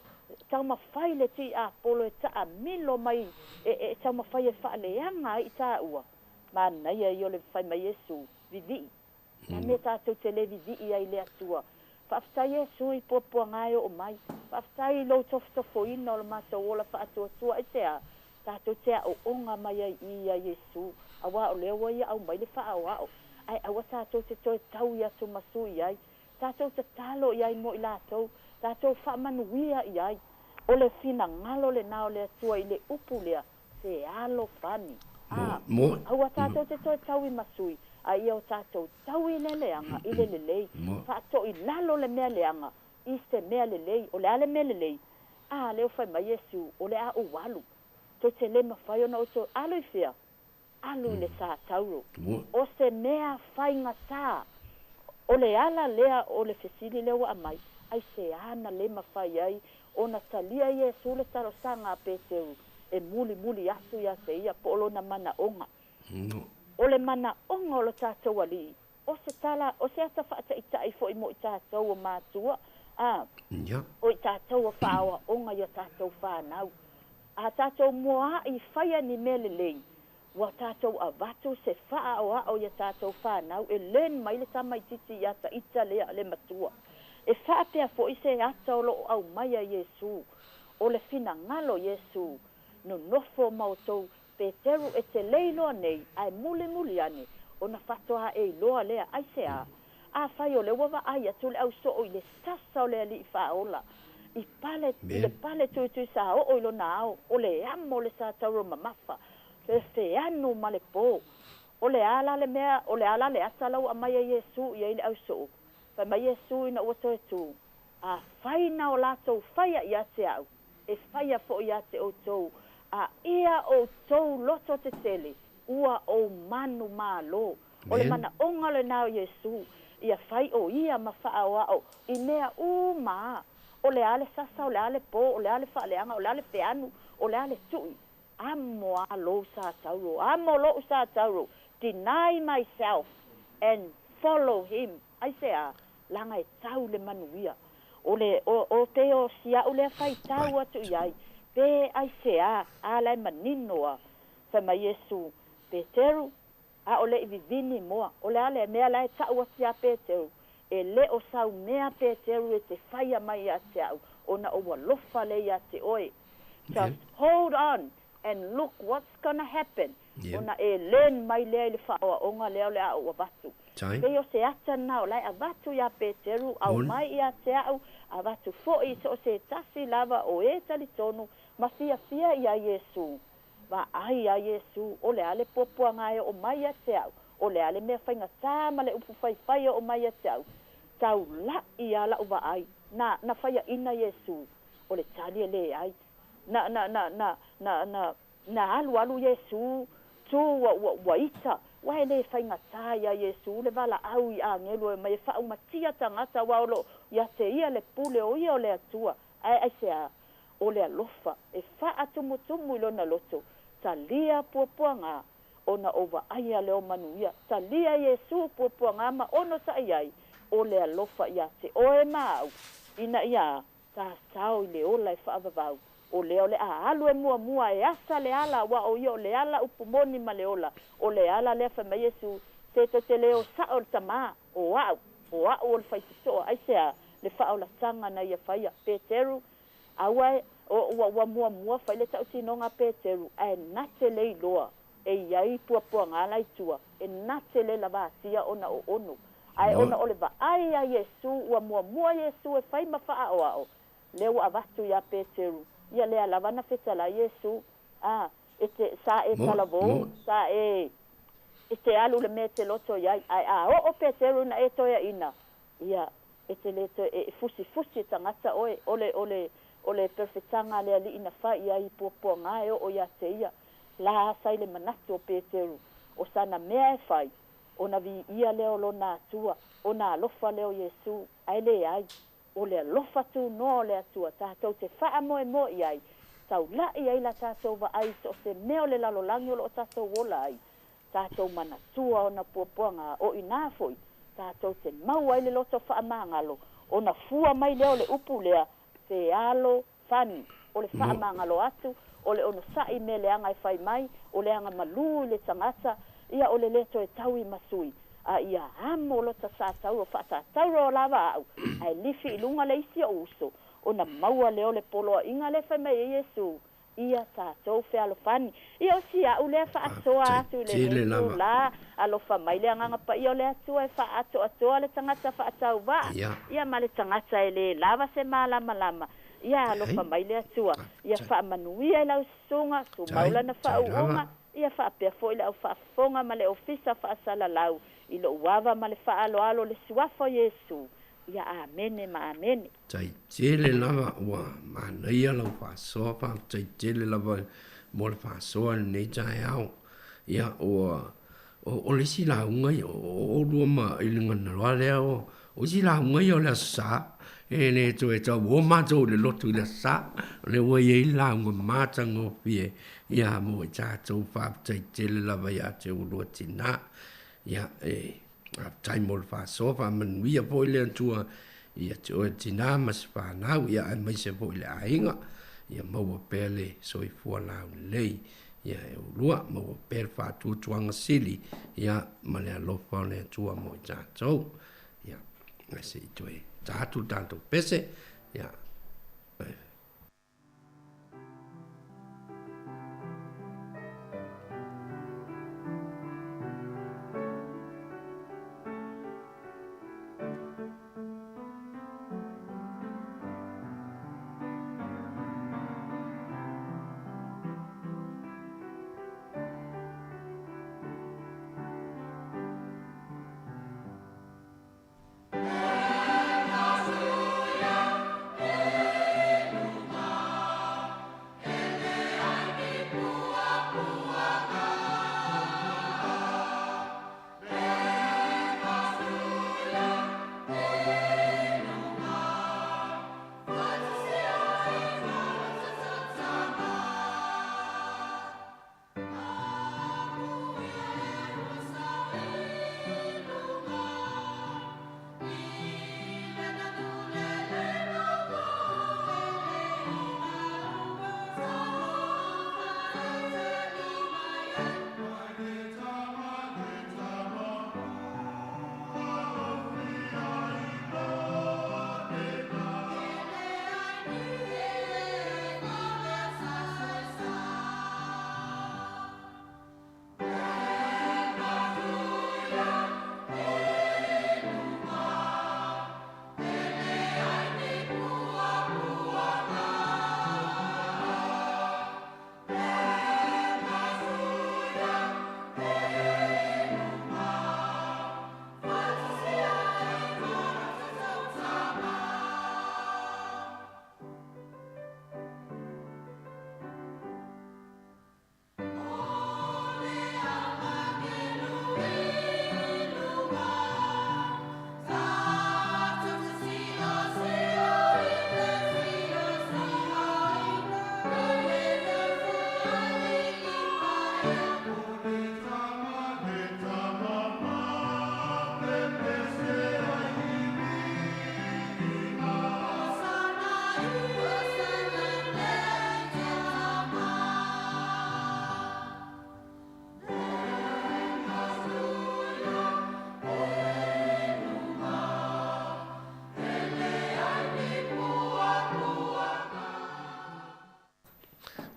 Tau mawhai le ti a polo e taa milo mai. E tau mawhai e wha leanga I ta ua. Mana ia I o le whai mai Yesu. Vivi. Na me tātou te le vivi ai le atua. Whaftai Yesu I popua ngai o mai. Whaftai lo tofo ina o le mata ola whaatua I te a. Tātou te a o onga mai ai ia Yesu. Awa o leo ia au mai le wha o. Ai awa tātou te toi tau ia tu masu iai. Tātou te talo iai mo I lātou. Tātou wha manuia iai. O le fina ngalo le nao le atua I le upu lea. Te alo whani. Awa tātou te toi tau I masui. Ai o tātou tau I le leanga I le lelei. Whaato I lalo le mea leanga. I se mea lelei. O le ale mea lelei. Leo whai mai Yesu. O le a uwalu. To te le mawhai ona o to alu I whia. Alu le sa tauro. O se mea whainga sa. O le ala lea o le fesili leo a mai. Ai se ana le mawhai ai. O na talia Yesu le taro sanga peteu. E muli asu ia se ia po lo na mana onga. O le mana onga o lo tātou ali. O se tala, o se ata whaata I tai fo I mo I tātou o mātua. O I tātou o whaawa onga I o tātou whanau. A tātou mua I whaia ni mele lei. Wa tātou a vatu se wha o ia tātou whanau. E len mai le tamai titi I ata ita lea le matua. E wha pia fo I se ata o lo au mai a Yesu. O le fina ngalo Yesu. No nofo mautou. Peteru e te leilo nei. Ai muli ane. O na whatoa e loa lea. Ai se a. A whai o le wawa ai atu le au so o I le sasa o le ali I whaola. I le pale tui sa o ilo nao. O le amo le sa tauro mamafa. Le fe anu ma le po. O le ala le mea. O le ala le atalau a mai a Yesu I le au so. Fa mai Yesu ina ua toe tu. A whaina o latou whaia I ate au. E whaia fo I ate o tou. A ia o tou loto te tele. Ua o manu malo. O le mana onga le nao Yesu. Ia whai o ia ma wha o ao. I mea maa. O le ale sasa, o le ale po, o le ale whaaleanga, o le ale feanu, o le ale tui. amo alo sa tauro, amo lo sa tauro, deny myself and follow him. Ai se a langa e tau le manuia. O te o sia o le fai tau atu iai. Pe ai se a lai manino a. Fa mai Yesu Peteru. A o le i vivini moa. O le ale mea lai tau atu a Peteru. E le o sau mea Peteru e te fai a mai a te au. Ona o walofa le a te oe. Just hold on and look what's gonna happen. Ona e len mai le le whaoa onga leo le a o watu. Kei o se ata nao, lai a watu ia Peteru, au mai ia te au, a watu fo'i so se tasi lava o e tali tonu, ma fia ia Yesu. Ma ai a Yesu, o le ale popua ngai o mai ia te au, o le ale mea whainga tāma le upu whai o mai ia te au. Tau la ia la uwa ai, na whaia ina Yesu, o le tali le ai. Na alu Yesu, tu wa ita. Wai le whainga tāia Yesu, le wala au i a ngelu e mai whau matia tangata waolo, ia te ia le pule o ia o le atua. Ai se a, o le alofa, e wha atumu tumu ilo na loto, ta lia puapua ngā, ona ova aia leo manuia, ta lia Yesu puapua ngā ma ono sa iai, o le alofa ia te oe mau, ina ia, ta tau i le ola e wha avavau. O leo le alu e mua e asa le ala wa o yo le ala upumoni ma le ola. O le ala le fa mai Yesu te leo sa o tama o o le fai so ai se le fa o la sanga na ia fai Peteru awa o mua fai le tau sinonga Peteru e nate le loa e iai puapua ngala i tua e nate le lava sia ona o ono ai ona o le va ai a Yesu wa mua Yesu e fai ma fa o leo avatu ya Peteru. Ia lea lavana fetala Yesu. Ete sa e kalavo, sa e alu le me te loto iai. O Peteru na e toia ina. Ia, ete le to e fusi tangata oe, ole perfetanga lea li ina fai iai puapua ngai o ia te ia. La sai le manatu o Peteru. O sana mea e fai. Ona vi ia leo lo na atua. Ona alofa leo Yesu. Ai le ai. O le alofa tu no le atua, tātou te wha mo iai, tau la iai la tātou wa ai, so se meo le lalolangi o lo tātou wola ai, tātou mana tua o na puapuanga o inafoi, tātou te mau ai le loto wha amangalo, o na fua mai leo le upu lea, te alo fani, o le wha amangalo atu, o le ono sai me le anga e whai mai, o le anga malu le tangata, ia o le leto e tau i masui, ia amo lo ta sa tauro fa ta tauro lava au ai lifi ilunga le isi o uso ona maua leo le polo inga le fa mai Yesu ia ta tau fe alo fani ia sia u le fa atoa atu le la alo fa mai le anga pa ia le atu e fa atoa le tangata fa atau va ia male tangata ele lava se malama ia alo fa mai le atu ia fa manuia la sunga su maula na fa unga ia fa pe foi la fa fonga male ofisa fa sala lau ilo uava ma le whaaloalo le suafo Yesu. Ia amene ma amene. Tai tele lava ua manaia lau whasoa pa. Tai tele lava mo le whasoa nei tai au. Ia o le si launga i o lua ma ilinga na roa lea o si launga i o le asa. E ne to e tau o mato le lotu le asa. Le ua i launga matanga o fie. Ia mo i tātou wha tai tele lava ia te ulua tina. Ia tai mo le whasoa manuia po i le antua ia te oe tina mas whanau ia ai mai se po i le ainga ia maua pele soi fua lau lei ia e ulua maua pele whātua tuanga sili ia ma le alofa o le antua mo i tātou ia ai se i toe tātou pese ia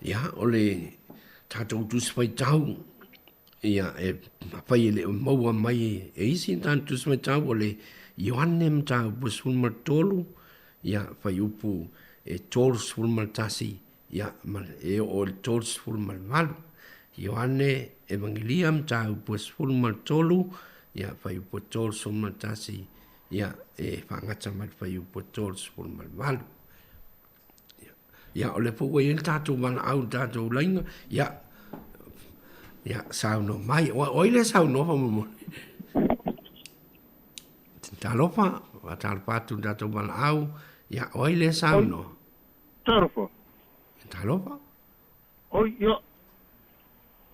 Ia, ole tātou tusi whai tau. Ia, whai le maua mai e isi tātou tusi whai tau ole Ioane mtau pusulma tolu. Ia, whai upu e tolu sulma tasi. Ia, e o tolu sulma valu. Ioane Evangelia mtau pusulma tolu. Ia, whai upu tolu sulma tasi. Ia, e whangata mai whai upu tolu sulma valu. Ia, ole po e tātou mana au tātou lainga. Ia, sauno mai. Oile sauno pa mo. Talofa, talofa tu tātou mana au. Ia, oile sauno. Talofa. Talofa. Oi, ia.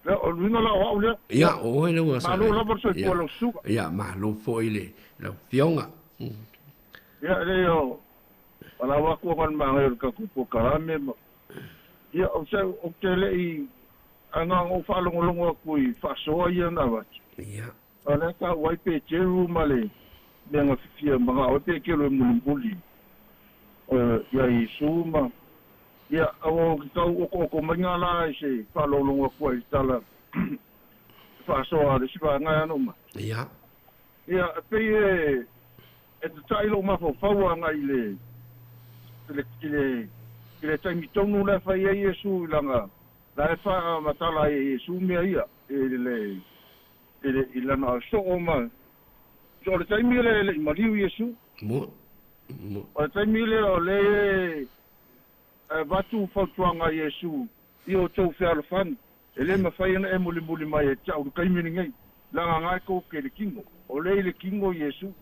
La o luinga la o le. Ia, oile wa sa. Malo la borso ko lo suga. Ia, malo fo ile. La fionga. Ia, le o. Ala wa ko man ma ngai ka ku karame. Ia, o se o tele I anga o fa longo ku I fa so ia na wa. Ia. Ala ka wai pe cheru male. Menga fia mga o pe kelo mulimbuli. Ia I suma. Ia, o ko mangala se fa longo ku I tala. Fa so a se ba ngai no ma. Ia. Ia, pe e tai lo ma fo fa wa ngai le. Kile taimi tonu le fai ai Yesu langa. La e wha matala e Yesu mea ia. Ilana so o ma. So le taimi le mariu Yesu. Mo. O le taimi le o le watu fautuanga Yesu. I o tau whea le fan. E le mawhai ana e muli mai e tau kaimini ngai. Langa ngai ko ke le kingo. O le kingo Yesu.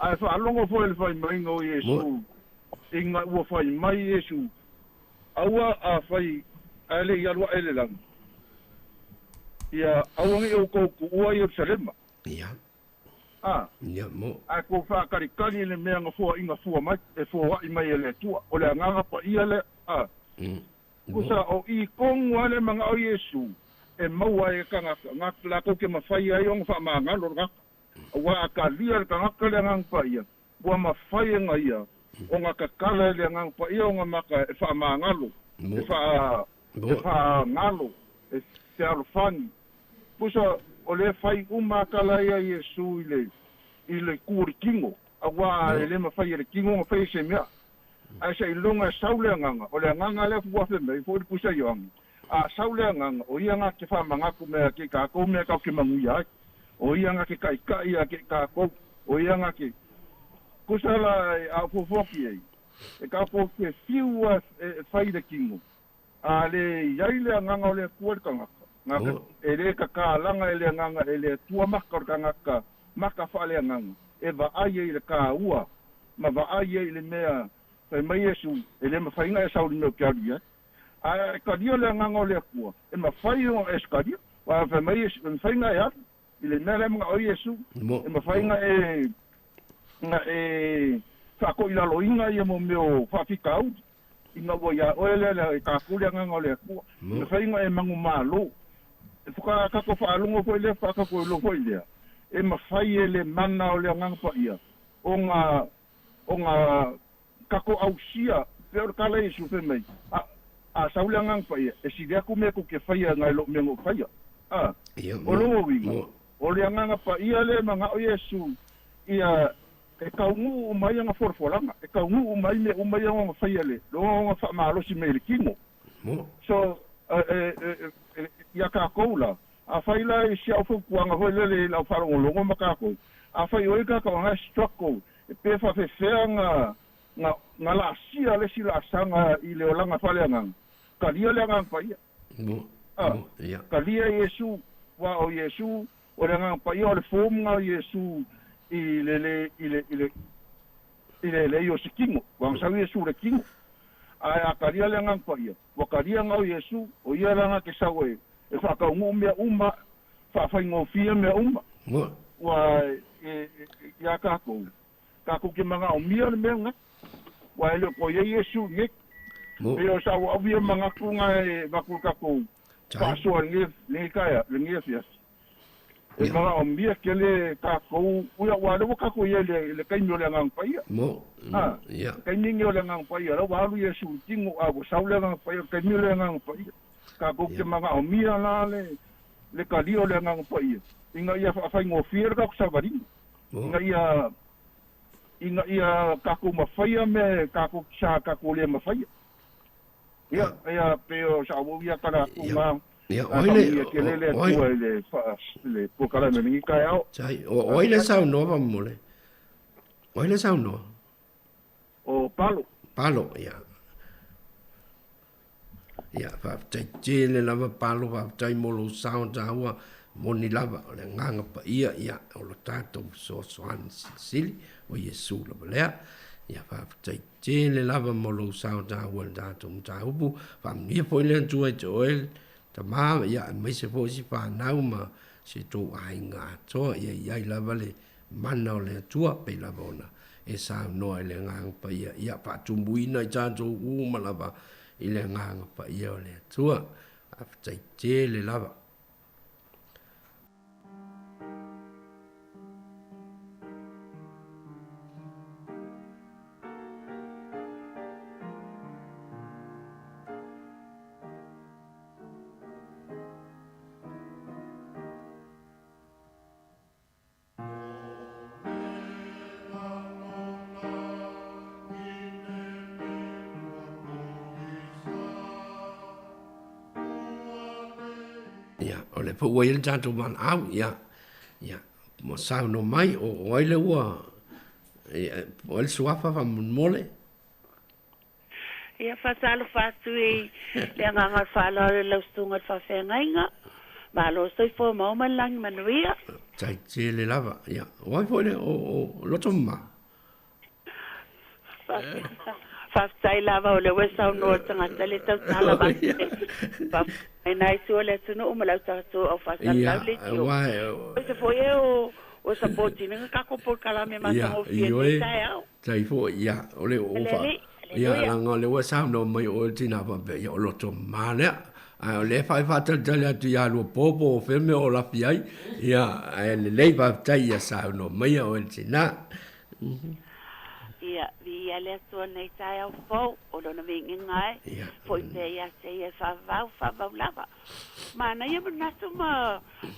Ai wha alongo fo le whai maingo Yesu. Inga ua whai mai Yesu. Aua a whai ale I alua ele lang. Ia awangi o kouku ua I Yerusalema. Ia. Ia mo. Ai ko whakarikani le mea nga fua inga fua mai. E fua wai mai ele atua. O le anganga pa ia le. Kusa o I kongu ale manga o Yesu. E maua e kangaka. Ngak lako ke mawhai ai onga wha maa ngalo ngaka. Ua a ka lia le kangaka le ngang pa ia. Ua mawhai nga ia. O nga kakala le ngang pa ia o nga maka e wha maangalo. E wha ngalo. E te alofani. Pusa o le whai umakala ia Yesu I le kuri kingo. A wā e le mawhai e le kingo nga whai se mea. A se ilonga e saule nganga. O le nganga le fuwafe mei. Fo i pusa i wangi. A saule nganga. O ia nga ke wha mangaku mea ke kākou mea kau ke manguia ai. O ia nga ke kaikai a ke kākou. O ia nga ke kusala a fofoki ei. E ka po ke fiua e whai le kingo. A le iaile nganga o le kua le kangaka. Ngaka e le kakalanga e le nganga e le tua maka o kangaka. Maka whale nganga. E va aie I le ka ua. Ma va aie I le mea. Whai mai Yesu. E le ma whainga e sauri meo kiaria. A e karia le nganga o le kua. E ma whai o e skaria. Wa whai mai Yesu. E ma whainga e atu. I le mea le mga o Yesu. E ma whainga e nga whako I lalo inga I mo meo whawhika au. Inga wa ia oele le ka kule nganga o le kua. Me whainga e mangu malo. E whaka kako whaalungo fo ile whakako ilo fo ilea. E ma whai e le mana o le nganga pa ia. O nga kako au sia. Peo kala Yesu fe mei. A saule nganga pa ia. E si deaku mea ko ke whai a ngai lo mengo whai a. O longo winga. O le nganga pa ia le manga o Yesu. Ia e kaungu mai nga forfolanga e kaungu mai me o mai nga faiale lo nga fa malo si me le kingo so ya ka koula a faila e si au fu nga ho le la fa lo ngo makako a fai o ka nga stroko e pe fa fe nga la sia le si la sanga I le olanga fale nga ka dia le nga fa ia ka dia Yesu wa o Yesu o le nga pa ia o le fom nga Yesu ile yo sikingo wang sa Yesu le kingo a karia le ngang pa ia wa karia ngau Yesu o ia langa ke sawe e fa ka ngumia uma fa fa ngofia me uma wa ya ka ko ke manga o mia me nga wa ele ko Yesu ne e o sa wa via manga kunga e va ku ka ko pa so le kaya le ngia fias E mga o mia ke le ka ko uia wa le ka ko ia le kai no le ngang pai. Mo. Ya. Kai ni le ngang pai la wa lu ia su tingo a bo sau le ngang pai kai ni le ngang pai. Ka ko ke mga o mia la le ka dio le ngang pai. Inga ia fa ngo fier ka sa bari. Inga ia ka ko ma fai me ka ko sa ka ko le ma fai. Ya, pero sa wo ia ka ko ma Ya, oile le pokala me ni kai au. Sai, oile sau no va mole. Oile sau no. O palo. Palo, ya. Ya, fa tai le lava palo fa tai molo sau taua moni lava le nganga pa ia o lo tato so an sili o Yesu lo lea. Ya fa tai le lava molo sau taua le tato mtaupu fa mi po le tuai joel. Ta ma ya mai se fo si fa na ma se to ai nga to ya lava le mana le tua pe la bona e sa no le ngang pa ya pa tumbuina ja to u malava ile ngang pa ya le tua a tai le lava le po wai le tanto man au ya mo sa no mai o wai le wa o le suafa fa mole ia fa salo fa tui le nganga fa la le stunga fa fengainga ma lo soi fo mo man lang manuia tai le lava ya wai po le o lo toma fa tai lava o le wesa no tanga tele tau tala ba fa ai nai su le tunu o mala ta so o fa sa la le tio se foi o sapoti nga ka ko por kala me ma o fiel tai fo ya o le o fa ya la ngo le wesa no mai o tina pa be ya lo toma le a le fa ta tele tu ya lo popo fe me o la piai ya le va tai ya sa no mai o tina ia vi ale so nei tai au fo o lo na vingi ngai foi te ia se ia fa va lava mana ia na tuma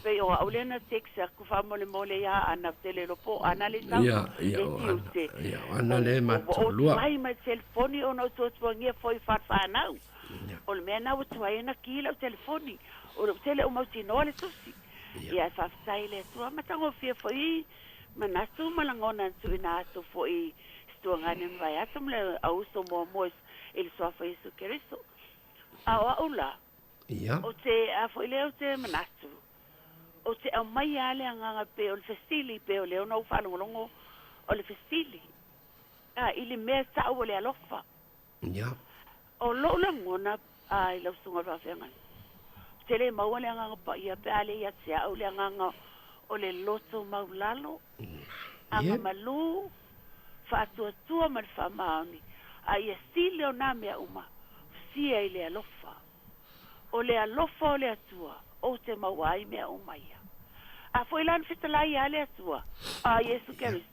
pe o ole na texa ku fa mole ya ana tele lo po ana le sa ya ana le ma lua ai ma telefoni o no to ngia foi fa na o le mena o tuai na kila o telefoni o le tele o mau tino le tusi ia fa sai le tua matango fia foi mana tuma langona tu ina to foi tuangane vai atum le au so mo il so fa isso Cristo a ola o te a foi le o te manasu o te a mai ale anga pe o festili pe o le no fa longo o le festili ili me sa o le alofa o lo la ngona ai lo sunga fa fenga te le mau le anga pa ia pe ale ia se o le anga o le loto maulalo anga malu fa tua mal fa maoni ai stile o na mea uma sia ile alofa o le atua o te mawai mea uma ia a foi lan fitala ia le atua a Yesu Kristo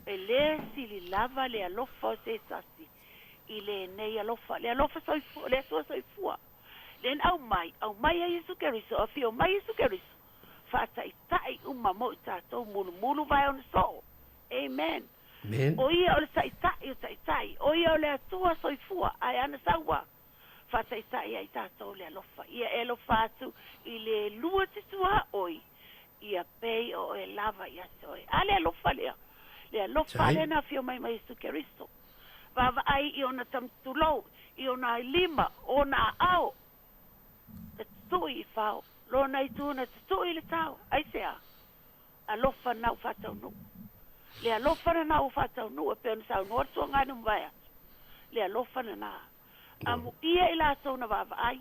ele sili lava le alofa se sasi ile nei alofa le alofa soi fu le soi fu len au mai a Yesu Kristo a fio mai Yesu Kristo fa tai uma mo to mulu vai on so amen o ia o le tai o ia o le atua soifua ai ana saua fa tai ai tatou le alofa ia e lofa atu i le lua te tua oi ia pei o e lava ia soi ale alofa le alofa le na fio mai Yesu Kristo vava ai i ona tamtulo i ona lima ona ao e tui fao lona i tuna tui le tau ai sea alofa nau fatau nu le alofa na o fatau no pe on sa no so nga no vai le alofa na amu ia ila so na va ai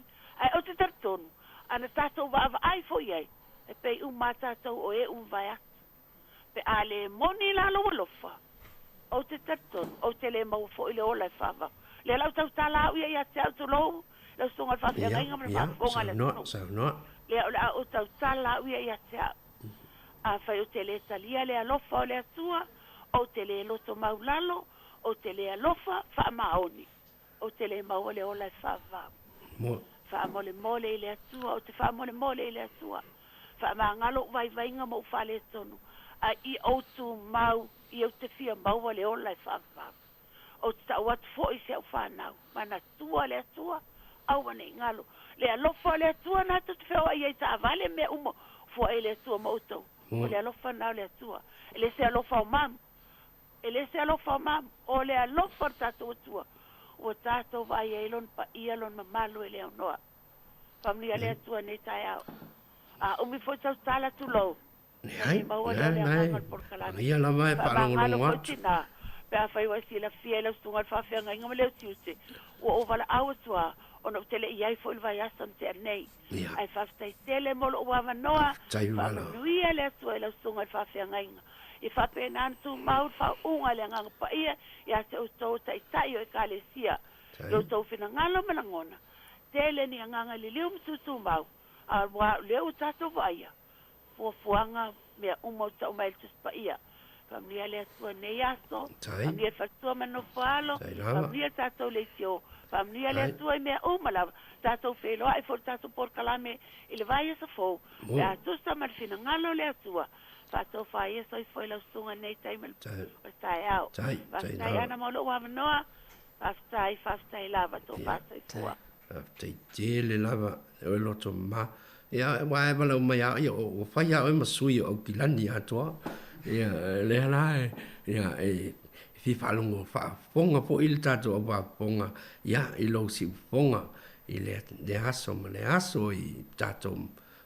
o te tarton ana tato va ai fo ye e pe un mata to o e un vai pe ale moni la lo lofa o te tarton o te le mo fo ile ola fava le la tau tala ia ia tau lo lo so nga fa ia nga me fa ko nga le no le o tau tala ia ia a fai o te le talia le alofa o le atua, o te le loto maulalo, o te le alofa wha maoni, o te le mau le ola e wha wha mole mole i le atua, o te wha mole mole i le atua, wha maangalo vai vainga mo whale tonu, a i o tu mau, i o te fia mau le ola e wha o te tau atu fo i se au whanau, mana tua le atua, au wane ngalo, le alofa le atua na tu te whao i ta avale me umo, fo e le atua mautou, o le alofa nao le atua, ele se alofa o mam, ele se alofa o mam, o le alofa tatou atua, o tatou vai elon pa ialon mamalo ele au noa, pamlia le atua ne tai au, a umi fo tau tala tu lo, Ai, ia la vai pa ngalo fo tina, pe a fai wasi la fia la stunga fa fia ngai ngam le tiuse, o vala au tua, ono tele iai fo il vai asam te nei, ai fa stai tele molo o wa noa, fa nuia le tua la stunga fa fia ngai i fa pe nan tu mau fa unga le ngang pa ia te o to tai tai o kalesia lo to fina ngalo melangona tele ni nganga le lium tu mau a wa le o tato vaia fo fuanga me umo ta mai tu pa ia famia le tua nei aso famia fa tua mano falo famia tato le tio famia le tua me umala tato felo ai for tato por calame il vai sa fo ya tu sta mal fina ngalo le tua Fato fai so foi la sunga nei taimel. Stai out. Stai ana molo wa noa. Stai lava to pasai fua. Stai le lava o lo to ma. Ya wa ba lo ma ya o fa ya o masui o kilani atua. Ya le la ya fi fa longo fa fonga po il tato ba fonga ya i lo si fonga ile de aso i tato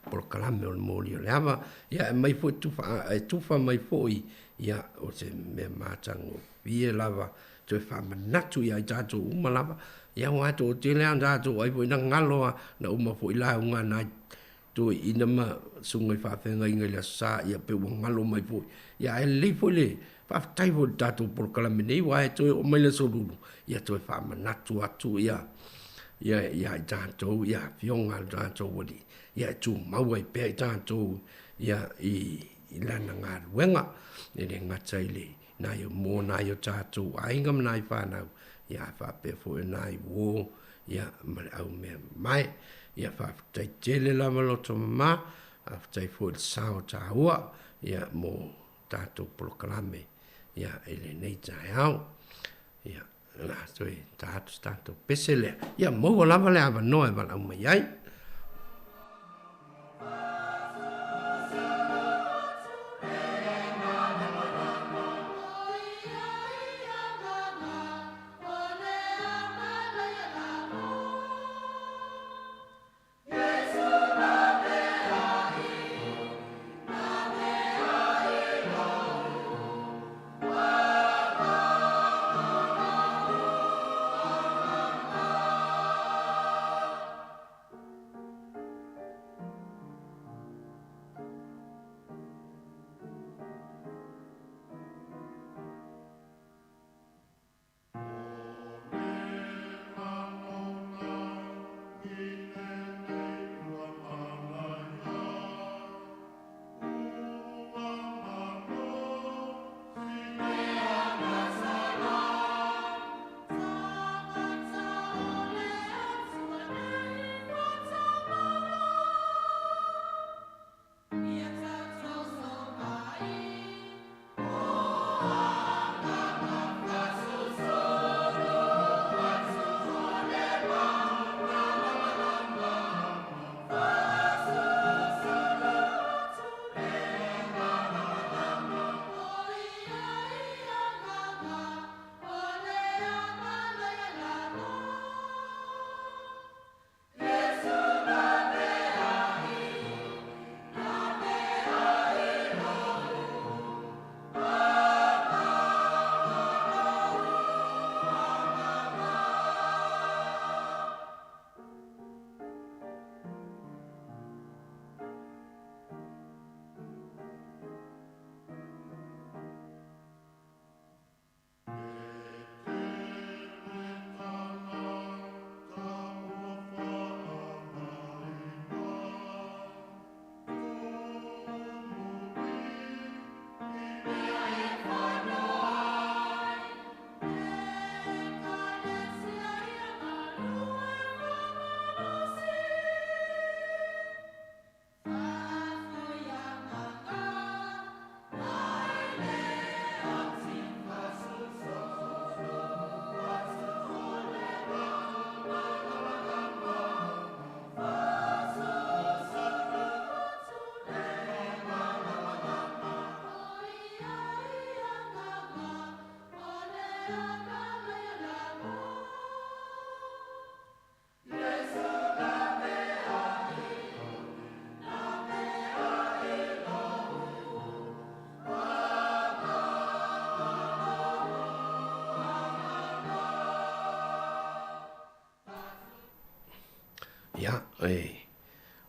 por calame o moli o leava ia mai foi tufa mai foi ia o se me matango vie lava te fa manatu ia tato uma lava ia wa to te le anda to ai foi na ngalo na uma foi la unga na to ina ma sunga fa fenga inga le sa ia pe ngalo mai foi ia le foi le fa tai foi tato por calame nei wa to o mai le solu ia to fa manatu atu ia tato ia fionga tato wodi ia tu mau ai pe tato ia i lana ngā ruenga e re ngata ile na yo mo na yo tato aingam nai whanau ia whape fo e nai wo ia mare au me mai ia whaftai tele lama loto ma whaftai fo e sao tahua ia mo tato proklame ia ele nei tai au ia la toi tato pesele ia mo lava le ava noe vala au mai ai Ya,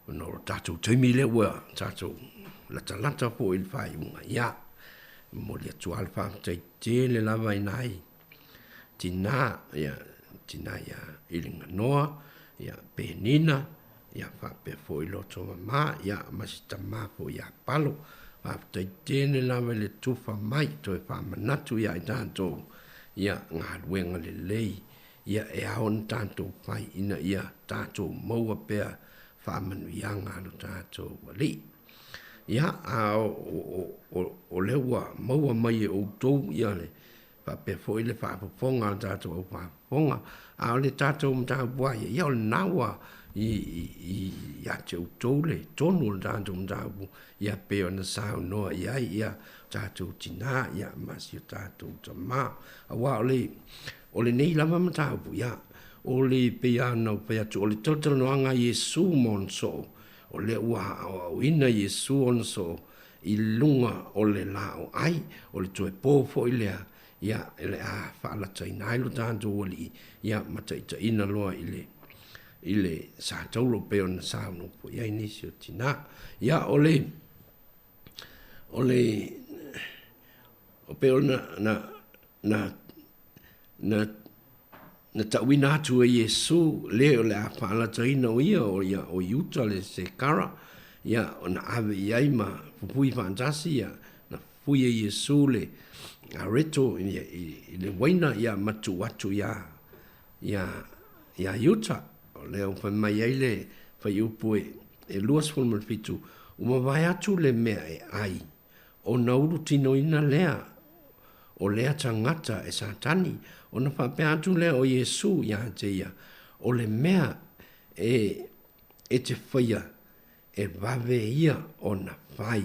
no tatou taimi le ua, tatou lata po il fai unga, ya, mo le tual fa tai te le lava inai, tina, ya, ilinga noa, ya, penina, ya, fa pe fo ilo to ma, ya, masita ma fo ya palo, fa tai te le lava le tufa mai, to e fa manatu ya i tatou, ya, ngā luenga le lei, ia e aon tātou pai ina ia tātou maua pea whāmanuianga no tātou wali. Ia a o lewa maua mai e o tau ia le whape fo ile whaapaponga o tātou au whaapaponga. A o le tātou mtau buai ia o le nawa i ate o tau le tonu o tātou mtau ia peo na sao noa ia tātou tina ia masi o tātou tama. Awa o le nei lava mataupu, ia, o le pea nau pea tu, o le tautala noanga Yesu mon so, o le ua o ina Yesu on so, i lunga o le lao ai, o le tue pōfo i lea, ia, ele a whaalata i nailo tātou oli, ia, mataita ina loa i le sa tauro peo na sa unupo, ia inisi o tina, ia, o peo na tawina atu e Yesu leo le a whaalataina o ia o Utah le se kara ia o na ave iai ma pupui whaantasi ia na pui e Yesu le a reto i le waina ia matu atu ia Utah o leo whamai ai le whai upu e luas fulman fitu uma vai atu le mea e ai o nauru tino ina lea o lea tangata e satani, o na whapea atu lea o Yesu ia te ia, o le mea e te whaia, e vave ia o na whai.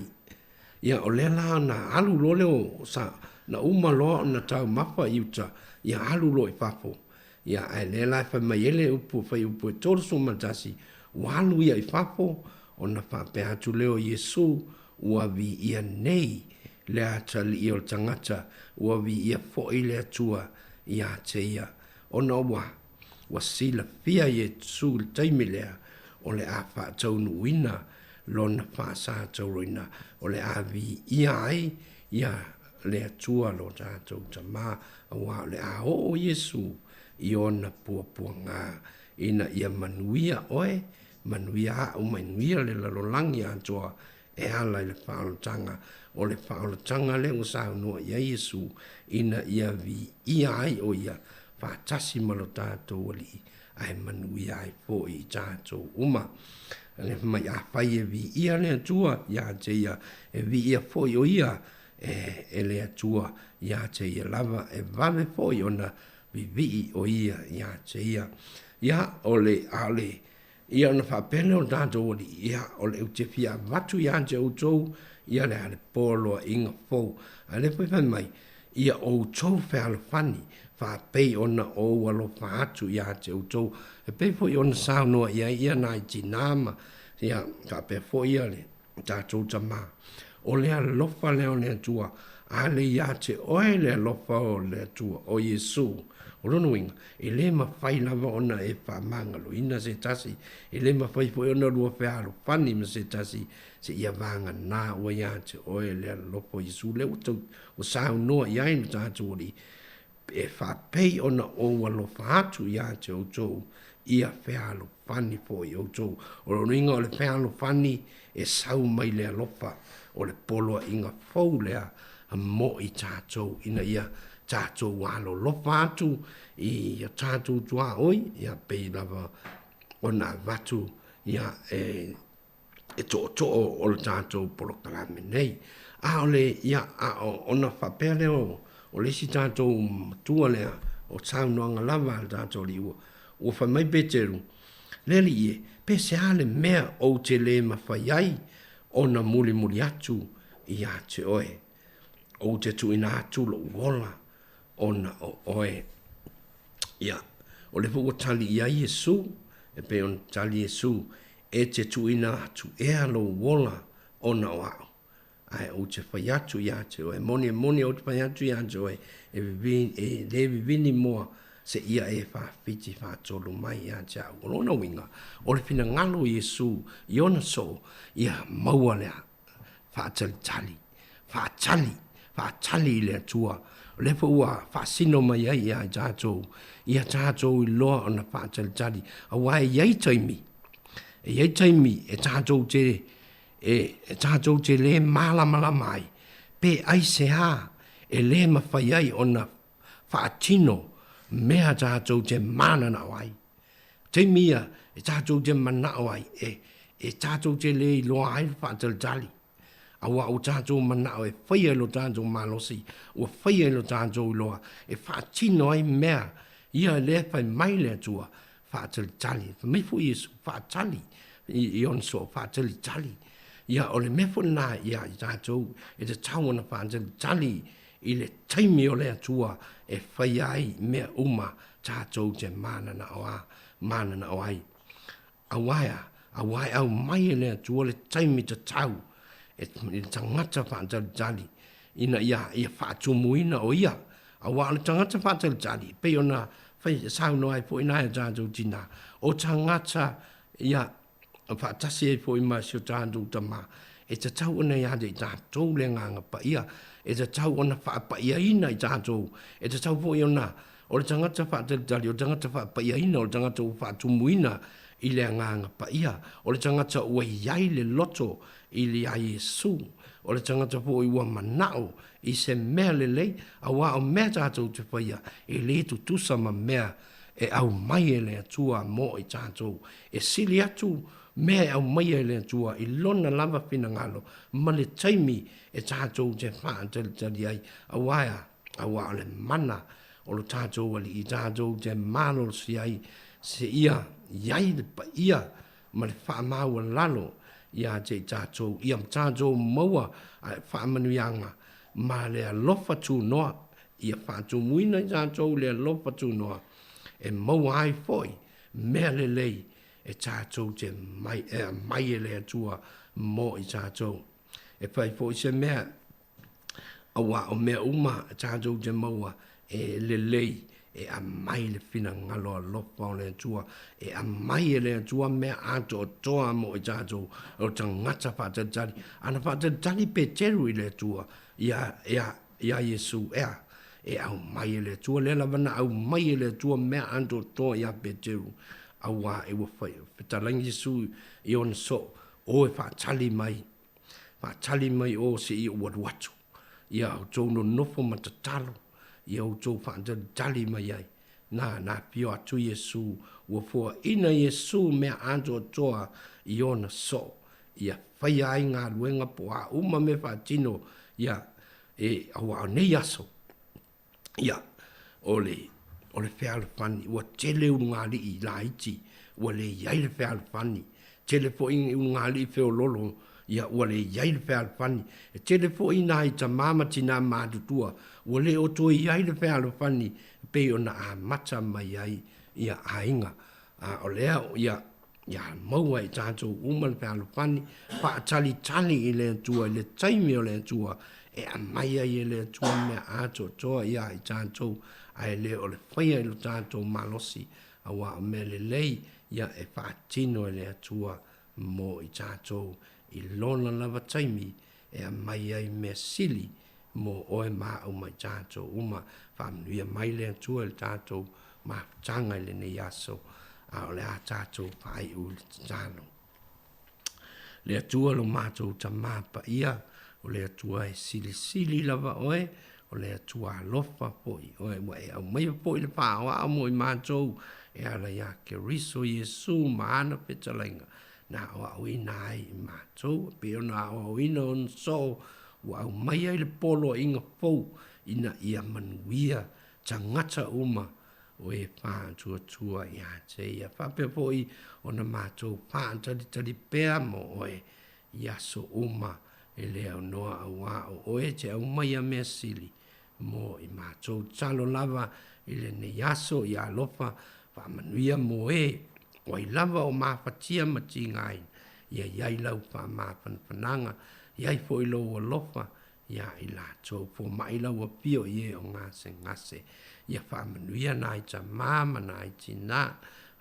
Ia o lea la na alu lole o sa, na uma loa o na tau mapa iuta, ia alu lo i papo. Ia ai lea la whamai ele upu, whai upu e torosu matasi, walu ia i papo, o na whapea atu lea o Yesu, ua vi ia nei, lea tali i o tangata, ua vi ia fo'i lea tua ia te ia. Ona wa sila pia i e tsu le taimi lea, o le a wha taunu wina, lona wha sa tauroina, o le a vi ia ai, ia lea tua lo tātou tama, awa le a o Yesu, i ona pua ngā, ina ia manuia oe, manuia au manuia le lalolangi atua, e ala i le whaolotanga, o le whaolotanga le o sao noa ia Yesu, ina ia vi ia ai o ia, whaatasi malo tātou ali, ai manuia ai po i tātou uma. Le mai a whai e vi ia le atua, ia te ia, e vi ia po i o ia, e le atua, ia te ia lava, e vave po i ona, vi o ia, ia te ia. Ia o le ale, ia ona whapele o tātou ali, ia o le ute fia watu ia te utou, ia le ale polo inga fou. A le whai mai, ia o tau whale whani, whapei ona o walo whaatu ia te utou. E pei fo i ona sao noa ia nai tinama, ia whapea fo ia le tātou tama. O lea lofa leo lea tua, a le ia te oe lea lofa o lea tua, o Yesu. O rono inga, e le ma whai lava ona e whamangalo, ina se tasi, e le ma whai fo i ona rua whearo whani ma se tasi, se ia vanga nā ua ia te oe lea lofa o Yesu. Le o sao noa ia inu tātou ori, e whapei ona o walo whaatu ia te outou, ia whealo whani po i outou. O rono inga o le whealo whani, e sau mai lea lofa, o le poloa inga fau lea, a mo i tātou, ina ia tātou walo lofa atu, i tātou tua oi, ia pei lava ona vatu, ia e to o le tātou polo kalame nei. A ole ia a ona whapea leo, o lesi tātou tua lea, o tāu noanga lava le tātou li ua, o whamai beteru, leli ie, pe se ale mea o te le mawhai ai, o na muli atu, i a te oe, o te tu ina atu lo uola, ona o oe ia o le fu tali ia Yesu e pe on tali Yesu e te tuina tu e alo wola ona wa ai o te faiatu ia te o e moni o te faiatu ia te o e le vivini moa se ia e fa fiti fa tolu mai ia te au lona winga o le fina ngalo Yesu iona so ia maua lea fa tali le tua le ua fa sino mai ia tātou ia tātou I loa ona fa tali a wai iai taimi e tātou te le malama mai pe ai se ha e le mawhai ai ona fa tino mea tātou te mana na wai te mia e tātou te mana wai e tātou te le loa ai fa tali awa o tātou manao e whaia lo tātou malosi, o whaia lo tātou loa, e whaatino ai mea, ia lea whai mai lea tua, whaatali tali, meifu Yesu, whaatali, I onso, whaatali tali, ia ole mefu nā, ia I tātou, e te tauana whaatali tali, I le taimi o lea tua, e whaia ai mea uma, tātou te mana na oai, awai au mai lea tua, le taimi te tau, e tangata whaatali ina ia whaatumuina o ia a wā le tangata whaatali pe ona whai sauno ai po ina e tātou tina o tangata ia whaatasi e po ima sio tātou tama e te tau ona ia de tātou le nganga pa ia e te tau ona whaapa ia ina I tātou e te tau po iona o le tangata whaatali o tangata whaapa ia ina o le tangata whaatumuina I le nganga pa ia o le tangata ua iai le loto I le a Yesu, o le tangata po I ua manao, I se mea lei, a wā o mea tātou te whaia, e le tu tusa ma mea, e au mai e le atua mo I tātou, e sili atu, mea e au mai e le atua, I lona lava pina ngalo, ma le taimi e tātou te whaa tali ai, a wā o le mana, o le tātou ali I tātou te malo si ai, se ia, iai le pa ia, ma le whaa maua lalo, ia te tātou, ia tātou maua whaamanuianga, ma lea lofa tū noa, ia whātou muina I tātou lea lofa tū noa, e maua ai foi, mea le lei, e tātou te mai e lea tua mo I tātou. E whai foi se mea, awa o mea uma, tātou te maua, e le lei, e a mai le fina ngalo a lopa o le tua, e a mai e le tua mea ato o toa mo I tātou, o tangata whātatari, ana whātatari pe teru I le tua, ia Yesu e au mai e le tua, le lavana au mai e le tua mea ato o toa ia pe teru, awa e wa whai, petalangi Yesu I on so, o e whātali mai o se I o watu, ia au tono nofo matatalo, ia o tō whaatali mai ai. Nā pio atu Yesu, ua fua ina Yesu mea anto toa I ona so. Ia whai ai ngā luenga po a uma me whaatino, ia awa o nei aso. Ia, ole whiala whani, ua tele u ngā li I la iti, ua le iai le whiala whani. Tele po ingi u ngā li whio lolo, ia ua le iai le whiala whani. E tele po ina I ta mama tina mātutua, ua le o toi iai le whiala whani, pe ona a mata mai ai, ia a inga. O lea, ia maua I tātou uma le whiala whani, pa tali I le tua, I le taimi o le tua, e a mai ai le tua mea ato toa ia I tātou, ai le o le whaia I lo tātou malosi, a wā o me le lei, ia e whaatino le tua mo I tātou, I lona lava taimi, e a mai ai mea sili, mo oe maa au mai tātou uma whamnuia mai lea tua le tātou ma tanga le nei aso a o le a tātou pai u le tāno. Lea tua lo mātou ta māpa ia o lea tua e sili lava oe o lea tua alofa poi oe wa e au mai poi le pāoa mo I mātou e ala ia ke riso Yesu maana petalainga na o au ina ai I mātou pe ona o ina on so wa au mai ai le polo inga fou ina ia manuia tangata uma o e wha tua ia te ia whape poi o na mātou wha tali pēr mo o e ia so uma e leo noa a wā o e te au mai a mea sili mo i mātou talo lava i le ne yaso i alofa whamanuia mo o i lava o mafatia mati ngai ia iai lau whamāpananga iai fo i lau alofa ia i lātou fo mai lau a pio i o ngase ia whamanuia nai ta māma nai tina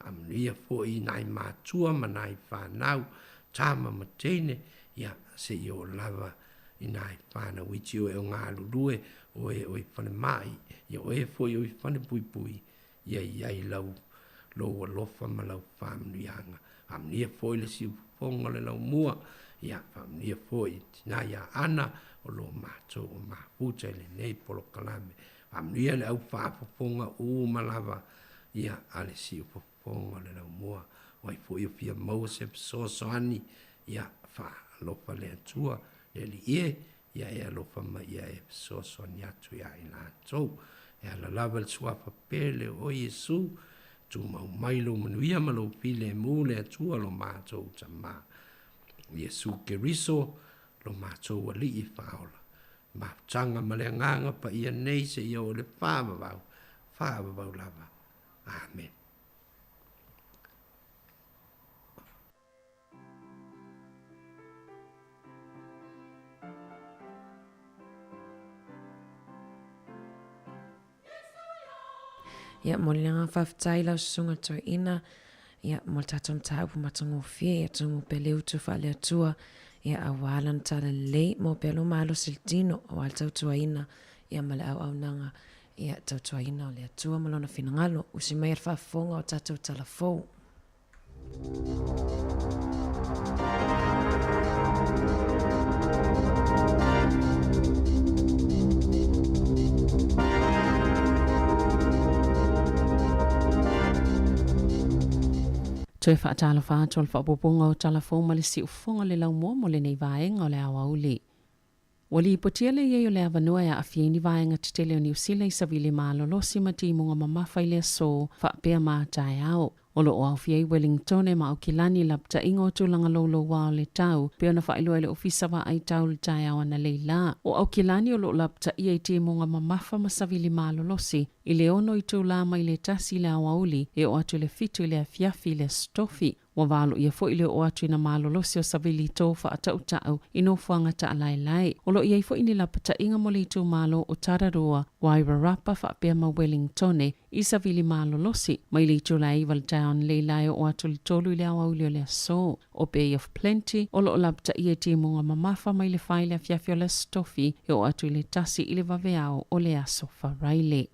amanuia fo i nai mātua manai whanau tama matene ia se i o lava i nai whana witi o e o ngā lulue o e whane mai ia o e fo i o i whane pui ia iai lau lo alofa ma lau whamanuianga amanuia fo i le si uponga le lau mua ia amanuia fo i tina ia ana o lo mātou o maputa i le nei polo kalame amanuia le au whapaponga o malava ia ale si uponga le lau mua o i fo i o pia mau se soani ia lofa le atua le li ia e lofa ma ia e soani atu ia i lātou ia la lava le suafa pele o Yesu tu mau mai lo manuia ma lo pile mu le atua lo mātou tama Yesu Keriso lo mātou ali i whaola ma tanga ma le nganga pa ia nei se ia o le whaavavau lava Amen. Ia mole nga whawhtai lau sunga toi ina. Ia mole tatam tau pu matango fie. Ia tungu peleu tu whale atua. Ia awalan tala lei mo pelo malo siltino. Awal tau tua ina. Ia male au nanga. Ia tau tua ina o le atua malona finangalo. Usi mai ar whafonga o tatou talafou. Toi whaatala whaatol whaapoponga o talafou ma le si ufonga le lau mua mo le nei vaenga o le awa uli. Wali ipotia le iei o le avanua ya afieni vaenga titele o New Zealand savile malolosi mati munga mamafa ile so whaapea maatai au. Olo o awhiei Wellington e ma o kilani lapta ingo tulanga lolo wao le tau, peo na whailua ele ofisa wa ai tau le tai awana leila. O au kilani olo lapta ia iti munga mamafa masavili malolosi, ile ono i tu lama ile tasi le awauli, e o atu le fitu ile afiafi ile stofi. Wawalo ia fo ile o atu ina malolosi o savili to fa atau ino fuanga ta alailai. Olo ia ifo ini lapta inga mole itu malo o tararua, wairarapa fa apea ma Wellingtone, i savili malolosi, ma ile itu lai valtaon leilai o atu li tolu ile awauli o le so. O Bay of Plenty, olo lapta ia ti munga mamafa ma ile faile afiafi o le stofi, e o atu ile tasi ile vaveao o le aso faraile.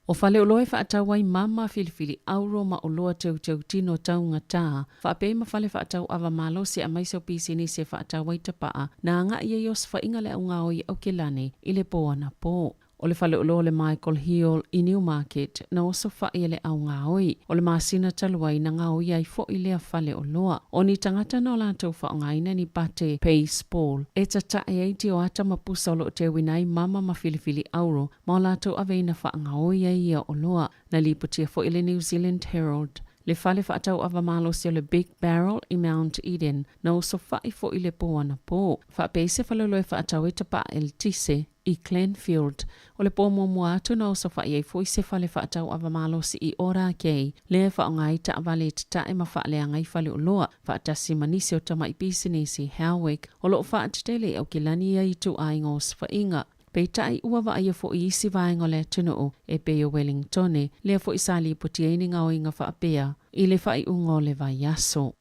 O fale o loe whaatau wai mama filifili auro ma o loa teu tino tau ngata. Whaapei ma fale whaatau awa malo se a maise o pisi ni se whaatau wai tapaa. Na nga ia ios whainga le au ngaoi au kelane ile poa na po. O le fale o loa le Michael Hill i Newmarket na oso whaia le au ngaoi. O le maasina taluai na ngaoi ai fo i lea fale o loa. O ni tangata na o lātou whaongaina ni pate Pace Paul. E tata e eiti o ata mapusa o lo te winai mama ma filifili auro ma o lātou aveina whaongaoi ai ia o loa. Na liputia fo i le New Zealand Herald. Le fale whaatau awa malo se o le Big Barrel i Mount Eden na oso whai fo i le poa na po. Whaapei se fale loe whaatau e tapa el tise i Glenfield. O le pomo mua atu na oso wha iei fwoi se whale whaatau awa malo si i ora kei. Le whaongai ta awale tita e ma whaale angai whale o loa. Whaatasi manisi o tama i pisinisi Howick. O lo whaatitele au kilani ia i tu aingo os whainga. Pei tai ua wa ia fo i isi vaenga le tunuu e Bay o Wellingtone. Lea fo i sali putieni ngao inga whaapea. I le whai ungo le vai aso.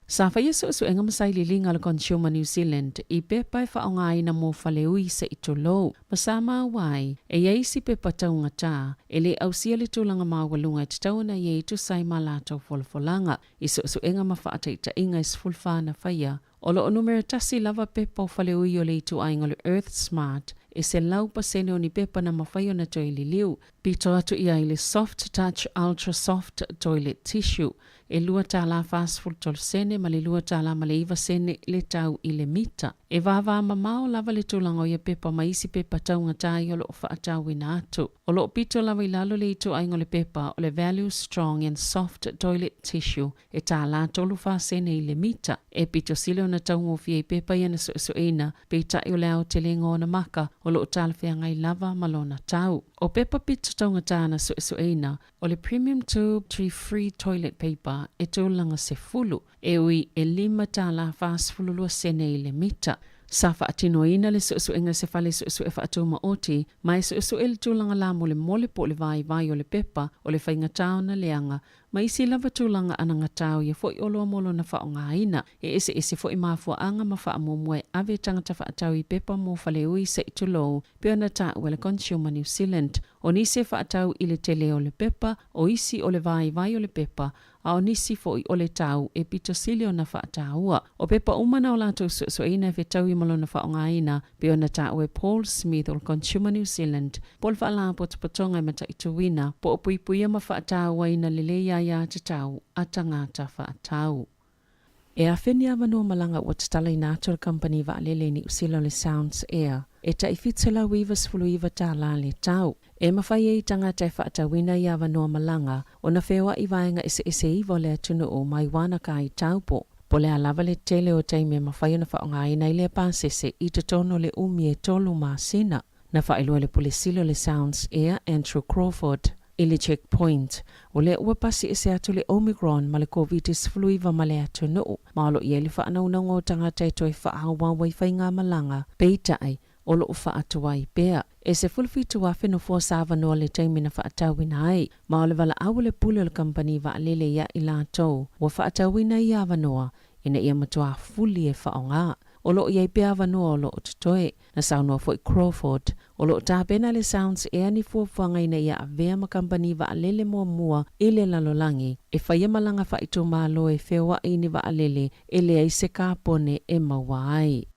Sa whaia su enga masai li linga le Consumer New Zealand i pepa e whaongai na mo whale ui se i tolo. Masama wai e iei si pepa taunga tā e le au sia le tūlanga mawalunga te tauna iei tu sai malato folfolanga. I su enga mawhaata i ta inga is fulfana whaia. O lo numero tasi lava pepa o whale ui o le i tu ainga le Earth Smart e se lau pasene o ni pepa na mawhaio na toili liu. Pito atu ia i le Soft Touch Ultra Soft Toilet Tissue. E lua tala fast full tol sene ma le lua tala ma le iwa sene le tau i le mita. E vava mamao lava le tulango ia pepa ma isi pepa taunga tai o lo whaatau ina atu. O lo pito lava i lalo le itu aingo le pepa o le Value Strong and Soft Toilet Tissue e tala tolu fa sene i le mita. E pito sile o na taungo fie pepa ia na so eina pe tai o le au te lengo na maka o o lo tala fea ngai lava malona tau. O pepa pita tonga tāna suesueina, o le premium tube tree-free toilet paper e tūlanga se fulu, e ui e 5 tāla fast fululua sene i le mita. Sa whaatinoina le suesuenga se fale suesue whaatuma oti, mai suesue le tūlanga la mole po le vai o le pepa o le whainga tau na leanga, mai isi lava tūlanga ananga tau ia fo i oloa molo na whaonga aina, e ese fo i mafua anga ma wha mumwe ave tangata whaatau i pepa mo fale ui se i tulou, peo na ta ua le Consumer New Zealand, o nise whaatau i le tele o le pepa, o isi o le vai o le pepa, a o nisi fo i ole tau e pito silio na whaataua. O pepa umana o lato suesueina e whetau i malo na whaonga aina, peo na ta ue Paul Smith o Consumer New Zealand, pol whaala po tapatonga mata i tuwina, po o puipuia ma whaataua ina leleia ia te tau, a tangata whaatau. E a whini awanoa malanga o tatala i Natura Company wa alele ni usilo le Sounds Air, e ta i fitela wivas fulu iwa tā la le tau. E mawhai e i tangata e whaatawina i awanoa malanga, o na whewa i vaenga ese iwa le atunu o mai wana ka i taupo. Po le alava le tele o taime mawhai o na whaonga ina i le pāsese i te tono le umi e tolu maa sina. Na whailua le pulisilo le Sounds Air, Andrew Crawford. Ili checkpoint, o le ua pasi e se atu le Omicron ma le COVID-19 ma le atu nuu. Maalo i ele whaanaunanga o tangata e toi whaawa wai ngā malanga, peitai, o lo ufa atu wai pea. E se fulfitu wa whino fua sāwa noa le taimina whaatawina ai, ma o le wala awa le pule o le company wa alele ia i lātou, wa whaatawina i awa noa, ina ia matua fuli e whaonga. O lo iai pea wanoa o lo o tutoe, na saunua fo i Crawford, o lo tāpena le Sounds Air ni fuafuanga ina ia a vea ma company wa alele mua i le lalolangi, e whaia malanga whaitu malo e whewa i ni wa alele, e le ai se kāpone e mawai.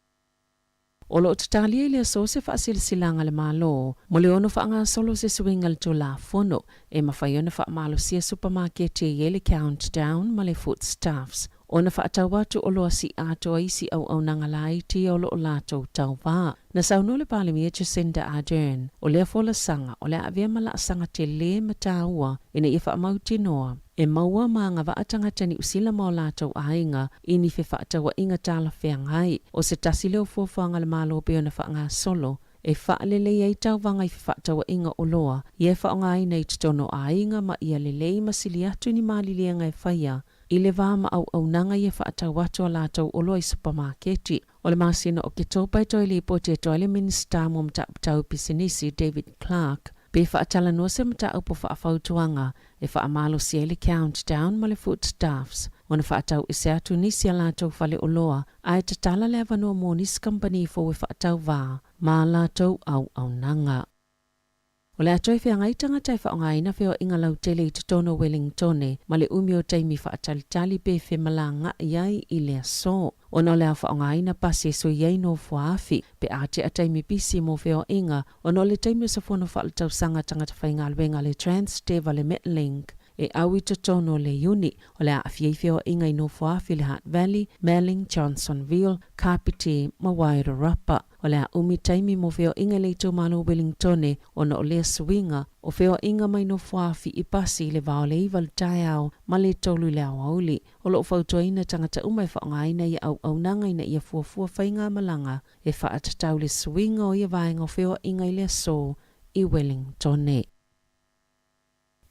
O lo tatalia i le so se whaasilsilanga le malo, mo le ono whaanga solo se swinga le tō la fono, e mawhaiona wha malo sia supermarket e le countdown ma le foodstuffs. Ona whaatau atu o loa si ato isi au nanga lai ti o lo o lato tau wā. Na sauno le palimia Jacinda Ardern, o lea fola sanga, o lea avea mala sanga te le mataua, ina ia whaamauti noa. E maua maanga waatangata ni usila mao lato ainga, ini fe whaatawa inga tala whiangai, o se tasi leo fuafuanga le malo peo na whaanga solo, e whaalele ei tau wanga i whaatawa inga o loa, i e whaonga ina i tutono ainga ma ia lelei masili atu ni malilianga e whaia, i le vāma au nanga i e whaatau watu a lātou olo i supermarketi. O le māsina o ke tōpai toi li po te toi le minister mo mtau pisinisi David Clark. Pe whaatala noa se mta upo whaafautuanga e whaamalo si ele countdown ma le foodstuffs. O na whaatau i se atu nisi a lātou whale o loa, a e tatala le avanoa mo nis company fo e whaatau vā, ma lātou au nanga. O le atoi whiangai tangata i whaonga ina whio inga lau tele i tutono Wellingtone, ma le umio taimi whaatalitali pe whemalanga iai i le aso. O na le whaonga ina pasi so iai no fuafi, pe ate a taimi pisi mo whio inga, o na le taimi sa fono whaalatau sanga tangata whainga alwenga le Transteva le Metlink, e au i tutono le uni, o le awhiei whio inga i no fuafi le Hutt Valley, Melling, Johnsonville, Kapiti, ma Wairarapa. O lea umi taimi mo whio inga le tō malo Wellingtone o na o lea swinga o whio inga mai no whaafi i pasi le vao le iwa le tai au ma le tolu le awauli. O lo whautua ina tangata umai whaonga ina i au nanga ina ia fuafua whainga malanga e whaatatau le swinga o ia vaenga o whio inga i le so i Wellingtone.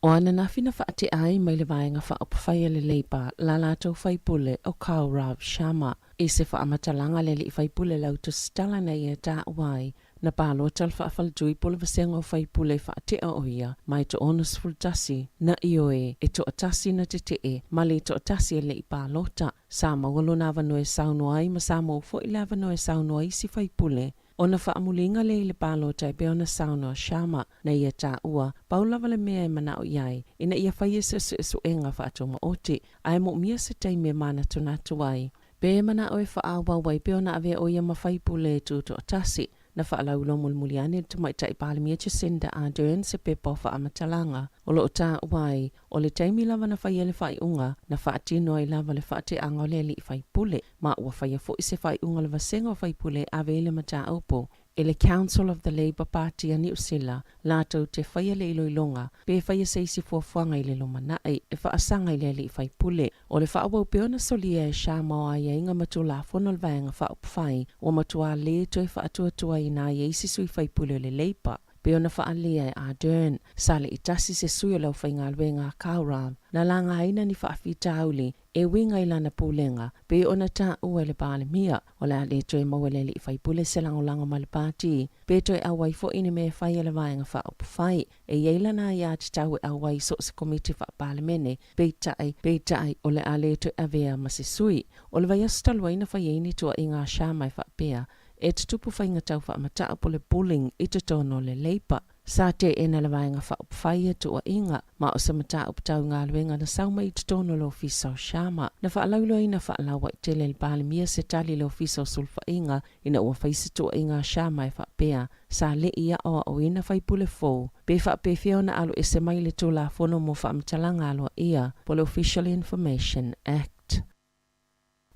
O ana na fina whaate ai mai le vaenga whaopawhaia le leipa la lātou whaipule o Kau Rav Sharma. E se whaamatalanga le li whaipule lau tu stala nei e tā uai. Na pālo tal whaafaltui pula vasenga o whaipule whaate a oia mai to onus fultasi na ioe e to atasi na te te ma le to atasi e le i pālota. Sa mawalo na vano e sauno ai ma sa mau fo i la vano e sauno ai si whaipule. Ona whaamulinga le pālota e beona sauno Sharma na ia tā ua, paulawa le mea e mana o iai, ina ia whaia su enga whaatoma oti, ai mo mia se teime mana tunatu ai. Pe mana o e whaawa wai beona ave o ia mawhaipule tu to atasi, na whaalaulo mulmuliane tu mai tai palimia Jacinda Ardern se pepa o whaamatalanga. O lo tā uai, o le taimi lava na whaia le whaiunga, na whaatino ai lava le whaate anga o le li whaipule, ma ua whaia fo i se whaiunga le vasenga o whaipule ave le mata aupo, E le Council of the Labour Party a New Zealand lātou te whaia le iloilonga pe whaia seisi fuafuanga i le lomanai e whaasanga i le li whaipule o le whaawau peona solia e Samoa ia inga matu la whanol vaenga whaupwhai o matua le toi whaatuatua i nā ia isi sui whaipule le Labour. Peona whaalia e Ardern, sale i tasi se sui o lau whainga luenga kauram, na langa aina ni whaafi tauli, e winga i lana pūlenga, pe ona tā ua le pāle mia, o la le toi mawele li whaipule se langolanga ma le pāti, pe toi awai fo ine me whai le vaenga whaupwhai, e yeilana ia te tau e awai so se komiti whaapāle mene, pe tai o le ale toi avea ma se sui, o le vai astalua ina whaieni tua i ngā shamai whaapea, e te tupu whainga tau whaamataa po le bullying i te tono le Labour. Sa te ena le vaenga whaupwhaia tua inga, ma o sa mataa upatau ngā luenga na sauma i te tono le ofisa o Shama. Na whaalaulo ina whaalawa i te le pāle mia se tali le ofisa o sulfa inga, ina ua whaisa tua inga Shama e whaapea, sa le ia o ina whaipule fōu. Pe whaape whiona alu e se mai le tūla whono mo whaamatalanga aloa ia, po le Official Information Act.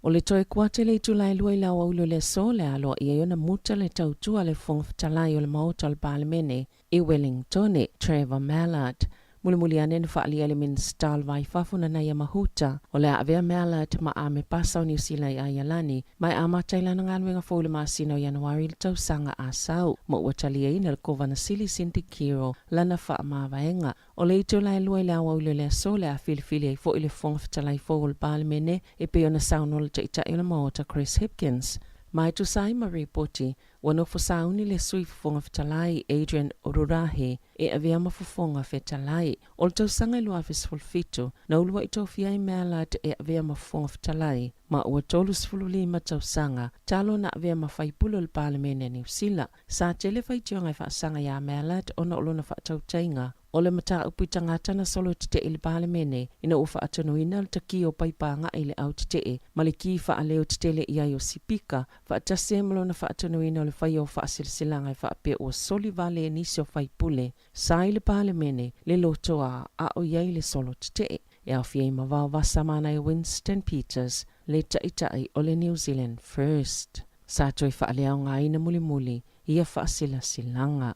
O le toi kuate le tulai lua i lau aulo le so le aloa ia iona muta le tautua le whongwhatalai o le maota le Parlemene i Wellington, Trevor Mallard. Muli ane na whaalia le minsta al vai whafuna na ia mahuta o le avea Mallard ma ame pasa o New Zealand a Ialani mai ama tailana ngaluenga fōle maasina o Januari le tau sanga a sau ma ua talia ina le kovana sili Cindy Kiro lana wha mawaenga o le ito lai lua i lau aulo le so le a filifili ai fo i le whongwhatalai fōle Parlemene e pe ona sauno le taita i le maota Chris Hipkins. Mai tu sai ma ripoti, wano fosauni le sui fufonga whetalai Adrian Orurahe e avea ma fufonga whetalai. O le tau sanga ilua fisfulfitu, na ulua i tofia i Mallard e avea ma fufonga whetalai. Ma ua tolu sifululi ma tau sanga, talo na avea ma whaipulo le Parlemene New Zealand. Sa tele whaitionga i whaasanga ya Mallard o na ulona whaatau tainga. O le mata upi tangata na solo te ili Parlemene ina ufa atonuina le taki o paipanga ili au te ma le ki wha aleo te le ia o sipika wha atase malo na wha atonuina o le whai o wha silsilanga i wha apea o soli vale nisi o whai pule. Sa ili Parlemene le lotoa a o iai le solo te e au fiei mawao vasa mana i Winston Peters le taitai o le New Zealand First. Sa toi wha aleo ngā ina muli ia wha silanga.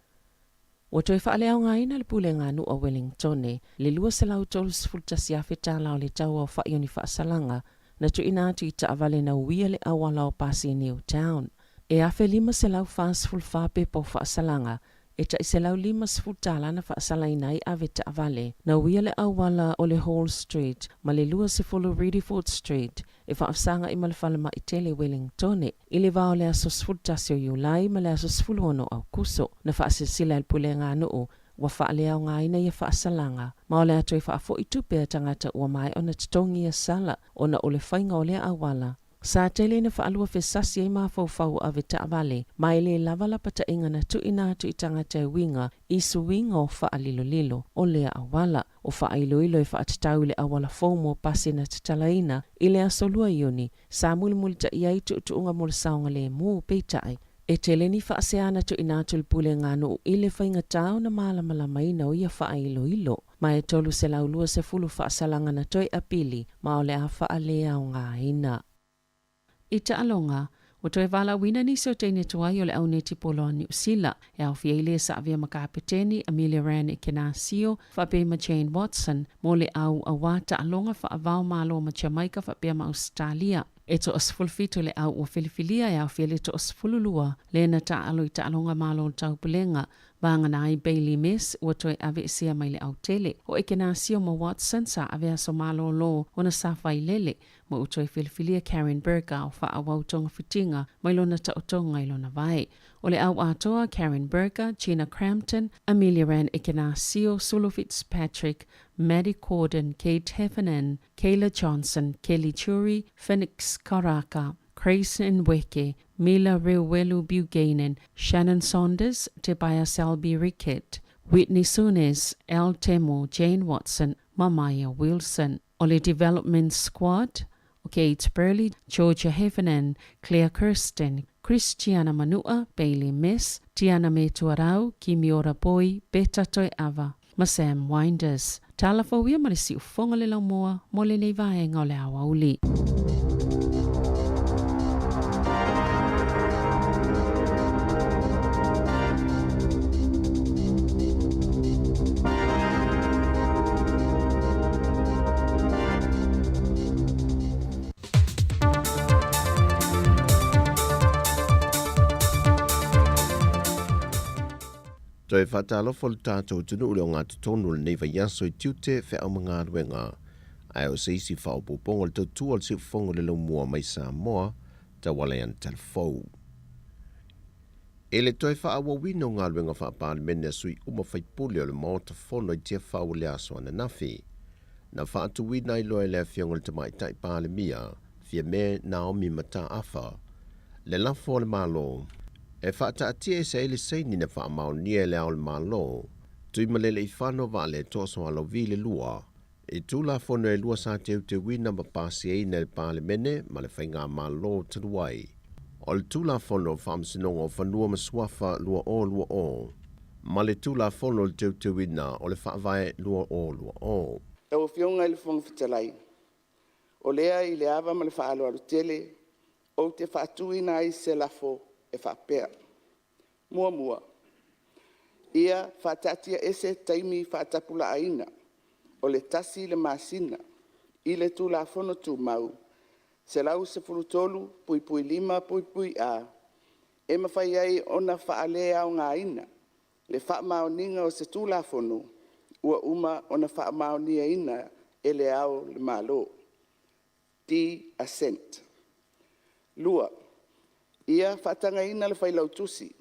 O toi whaaleo ngā ina le pule ngā nu o Wellington, le lua se lau tolu sifultasi a whetala o le tau o whaioni whaasalanga, na tu ina atu i taawale na uia le awala o pasi Newtown. E afe lima se lau whaasful whape po whaasalanga, e ta i se lau lima sifultala na whaasalaina i ave taawale, na uia le awala o le Hall Street, ma le lua se fulu Rediford Street, e whaafsanga i malwhalama i tele Wellington, i le vao le aso sifultasi o Iulai ma le aso sifuluhono au kuso, na whaasisila il pule ngā nuu, wa whaaleao ngā ina i whaasalanga, ma o le atu i whaafo i tupea tangata ua mai o na titongi a sala, o na o le whainga o le awala. Sa tele na whaalua whesasi e mawhau a veta avale, mai le lavala pata inga na tu ina atu i tangata e winga, i suwinga o whaalilo o lea awala, o whaailoilo e whaatatau le awala fomo pasi na tatalaina, i le asolua ioni, sa muli ta iai tu unga mula saonga le mu peitai. E tele ni whaaseana tu ina atu le pule ngānu i le whainga tau na malamalama ina o ia whaailoilo, ma e tolu se laulua se fulu whaasalanga na toi apili, ma o le a whaalea o ngā ina. I ta alonga, o toi wala wina ni so teine tuai o le au neti polo a New Zealand, e au fiele sa avia makapeteni Amelia Ran e Kenasio, whape ma Jane Watson, mo le au awa ta alonga wha avao malo ma Jamaica whape ma Australia. E to osfulfito le au o Filifilia e au fiele to osfululua, le na ta alo i ta alonga malo o taupulenga, vanga na ai Bailey Miss, o toi ave sia mai le au tele. O e Kenasio ma Watson sa ave aso malo lo o na sa whai lele, ma utoi Filifilia Karen Berger o wha awau tonga fitinga, mai lona ta otonga i lona vai. O le au atoa Karen Berger, Gina Crampton, Amelia Ran Ekenasio, Sulu Fitzpatrick, Maddie Corden, Kate Heffernan, Kayla Johnson, Kelly Churi, Phoenix Karaka, Grace Nweke, Mila Rewelu Buchanan, Shannon Saunders, Tobias Selby Rickett, Whitney Sunes, Al Temo, Jane Watson, Mamaya Wilson. O le Development Squad, Kate Burley, Georgia Heffernan, Claire Kirsten, Christiana Manua, Bailey Miss, Tiana Metuarau, Kimiora Boy, Beta Toi Ava, ma Sam Winders. Tala fawia malisi ufonga le lau moa, mo le nei vaenga o le awa uli. Toi whatalofo le tātou tunu ule o ngā tutonu le nei vai aso I tiute whea o mga ruenga. Ai o se isi whao popongo le tautua le siufongo le lau mua mai Samoa, ta wale an telefou. E le toi wha awa wino ngā ruenga wha apāle mene sui uma whaipule o le maota fono I tia whao le aso ana nafi. Na wha atu wina I loa le fiongo le tamai tai pāle mia, fia me Naomi mata afa. Le lafo le malo, e wha ta atia e se ele seini na wha amau nia le au le malo, tui malele I whano wa le toso alo vi le lua, e tu la fono e lua sa te wina ma pasi e ina le pāle mene, ma le whainga malo tanuai. O le tu la fono whamsinongo o whanua maswafa lua o, ma le tu la fono le te wina o le whaavae lua o. Tau fionga I le fonga fitalai. O lea I le ava ma le whaalo alu tele, o te whaatuina ai se lafo e whapea. Mua. Ia whaatatia ese taimi whaatapula aina, o le tasi le masina, I le tu la fono tu mau, se lau se furutolu, pui lima, pui a. E mawhai ai ona whaale au ngā ina, le wha maoninga o se tu la fono, ua uma ona wha maonia ina e le au le malo. Di assent. Lua, ia whatanga ina le whailau tusi,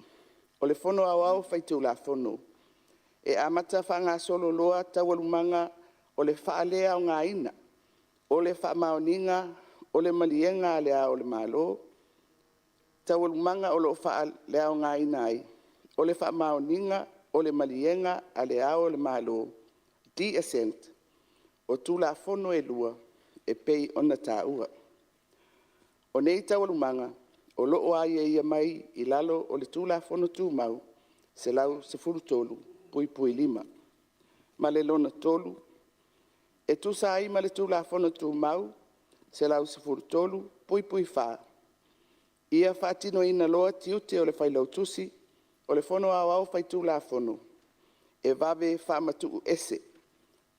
o le fono au whaitu la fono. E amata whanga solo loa tawalumanga o le whaalea o ngā ina, o le whamaoninga, o le malienga le au le malo, tawalumanga o le whaalea o ngā ina ai, o le whamaoninga, o le malienga a le au le malo, di assent, o tu la fono e lua, e pei ona tā ua. O nei tawalumanga, o loo ai e ia mai I lalo o le tūla fono tū mau, se lau se furu tolu, pui lima. Ma le lona tolu, e tu sa ai ma le tūla fono tū mau, se lau se furu tolu, pui wha. Ia whaatino ina loa tiute o le whailau tusi, o le fono au whai tūla fono. E vave whamatu ese,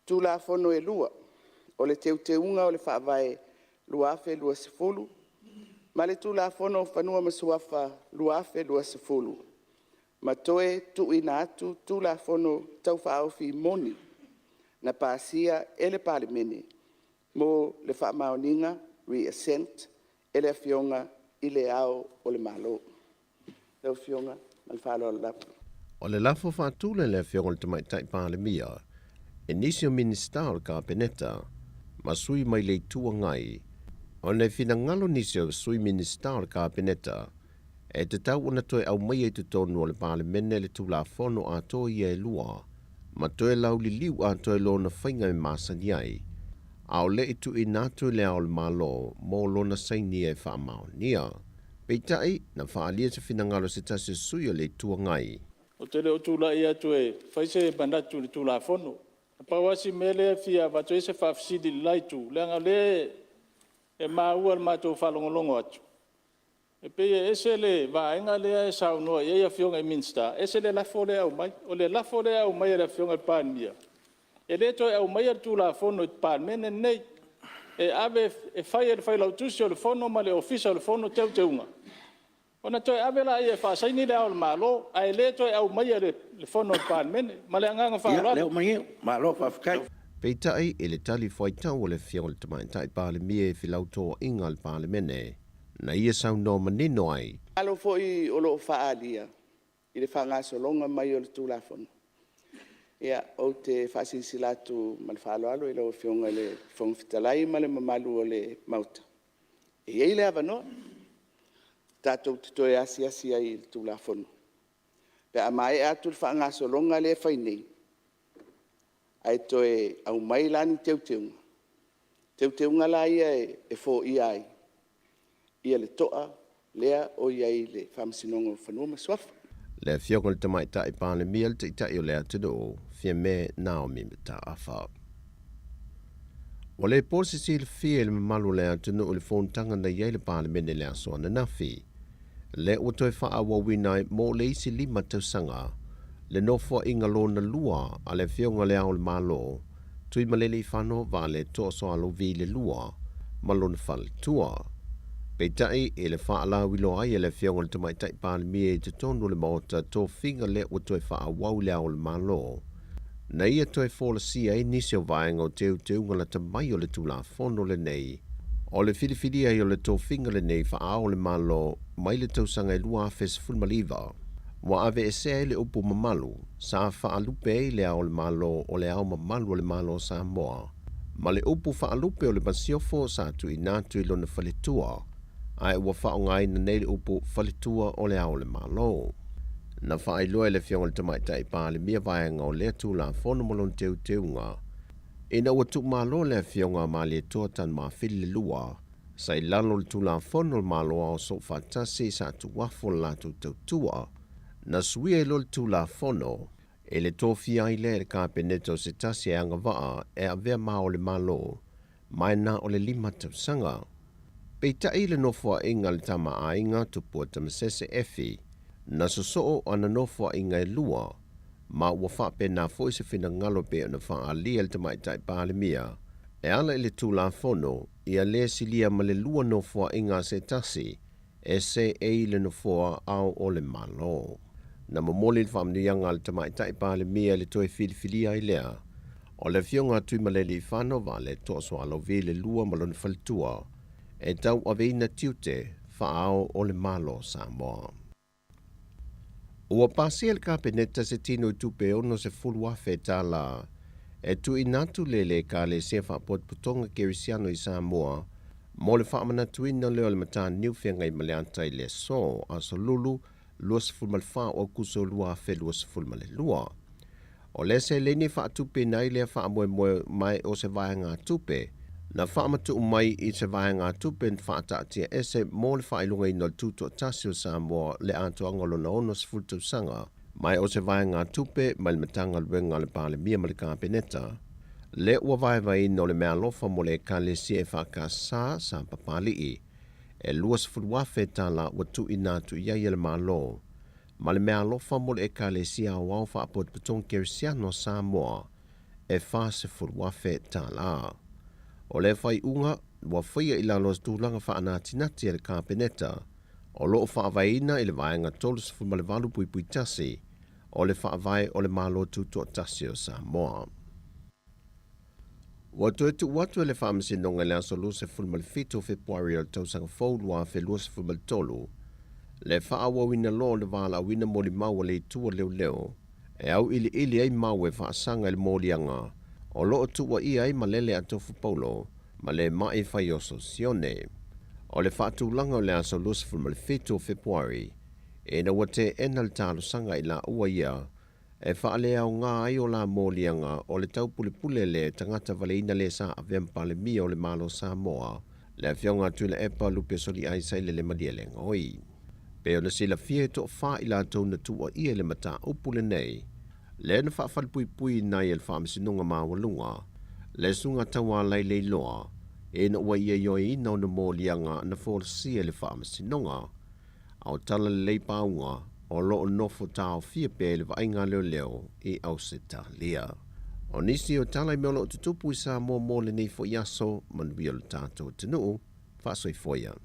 tūla fono e lua, o le teunga o le whaavae luafe lua se fulu, ma le tu la fono whanua masuafa luafe lua se fulu. Ma toe tu ina atu tu la fono tau whaofi moni, na pāsia e le pāle mene, mo le whaamaoninga, reassent, e le fionga I le ao o le malo. Leo fionga, mal whaalo o le lapu. O le lafo whaatule le fionga le tamai tai pāle mia, e nisi o minista o le kapeneta, ma sui mai le tua ngai, o ne fina ngalo nisi o sui minista o le kapeneta, e te tau ona toe au mai e te tonu o le pāle mene le tula fono a toi e lua, ma toe lau li liu a toe lo na whainga me masani ai, a o le itu I nātu le ao le malo, mō lo na saini e wha mao nia. Peitai, na whaalia te fina ngalo se tase sui o le tua ngai. O te leo tūla I atu e whaise bandatu le tūla fono. Pawasi mele fia watu ese whafisidi laitu, leanga le e maua le mātou whalongolongo atu. E peye ese le vaenga lea e saunoa, ia fionga I minsta, ese le lafo le au mai, o le lafo le au mai e le fionga I pānmia. E le toi au mai atu la fono I pānmene nei, e ave e whai lau tusi o le fono ma le ofisa o le fono teunga. Ona toi ave la e whaasaini le au le malo, a e le toi au mai le fono I pānmene, ma le anganga whaararo. Leo mai malo whafkai. Peitai e le tali whaitau o le fionga le tamai tai pāle mia e whilautoa inga le pāle mene, na ia sau no manino ai. Alo foi o lo whaalia, I le whangaso longa mai o le tūla fono. Ia, o te whasisilatu ma le whaaloalo I lau fionga le whongfitalai ma le mamalu o le mauta. E ei le avanoa, tātou te toe asi ai le tūla fono. Pe a mai atu le whangaso longa le whainei, ai toe au mai lani teuteunga. Teuteunga la ia e fo ia ai. Ia le toa, lea o iai le whamsinongo whanua maswafa. Le fionga le tamai tai pāle mia le teitai o lea tudu o, fia me Naomi mita awha. O le posisi le fia le mamalu lea tunu o le whontanga na iei le pāle mene lea soa na nafi. Le o toi wha awa winai mo le isi lima tausanga, le nofo inga lo na lua a le fionga lea o le malo, tui malele I whano va le toa soa lo vi le lua, malo na whale tua. Peitai e le whaala wilo ai e le whionga le tamaitai pālimia e te tonu le maota tō whinga le o toi wha wau lea o le malo. Na ia toi wholasia e nisi o vaenga o teu ngala tamai o le tula fono le nei. O le whiriwhiri ai o le tō whinga le nei wha o le malo mai le tausanga e lua fes fulmaliva. Wa ave e sea le upu mamalu, sa whaalupe e le ao le malo o le ao mamalu o le malo Samoa. Ma le upu whaalupe o le masiofo sa tu inatu I lona whaletua, ai ua whaongai na nei le upu whaletua o le ao le malo. Na whaailoa e le whionga le tamaitai pā le mia vaenga o lea tūla whono molon teu ngā. Ina ua tuk malo le whionga ma le toa tan ma whili le lua, sai lalo le tūla whono le malo ao so whatasi sa tu wafo la tu tautua, na suia e lol tūla whono, e le tōwhi ai le ka peneto se tasi e anga waa e a vea maa o le malo, mai na o le 5 tausanga. Peita i le nofua inga le tama a inga tupua tamasese efi, na sosoo ana nofua inga e lua, ma ua whape na fo se whina ngalo pe na wha a lia le tamaitai pāle mia, e ala i le tūla whono, ia le silia ma le lua nofua inga se tasi, e se e le nofua au o le malo. Na mamoli le whamnianga le tamaitai pāle mia le toi whiliwhilia I lea, o le whionga tui maleli I whano va le toa soalo vi le lua malon whalitua, e tau aveina tiute whaao o le malo Samoa. Ua pasi el kapeneta se tino I tupe ono se fulua wheta la, e tu inatu lele ka le se whapot putonga kerisiano I Samoa, mo le whamana tuina leo le mata niu whenga I maleantai le so, aso lulu, luas fulmal wha o kuso lua fe luas fulmal lua. O le se leni wha tupe nai le wha moe mai o se vaenga tupe, na whaamatu mai I se vaenga tupe wha taatia ese mo le wha ilunga I nol tuto tasio Samoa le Atua ngolona ono se fultu sanga, mai o se vaenga tupe mai le matanga luenga le pāle mia ma le kapeneta, le ua vai no le mea lofa mo le ka le si e whaka sa papali I, e luas fulwafe ta la watu inatu iai le malo, ma le mea lofa mo le ka le si a wau wha apot patong kerisiano Samoa, e wha se fulwafe ta la. O le whai unga, wa whaia I la los tūlanga wha anatinati e le kapeneta, o loo wha avaina I le vaenga tolus fulma le valu pui tasi, o le wha avai o le malo tuto tasio Samoa. Watu e tu watu e le whamasi nonga le asolu se fulma le fito Februari o tausanga faulua fe luas fulma le tolu, le wha awa wina lo le vala wina moli maua le tua leo, e au ili ai mau e wha asanga le molianga, o loo tua I ai malele a tofu paulo, ma le mai whai oso sione. O le whatu langa o le asolu se fulma le fito Februari, e na wate enal talo sanga I la ua ia, e whaale au ngā ai o la mōlianga o le taupule le tangata valeina le sa avempa le mia o le malo Samoa, le whionga tui le epa lupe soli ai saile le madia le ngoi. Pe o na sila fie to wha I la tau na tua ia le mata upule nei, le na whaafalpui nai el whaamisinunga mawalunga, le sunga tawa lai le loa, e na ua ia yoi ina o na mōlianga na fōrsia le whaamisinunga, au tala le leipaunga, o loo nofo tau fia pele wa inga leo I au se talia. O nisi o tala I meolo tutupu I sa mo le nei fo yaso manuia le tato tenu, whaasoi foia.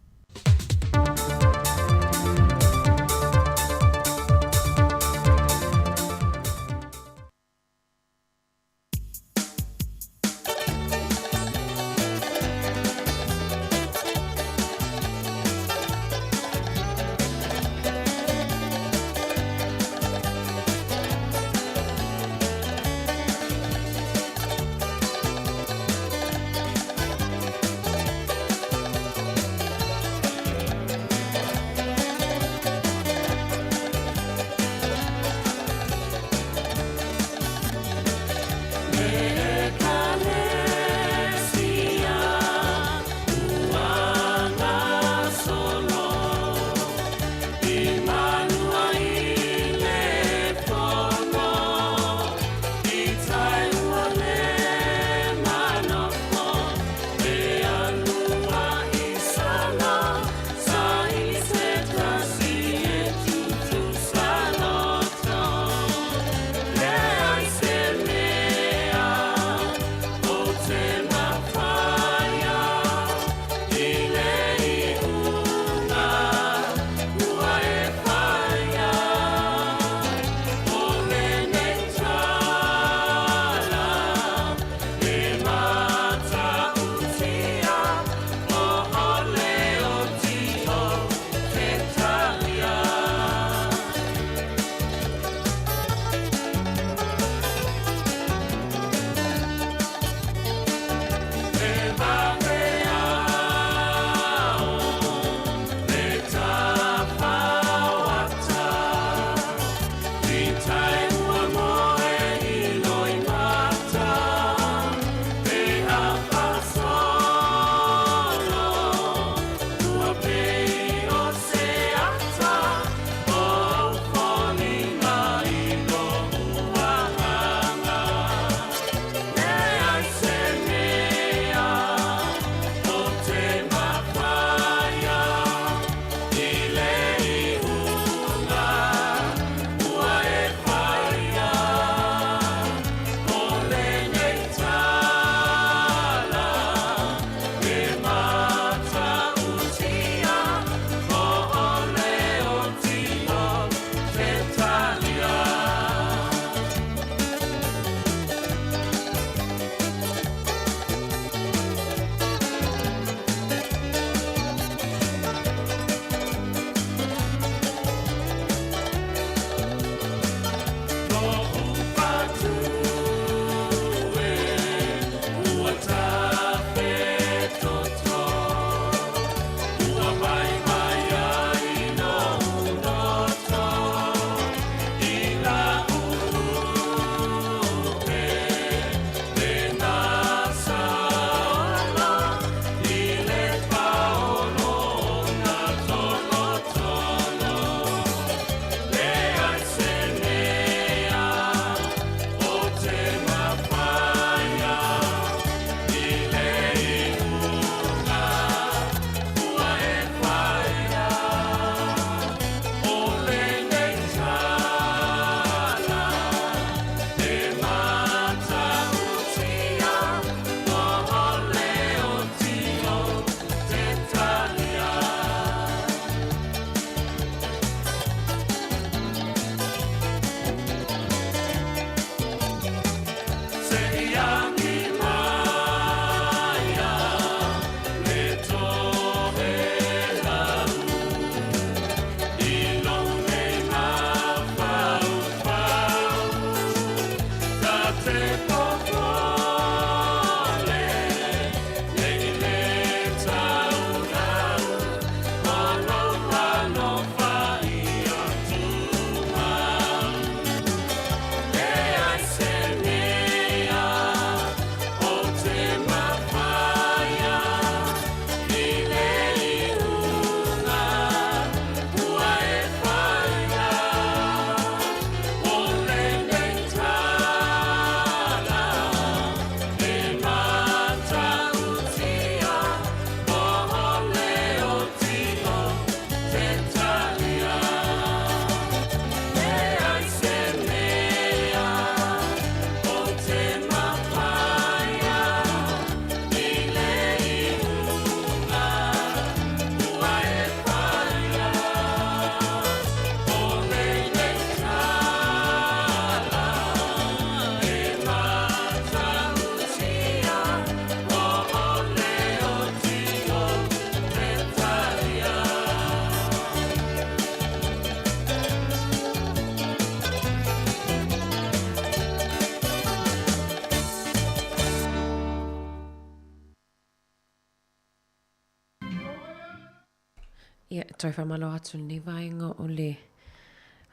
Ia, toi whamalo atu ni vaenga o le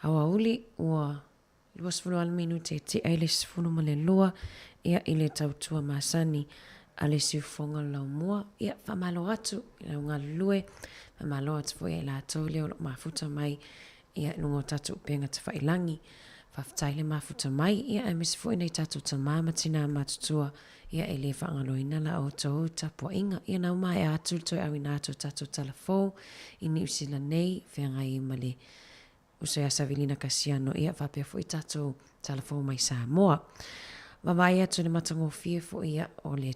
awa uli ua 24 minute te aile sifunu ma le lua ia i le tautua masani a le siufonga lau mua. Ia, whamalo atu i lau ngā lue, whamalo atu fo ia la tau leo lo mafuta mai ia nungo tatu upenga te whailangi. Whaftaile mafuta mai ia e misi fo ina i tatu ta mama tina matutua ia e le whaangaloina la o tau tapua inga. Ia nau mai atu toi au ina atu tatu talafo i ni usila nei whianga i male usai asavilina kasiano ia whapea fo i tatu talafo mai Samoa. Wawai atu le matango fie fo ia o le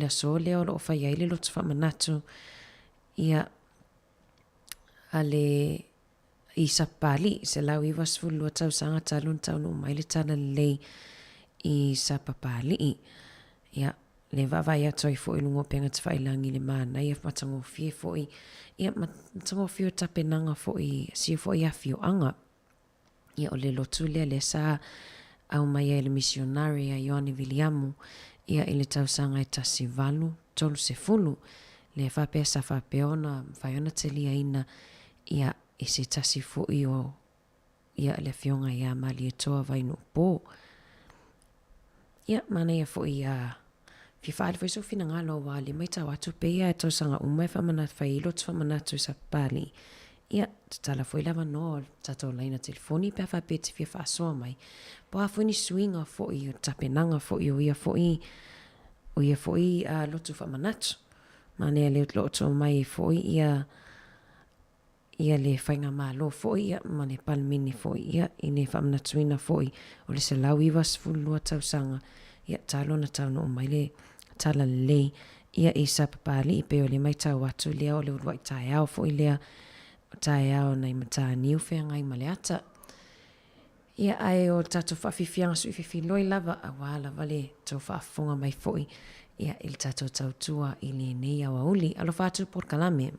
aso leo lo whai aile lo tu whamanatu ia a le i sapali se lau i wasfulu a tau sanga talun tau no mai le tana lei i sapapali i ia le vavai atu i fo i lungo penga te whailangi le mana ia matango fie fo i ia matango fie o tapenanga fo i si fo i a fio anga ia o le lotu le sa au mai e le misionari a Ioani Viliamu ia i le tau sanga i tasivalu tolu se fulu le whapea sa whapeona whaiona te lia ina ia i se tasi fo i o ia le fionga ia mali e toa vainu po. Ia mana ia fo i a fi whaare fo iso fina ngalo wale mai tau atu pe ia e tau sanga umai whamanat whailo tu whamanatu sa pali. Ia tala fo i lava no tato laina telefoni pe whapeti fi whaasoa mai. Po a fo ni swinga fo i o tapenanga fo i o ia fo i a lotu whamanatu. Mana ia le lotu mai fo i ia le whainga malo fo ia ma le palmini fo ia i ne whamanatuina fo i o le se lau iwa sfulua tau sanga ia talo na tau no mai le tala le ia i sapapali i pe o le mai tau atu lea o le urua i tae au fo i lea tae au na i mata niu whea ngai ma le ata ia ai o tatu whawhiwhianga sui whiwhiloi lava a wala vale tau whaafonga mai fo i ia il tatu tau tua i le nei awa uli alo whatu por kalame.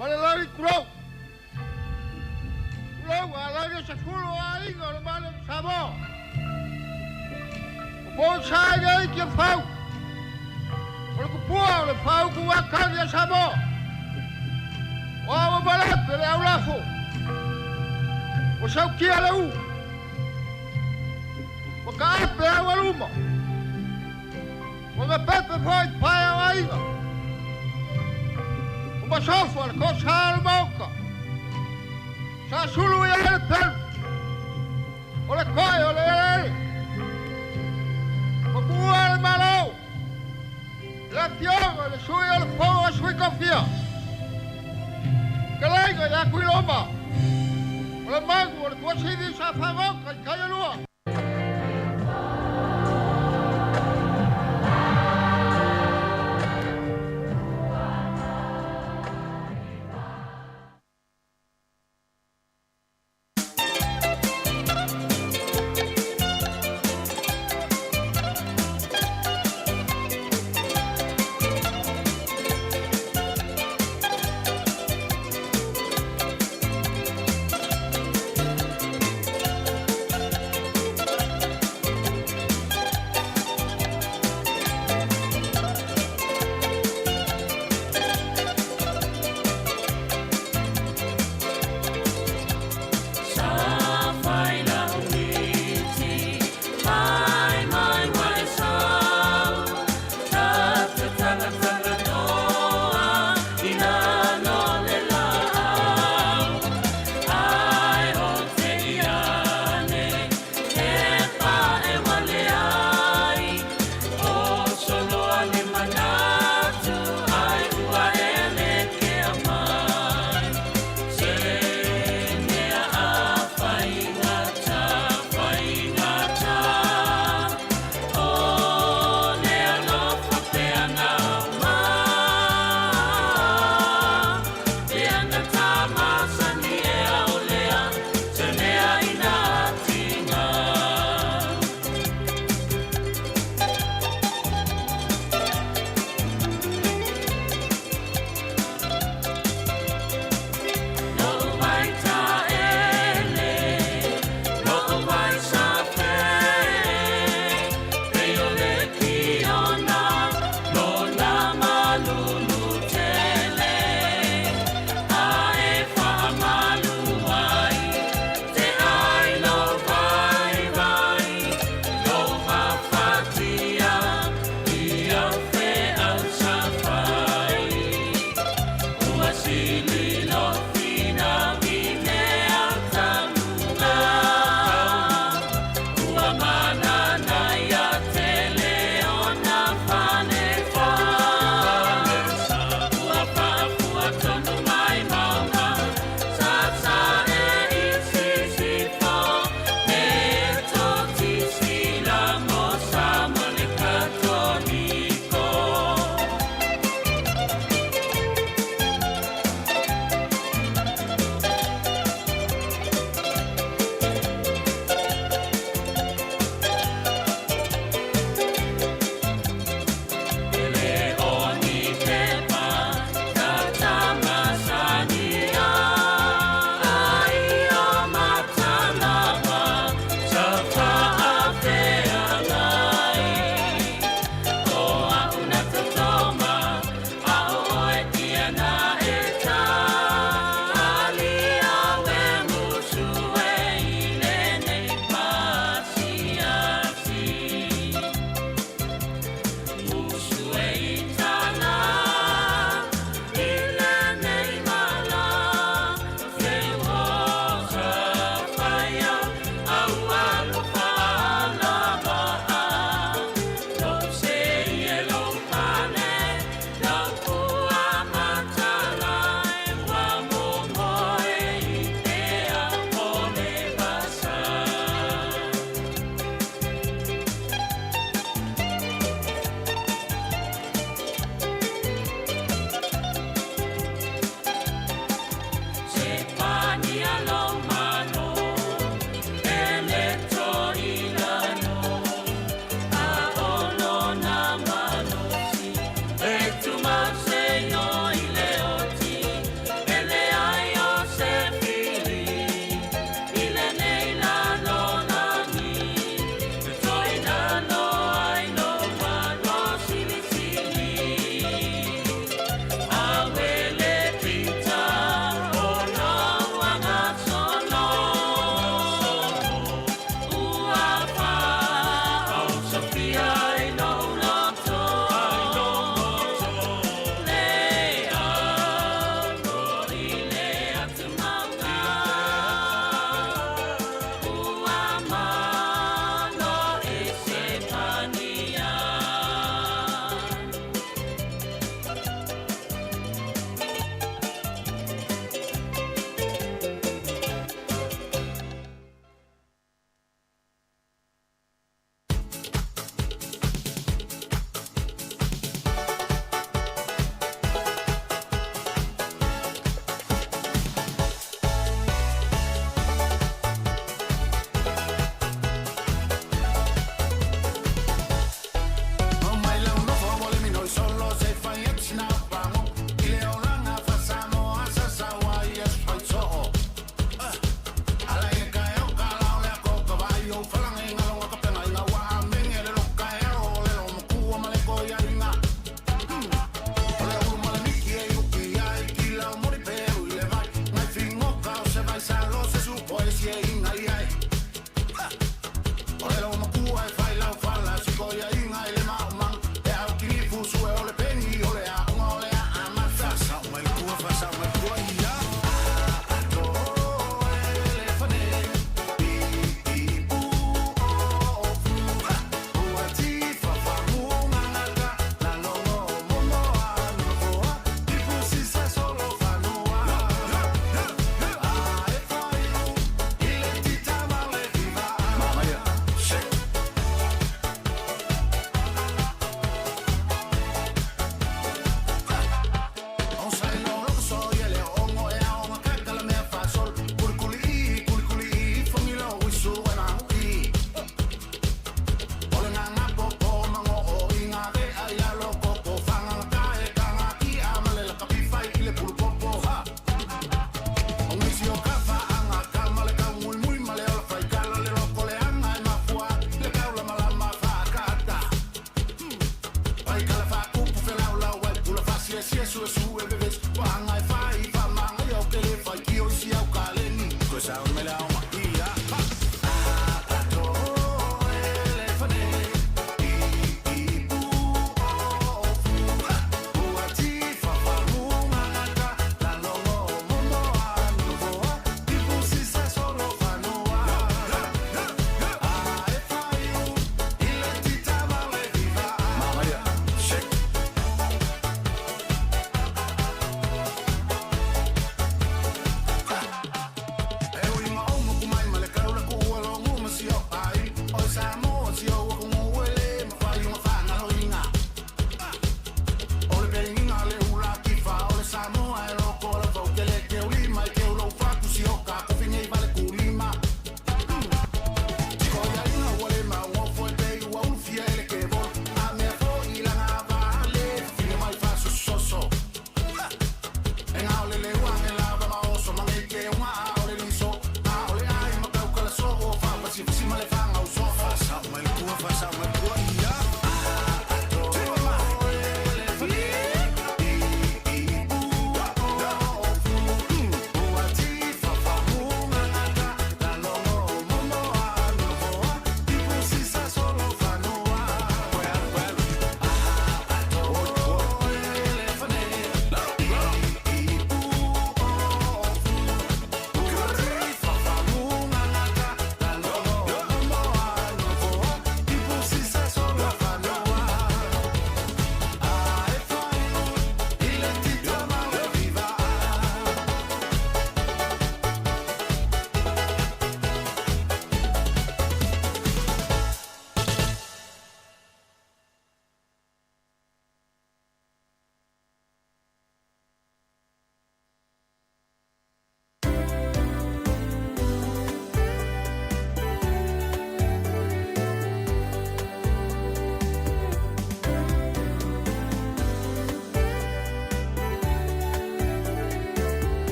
Malelari kurau. Kurau alagi sa kulo ai ngor male Samoa. Po sai ai ke fau. Por ku po le fau ku akal ya Samoa. Wa balat le aulafo. O sau ki ala u. O ka pe awaluma. O me pepe foi pai ai. Basofa le cosa al boca. Sa sulu ya el pen. O le coi o le el. O bua el malo. La pioga le sui al fuego a sui confia. Que laiga ya cuiloma. O le mango le cosi di sa fa boca y calle lua.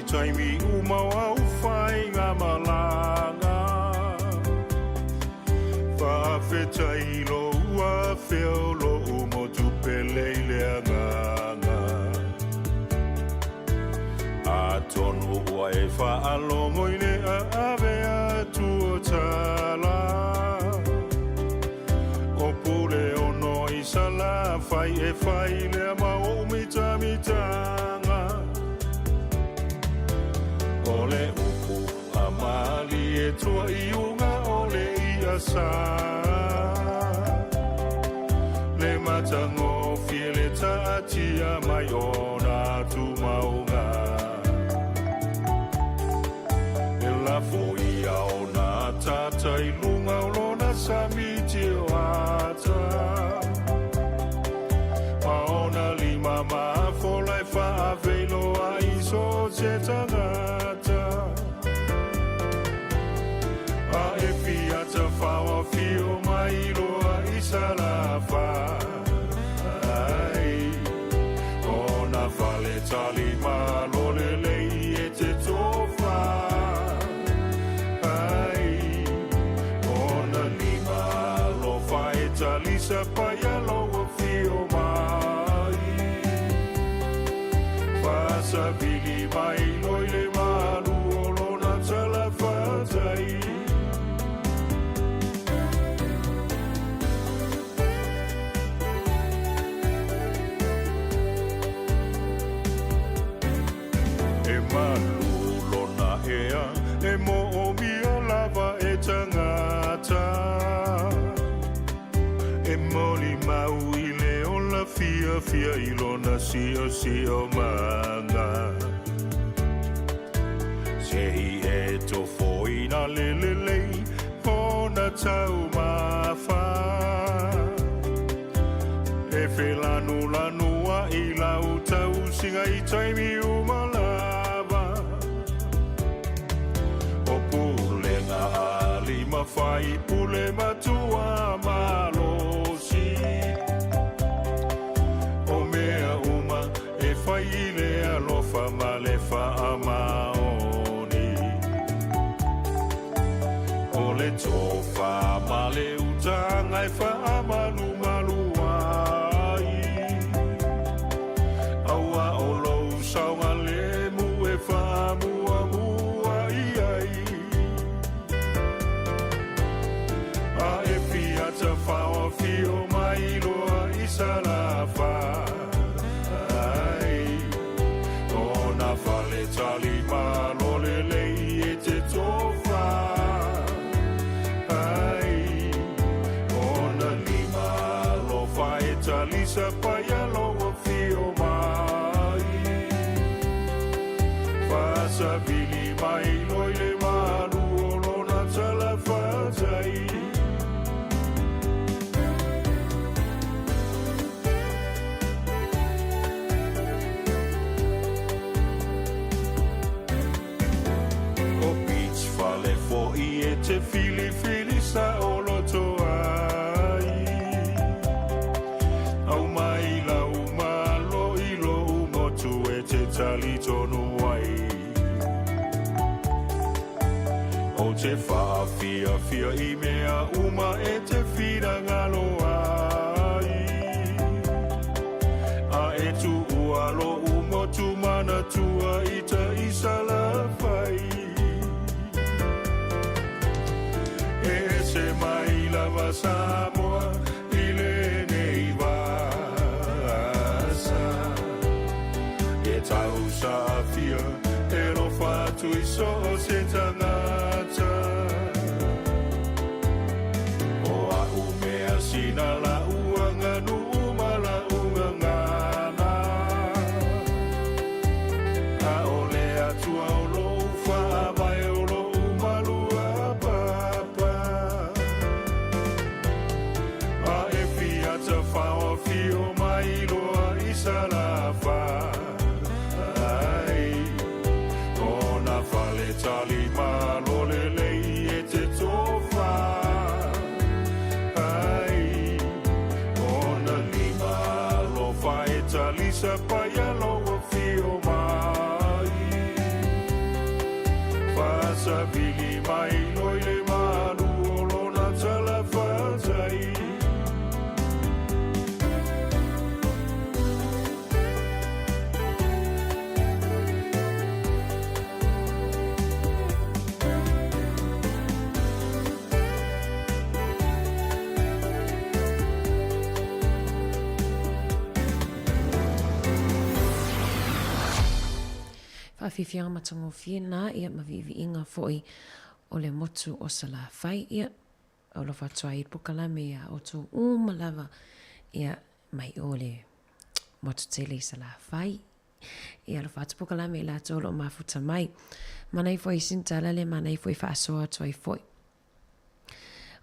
taimi umau au whai ngā malanga. Whawhetai lo ua whio lo umo tupelei lea nganga. A tonu ua e whaalongo i ne a awe atu o tala. O pule o no i sala whai e whai lea ma o mita. Ole uku amali e tua I unga ole I asa. Le matango fiele tatia mai ona tu maunga. E la foi au na tata I lunga olona samiti o ata. Maona lima ma fola e fa avelo a iso se tangata. A e fiata fawa fio mai loa I salafa. Ai, ona fale tali ma lole lei Whasavili mai loi le malu o lona tala whatai. E malu lona ea, e mo o mia lava e tangata. E moli mau i le o la fia i lona sio manga. Se i e to foi na lelelei, ona tau mawha. E whelanu lanua i lau tau singa i taimi umalava. O pule ngā ali mawhai pule matua malosi. O mea uma e whai le alofa ma le wha maoni. O le tofa ma le utanga e wha malu malu ai. Aua o lou saunga le mu e wha mua mua i ai. A e fiata whaoa fio mai loa i salafa. Ona whale tali malo le lei e te tofa. Ona lima lo whae tali sa paia loa fio mai. Whasa vili mai loi le malu o lona tala whatai. I e te fili sa o loto ai. Au mai lau malo i lo umotu e te tali tonu ai. O te fia i mea uma e te whira ngalo ai. A e tu ua lo umotu mana tua i ta isala whai. Se mai lava Samoa i lenei wasa. E tau sa fia e lo fatu i so se tangata. O a umea sina la uanga nu umala unga ngana. A ole atua o lo ufa vai o lo umalu apapa. Te whaoa fio mai loa i salafa. Ona whale tali malo le lei e te tofa. Ona lima lo whae tali sa paia loa fio mai. Whasa vili mai loi le malu o lona tala whatai. Whawhiwhianga matango whiena ia mavivi inga foi o le motu o sala whai ia o lo whatua i pukalame ia o tō umalawa ia mai o le motu tele i sala whai ia lo whatu pukalame la tōlo o mafuta mai manai foi sintala le manai foi whaasoa tuai foi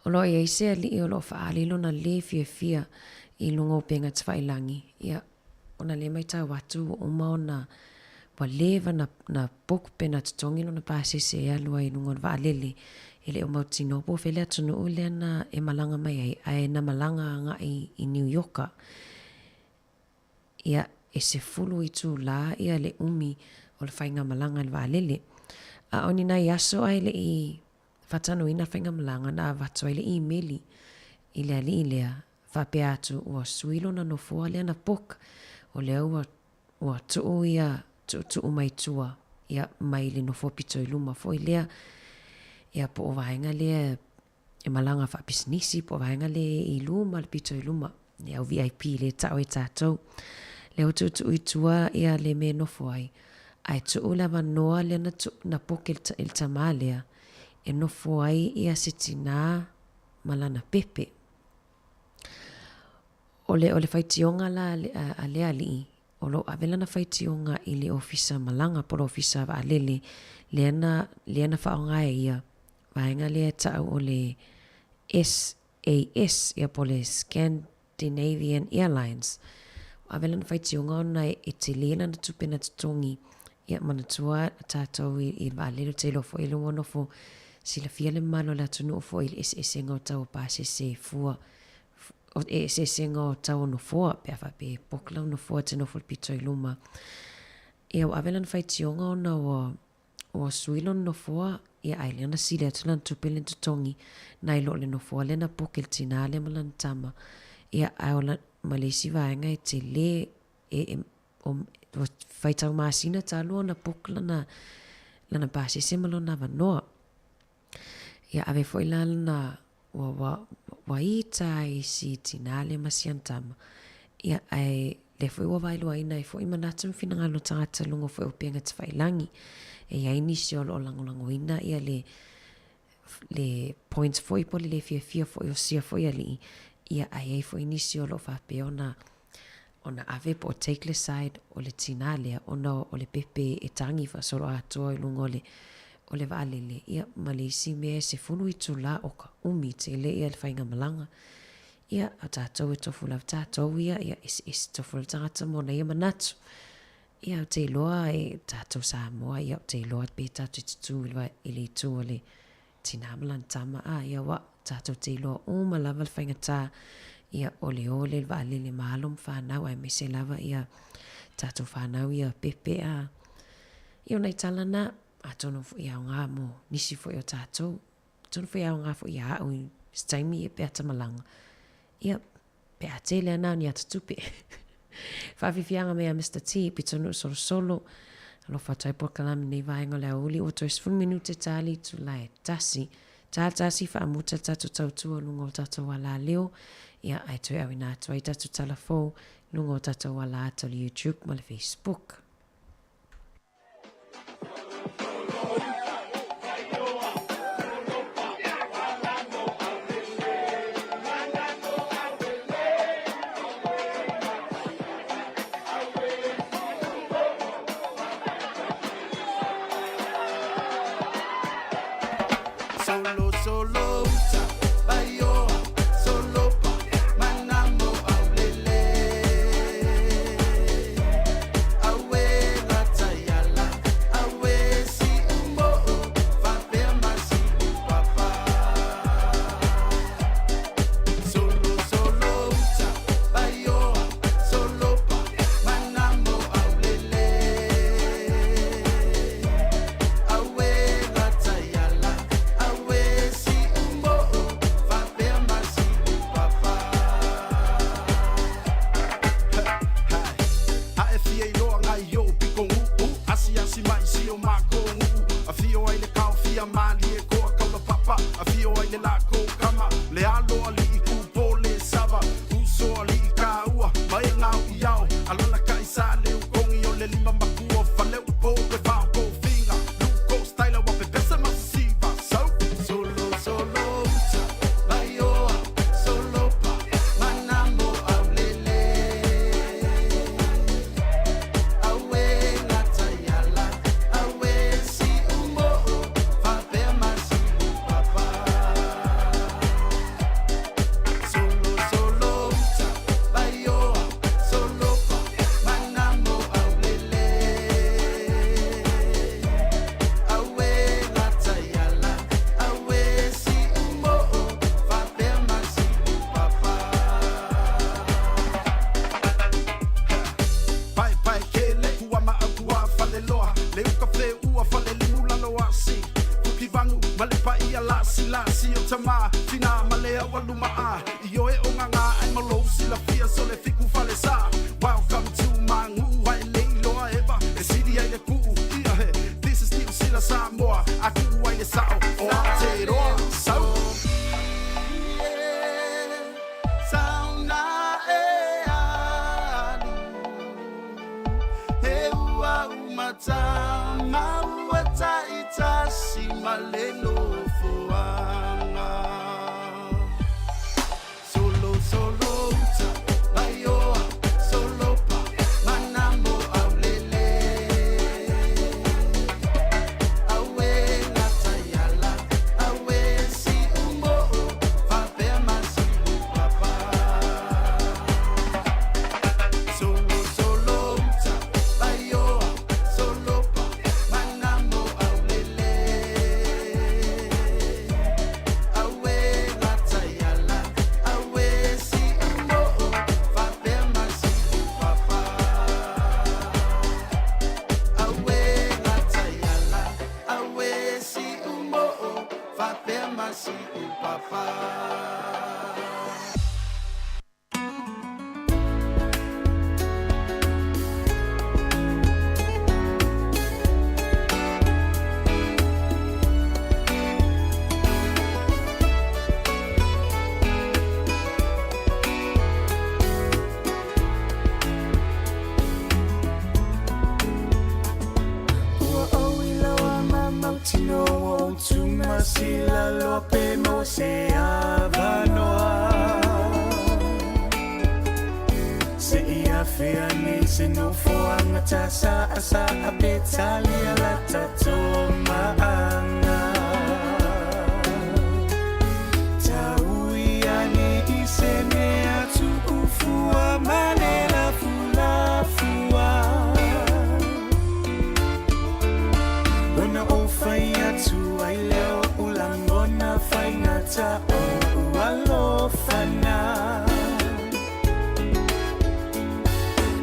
o lo ia i sea li o lo whaalilo na le fia i lungo penga twailangi ia o na le mai tau watu o maona wa leva na book pena tutongi no na pasese e alua i nungon wa alele ele o mautino po fele atunu ule na e malanga mai ai na malanga nga i New Yorka ia e se fulu i tu la ia le umi o le whainga malanga i wa alele a oni na i aso ai le i whatanu ina whainga malanga na watu ai le i meli i le ali i lea whapea atu ua suilo na nofua lea na book o lea ua tuu ia tu mai tua ia mai le no fo pito i luma fo ilea ia po vaenga le e malanga fa business po vaenga le i luma le pito i luma ia o VIP le tau e tatou le tu i tua ia le me no fo ai tu la vanoa le na poke il tamalea e no fo ai ia sitina malana pepe ole faitionga la ale ali olo avela na faitionga i le ofisa malanga po ofisa va lele leana fa nga ia vaenga le tau ole SAS ia po le Scandinavian Airlines avela na faitionga na Italiana na tupena tutongi ia manatua tatou i va lele te lo fo ile wono fo sila fia le malo la tunu fo ile SS ngo tau pa se fua o se sengo tau no foa pe fa pe pokla no foa te no fo pito i luma ia avelan faitionga ona o suilon no foa ia ailena sile atlan tupelen tutongi nai lo le no foa le na pokel tinale malan tama ia aola malesi vaenga e te le o faitau masina talo na pokla na lana base se malo na vanoa ia ave foi lana wa itai si tinale masiantama ia ai le foi wa vai loa ina foi manatu finanga lo tangata lungo foi openga te failangi e ia inisi o lango ina ia le points foi poli le fia foi o sia foi ali ia ai foi inisi o lo fa peona ona ave po take le side o le tinale ona o le pepe e tangi fa solo ato i lungo o le valele ia malisi me se funu i tula o ka umi te le ia le whainga malanga ia a tātou e tofu lau tātou ia tofu lau tangata mona ia manatu ia o te loa e tātou Samoa ia o te loa pe tātou i tutu i le tu o le tina malan tama ia wa tātou te loa o malava le whainga tā ia ole le valele malum whanau ai me se lava ia tātou whanau ia pepe ia nei talana a tono fu ia nga mo nisi fu ia tatou tono fu ia nga fu ia o staimi e pe malanga ia pe atele na ni atupe fa fianga me a Mr. T pitono solo lo fa tai por kalam nei vai ngole uli o 2 minute tali tu lai tasi fa muta tatu tau lungo tatu wala leo ia ai tu awina tu ai tatu telefo lungo tatu wala to YouTube mal Facebook Welcome to my new white lady, Lord, ever. Samoa, Atua i le sao, o Aotearoa, sau. Sauna e alu, he ua umatanga, ua taitasi malelo fuanga. Solo, solo, aioa, solo pa, manamo aulele. Awe latayala, awe si umo, fapema si upapa. Solo, solo, aioa, solo pa, manamo aulele. Awe latayala, awe si umo, fapema si upapa. Awe latayala, awe si umo, fapema si upapa. Ua oila wa mama tino o tuma sila lope mo se avanoa. Se ia fea ni se no foanga tasa asa apetali ala tato maanga. Taui ani isene atu ufua manela fula fua. Ona o fai atu ai leo ulangona fai ngata o alofana.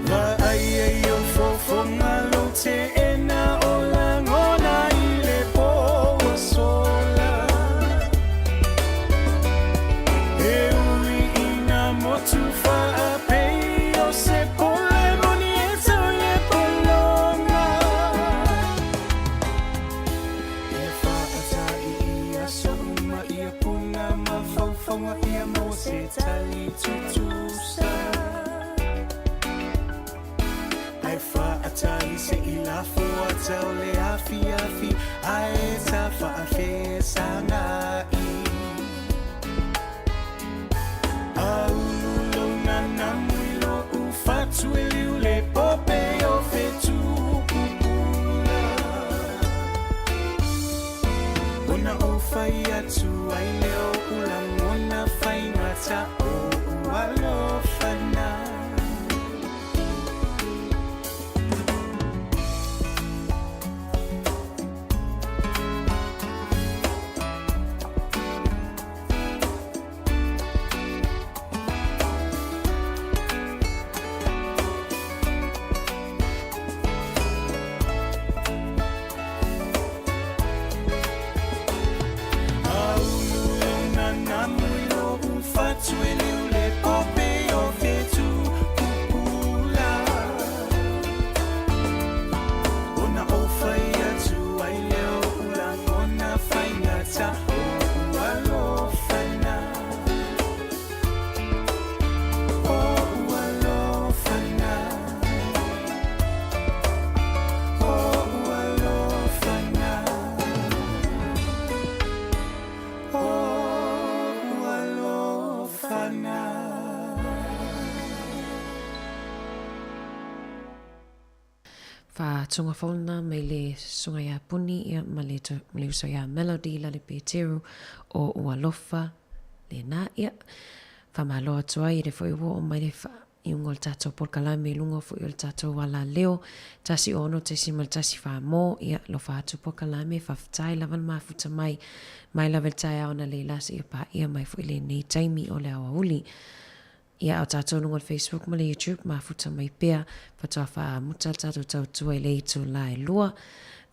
Va ai ai o fofonga lo te ena o langona i le po o sola. E ui ina motu fa a pei o se pole moni e tau le polonga. Ia whaata ia so uma ia puna ma whauwhaunga ia mo se tali tutusa. Ai whaata i se i la fua tau le afi afi ai ta whaafe sanga i. Aululo na namuilo ufatu eliu le pope o fetu kupula. Ona o fai atu ai leo ulangona fai ngata o ualofana. Aululo na namuilo ufatu eliu le pope o fetu kupula. Ona o fai atu ai leo ulangona fai ngata o ualofana. O ualofana. O ualofana. O ualofana. Fa tunga fauna mai le sunga ya puni ia ma le uso ya melody la le peteru o ualofa le na ia. Fa malo atua i le foi wo o mai le fa i ungol tato por kalame lungo fu il tato wala leo tasi ono te simal tasi fa mo ia lo fa atu por kalame fa ftai lavan mafuta mai lavel tai ona le lasi ia pa ia mai fu ile nei taimi o le awa uli. Ia au tato nungol Facebook ma le YouTube mafuta mai pea fa toa fa muta tato tau tua ile itu la e lua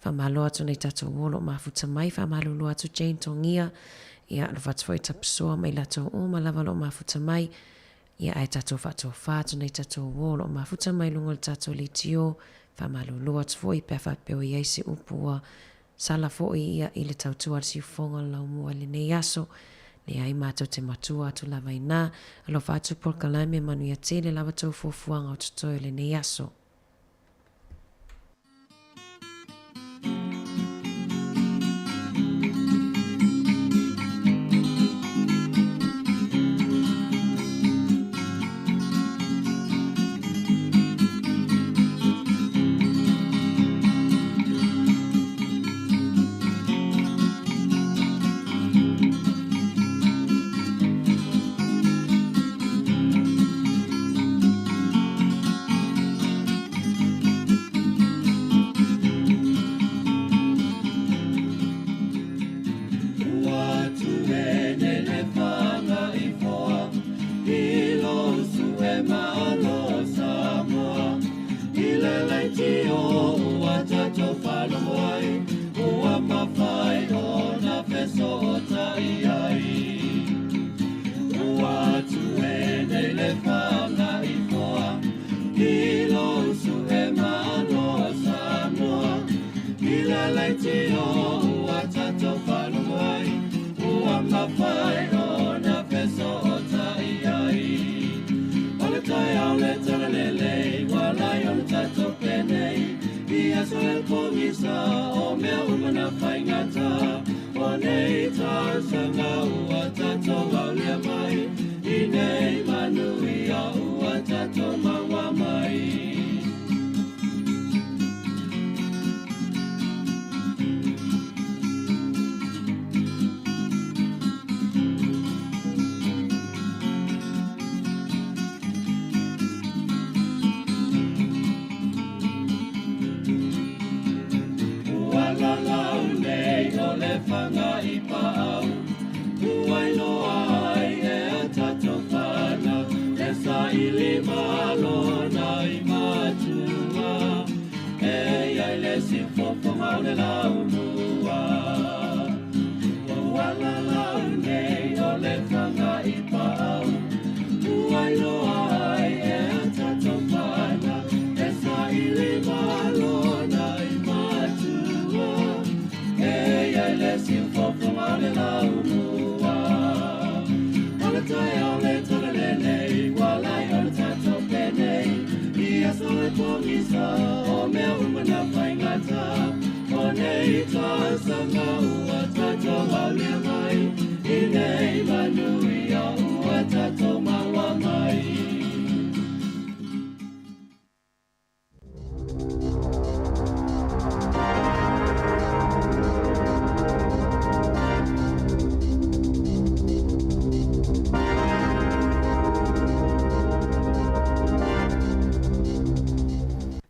fa malo atu nei tato wolo mafuta mai fa malo lua atu Jane tongia ia lo fa tfoi tapsoa mai lato uma lava lo mafuta mai ia ai tato fa nei tato wolo mafuta mai lungol tato le tio fa malo lua tfoi pe fa peo ia se upua Sala fo'i ia i le tautua si fonga lau mua le nei aso. Ne ai mātou te matua atu lava ina. Alo fatu por kalame manu ia te le lava tau fuafuanga o tutoe le nei aso.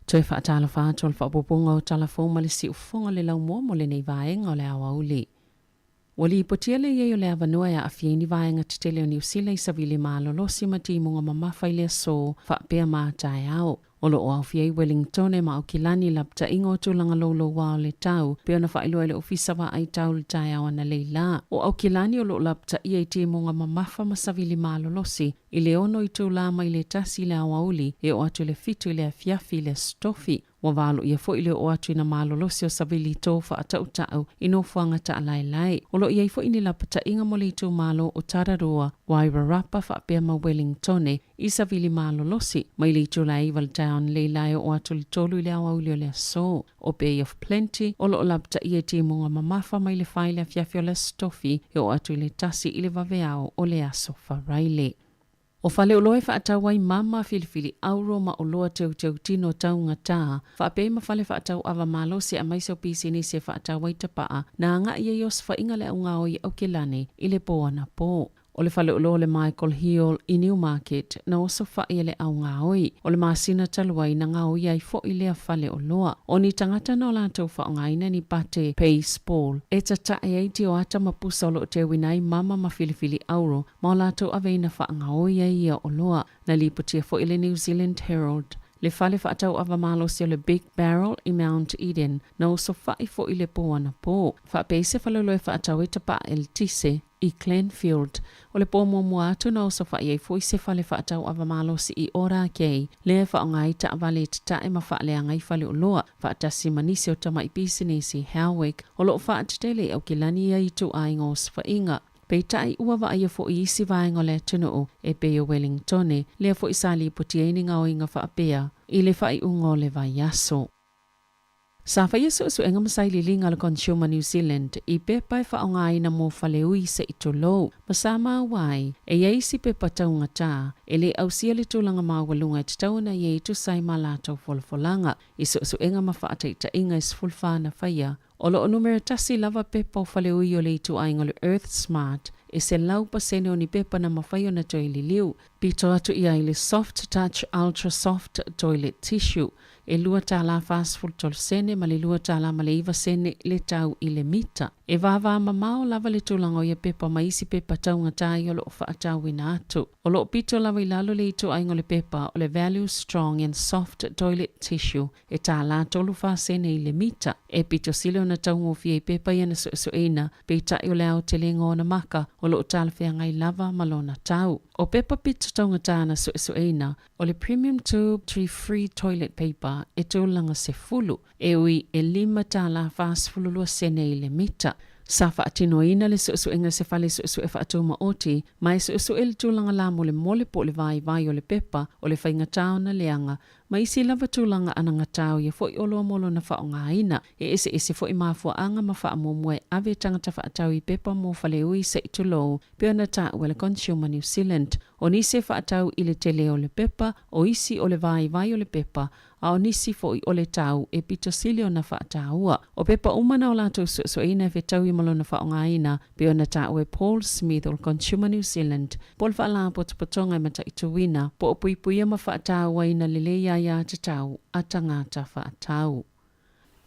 Toi whaatala whātua le whaapoponga o talafong ma le si ufonga le lau mua mo le nei vaenga o le awa uli. Wali ipotia le iei o le avanua ya awhieni vaenga titele o New Zealand i savili maalolosi ma timunga mamawhai le so whaapea mātai au. Olo o awhiei Wellington e maukilani lapta ingo tulanga lolo wao le tau, peo na whailua le ofisa wa ai tau le tai awana leila. O aukilani olo lapta iei timunga mamafa ma savili maalolosi, i le ono i tūla mai le tasi le awauli e o atu le fitu le afiafi le stofi. Wa walo ia fo ile o atu ina malolosi o savili tō wha atau tau ino fuanga ta alailai. Olo ia ifo ini lapata inga mo le tū malo o Tararua Wairarapa wha apea ma Wellingtone i savili malolosi mai le tū lai valtaon leilai o atu le tolu le awauli o le aso. O Bay of Plenty olo o lapata ia timunga mamafa mai le whaile afiafi o le stofi e o atu le tasi i le vaveao o le aso wharaile. O fale o loe whaatau wai mama filifili auro ma o loa teu tino tau ngata, whaapei ma fale whaatau awa malo se a maiso pisini se whaatau wai tapaa, na nga ia yos whainga le au ngao i au kelane i le poa na po. O le fale o loa le Michael Hill i Newmarket na oso whaia le au ngaoi. O le maasina taluai na ngao iai fo i lea fale o loa. O ni tangata no lātou whaongaina ni pate Pace Paul. E tata e eiti o ata mapusa o lo te winai mama ma filifili auro ma o lātou aveina whaongaoi ia o loa. Na liputia fo i le New Zealand Herald. Le fale whaatau awa malo si o le Big Barrel i Mount Eden na o so whai fo i le po ana po. Whaapese whaloloe whaatau e tapa el tise i Glenfield. O le po mua atu na o so whai e fo i se fale whaatau awa malo si i ora kei. Le whaongai ta avale tata e ma whaalea ngai fale o loa. Whaatasi manisi o tama i pisinesi Howick. O lo whaatitele au kilani ia i tu aingo o swainga. Pei tai ua wa ia fo i isi vaenga le tunu e pe o Wellingtone, lea fo i sali putieni ngao inga wha apea, i le whai ungo le vai aso. Sa whai aso su enga masai li linga le Consumer New Zealand, i pepa e wha o ngai na mo whale ui se i tolo, masama wai, e isi pepa taunga tā, e le au sia le tūlanga mawalunga e tauna i e tu sai malato folfolanga, i su enga mawhaata i ta inga is fulfana whaia, o lo numero tasi lava pepa o whale ui o le itu ainga le Earth Smart, e se lau pasene o ni pepa na mawhaio na toili liu, pito atu ia i le Soft Touch Ultra Soft Toilet Tissue, e lua tala fast full tol sene ma le lua tala ma le iwa sene le tau i le mita. E vava mamao lava le tūlanga o ia pepa ma isi pepa taunga tai o lo wha atau ina atu. O lo pito lava i lalo le itu aingo le pepa o le Value Strong and Soft Toilet Tissue e tala tolu fa sene i le mita. E pito sile o na taungo fia i pepa ia na so eina pe tai o le au te lengo na maka o lo tala fia ngai lava malona tau. O pepa pito taunga tāna so eina o le Premium Tube Tree Free Toilet Paper e tūlanga se fulu e ui e 5 tala fast fululua sene i le mita. Sa whaatino ina le suenga se fale su e whaatuma oti, mai su e le tūlanga la mole po le vai o le pepa o le whainga tau na leanga, ma isi lava tūlanga ananga tau ia fo i olo molo na whaonga ina, e ese fo i mafua anga ma wha amomue ave tangata whaatau i pepa mo fale ui se i tulo, pia na ta ua le Consumer New Zealand, o nisi whaatau i le tele o le pepa, o isi o le vai o le pepa, a o nisi fo i ole tau e pito sili o na whaataua. O pepa umana o lato so ina e tau i malo na whaonga ina, pe o na tau e Paul Smith o Consumer New Zealand, pol whaala po tupotonga i mata i tuwina, po o puipuia ma whaataua ina lele ia te tau a tangata whaatau.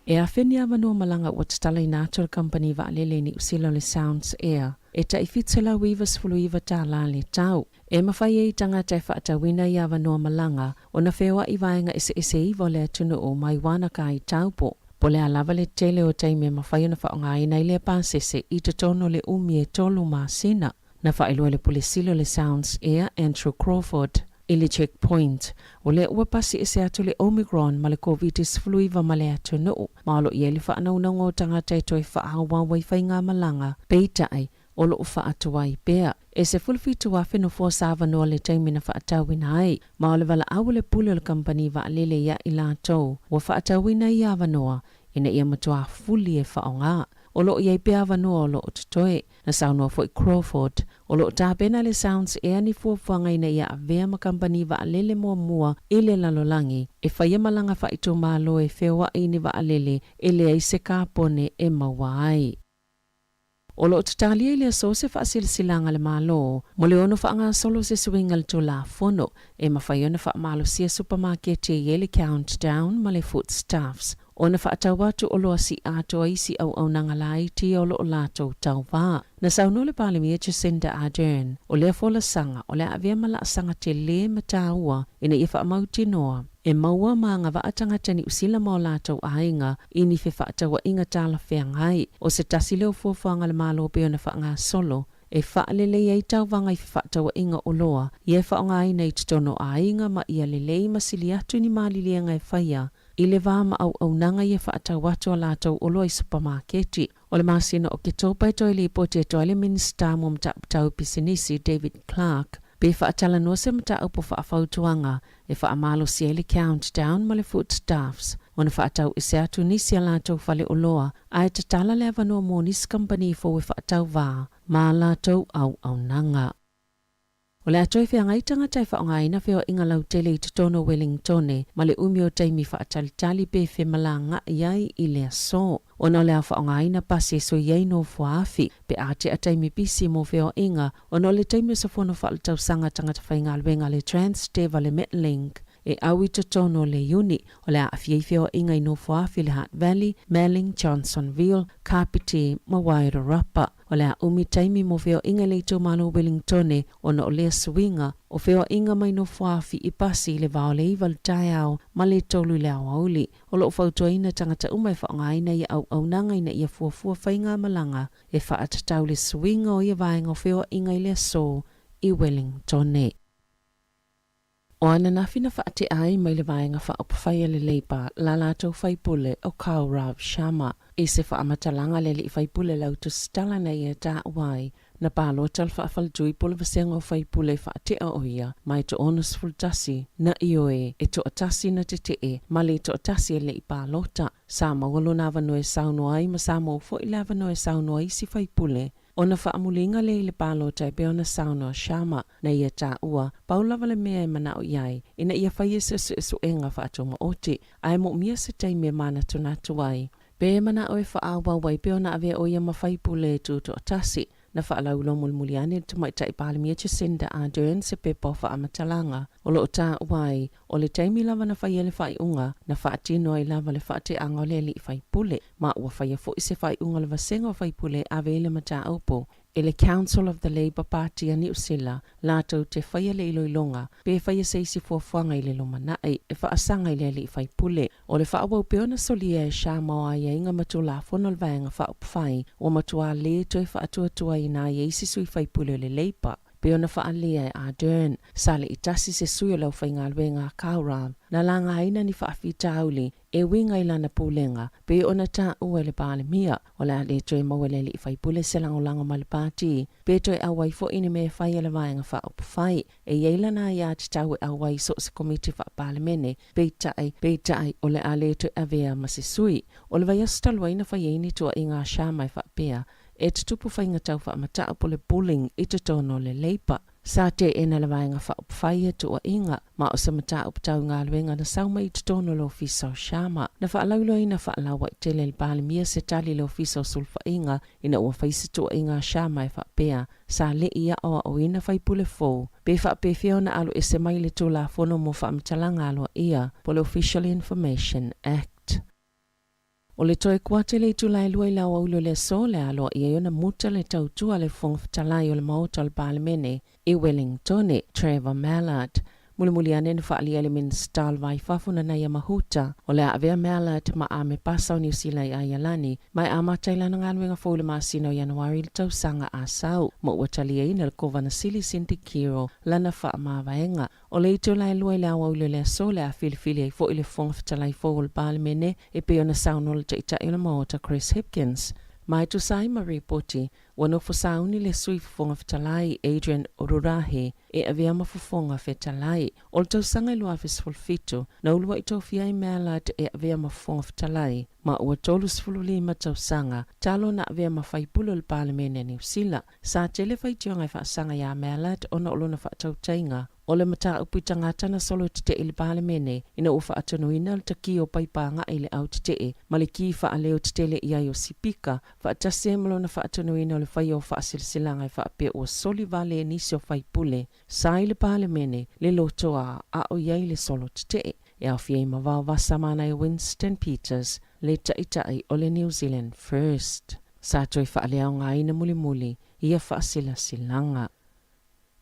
E a whini a manua malanga o tatala i Nature Company wa lele ni usilo le Sounds Air. E ta i fitsela wivas fulu iwa tā la le tau. E mawhai e tangata e whaatawina i awa noa malanga o na whewa i vaenga ese iwa le atunu o mai wana ka i taupo. Po le alava le tele o taime mawhai na whaonga ina i le pāsese i te tono le umi e tolu māsina. Na whailua le pulisilo le Sounds Air Andrew Crawford. I le checkpoint, o le ua pasi ese atu le Omicron ma le COVID-19 ma le atunu. Ma alo i e le whaanaunango tangata e toi whaawa waifai ngā malanga. Peitai, o lo ufa atua i pea. E se fulfitu a whino fo sava noa le taimina whaatawina ai. Ma o le wala au le pule o le company wa alele ia i la tau. Wa whaatawina i awa noa, ina ia matua fuli e whaonga. O lo i pea awa noa o lo o tutoe. Na sau noa fo i Crawford. O lo ta pena le Sounds Air ni fuafuanga ina ia a vea ma company wa alele mua i le lalolangi. E whaia malanga whaitu malo e whewa ini wa alele e le aise kāpone e maua ai. O lo tatalia ili a so se whaasilsilanga le malo, mo le ono whaanga solo se suinga le tula fono, e mawhaiona wha malo sia supermarket e yele countdown ma le foodstuffs. O na whaatawatu o loa si ato isi au nanga lai ti o lo o lato tau wā. Na sauno le palimia Jacinda Ardern, o lea fola sanga, o lea avea mala sanga te le mataua, ina ia whaamauti noa. E maua maanga waatanga tani usila mo lato ainga, ini fe whaatawa inga tala whengai, o se tasi leo fuafuanga le malo peo na whaanga solo, e whaalele ei tau wanga i whaatawa inga o loa, i e whaonga ina i tutono ainga ma ia lelei masili atu ni malilianga e whaia, i le vama au nanga i e whaatawatu o lato o loa i supermarketi. O le masina o ke tōpai toi li pote e toi le minister mo mtaputau pisinisi David Clark, pe whaatala no se mta upo whaafautuanga e whaamalo si ele countdown ma le foodstuffs. O na whaatau ise atu nisi a lato whale o loa, a e tatala le avanoa mo nis company fo e whaatau vā, ma lato au nanga. O le atoi whia ngai tangatai whaonga ina whio inga lau tele i tutono Wellingtone, ma le umio taimi whaatalitali pe whemalanga iai i le aso. O na lea whaonga ina pasi so iei no fuafi, pe ate a taimi pisi mo whio inga, o na le taimi sa fono whaalatau sanga tangata whainga alwenga le Transdeva le Metlink. e au I totono le uni o le awhiawhia o inga ino whaafi le Hutt Valley, Melling, Johnsonville, Kapiti, ma Wairarapa. O le umi taimi mo wheo inga le tō malo Wellingtone o na o lea swinga o wheo inga mai no whaafi I pasi le vao le iwa le tai au ma le tolu le awauli. O lo whautua ina tangata umai whaonga ina I au nanga ina ia fuafua whainga malanga e whaatatau le swinga o ia vaenga o wheo inga I le so I Wellingtone. O ana na fina whaate ai mai le vaenga whaopawhaia le leipa la lātou whaipule o Kau Rav Shama. E se whaamatalanga le li whaipule lau tu stala na ia tā uai na pālo tal whaafaldui pula vasenga o whaipule whaate a oia mai to onus fultasi na ioe e to atasi na te te ma le to atasi e le I pālota. Sa mawalo na vanoe sauno ai ma sa mawfo I la vanoe sauno ai si whaipule. Ona whaamulinga le pālota e peona sauno a Shama na ia tā ua, paulawa le mea e mana o iai, ina ia whaia su enga whaatoma oti, ai mo mia se teime mana tunatu ai. Pe mana o e whaawa wai peona ave o ia mawhaipule tu to atasi, na whaalaulo mulmuliane tu mai tai pālimia Jacinda Ardern se pepa o whaamatalanga. O lo tā uai, o le taimi lava na whaia le whaiunga, na whaatino ai lava le whaate anga le li whaipule, ma ua whaia fo I se whaiunga le vasenga o whaipule ave le mata aupo. E le Council of the Labour Party a New Zealand, lātou te whaia le iloilonga, pe whaia seisi fuafuanga I le lomanai, e whaasanga I le li whaipule. O le whaawau peona solia e Shama o aia inga matula whanol vaenga whaupwhai, o matua le toi whaatuatua I nā eisi sui whaipule le Labour. Peona whaalea e Ardern, sale I tasi se sui o lau whainga alwenga Kauram, na langa aina ni whaafi tauli, e winga I lana pūlenga, pe ona tā ua le pāle mia, o la le toi mawele li whaipule se langolanga ma le pāti, pe toi awai fo ini me whaia le vaenga whaupwhai, e yeilana ia te tau e awai so se komiti whaapāle mene, pe tai, o le ale toi avea ma se sui, o le vai astalua ina whaieni tua I ngā Shamai whaapea, e te tupu whainga tau whaamataa po le bullying I te tono le leipa. Sa te ena le vaenga whaopwhaia tua inga, ma o sa mataa upatau ngā luenga na sauma I te tono lo fiso Shama. Na whaalaulo ina whaalawa I tele le pālimia se tali lo fiso sulfa inga, ina ua whaisa tua inga Shama e whaapea, sa le ia o ina whaipule fō. Pe whaape whiona alu e se mai le tūla whono mo whaamatalanga aloa ia, po le Official Information Act. O le toe kuate le tulai lua I lau aulo le so le aloa I eona muta le tautua le whongwhitalai o le maota o le pālemene I Wellingtone, Trevor Mallard. Mulimuli ane ni whaalia le minsta alwai whafuna na ia mahuta o le avea Mallard ma ame pasa o New Zealand I Ialani mai ama tailana ngaluenga fōle maasina o Januari le tausanga a sau mo ua talia ina le kovana sili Cindy Kiro lana wha mawaenga o le ito lai lua I le awa ulo le so le a filifili ai fo I le whongwhitalai fō o le pālemene e peo na sauno le taita I le maota Chris Hipkins. Mai tu sai ma reporti, wano fosauni le sui fufonga fitalai Adrian Orurahe e avea ma fufonga fitalai. O tau sanga lua fisfulfito, na ulua I tofia I Mallard e avea ma fufonga fitalai. Ma ua tolu sfululima tau sanga, talo na avea ma whaipulo le pālemene New Zealand. Sa tele whaitionga I whaasanga ya Mallard o na olona whaatau tainga. O le mata upi tangata na solo tite I le pālemene, ina ufa atonuina le taki o paipanga I le au tite, ma le ki wha aleo tite le ia o sipika, wha atase malo na wha atonuina o le whai o wha silsilanga I wha apea o soli vale e nisi o whaipule. Sa I le pālemene, le lotoa a o iai le solo tite, e au fiei ma vau vasa mana I Winston Peters, le taitai o le New Zealand First. Sa toi wha aleo ngā ina muli muli, ia wha silanga.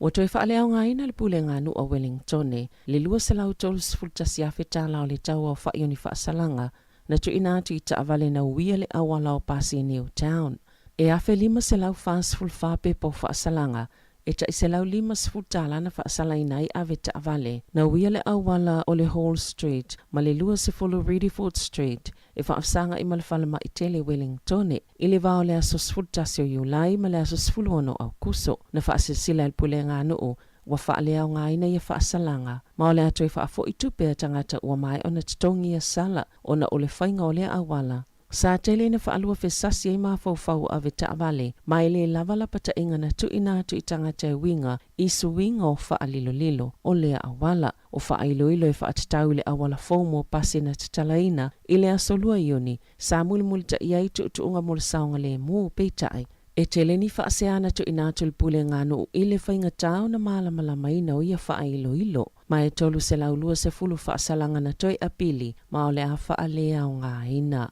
O toi whaaleo ngā ina le pule ngā nu o Wellingtone, le lua se lau tolu sifultasi a whetala o le tau o whaioni whaasalanga, na tu ina atu I taavale na uia le awala o pasi New Town. E afe lima se lau whaasful whape po whaasalanga, e ta I se lau lima sifultala na whaasalaina I ave taavale, na uia le awala o le Hall Street, ma le lua se fulu Rediford Street, e whaafsanga I malawhalama I tele Wellingtone, I le vao le aso sifultasi o Iulai ma le aso sifulu ono au kuso, na whaasisila il pule ngā nuu, wa whaalea o ngā ina I whaasalanga, ma o le atu I whaafo I tupe a tangata ua mai o na titongi a sala, o na o le whainga o le awala. Sa tele na whaalua whesasi I mawhauwhau a ve taavale, mai le lavala pata inga na tu ina atu I tangata e winga, isu winga o whaalilo lilo, o lea awala, o whaailoilo e whaatatau le awala fomo pasi na tatalaina, I le asolua ioni, sa mulimuli ta iai tu unga mula saunga le muu peitai. E tele ni whaaseana tu ina atu le pule ngā nuu I le whainga tau na malamalamaina o ia whaailoilo, Ma e tolu se laulua se fulu whaasalanga na toi apili ma o le a whaalea o ngā ina.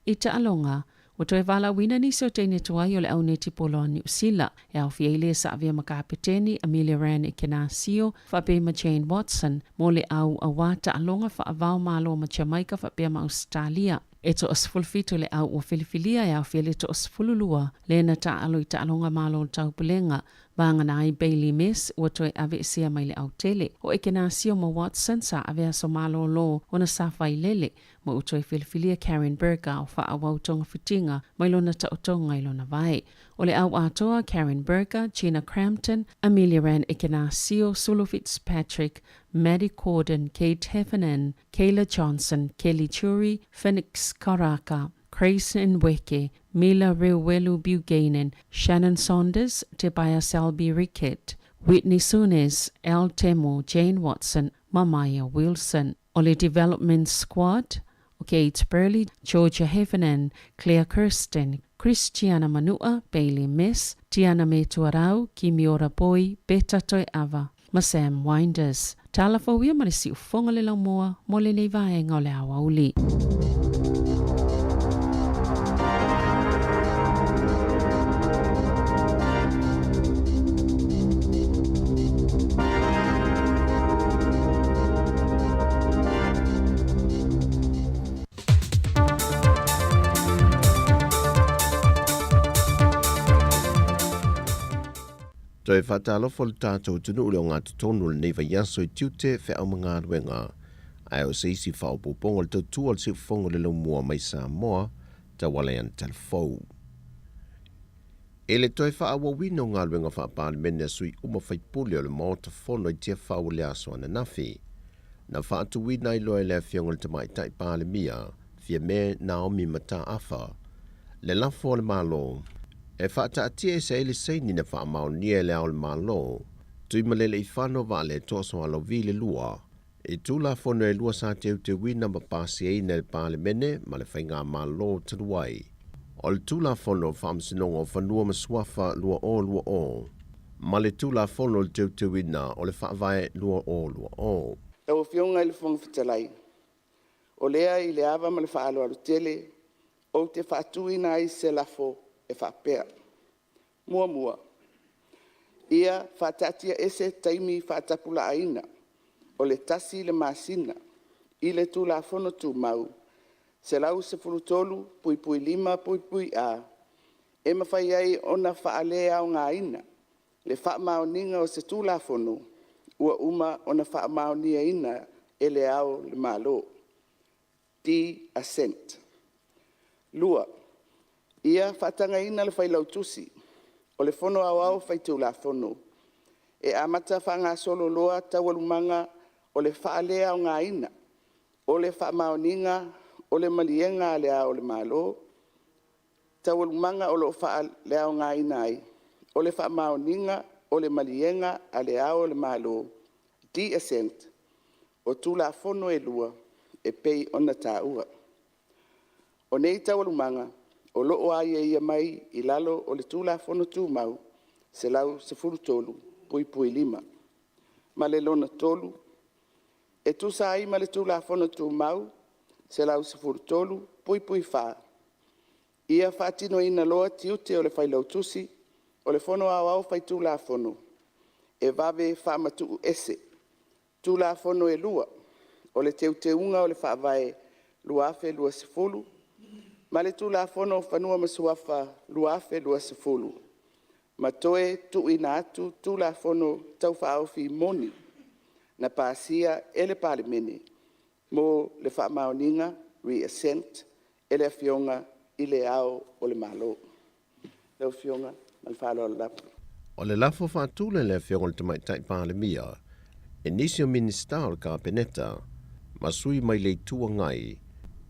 I ta alonga, o toi wala wina ni so teine tuai o le au neti polo ni usila, e au fiele sa avia makapeteni Amelia Ran e Kenasio, whape ma Jane Watson, mo le au awata alonga wha avao malo ma Jamaica whape ma Australia. E to osfulfito le au o Filifilia e au fiele to osfululua, le na ta alo i ta alonga malo o taupulenga, vanga na ai Bailey Miss, o toi ave sia mai le au tele. O e Kenasio ma Watson sa ave aso malo lo o na sawhai lele, mo o toi Filifilia Karen Berger o wha awau tonga fitinga, mai lo na ta otonga i lo na vai. O le au Atua, Karen Berger, Gina Crampton, Amelia Ran e Kenasio, Sulu Fitzpatrick, Maddie Corden, Kate Heffernan, Kayla Johnson, Kelly Churi, Phoenix Karaka, Grayson Weke, Mila Rewelu Buchanan, Shannon Saunders, Tobias Selby Rickett, Whitney Sunes, Al Temo, Jane Watson, Mamaya Wilson. O le Development Squad, Kate Burley, Georgia Heffernan, Claire Kirsten, Christiana Manua, Bailey Miss, Tiana Metuarau, Kimiora Boy, Beta Toi Ava, ma Sam Winders. Tala fawia marisi ufonga le lamoa, mo le nei vaenga o le awa uli. Toi whatalofo le tātou tunu ule o ngā tutonu le nei vai aso i tiute whea o mga ruenga. Ai o se isi whao popongo le tautua le siufongo le laumua mai Samoa, ta wale an telefou. E le toi wha wino ngā ruenga wha pāle mene sui uma whaipuli o le maota fono i tia whao le aso ana nafi. Na wha atu wina i loa le fiongo le tamai tai pāle mia, fia me Naomi mata afa. Le lafo le malo, e whaata atia e se ele seini na wha mao nia le ao le malo, tui malele i whano wa le toso alo vile lua, e tula fono e lua sa te wina ma pasi e ina le pāle mene, ma le whainga malo tanuai. O le tula fono whamsinongo whanua maswafa lua o, ma le tula fono le te wina o le whaavae lua o. E o fionga i le whong fitalai. O lea i le ava ma le whaalo alu tele, o te whaatuina i se lafo, e whapea. Mua. Ia whatatia ese taimi whatapula aina. O le tasi le masina. I le tula fono tu mau. Se lau se furutolu, pui lima, pui a. E mawhai ai ona whaalea o ngā ina. Le whaamaoninga o se tula fono. Ua uma ona whaamaonia ina e le ao le malo. Di assent. Lua. Ia whatanga ina le whailau tusi, o le fono au whaitu la fono. E amata whanga solo loa tawalumanga o le whaalea o ngā ina, o le whaamaoninga, o le malienga le ao le malo, tawalumanga o lo whaalea o ngā ina ai, o le whaamaoninga, o le malienga a le ao le malo, di assent, o tula fono e lua, e pei ona tā ua. O nei tawalumanga, o loo ai e ia mai i lalo o le tula fono tu mau, se lau se furu tolu, pui lima. Ma le lona tolu, e tu sa ai ma le tula fono tu mau, se lau se furu tolu, pui wha. Ia whaatino ina loa tiute o le whailau tusi, o le fono au whai tula fono. E vave whamatu ese, tula fono e lua, o le teunga o le whaavae, luafe lua se fulu, ma le tula fono whanua masuafa luafe lua se fulu. Ma toe tu ina atu tula fono tau whaofi moni na pāsia ele pāle mene mo le whaamaoninga reassent ele fionga i le ao o le malo. Leo fionga mal whaalo o le lapu. O le lafo whaatule le fionga le tamai tai pāle mia, e nisi o minista o le kāpeneta, ma sui mai le tua ngai,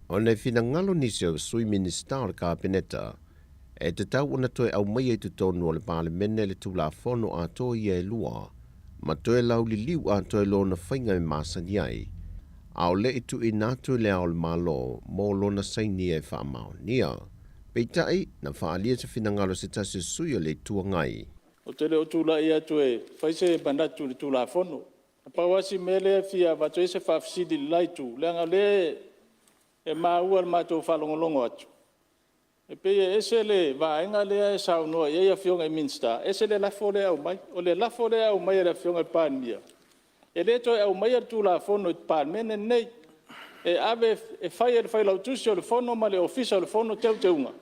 o nei fina ngalo nisi o sui minista o le kāpeneta, e te tau ona toe au mai e te tonu o le pāle mene le tula fono a toi e lua, ma toe lau li liu a toe lo na whainga me masani ai, a o le itu i nātu le ao le malo, mō lo na saini e wha mao nia. Peitai, na whaalia te fina ngalo se tasi sui o le tua ngai. O te leo tula ia tue, whaise bandatu le tula fono. Pawasi mele fia vato ese fafsidi laitu. Lenga le e maua mato falongolongo atu. E pe ese le vaenga le e saunoa ia fionga e minsta. Ese le lafole au mai. O le lafole au mai le fionga e pania. E le to au mai tu la fono pan mene nei. E ave e fai lau tusi o le fono ma le ofisa o le fono teu teunga.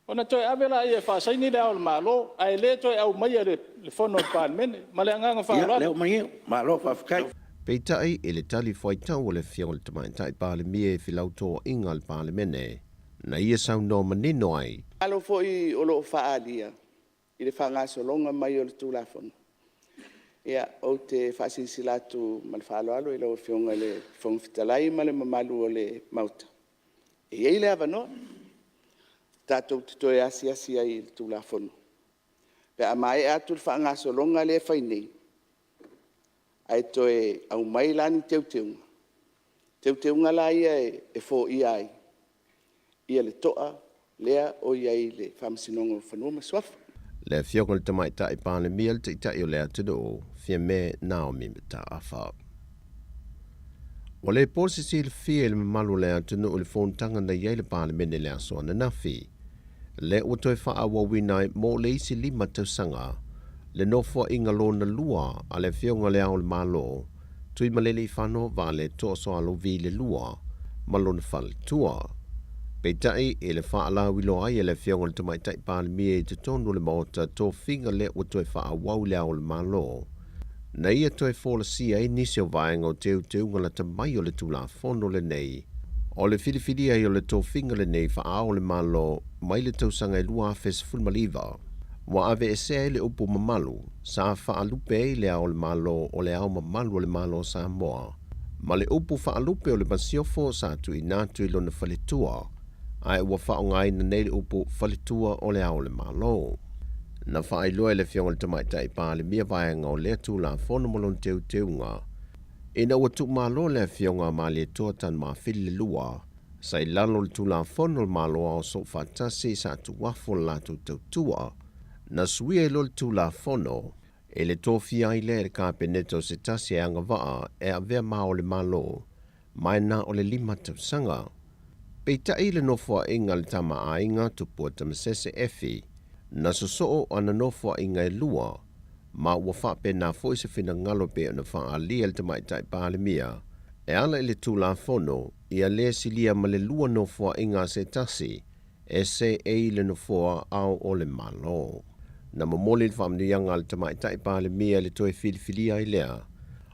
Ona toi ave la ia fa sai ni le au malo. Ai le to au mai le fono pan mene. Ma le anga fa Ia, la. leo mai malo fa fkai. Peitai e le tali fai tau o le fiong le tamaitai pale mie e filautoa inga le pale mene. Na ia sau no manino ai. Alo foi o lo faalia. I le fangaso longa mai o le tulafono. Ia o te fasisilatu ma le faaloalo i lo fionga le fongfitalai ma le mamalu o le mauta. E iei le avanoa. Tatou te toe asi ai le tulafono. Pe a mai atu le fangaso longa le fai nei. Ai toe au mai lani teuteunga. Teuteunga la ia e fo ia ai. Ia le toa, lea o ia i le whamsinongo whanua maswafa. Le fiong le tamaitai pale mie le teitai o lea tudo, fia me Naomi mita awhao. O le posi si le fia le malu lea tunu o le fontanga na iei le pale mene lea soa na nafi. Le utoi wha awa winai mo le isi lima tausanga, le nofo inga lo na lua a le fionga lea o le malo, tui malele I whano va le toa soa lo vi le lua, malo na whale tua. Peitai e le whaala wilo ai e le fionga le tamaitai pale mie te tonu le maota tō finga le utoi wha awau lea o le malo. Na ia toi fōla sia e nisi o vaenga o teu ngala tamai o le tula fono le nei. O le whiriwhiri ai o le tō finga le nei wha ao le malo, mai le tausanga e lua fes fulmaliva. Wa ave e sea le upu mamalu, sa whaalupe e le ao le malo o le ao mamalu o le malo Samoa. Ma le upu whaalupe o le masiofo sa tu inatu I lona whaletua, ai ua whaongai na nei le upu whaletua o le ao le malo. Na whaailoa le fionga le tamaitai pā le mia vaenga o lea tū la whono molon teunga. Ina ua tu malo le fionga ma le tuatan ma whili lua, sa I lalo le tū la whono le malo ao so whatasi sa tu wafo la tu tautua, na suia ilo le tū la whono, e le tōwhi ai le kāpeneto se tasi e anga waa e a vea mao le malo, mai na o le lima tausanga. Peita I le nofua inga le tama a inga tupua tamasese efi, na sosoo ana nofua inga e lua, ma ua whape na fwoi se whina ngalo pe ana wha a lia le tamaitai pāle mia, e ala I le tūla whono, ia le silia ma le lua nofua inga se tasi, e se e le nofua au o le malo. Na mamoli le whamnianga le tamaitai pāle mia le toi whiliwhilia I lea,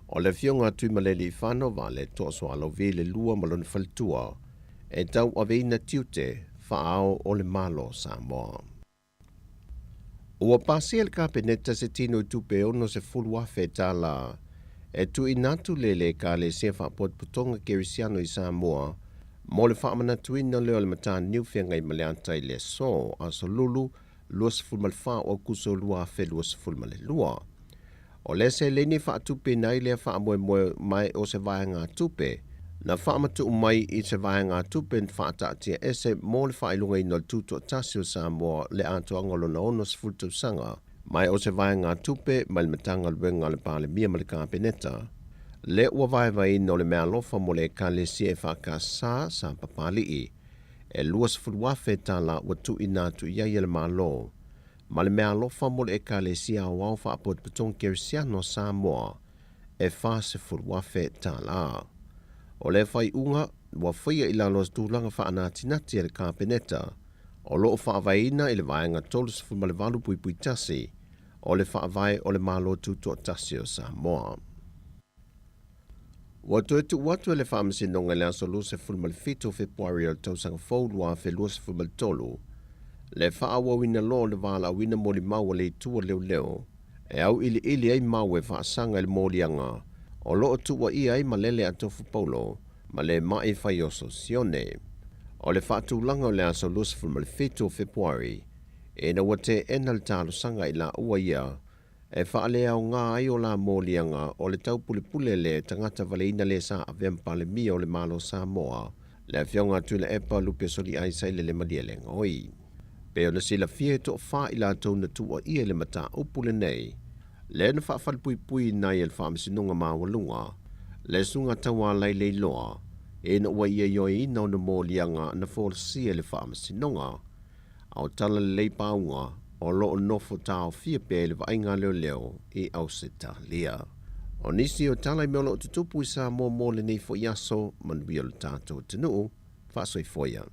o le fionga tui maleli I whano va le toso alo vi le lua malon whalitua, e tau aveina tiute whaao o le malo Samoa. Ua pasi le kapeneta se tino I tupe ono se fulua whetala, e tu inatu lele ka le se whapot putonga kerisiano I Samoa, mo le whaamana tuina leo le mata niuwhenga I maleantai le so, aso lulu, luas fulmal wha o kuso lua fe luas fulmal lua. O le se leni wha tupe nai le wha moe mai o se vaenga tupe, na whaamatu mai I se vaenga tupe wha taatia ese mo le wha ilunga ino tuto tasio Samoa le ato angolo na ono sfultu sanga, mai o se vaenga tupe mai le matanga luenga le pale mia ma le kapeneta. Le ua vai ino le mea lofa mo le kale si e whaka sa papali e luas fulwafe tala ua tu inatu iai le malo, ma le mea lofa mo le kale si a wau wha apot patong kerisiano Samoa e wha se fulwafe tala. O le whai unga, ua whaia I lalos tūlanga wha anatinati e le kapeneta, o loo wha avaina I le vaenga tolus fulmalevalu pui tasi, o le wha avai o le malo tuto tasi o Samoa. Ua tuetu watu e le wha amasinonga le asolu se fulmalefito Februari o tausanga faulua fe luas fulmaletolu, le wha awawina lo le vala awina moli maua le tua leo, e au ili ai mau e wha asanga il molianga, o loo tua ia ai malele atofu paulo, ma le mai whai oso sione. O le whaatulanga o le aso lus fulmalefito Februari, e na wate ena le talo sanga I la ua ia, e whaalea o ngā ai o la mōlianga o le taupulipule le tangata valeina le sa avempa le mia o le malo Samoa, le fionga tu le epa lupe soli aisa I le madia le ngoi. Pe o na sila fie to wha I la tau na tua ia le mata upu lenei, Le na whaafal pui nai el whaamisinunga mawalunga, le sunga tawa lai le loa, e na ua ia yoi na una mōlianga na fōrsia le whaamisinunga, au tala le paunga, o loo nofo tau fia pe le vainga leo i au se talia. O nisi o tala i mea loo tutupu i sa mō le nei fo iaso, manuia le tātou tenu, whaasoi foia.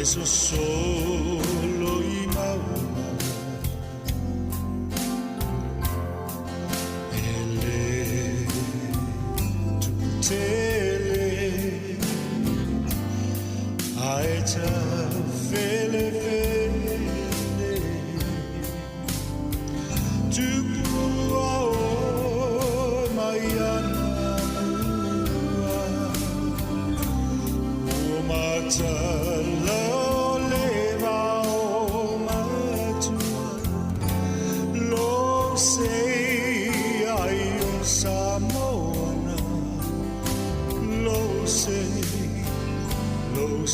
Eso solo y mauna ele tutele aeta fele fele tu pua o maiana o mata Samoa, lo sei, lo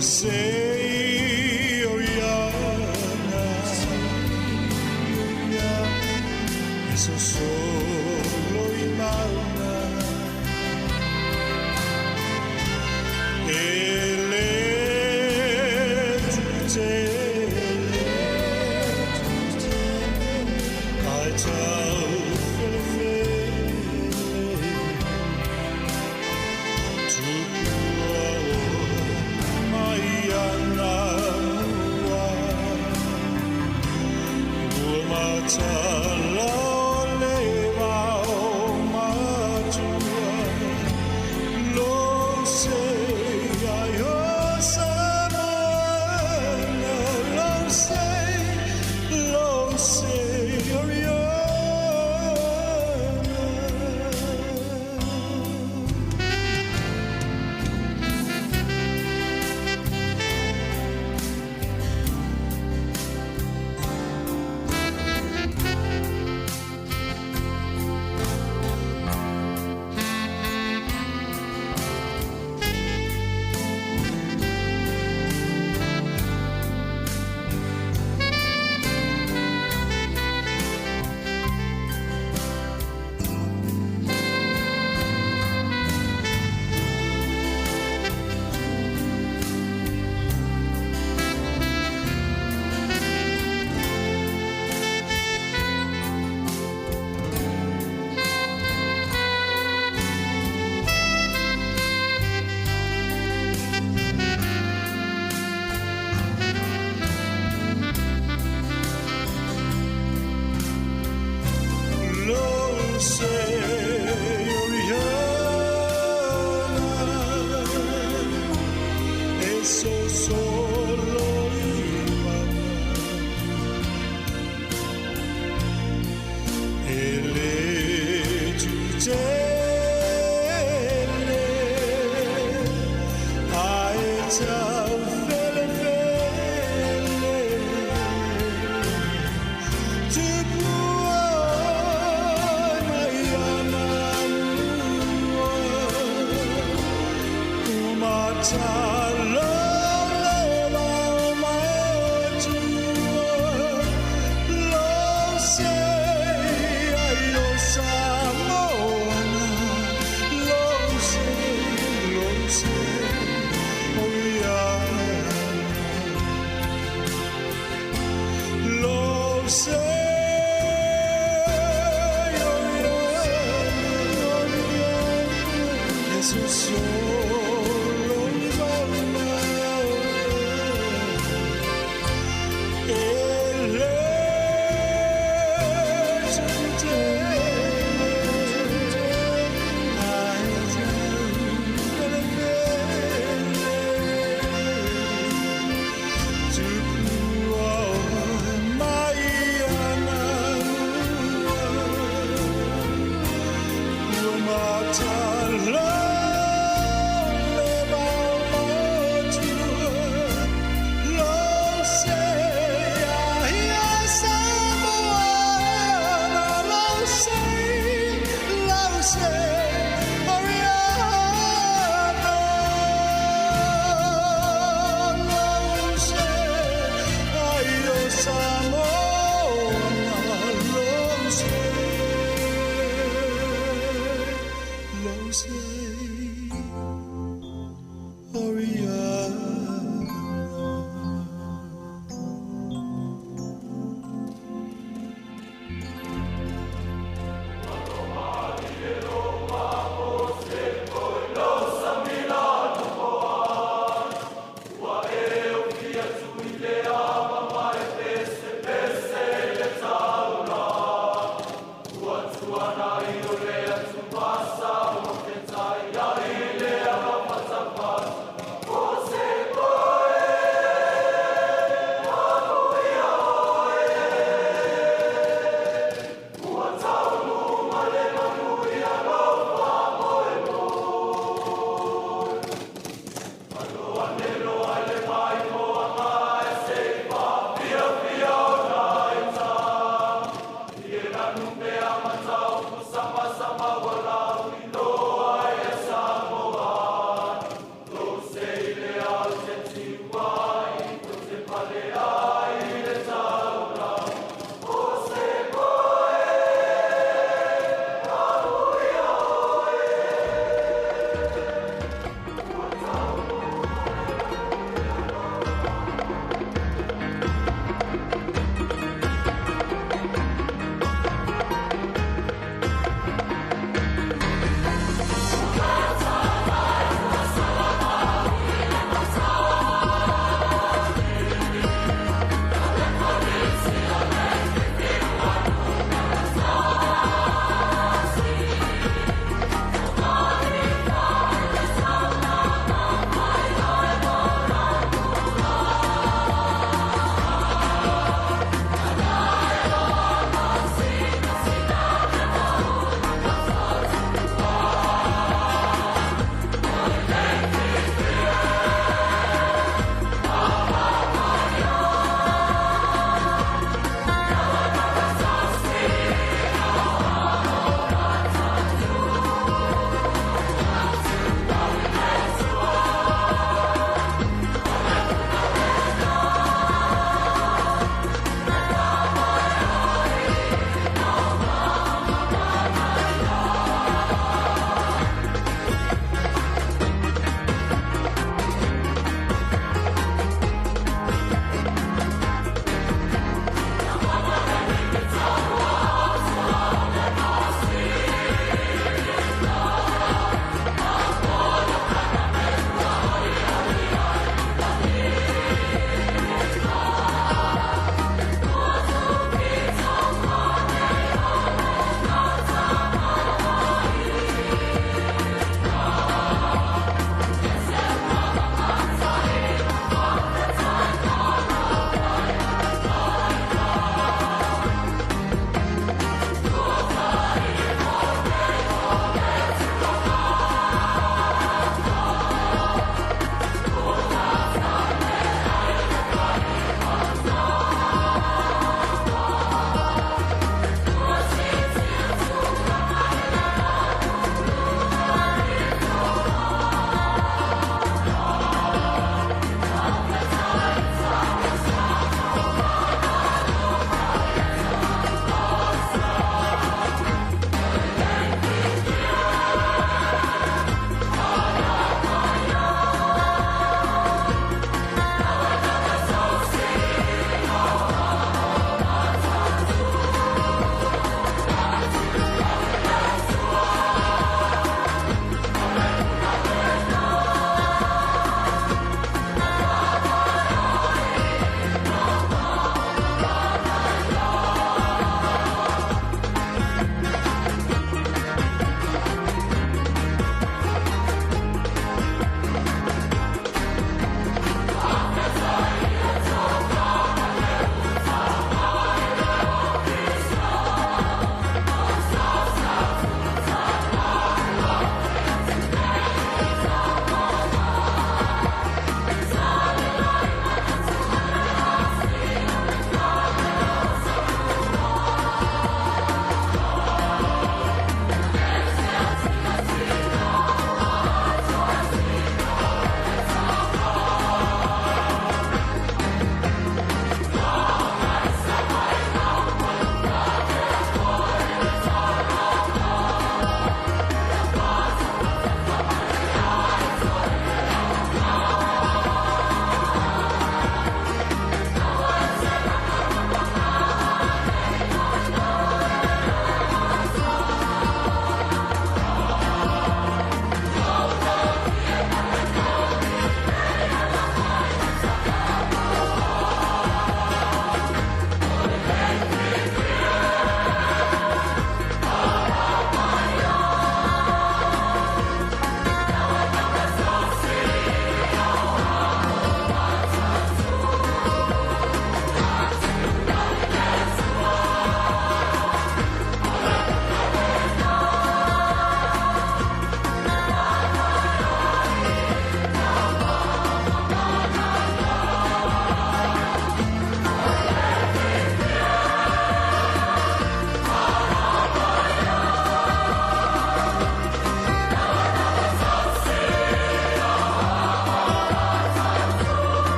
sei, oh Iana, eso solo in mauna,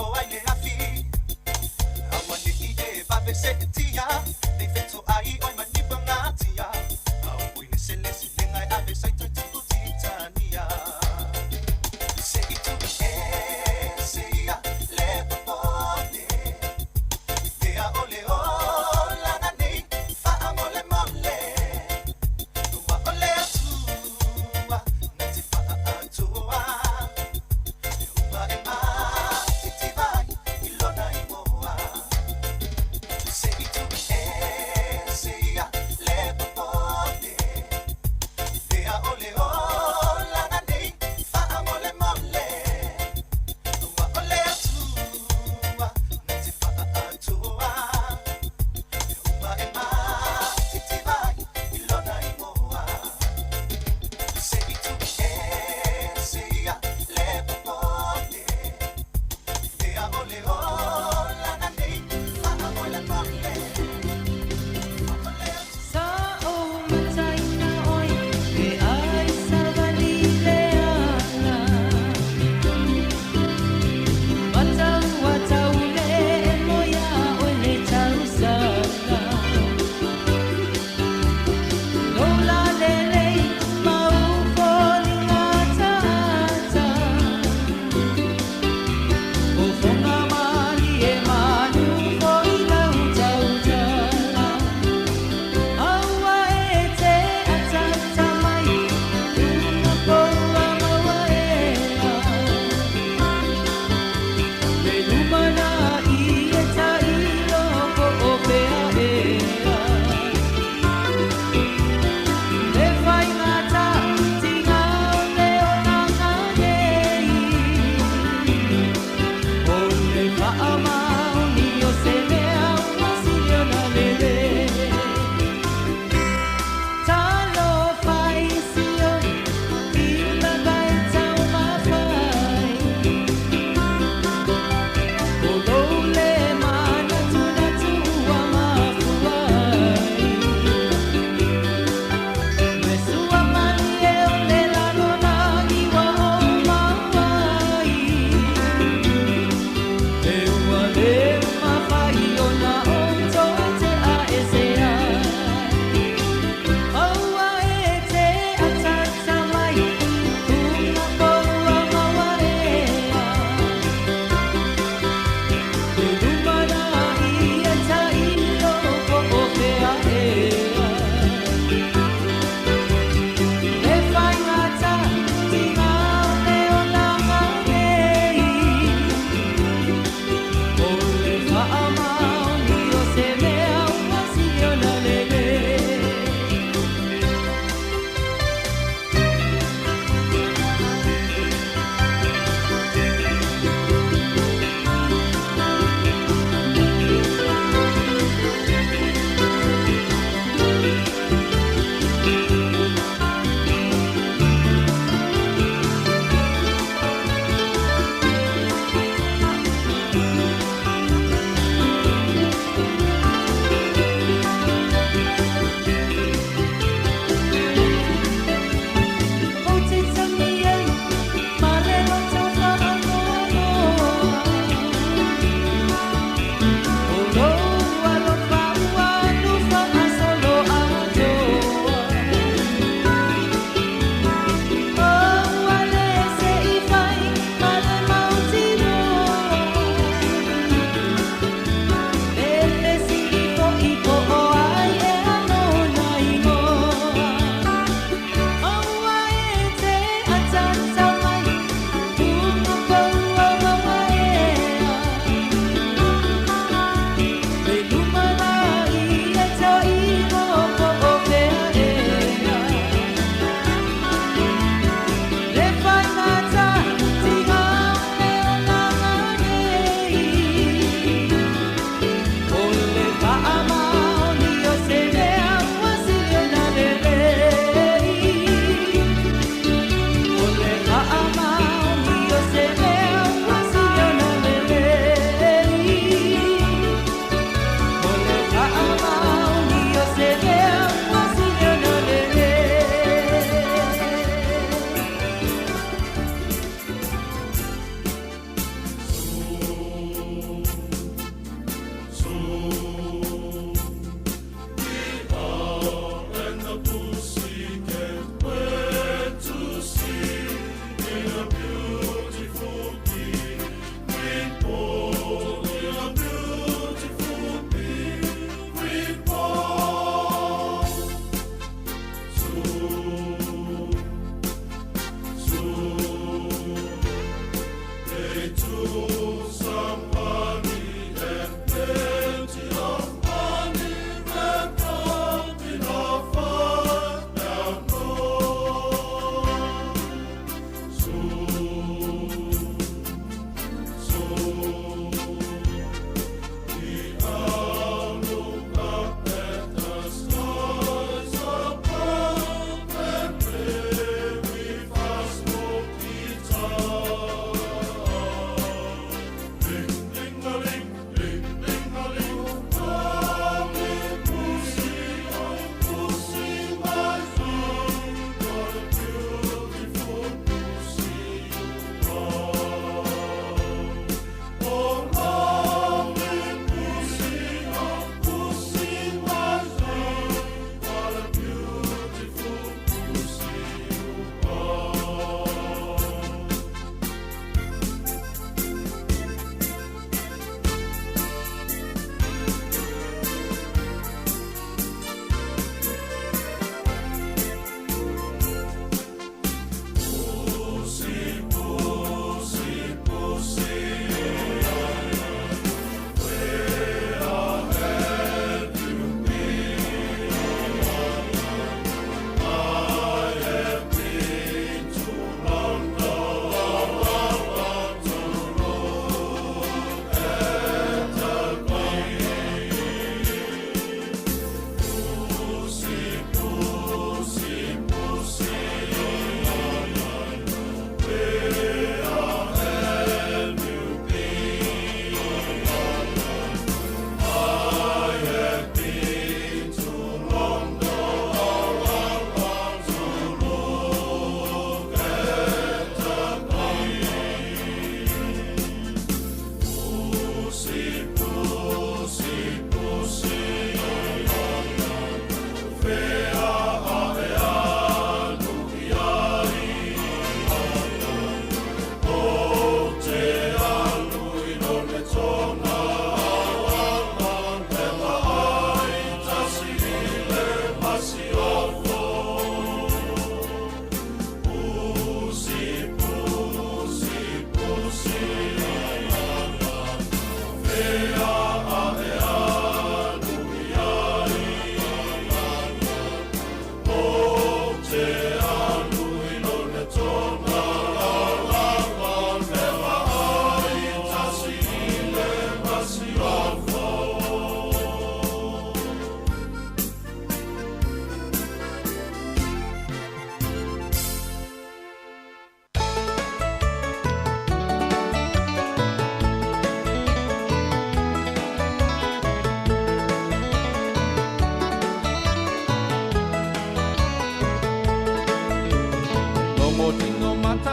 o ai le afi awa ni ide ba be se tia de feto ai oi mani bangatia au ui se le ngai ave sai tu titania se itu se ia le popone te a ole o la na nei fa amole mole tua ole atua na te fa atua uma e ma ti vai ilona i moa se itu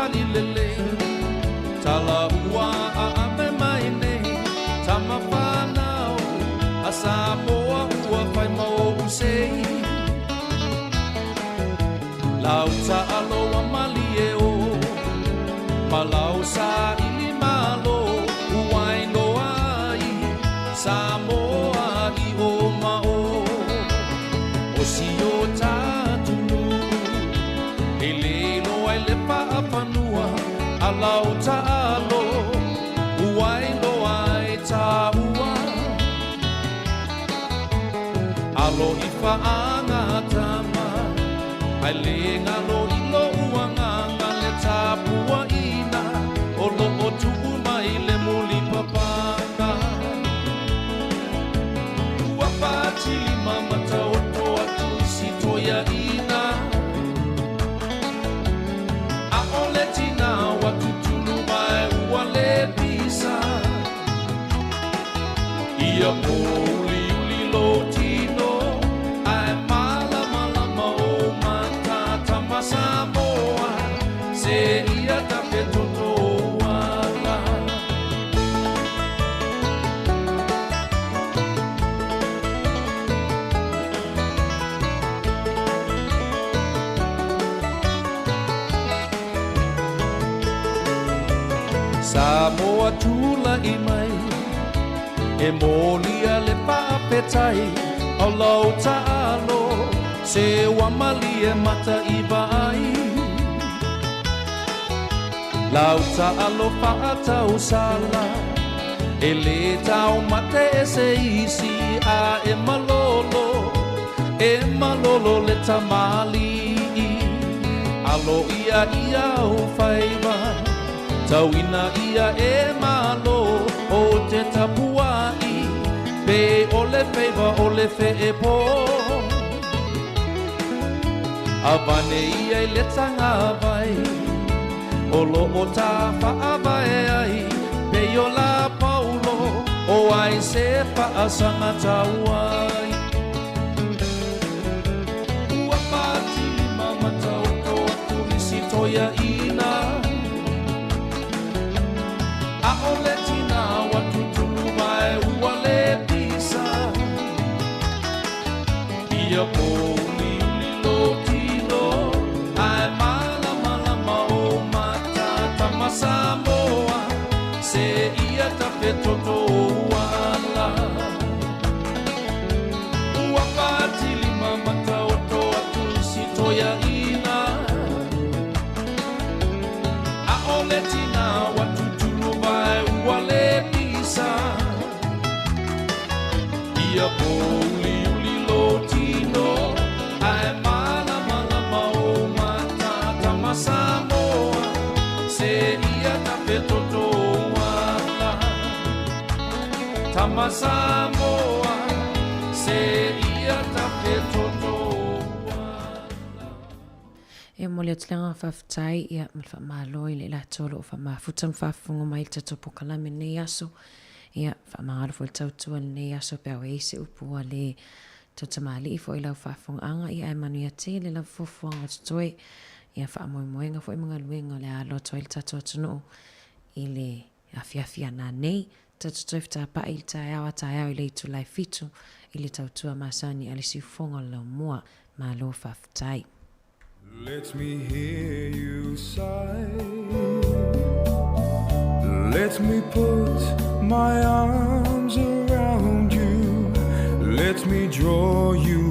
sali lele tala ua a me mai nei tama whanau a Samoa ua whai mau usei lau ta aloa mali e o malau sa ili malo uai no ai Samoa i o mao o si o tatunu e le no ai le paapanua a lau ta alo uai no ai ta ua alo i whaanga tama ai le ngalo i lo uanga le tapua ina o lo o tuku mai le muli papanga ua patili mama ta o toa tu si toia ina a ole tina wa tutulu mai ua le pisa ia poli uli lo tino ai mala mala mau mata tama Samoa se ia tape toto wala Samoa tula i mai e molia le papetai au lau ta'alo se wamali e mata i vai lau ta'alo pa'atau sala e le tau mate e se isi a e malolo le tamali alo ia o whaiva tauina ia e malo o te tapuai pe ole feiva ole fe e po avane ia i le tanga vai olo o ta whaavai ai pe o la paulo o ai se whaasanga tauai ua pati mama tau toa turisi toia ina a ole tina wa tutulu mai ua le pisa ia poli uli lo tino ai mala mala mau mata tama Samoa se ia tape toto wala ua patili mama tau toa tulisi toia ina a ole tina wa vai wale pisa ia poli uli lo tino ai mala mala mau mata tama Samoa se ia tape toto wala tama Samoa se ia tape toto e mole tlenga faftai ia malfa maloi le la tolo fa ma futam fa fungo mai tato pokala me nei aso ia fa ma fo tautu nei aso pe o ese upu ale totamali fo ila fa fungo anga ia e manu ia te le la fo fungo toi ia fa mo moenga fo mga luenga le alo toi tato tuno ile afia na nei tato toi fta pa il ta ile tu lai fitu ile tautu masani ale si fungo la mua malo faftai. Let me hear you sigh. Let me put my arms around you. Let me draw you